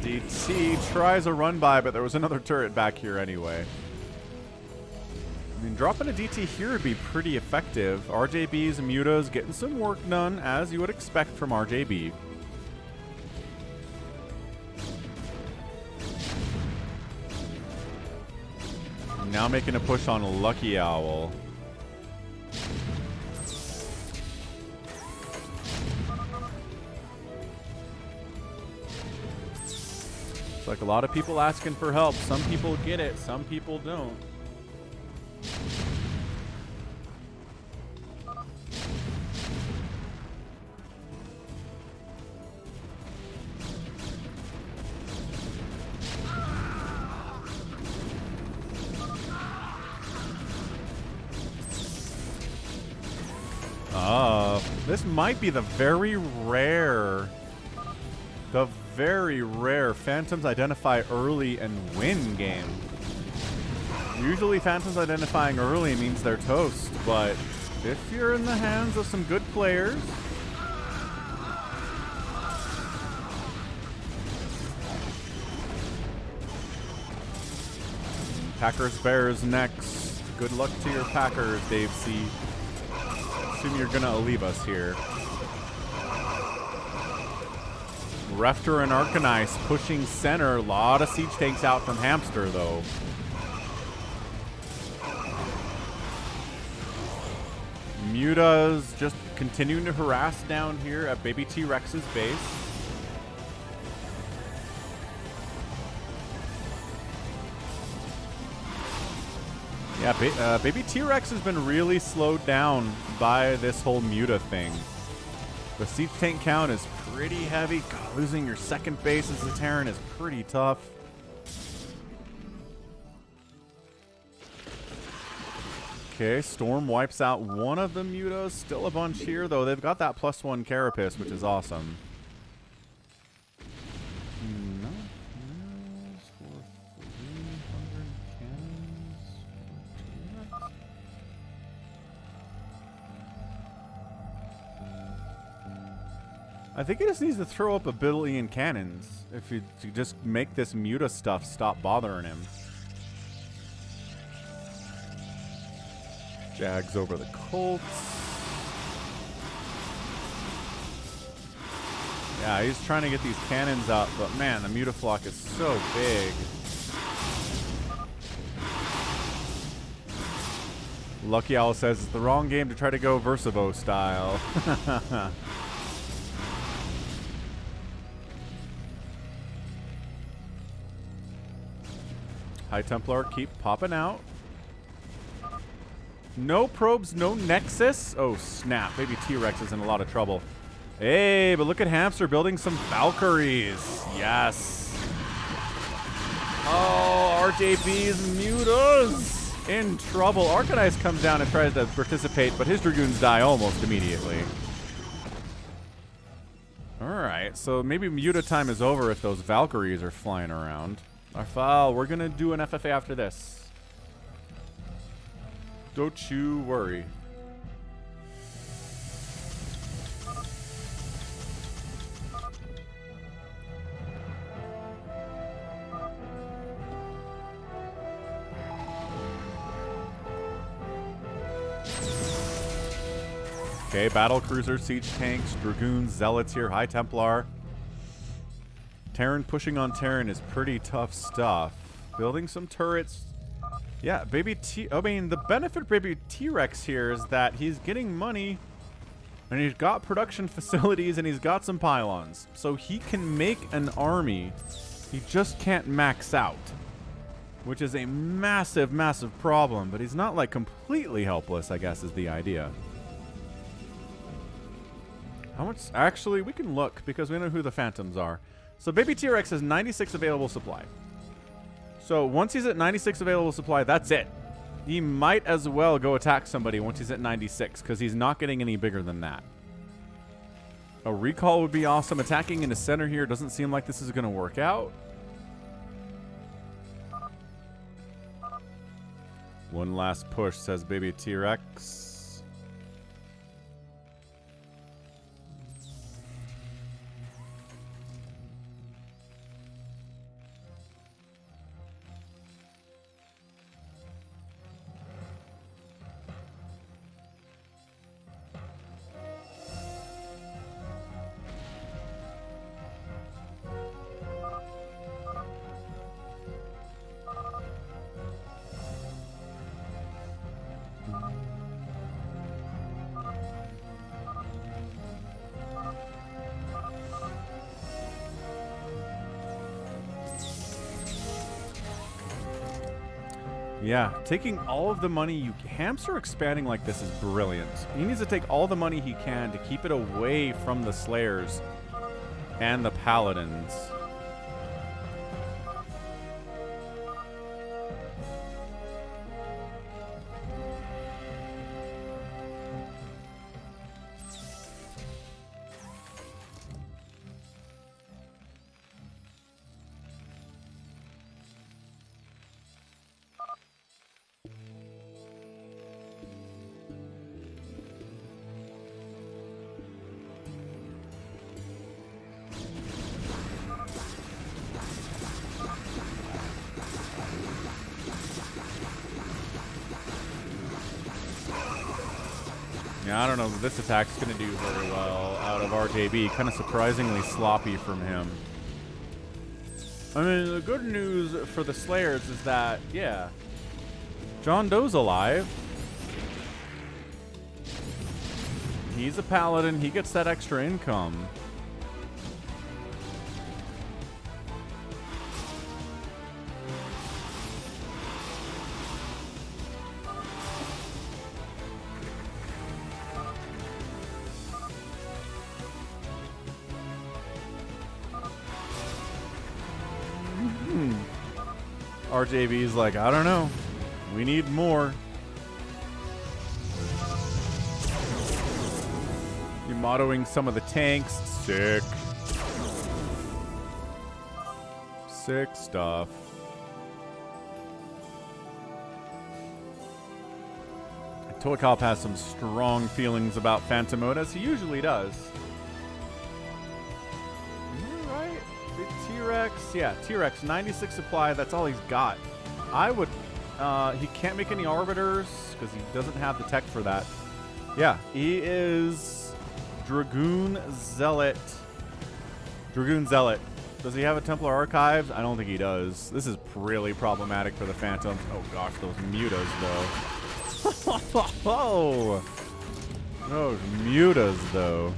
DT tries a run by, but there was another turret back here anyway. I mean, dropping a DT here would be pretty effective. RJB's and Mutas getting some work done, as you would expect from RJB. Now making a push on Lucky Owl. It's like a lot of people asking for help. Some people get it, some people don't. This might be the very rare Phantoms identify early and win game. Usually Phantoms identifying early means they're toast, but if you're in the hands of some good players, Packers Bears next. Good luck to your Packers, Dave C. Assume you're gonna leave us here. Refter and Arcanise pushing center. A lot of siege tanks out from Hamster, though. Muta's just continuing to harass down here at BabyTRex's base. Yeah, Baby T-Rex has been really slowed down by this whole Muta thing. The siege tank count is pretty heavy. God, losing your second base as a Terran is pretty tough. Okay, Storm wipes out one of the Mutas. Still a bunch here, though. They've got that +1 Carapace, which is awesome. No. For 300 cannons. I think he just needs to throw up a billion cannons if you to just make this Muta stuff stop bothering him. Jags over the Colts. Yeah, he's trying to get these cannons up, but man, the Mutaflock is so big. Lucky Owl says it's the wrong game to try to go Versivo style. High Templar keep popping out. No probes, no Nexus. Oh, snap. Baby T-Rex is in a lot of trouble. Hey, but look at Hamster building some Valkyries. Yes. Oh, RJB's Mutas in trouble. Arcanise comes down and tries to participate, but his Dragoons die almost immediately. All right, so maybe Muta time is over if those Valkyries are flying around. Arfal, we're going to do an FFA after this. Don't you worry. Okay, battle cruiser, siege tanks, dragoons, zealots here, High Templar. Terran pushing on Terran is pretty tough stuff. Building some turrets. Yeah, the benefit of Baby T-Rex here is that he's getting money, and he's got production facilities, and he's got some pylons. So he can make an army. He just can't max out, which is a massive, massive problem. But he's not, like, completely helpless, I guess, is the idea. How much? Actually, we can look, because we know who the Phantoms are. So Baby T-Rex has 96 available supply. So once he's at 96 available supply, that's it. He might as well go attack somebody once he's at 96, because he's not getting any bigger than that. A recall would be awesome. Attacking in the center here doesn't seem like this is going to work out. One last push, says Baby T-Rex. Yeah, taking all of the money Hamster expanding like this is brilliant. He needs to take all the money he can to keep it away from the Slayers and the Paladins. I don't know if this attack's going to do very well out of RJB. Kind of surprisingly sloppy from him. I mean, the good news for the Slayers is that, yeah, JohnDoe's alive. He's a Paladin. He gets that extra income. RJB's like, I don't know. We need more. You're mottoing some of the tanks. Sick. Sick stuff. ToyCop has some strong feelings about Phantom Mode, as he usually does. Right? Big T-Rex. Yeah, T-Rex, 96 supply. That's all he's got. I would... he can't make any Arbiters, because he doesn't have the tech for that. Yeah, he is... Dragoon Zealot. Dragoon Zealot. Does he have a Templar Archives? I don't think he does. This is really problematic for the Phantom. Oh gosh, those mutas though. Oh, those mutas though.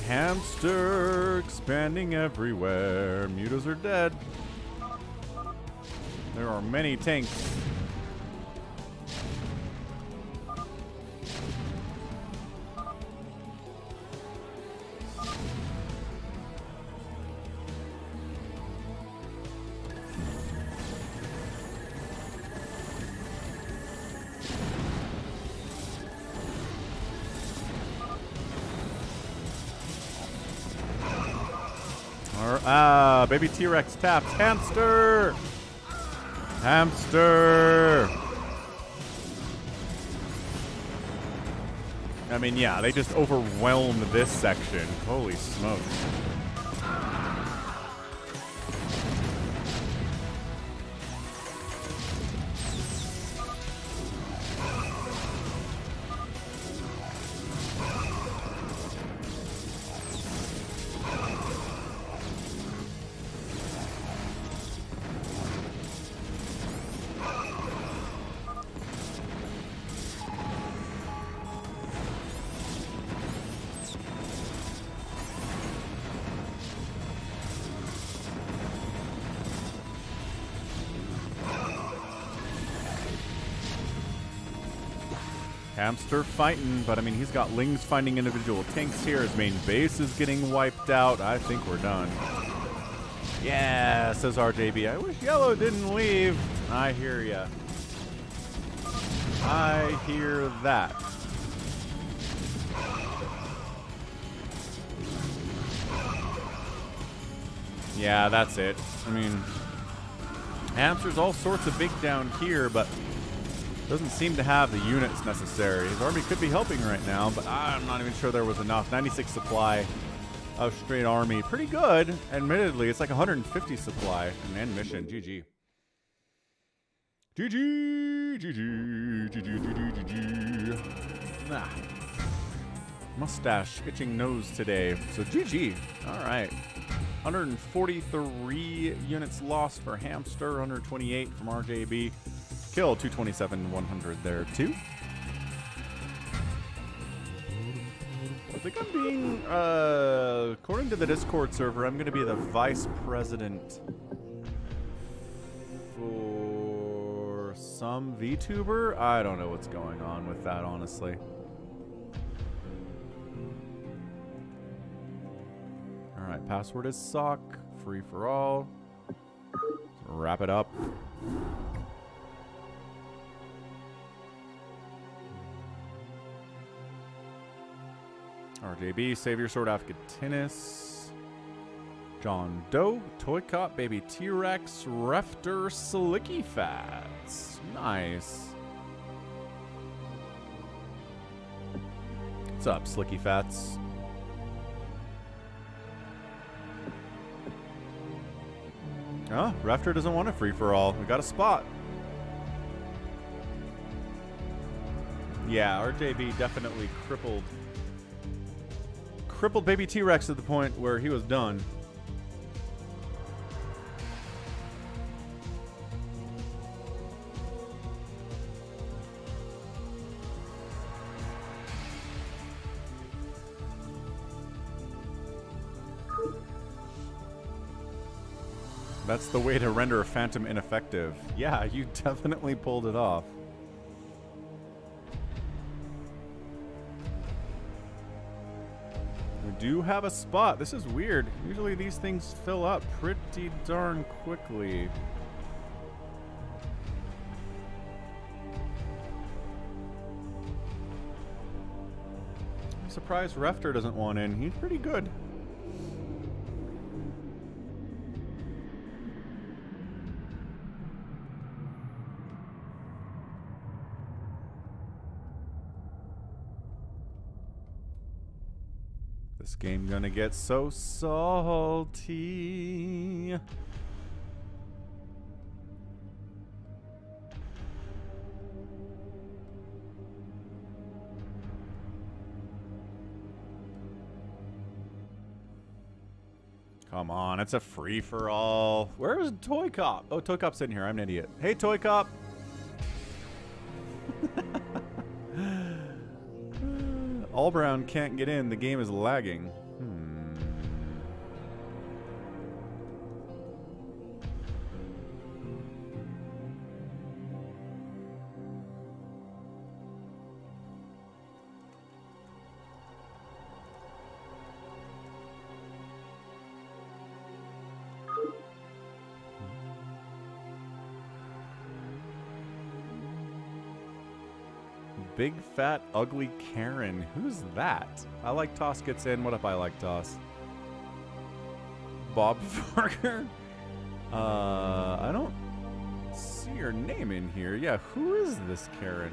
Hamster expanding everywhere. Mutas are dead. There are many tanks. Baby T-Rex taps. Hamster! Hamster! I mean, yeah, they just overwhelmed this section. Holy smokes. Hamster fighting, but I mean, he's got Lings finding individual tanks here. His main base is getting wiped out. I think we're done. Yeah, says RJB. I wish Yellow didn't leave. I hear ya. I hear that. Yeah, that's it. I mean, Hamster's all sorts of big down here, but doesn't seem to have the units necessary. His army could be helping right now, but I'm not even sure there was enough. 96 supply of straight army. Pretty good, admittedly. It's like 150 supply. And mission. GG. GG. GG. GG. GG. Nah. Mustache. Itching nose today. So GG. All right. 143 units lost for Hamster. 128 from RJB. Kill 227, 100 there too. I think I'm being, according to the Discord server, I'm going to be the vice president for some VTuber. I don't know what's going on with that, honestly. All right, password is sock, free for all. Wrap it up. RJB, SaviorSword, Avcatinus, JohnDoe, ToyCop, BabyTRex, Refter, Slickyfats. Nice. What's up, Slickyfats? Oh, Refter doesn't want a free-for-all. We got a spot. Yeah, RJB definitely crippled Baby T-Rex to the point where he was done. That's the way to render a Phantom ineffective. Yeah, you definitely pulled it off. We do have a spot. This is weird. Usually these things fill up pretty darn quickly. I'm surprised Refter doesn't want in. He's pretty good. This game gonna get so salty. Come on, it's a free-for-all. Where is ToyCop? Oh, ToyCop's in here. I'm an idiot. Hey, ToyCop. AllBrown can't get in. The game is lagging. Big, fat, ugly Karen. Who's that? I Like Toss gets in. What up, I Like Toss? Bob Farker? I don't see your name in here. Yeah, who is this Karen?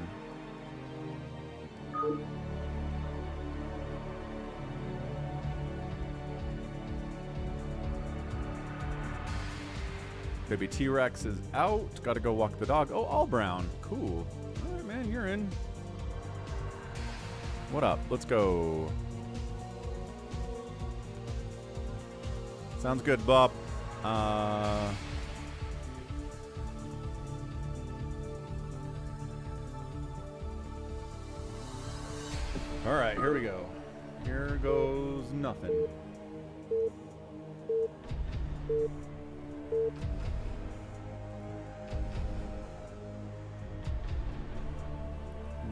BabyTRex is out. Gotta go walk the dog. Oh, AllBrown. Cool. All right, man, you're in. What up? Let's go. Sounds good, Bob. All right, here we go. Here goes nothing.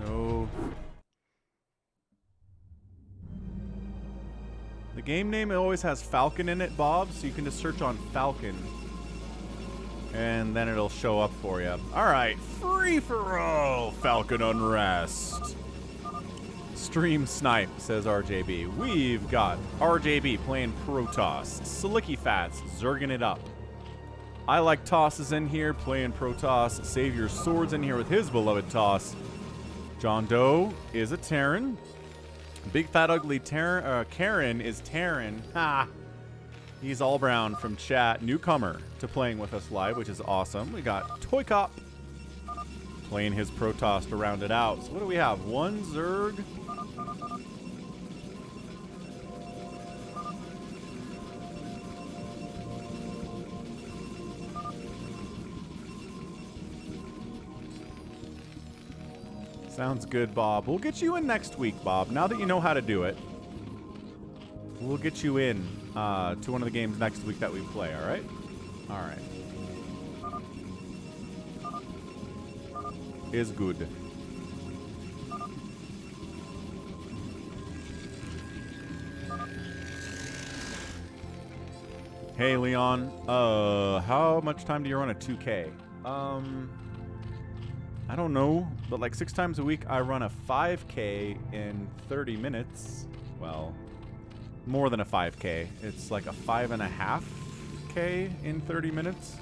No. The game name always has Falcon in it, Bob, so you can just search on Falcon. And then it'll show up for you. Alright, free-for-all, Falcon Unrest. Stream Snipe, says RJB. We've got RJB playing Protoss. Slickyfats, zerging it up. I Like Toss is in here playing Protoss. SaviorSword's in here with his beloved Toss. JohnDoe is a Terran. Big Fat Ugly Karen is Terran. Ha! He's AllBrown from chat. Newcomer to playing with us live, which is awesome. We got ToyCop playing his Protoss to round it out. So what do we have? One Zerg. Sounds good, Bob. We'll get you in next week, Bob. Now that you know how to do it, we'll get you in to one of the games next week that we play, all right? All right. Is good. Hey, Leon. How much time do you run a 2K? I don't know, but like 6 times a week I run a 5K in 30 minutes. Well, more than a 5K. It's like a 5.5K in 30 minutes.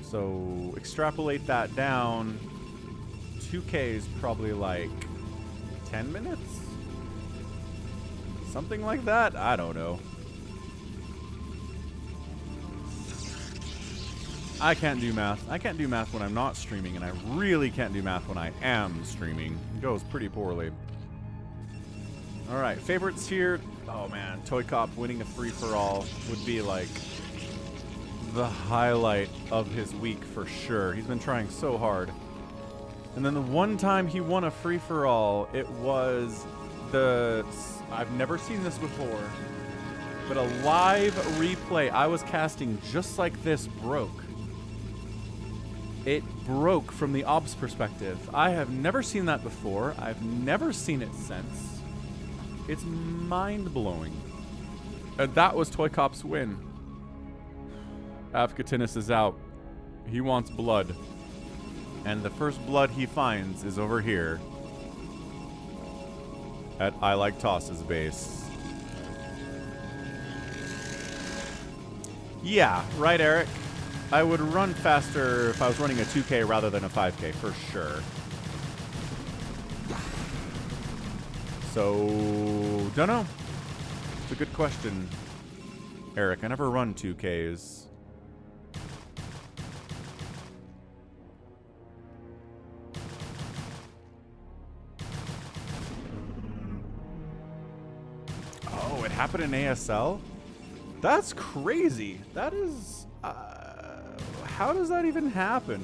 So extrapolate that down. 2K is probably like 10 minutes? Something like that? I don't know. I can't do math. I can't do math when I'm not streaming, and I really can't do math when I am streaming. It goes pretty poorly. All right, favorites here. Oh man, ToyCop winning a free-for-all would be like the highlight of his week for sure. He's been trying so hard. And then the one time he won a free-for-all, it was the... I've never seen this before, but a live replay. I was casting just like this broke. It broke from the ob's perspective. I have never seen that before. I've never seen it since. It's mind-blowing. And that was ToyCop's win. Avcatinus is out. He wants blood. And the first blood he finds is over here. At ilovetoss's base. Yeah, right, Eric? I would run faster if I was running a 2K rather than a 5K, for sure. So, dunno. It's a good question, Eric. I never run 2Ks. Oh, it happened in ASL? That's crazy. That is... how does that even happen?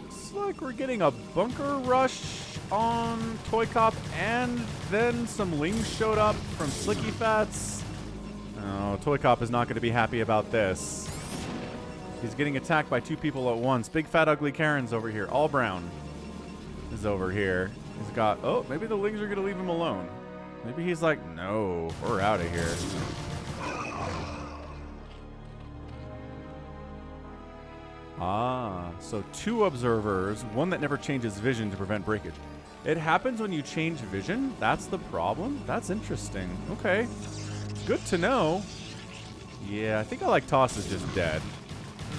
It's like we're getting a bunker rush on ToyCop, and then some lings showed up from Slickyfats. Oh, ToyCop is not going to be happy about this. He's getting attacked by 2 people at once. Big fat ugly Karen's over here. AllBrown is over here. He's got... Oh, maybe the lings are going to leave him alone. Maybe he's like, no, we're out of here. Ah, so 2 observers, one that never changes vision to prevent breakage. It happens when you change vision? That's the problem? That's interesting. Okay. Good to know. Yeah, I think ilovetoss is just dead.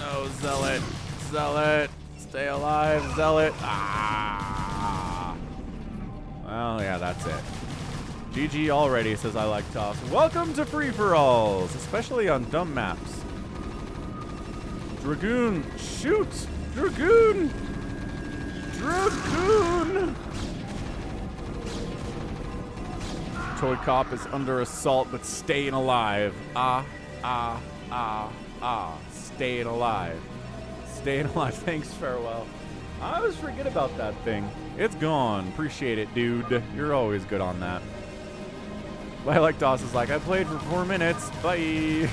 No, Zealot. Zealot. Stay alive, Zealot. Ah. Well, yeah, that's it. GG already, says ilovetoss. Welcome to free-for-alls, especially on dumb maps. Dragoon, shoot! Dragoon! Dragoon! ToyCop is under assault, but staying alive. Staying alive. Staying alive. Thanks, farewell. I always forget about that thing. It's gone. Appreciate it, dude. You're always good on that. ilovetoss is like, I played for 4 minutes. Bye.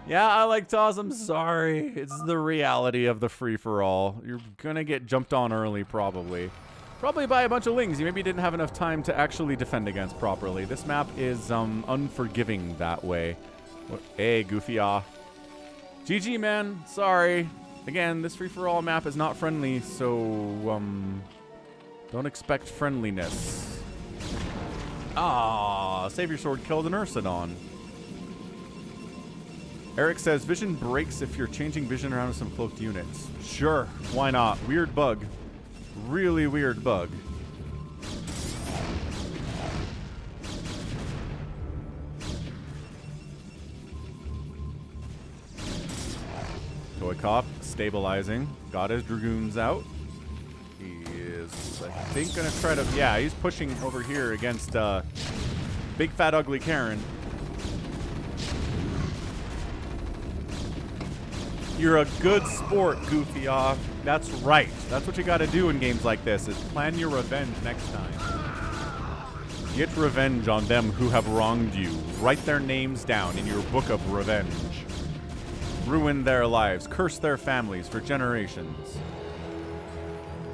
Yeah, ilovetoss, I'm sorry. It's the reality of the free-for-all. You're gonna get jumped on early, probably. Probably by a bunch of lings you maybe didn't have enough time to actually defend against properly. This map is unforgiving that way. Hey, Goofy GG, man. Sorry. Again, this free-for-all map is not friendly, so don't expect friendliness. Ah, SaviorSword killed an Ursidon. Eric says, vision breaks if you're changing vision around with some cloaked units. Sure, why not? Weird bug. Really weird bug. ToyCop stabilizing. Got his dragoons out. He is, I think, gonna try to... Yeah, he's pushing over here against big fat ugly Karen. You're a good sport, Goofy off. That's right. That's what you gotta do in games like this, is plan your revenge next time. Get revenge on them who have wronged you. Write their names down in your book of revenge. Ruin their lives. Curse their families for generations.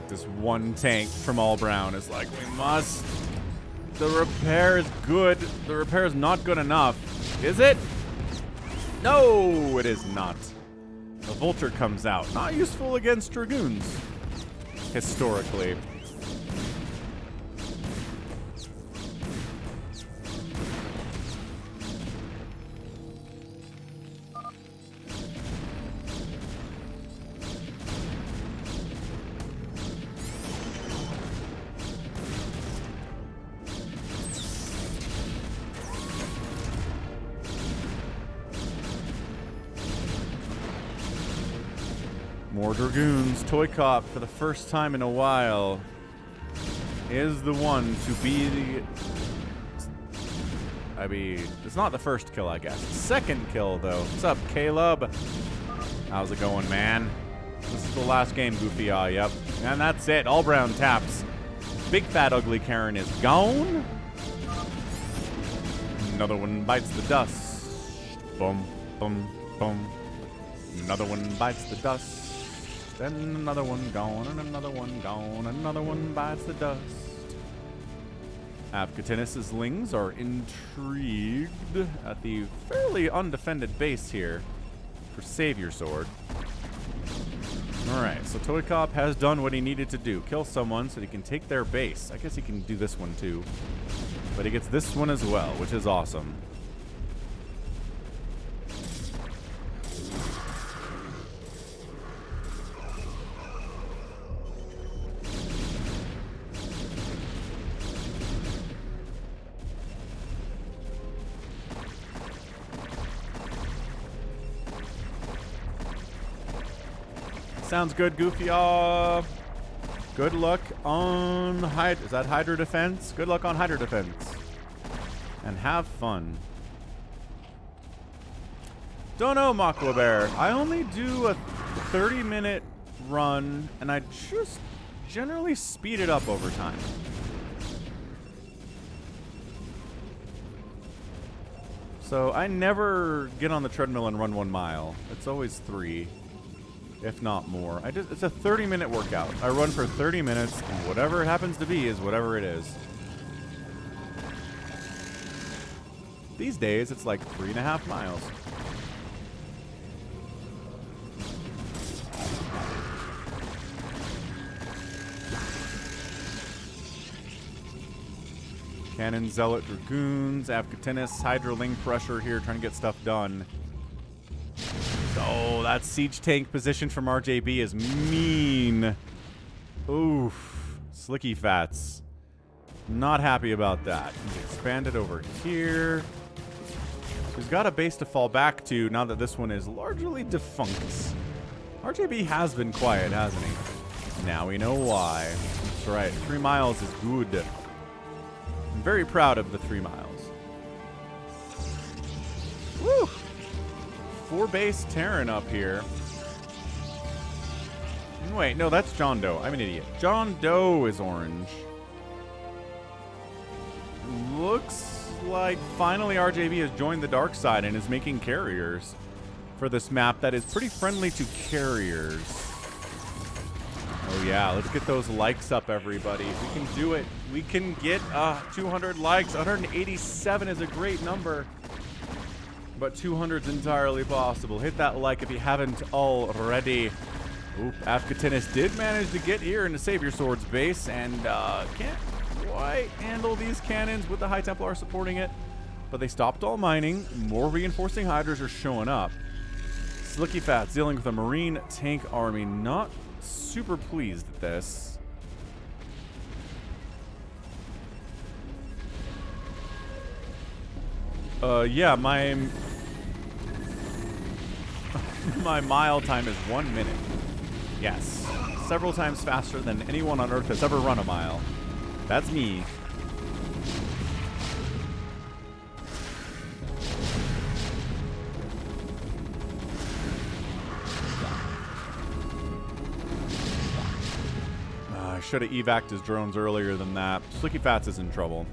This one tank from AllBrown is like, we must... The repair is good. The repair is not good enough. Is it? No, it is not. The Vulture comes out. Not useful against Dragoons. Historically. More Dragoons. ToyCop, for the first time in a while, is the one to be the... I mean, it's not the first kill, I guess. Second kill, though. What's up, Caleb? How's it going, man? This is the last game, Goofy. Yep. And that's it. AllBrown taps. Big fat ugly Karen is gone. Another one bites the dust. Boom, boom, boom. Another one bites the dust. Then another one gone, and another one gone, and another one bites the dust. Avcatinus' lings are intrigued at the fairly undefended base here for SaviorSword. Alright, so ToyCop has done what he needed to do. Kill someone so he can take their base. I guess he can do this one too. But he gets this one as well, which is awesome. Sounds good, Goofy. Good luck on is that Hydra Defense? Good luck on Hydra Defense. And have fun. Don't know, Makwa Bear. I only do a 30-minute run, and I just generally speed it up over time. So I never get on the treadmill and run 1 mile. It's always 3. If not more. It's a 30-minute workout. I run for 30 minutes, and whatever it happens to be is whatever it is. These days, it's like 3.5 miles. Cannon, Zealot, Dragoons, Avcatinus, Hydroling pressure here, trying to get stuff done. Oh, that siege tank position from RJB is mean. Oof. Slickyfats. Not happy about that. He's expanded over here. He's got a base to fall back to now that this one is largely defunct. RJB has been quiet, hasn't he? Now we know why. That's right. 3 miles is good. I'm very proud of the 3 miles. Woo! 4 base Terran up here. Wait, no, that's JohnDoe. I'm an idiot. JohnDoe is orange. Looks like finally RJB has joined the dark side and is making carriers for this map that is pretty friendly to carriers. Oh yeah, let's get those likes up, everybody. We can do it. We can get 200 likes. 187 is a great number. But 200 is entirely possible. Hit that like if you haven't already. Oop, Avcatinus did manage to get here into SaviorSword's base and can't quite handle these cannons with the High Templar supporting it. But they stopped all mining. More reinforcing Hydras are showing up. Slickyfats dealing with a Marine tank army. Not super pleased at this. Yeah, my mile time is 1 minute. Yes. Several times faster than anyone on Earth has ever run a mile. That's me. I should have evac'd his drones earlier than that. Slickyfats is in trouble.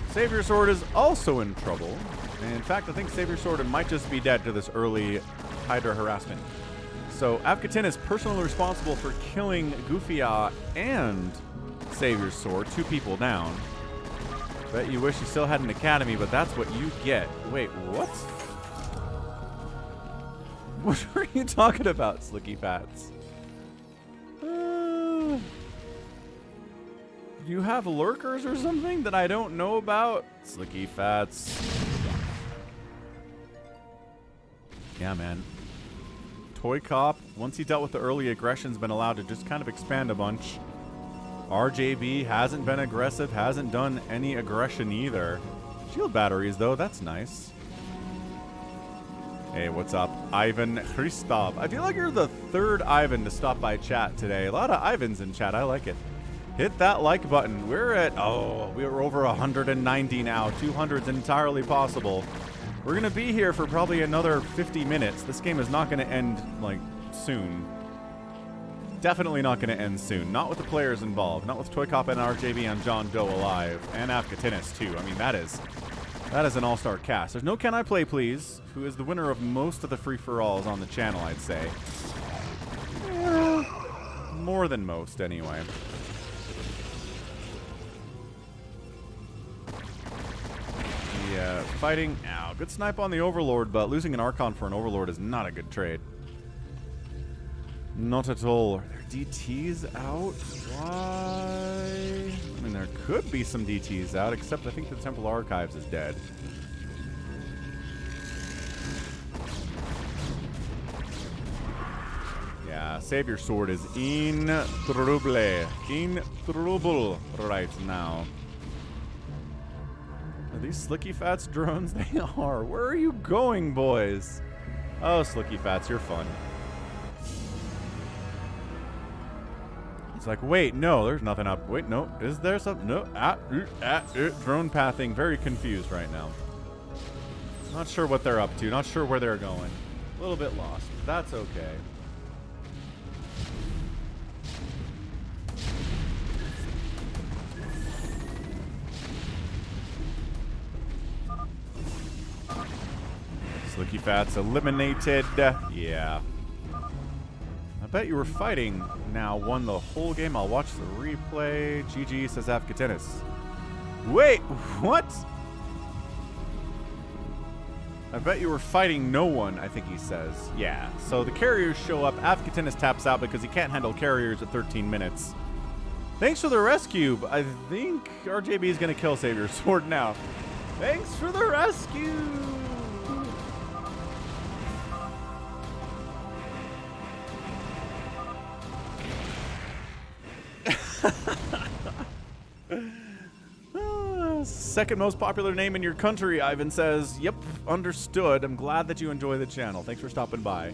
SaviorSword is also in trouble. And in fact, I think SaviorSword might just be dead to this early Hydra harassment. So Avcatinus personally responsible for killing Goofia and SaviorSword, 2 people down. Bet you wish you still had an academy, but that's what you get. Wait, what? What are you talking about, Slickyfats? Do you have lurkers or something that I don't know about? Slickyfats. Yeah, man. ToyCop, once he dealt with the early aggression's been allowed to just kind of expand a bunch. RJB hasn't been aggressive, hasn't done any aggression either. Shield batteries, though, that's nice. Hey, what's up? Ivan Christov. I feel like you're the 3rd Ivan to stop by chat today. A lot of Ivans in chat, I like it. Hit that like button. We're at, we're over 190 now. 200's entirely possible. We're going to be here for probably another 50 minutes. This game is not going to end, like, soon. Definitely not going to end soon. Not with the players involved. Not with ToyCop and RJB and JohnDoe alive. And Avcatinus, too. I mean, that is an all-star cast. There's no Can I Play Please, who is the winner of most of the free-for-alls on the channel, I'd say. More than most, anyway. fighting. Ow, good snipe on the Overlord, but losing an Archon for an Overlord is not a good trade. Not at all. Are there DTs out? Why? I mean, there could be some DTs out, except I think the Temple Archives is dead. Yeah, SaviorSword is in trouble. In trouble right now. Are these Slickyfats drones? They are. Where are you going, boys? Oh, Slickyfats, you're fun. It's like, wait, no, there's nothing up. Wait, no, is there something? No, drone pathing. Very confused right now. Not sure what they're up to. Not sure where they're going. A little bit lost. That's okay. Slickyfats eliminated. Yeah. I bet you were fighting. Now won the whole game. I'll watch the replay. GG, says Avcatinus. Wait, what? I bet you were fighting no one, I think he says. Yeah, so the carriers show up. Avcatinus taps out because he can't handle carriers at 13 minutes. Thanks for the rescue. I think RJB is going to kill SaviorSword now. Thanks for the rescue. Second most popular name in your country, Ivan says. Yep, understood. I'm glad that you enjoy the channel. Thanks for stopping by.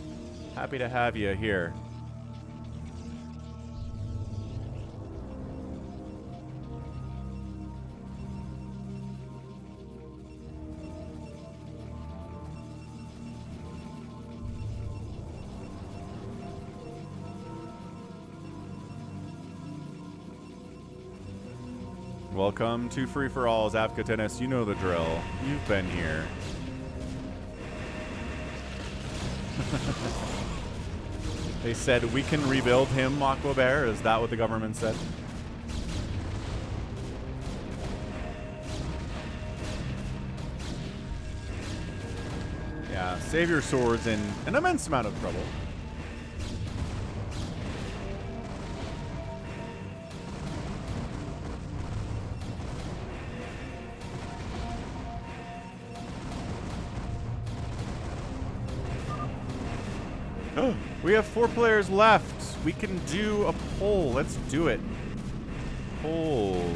Happy to have you here. Welcome to Free For All's Avcatinus. You know the drill. You've been here. They said we can rebuild him, Aqua Bear. Is that what the government said? Yeah, SaviorSword's in an immense amount of trouble. We have 4 players left. We can do a poll. Let's do it. Poll.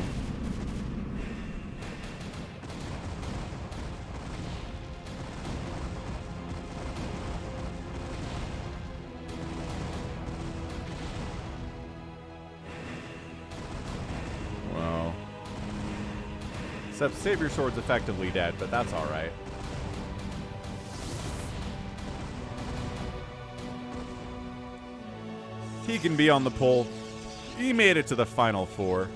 Wow. Except SaviorSword's effectively dead, but that's all right. He can be on the poll. He made it to the final 4.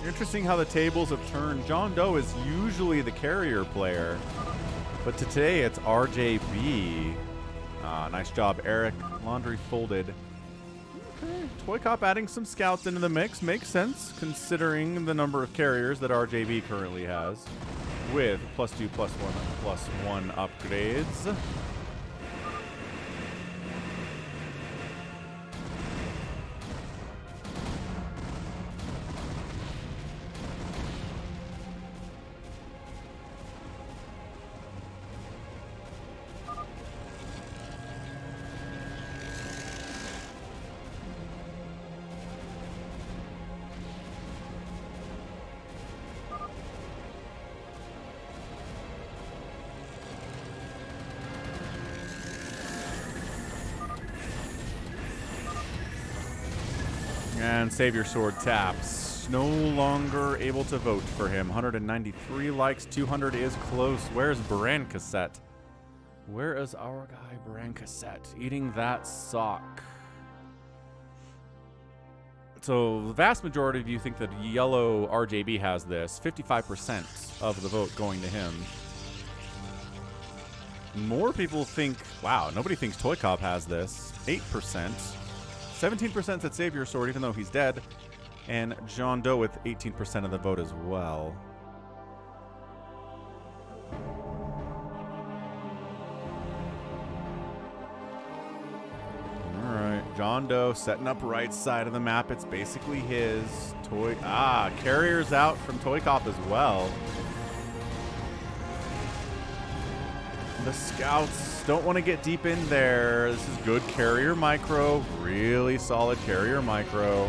Interesting how the tables have turned. JohnDoe is usually the carrier player, but today it's RJB. Nice job, Eric. Laundry folded. Okay. ToyCop adding some scouts into the mix. Makes sense, considering the number of carriers that RJB currently has, with +2, +1 upgrades. And SaviorSword taps. It's no longer able to vote for him. 193 likes, 200 is close. Where's Brancasset? Where is our guy Brancasset? Eating that sock. So the vast majority of you think that yellow RJB has this. 55% of the vote going to him. More people think, wow, nobody thinks ToyCop has this. 8%. 17% said SaviorSword, even though he's dead. And JohnDoe with 18% of the vote as well. JohnDoe setting up right side of the map. It's basically his. Carrier's out from ToyCop as well. The scouts don't want to get deep in there. This is good carrier micro. Really solid carrier micro.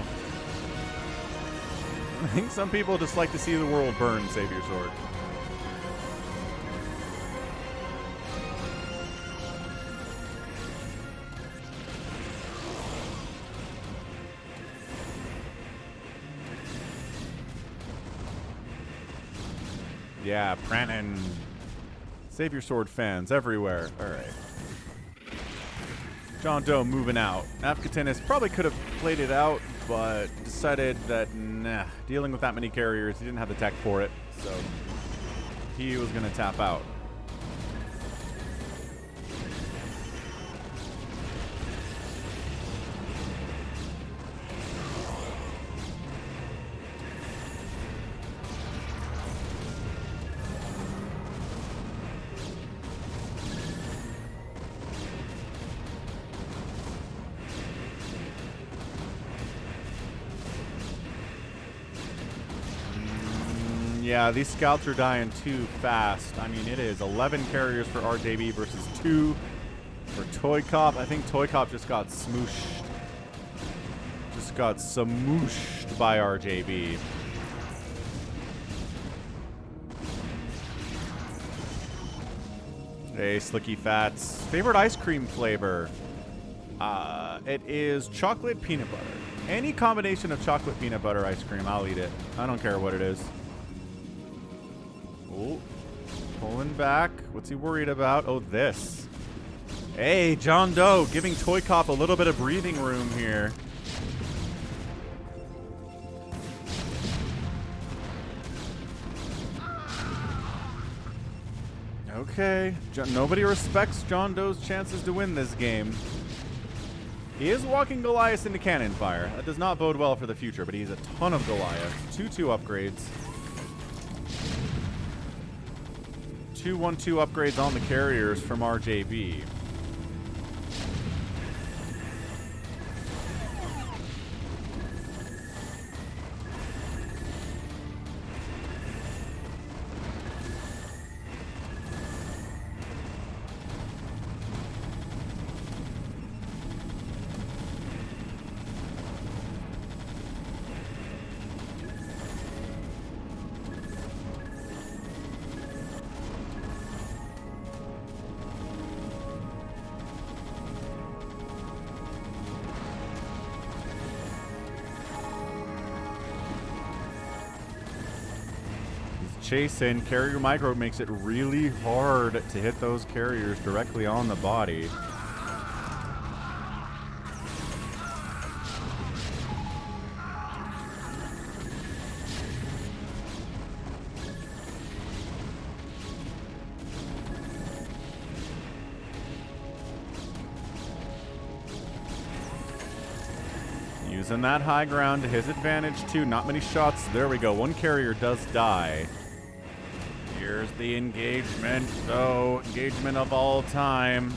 I think some people just like to see the world burn, SaviorSword. Yeah, Pranin. SaviorSword fans everywhere. All right. JohnDoe moving out. Avcatinus probably could have played it out, but decided that, nah, dealing with that many carriers, he didn't have the tech for it, so he was going to tap out. Yeah, these scouts are dying too fast. I mean, it is 11 carriers for RJB versus 2 for ToyCop. I think ToyCop just got smooshed. Just got smooshed by RJB. Hey, Slickyfats. Favorite ice cream flavor? It is chocolate peanut butter. Any combination of chocolate peanut butter ice cream, I'll eat it. I don't care what it is. Oh, pulling back. What's he worried about? Oh, this. Hey, JohnDoe giving ToyCop a little bit of breathing room here. Okay. Nobody respects JohnDoe's chances to win this game. He is walking Goliath into cannon fire. That does not bode well for the future, but he has a ton of Goliath. 2-2 upgrades. 2-1-2 upgrades on the carriers from RJB. Chasing. Carrier micro makes it really hard to hit those carriers directly on the body. Using that high ground to his advantage too. Not many shots. There we go. One carrier does die. Here's the engagement. Oh, engagement of all time.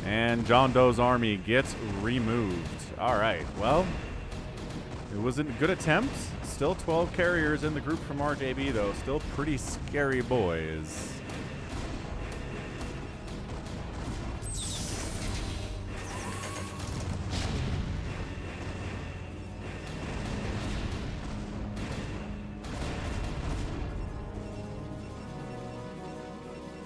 And JohnDoe's army gets removed. All right, well, it was a good attempt. Still 12 carriers in the group from RJB, though. Still pretty scary boys.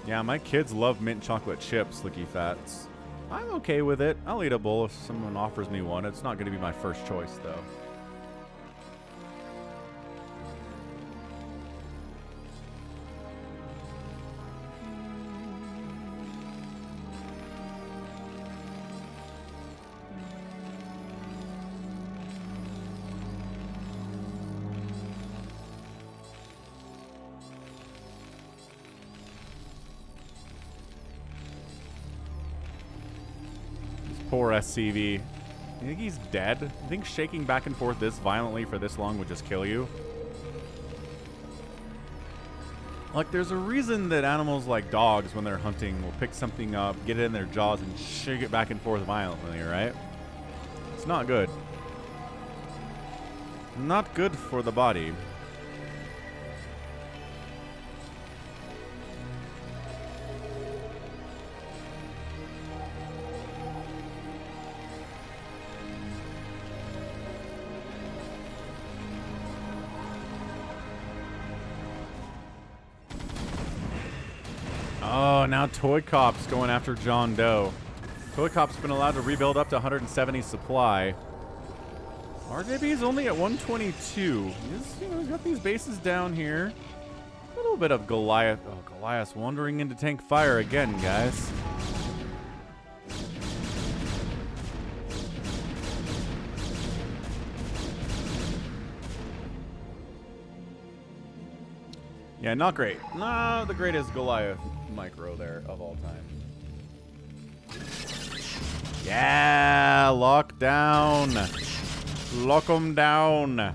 Yeah, my kids love mint chocolate chips, Slickyfats. I'm okay with it. I'll eat a bowl if someone offers me one. It's not going to be my first choice, though. Poor SCV. You think he's dead? You think shaking back and forth this violently for this long would just kill you? Like, there's a reason that animals like dogs, when they're hunting, will pick something up, get it in their jaws, and shake it back and forth violently, right? It's not good. Not good for the body. Oh, now ToyCop's going after JohnDoe. ToyCop's been allowed to rebuild up to 170 supply. RJB's only at 122. He's got these bases down here. A little bit of Goliath. Oh, Goliath's wandering into tank fire again, guys. Yeah, not great. Not the greatest Goliath micro there of all time. Yeah, lock down. Lock 'em down.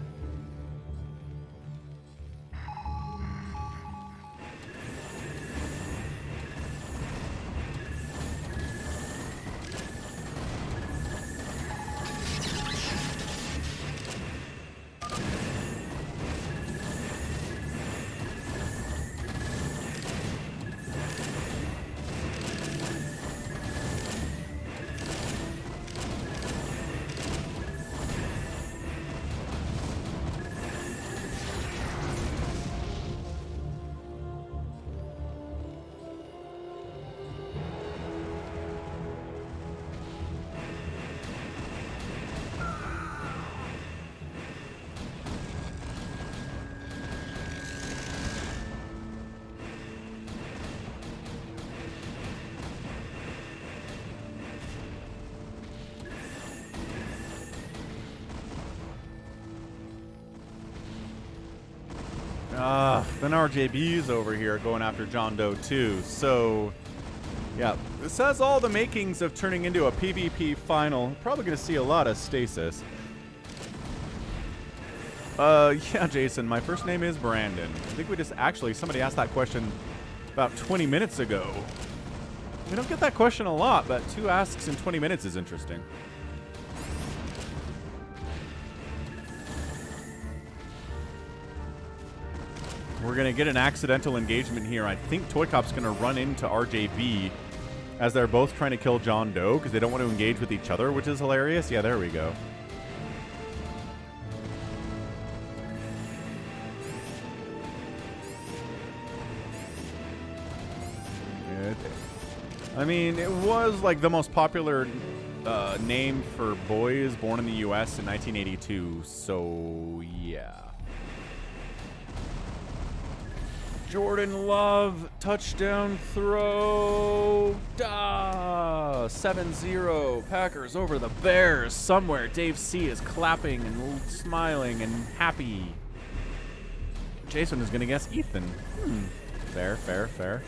Then RJB's over here going after JohnDoe too. So, yeah, this has all the makings of turning into a PvP final. Probably going to see a lot of stasis. Yeah, Jason, my first name is Brandon. I think we just actually, somebody asked that question about 20 minutes ago. We don't get that question a lot, but 2 asks in 20 minutes is interesting. We're going to get an accidental engagement here. I think ToyCop's going to run into RJB as they're both trying to kill JohnDoe because they don't want to engage with each other, which is hilarious. Yeah, there we go. I mean, it was like the most popular name for boys born in the U.S. in 1982, so yeah. Jordan Love, touchdown throw. 7-0. Packers over the Bears. Somewhere Dave C is clapping and smiling and happy. Jason is going to guess Ethan. Fair, fair, fair.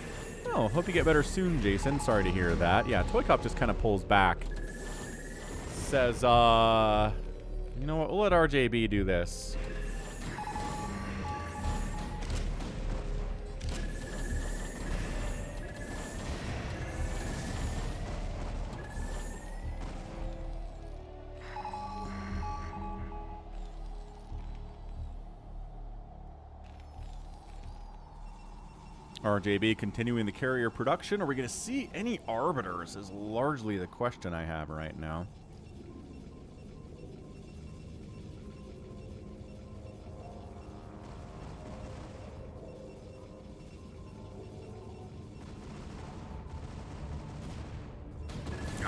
Oh, hope you get better soon, Jason. Sorry to hear that. Yeah, ToyCop just kind of pulls back. Says, you know what? We'll let RJB do this. RJB continuing the carrier production. Are we going to see any arbiters is largely the question I have right now.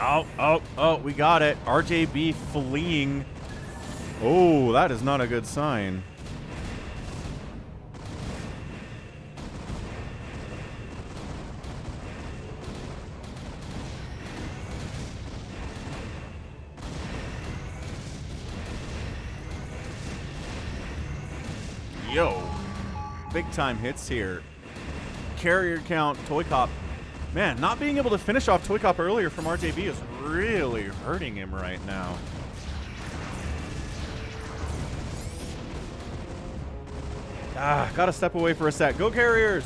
Oh, we got it. RJB fleeing. Oh, that is not a good sign. Yo, big time hits here. Carrier count, ToyCop. Man, not being able to finish off ToyCop earlier from RJB is really hurting him right now. Gotta step away for a sec. Go Carriers!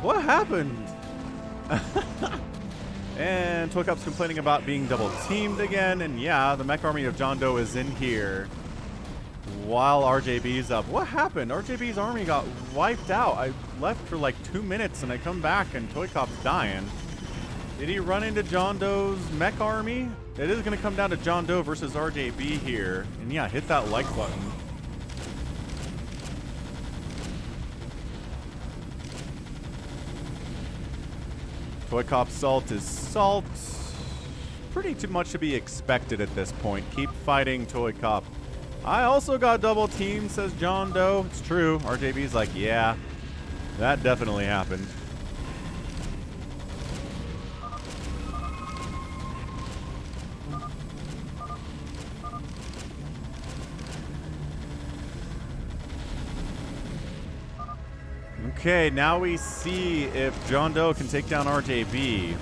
What happened? And ToyCop's complaining about being double teamed again, and yeah, the mech army of JohnDoe is in here while RJB's up. What happened? RJB's army got wiped out. I left for like 2 minutes and I come back and ToyCop's dying. Did he run into JohnDoe's mech army? It is going to come down to JohnDoe versus RJB here. And yeah, hit that like button. ToyCop salt is salt. Pretty too much to be expected at this point. Keep fighting, ToyCop. I also got double teamed, says JohnDoe. It's true. RJB's like, yeah, that definitely happened. Okay, now we see if JohnDoe can take down RJB.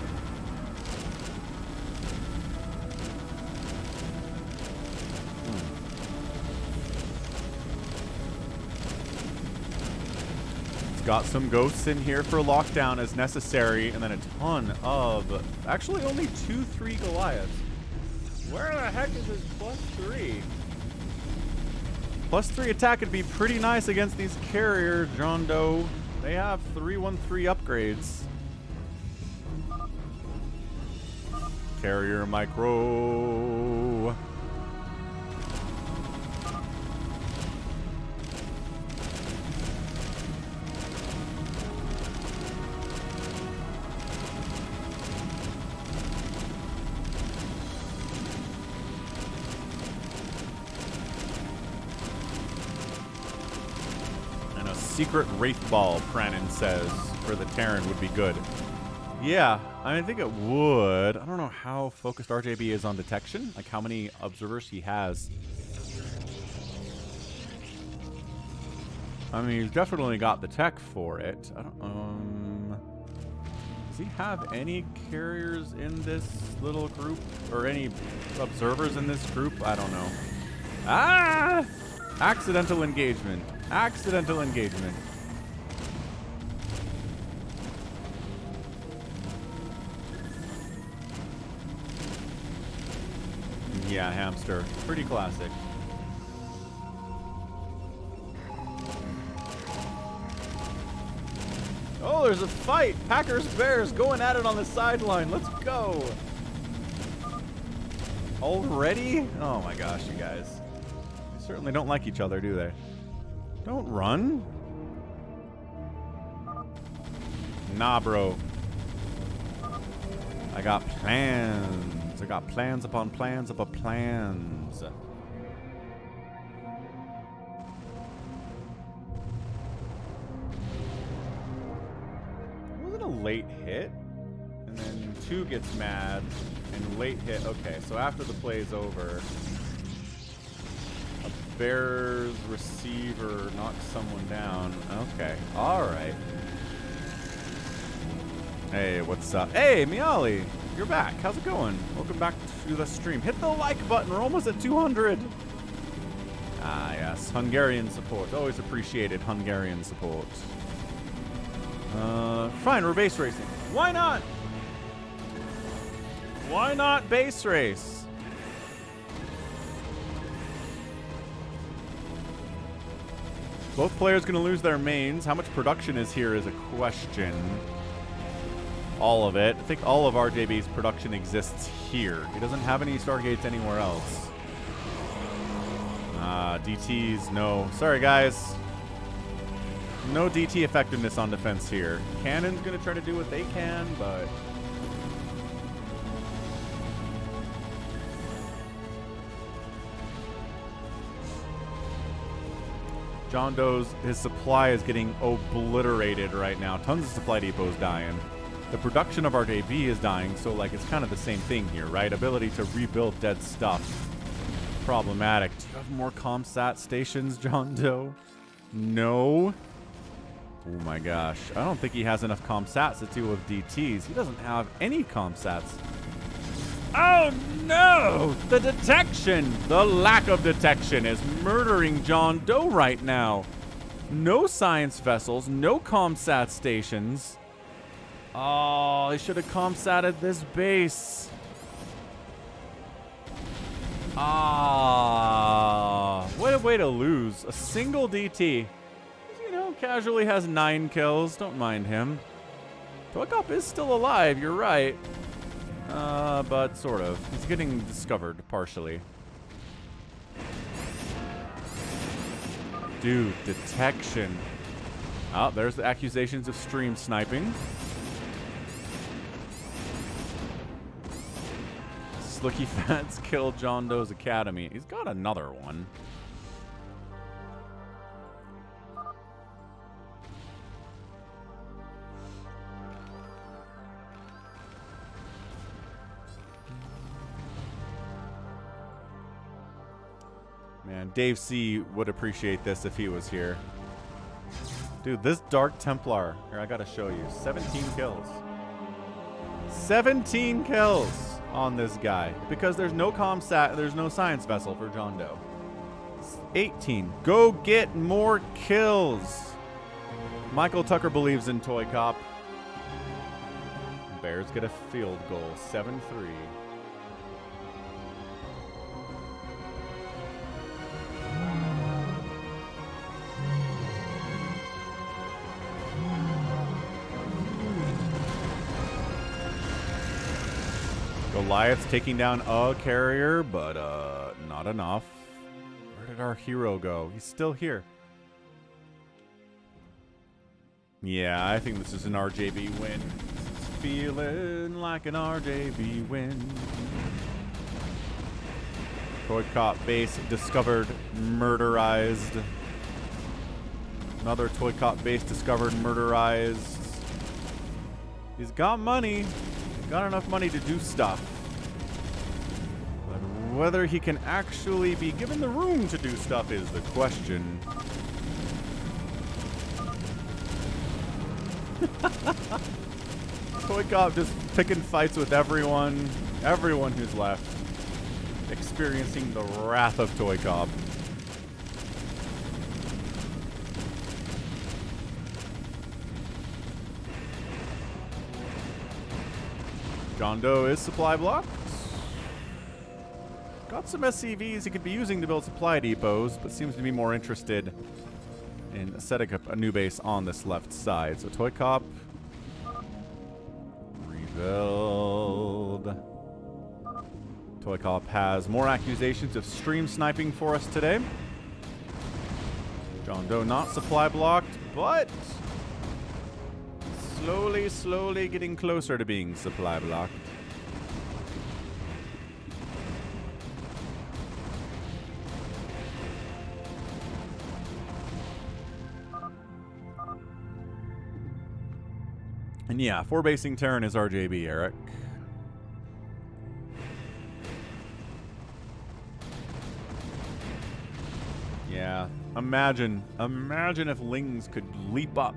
It's got some ghosts in here for lockdown as necessary, and then a ton of, actually only 2-3 Goliaths. Where the heck is his +3? +3 attack would be pretty nice against these carriers, JohnDoe. They have 3-1-3 upgrades. Carrier micro. And a secret Wraith Ball, Pranin says, for the Terran would be good. Yeah, I think it would. I don't know how focused RJB is on detection, like how many observers he has. I mean, he's definitely got the tech for it. I don't, does he have any carriers in this little group? Or any observers in this group? I don't know. Ah! Accidental engagement. Accidental engagement. Yeah, hamster. Pretty classic. Oh, there's a fight! Packers, Bears going at it on the sideline. Let's go! Already? Oh my gosh, you guys. They certainly don't like each other, do they? Don't run. Nah, bro. I got plans. I got plans upon plans upon plans. Wasn't a late hit? And then 2 gets mad and late hit. Okay, so after the play's over, a Bears receiver knocks someone down. Okay, alright. Hey, what's up? Hey, Miali! You're back. How's it going? Welcome back to the stream. Hit the like button. We're almost at 200. Ah, yes. Hungarian support. Always appreciated Hungarian support. Fine, we're base racing. Why not? Why not base race? Both players going to lose their mains. How much production is here is a question. All of it. I think all of RJB's production exists here. He doesn't have any Stargates anywhere else. DTs, no. Sorry, guys. No DT effectiveness on defense here. Cannon's going to try to do what they can, but... JohnDoe's, his supply is getting obliterated right now. Tons of supply depots dying. The production of RJB is dying, so like it's kind of the same thing here, right? Ability to rebuild dead stuff. Problematic. Do you have more ComSat stations, JohnDoe? No. Oh my gosh. I don't think he has enough ComSats to deal with DTs. He doesn't have any ComSats. Oh no! The detection! The lack of detection is murdering JohnDoe right now. No science vessels, no ComSat stations. Oh, they should have ComSatted this base. Ah, what a way to lose. A single DT. You know, casually has 9 kills. Don't mind him. ToyCop is still alive, you're right. But sort of. He's getting discovered, partially. Dude, detection. Oh, there's the accusations of stream sniping. Slickyfats killed JohnDoe's Academy. He's got another one. Man, Dave C would appreciate this if he was here. Dude, this Dark Templar. Here, I gotta show you. 17 kills. 17 kills on this guy. Because there's no ComSat, there's no science vessel for JohnDoe. 18. Go get more kills. Michael Tucker believes in ToyCop. Bears get a field goal. 7-3. Goliath's taking down a carrier, but not enough. Where did our hero go? He's still here. Yeah, I think this is an RJB win. This is feeling like an RJB win. ToyCop base discovered, murderized. Another ToyCop base discovered, murderized. He's got money. Got enough money to do stuff. But whether he can actually be given the room to do stuff is the question. ToyCop just picking fights with everyone. Everyone who's left. Experiencing the wrath of ToyCop. JohnDoe is supply blocked. Got some SCVs he could be using to build supply depots, but seems to be more interested in setting up a new base on this left side. So ToyCop. Rebuild. ToyCop has more accusations of stream sniping for us today. JohnDoe not supply blocked, but slowly getting closer to being supply blocked. And yeah, 4-basing Terran is RJB, Eric. Yeah, imagine if Lings could leap up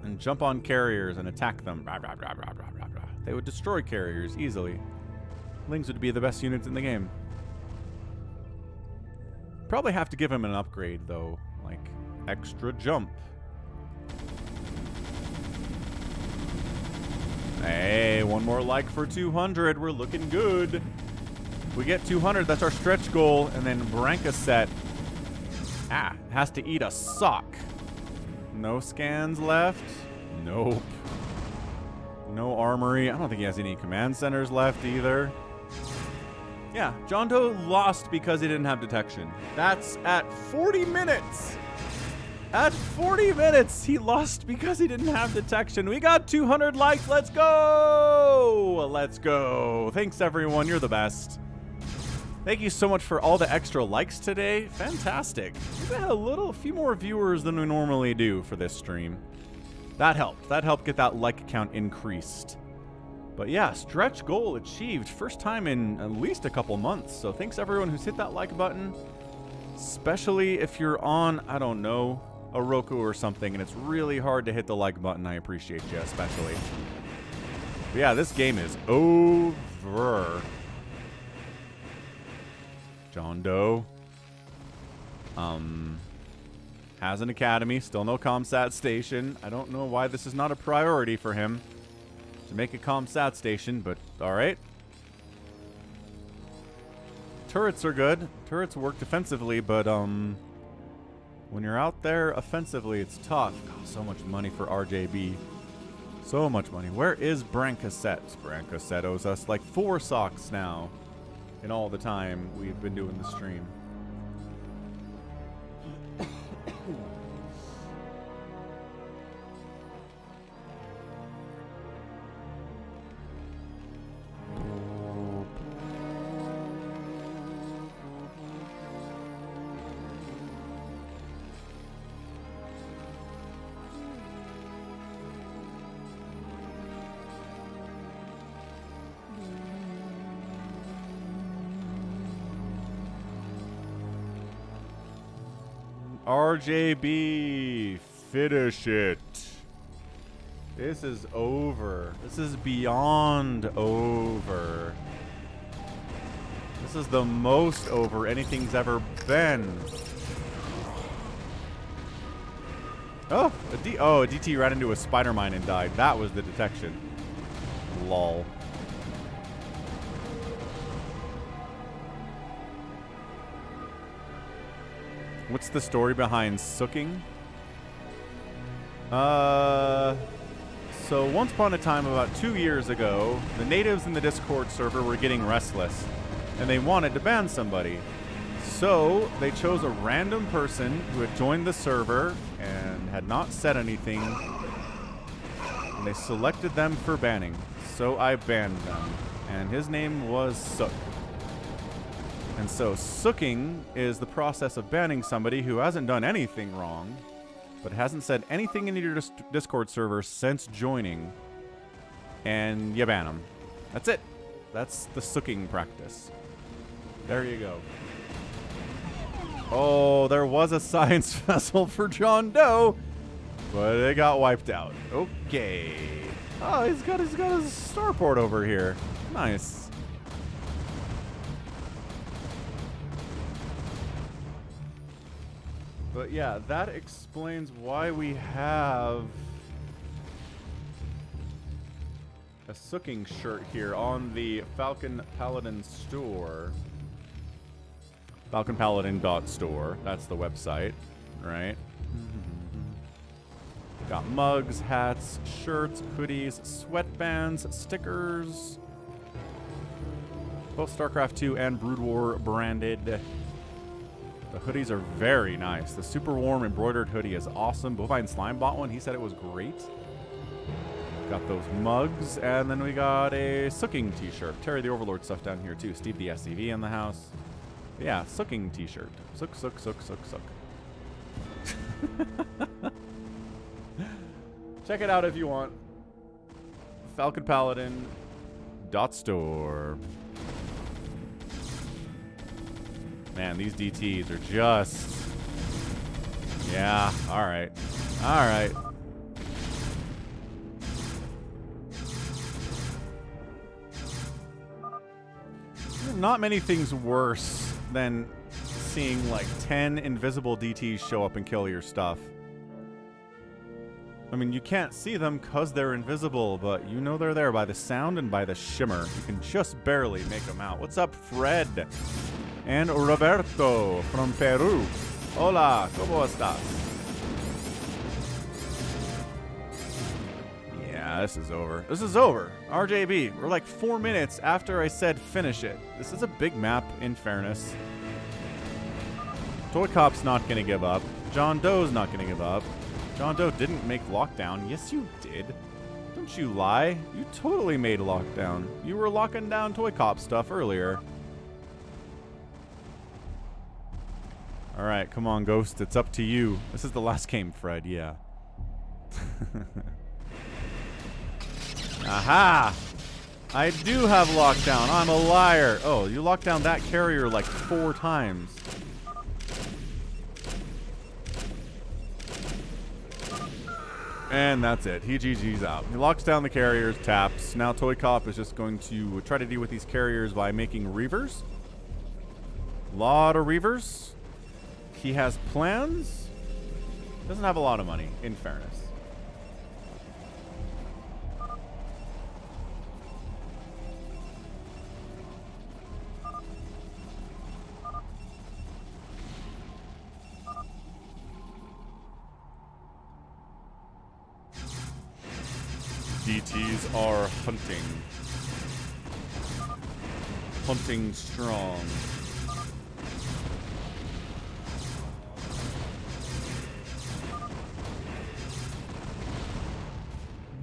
and jump on carriers and attack them. Rah, rah, rah, rah, rah, rah, rah. They would destroy carriers easily. Lings would be the best units in the game. Probably have to give him an upgrade, though. Like, extra jump. Hey, one more like for 200. We're looking good. If we get 200, that's our stretch goal. And then Brankaset has to eat a sock. No scans left. Nope. No armory. I don't think he has any command centers left either. Yeah, JohnDoe lost because he didn't have detection. That's at 40 minutes. At 40 minutes, he lost because he didn't have detection. We got 200 likes. Let's go. Let's go. Thanks, everyone. You're the best. Thank you so much for all the extra likes today. Fantastic. We had a few more viewers than we normally do for this stream. That helped. That helped get that like count increased. But yeah, stretch goal achieved. First time in at least a couple months. So thanks everyone who's hit that like button. Especially if you're on, I don't know, a Roku or something and it's really hard to hit the like button. I appreciate you especially. But yeah, this game is over. JohnDoe has an academy, still no ComSat station. I don't know why this is not a priority for him to make a ComSat station, but alright. Turrets are good. Turrets work defensively, but when you're out there offensively, it's tough. God, so much money for RJB. So much money. Where is Brankaset? Brankaset owes us like 4 socks now. In all the time we've been doing the stream. RJB, finish it. This is over. This is beyond over. This is the most over anything's ever been. Oh, a DT ran into a spider mine and died. That was the detection. Lol. What's the story behind sooking? So once upon a time, about 2 years ago, the natives in the Discord server were getting restless, and they wanted to ban somebody. So they chose a random person who had joined the server and had not said anything, and they selected them for banning. So I banned them, and his name was Sook. And so sooking is the process of banning somebody who hasn't done anything wrong, but hasn't said anything in your Discord server since joining, and you ban them. That's it. That's the sooking practice. There you go. Oh, there was a science vessel for JohnDoe, but it got wiped out. Okay. Oh, he's got his starport over here. Nice. But yeah, that explains why we have a sooking shirt here on the Falcon Paladin store. FalconPaladin.store. That's the website, right? Got mugs, hats, shirts, hoodies, sweatbands, stickers. Both StarCraft 2 and Brood War branded. The hoodies are very nice. The super warm embroidered hoodie is awesome. Bovine Slime bought one. He said it was great. Got those mugs. And then we got a sooking t-shirt. Terry the Overlord stuff down here too. Steve the SCV in the house. Yeah, sooking t-shirt. Sook, sook, sook, sook, sook. Check it out if you want. FalconPaladin.store. Man, these DTs are just... Yeah, alright. Alright. There are not many things worse than seeing like 10 invisible DTs show up and kill your stuff. I mean, you can't see them because they're invisible, but you know they're there by the sound and by the shimmer. You can just barely make them out. What's up, Fred? And Roberto from Peru. Hola, ¿cómo estás? Yeah, this is over. This is over. RJB, we're like 4 minutes after I said finish it. This is a big map, in fairness. ToyCop's not going to give up. JohnDoe's not going to give up. JohnDoe didn't make lockdown. Yes, you did. Don't you lie. You totally made lockdown. You were locking down ToyCop stuff earlier. Alright, come on, Ghost. It's up to you. This is the last game, Fred. Yeah. Aha! I do have lockdown. I'm a liar. Oh, you locked down that carrier like 4 times. And that's it. He GG's out. He locks down the carriers, taps. Now ToyCop is just going to try to deal with these carriers by making reavers. Lot of reavers. He has plans. Doesn't have a lot of money, in fairness. DTs are hunting. Hunting strong.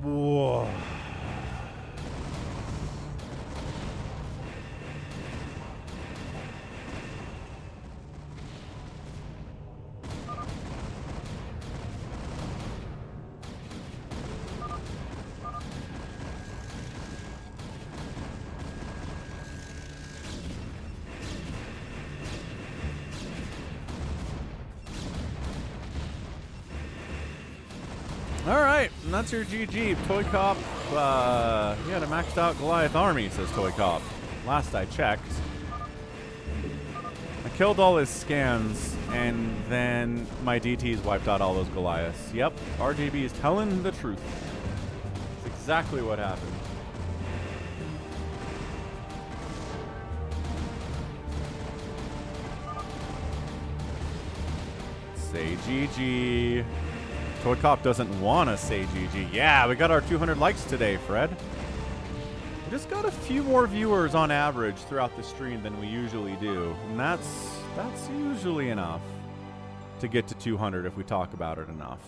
Whoa. Alright, and that's your GG. ToyCop, he had a maxed out Goliath army, says ToyCop. Last I checked. I killed all his scans, and then my DTs wiped out all those Goliaths. Yep, RJB is telling the truth. That's exactly what happened. Say GG. ToyCop doesn't want to say GG. Yeah, we got our 200 likes today, Fred. We just got a few more viewers on average throughout the stream than we usually do. And that's usually enough to get to 200 if we talk about it enough.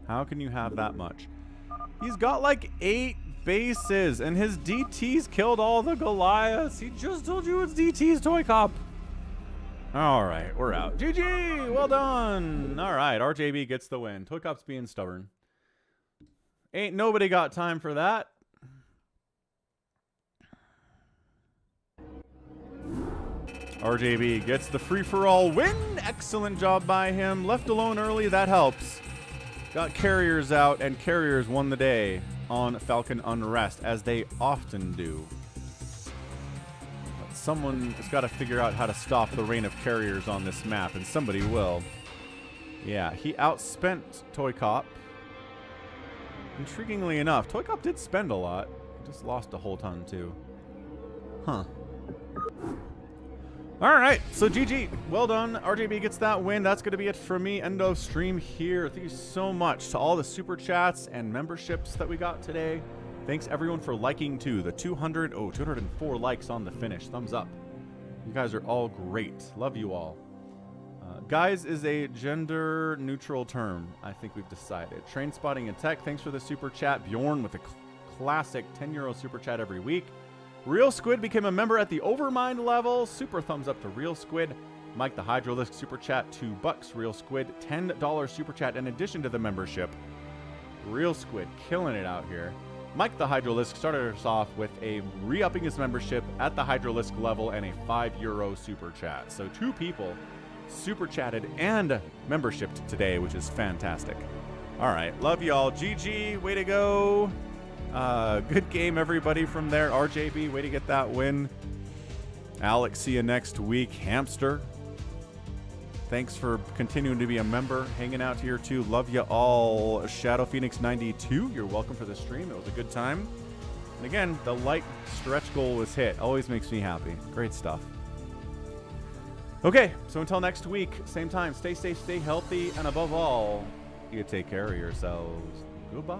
How can you have that much? He's got like 8 bases, and his DTs killed all the Goliaths. He just told you it's DTs, ToyCop. All right, we're out. GG, well done. All right, RJB gets the win. ToyCop's being stubborn. Ain't nobody got time for that. RJB gets the free-for-all win. Excellent job by him. Left alone early, that helps. Got carriers out, and carriers won the day on Falcon Unrest, as they often do. But someone has got to figure out how to stop the reign of carriers on this map, and somebody will. Yeah, he outspent ToyCop. Intriguingly enough, ToyCop did spend a lot. Just lost a whole ton, too. Huh. All right, so GG. Well done. RJB gets that win. That's going to be it for me. End of stream here. Thank you so much to all the super chats and memberships that we got today. Thanks, everyone, for liking, too. The 204 likes on the finish. Thumbs up. You guys are all great. Love you all. Guys is a gender-neutral term, I think we've decided. Train Spotting and Tech, thanks for the super chat. Bjorn with a classic 10-euro super chat every week. Real Squid became a member at the Overmind level. Super thumbs up to Real Squid. Mike the Hydralisk super chat, $2. Real Squid, $10 super chat in addition to the membership. Real Squid killing it out here. Mike the Hydralisk started us off with a re-upping his membership at the Hydralisk level and a €5 super chat. So 2 people super chatted and membershiped today, which is fantastic. All right, love y'all. GG, way to go. Good game, everybody, from there. RJB, way to get that win. Alex, see you next week. Hamster, thanks for continuing to be a member, hanging out here too. Love you all. Shadow Phoenix 92, you're welcome for the stream. It was a good time. And again, the light stretch goal was hit. Always makes me happy. Great stuff. Okay, so until next week, same time, stay safe, stay healthy, and above all, you take care of yourselves. Goodbye.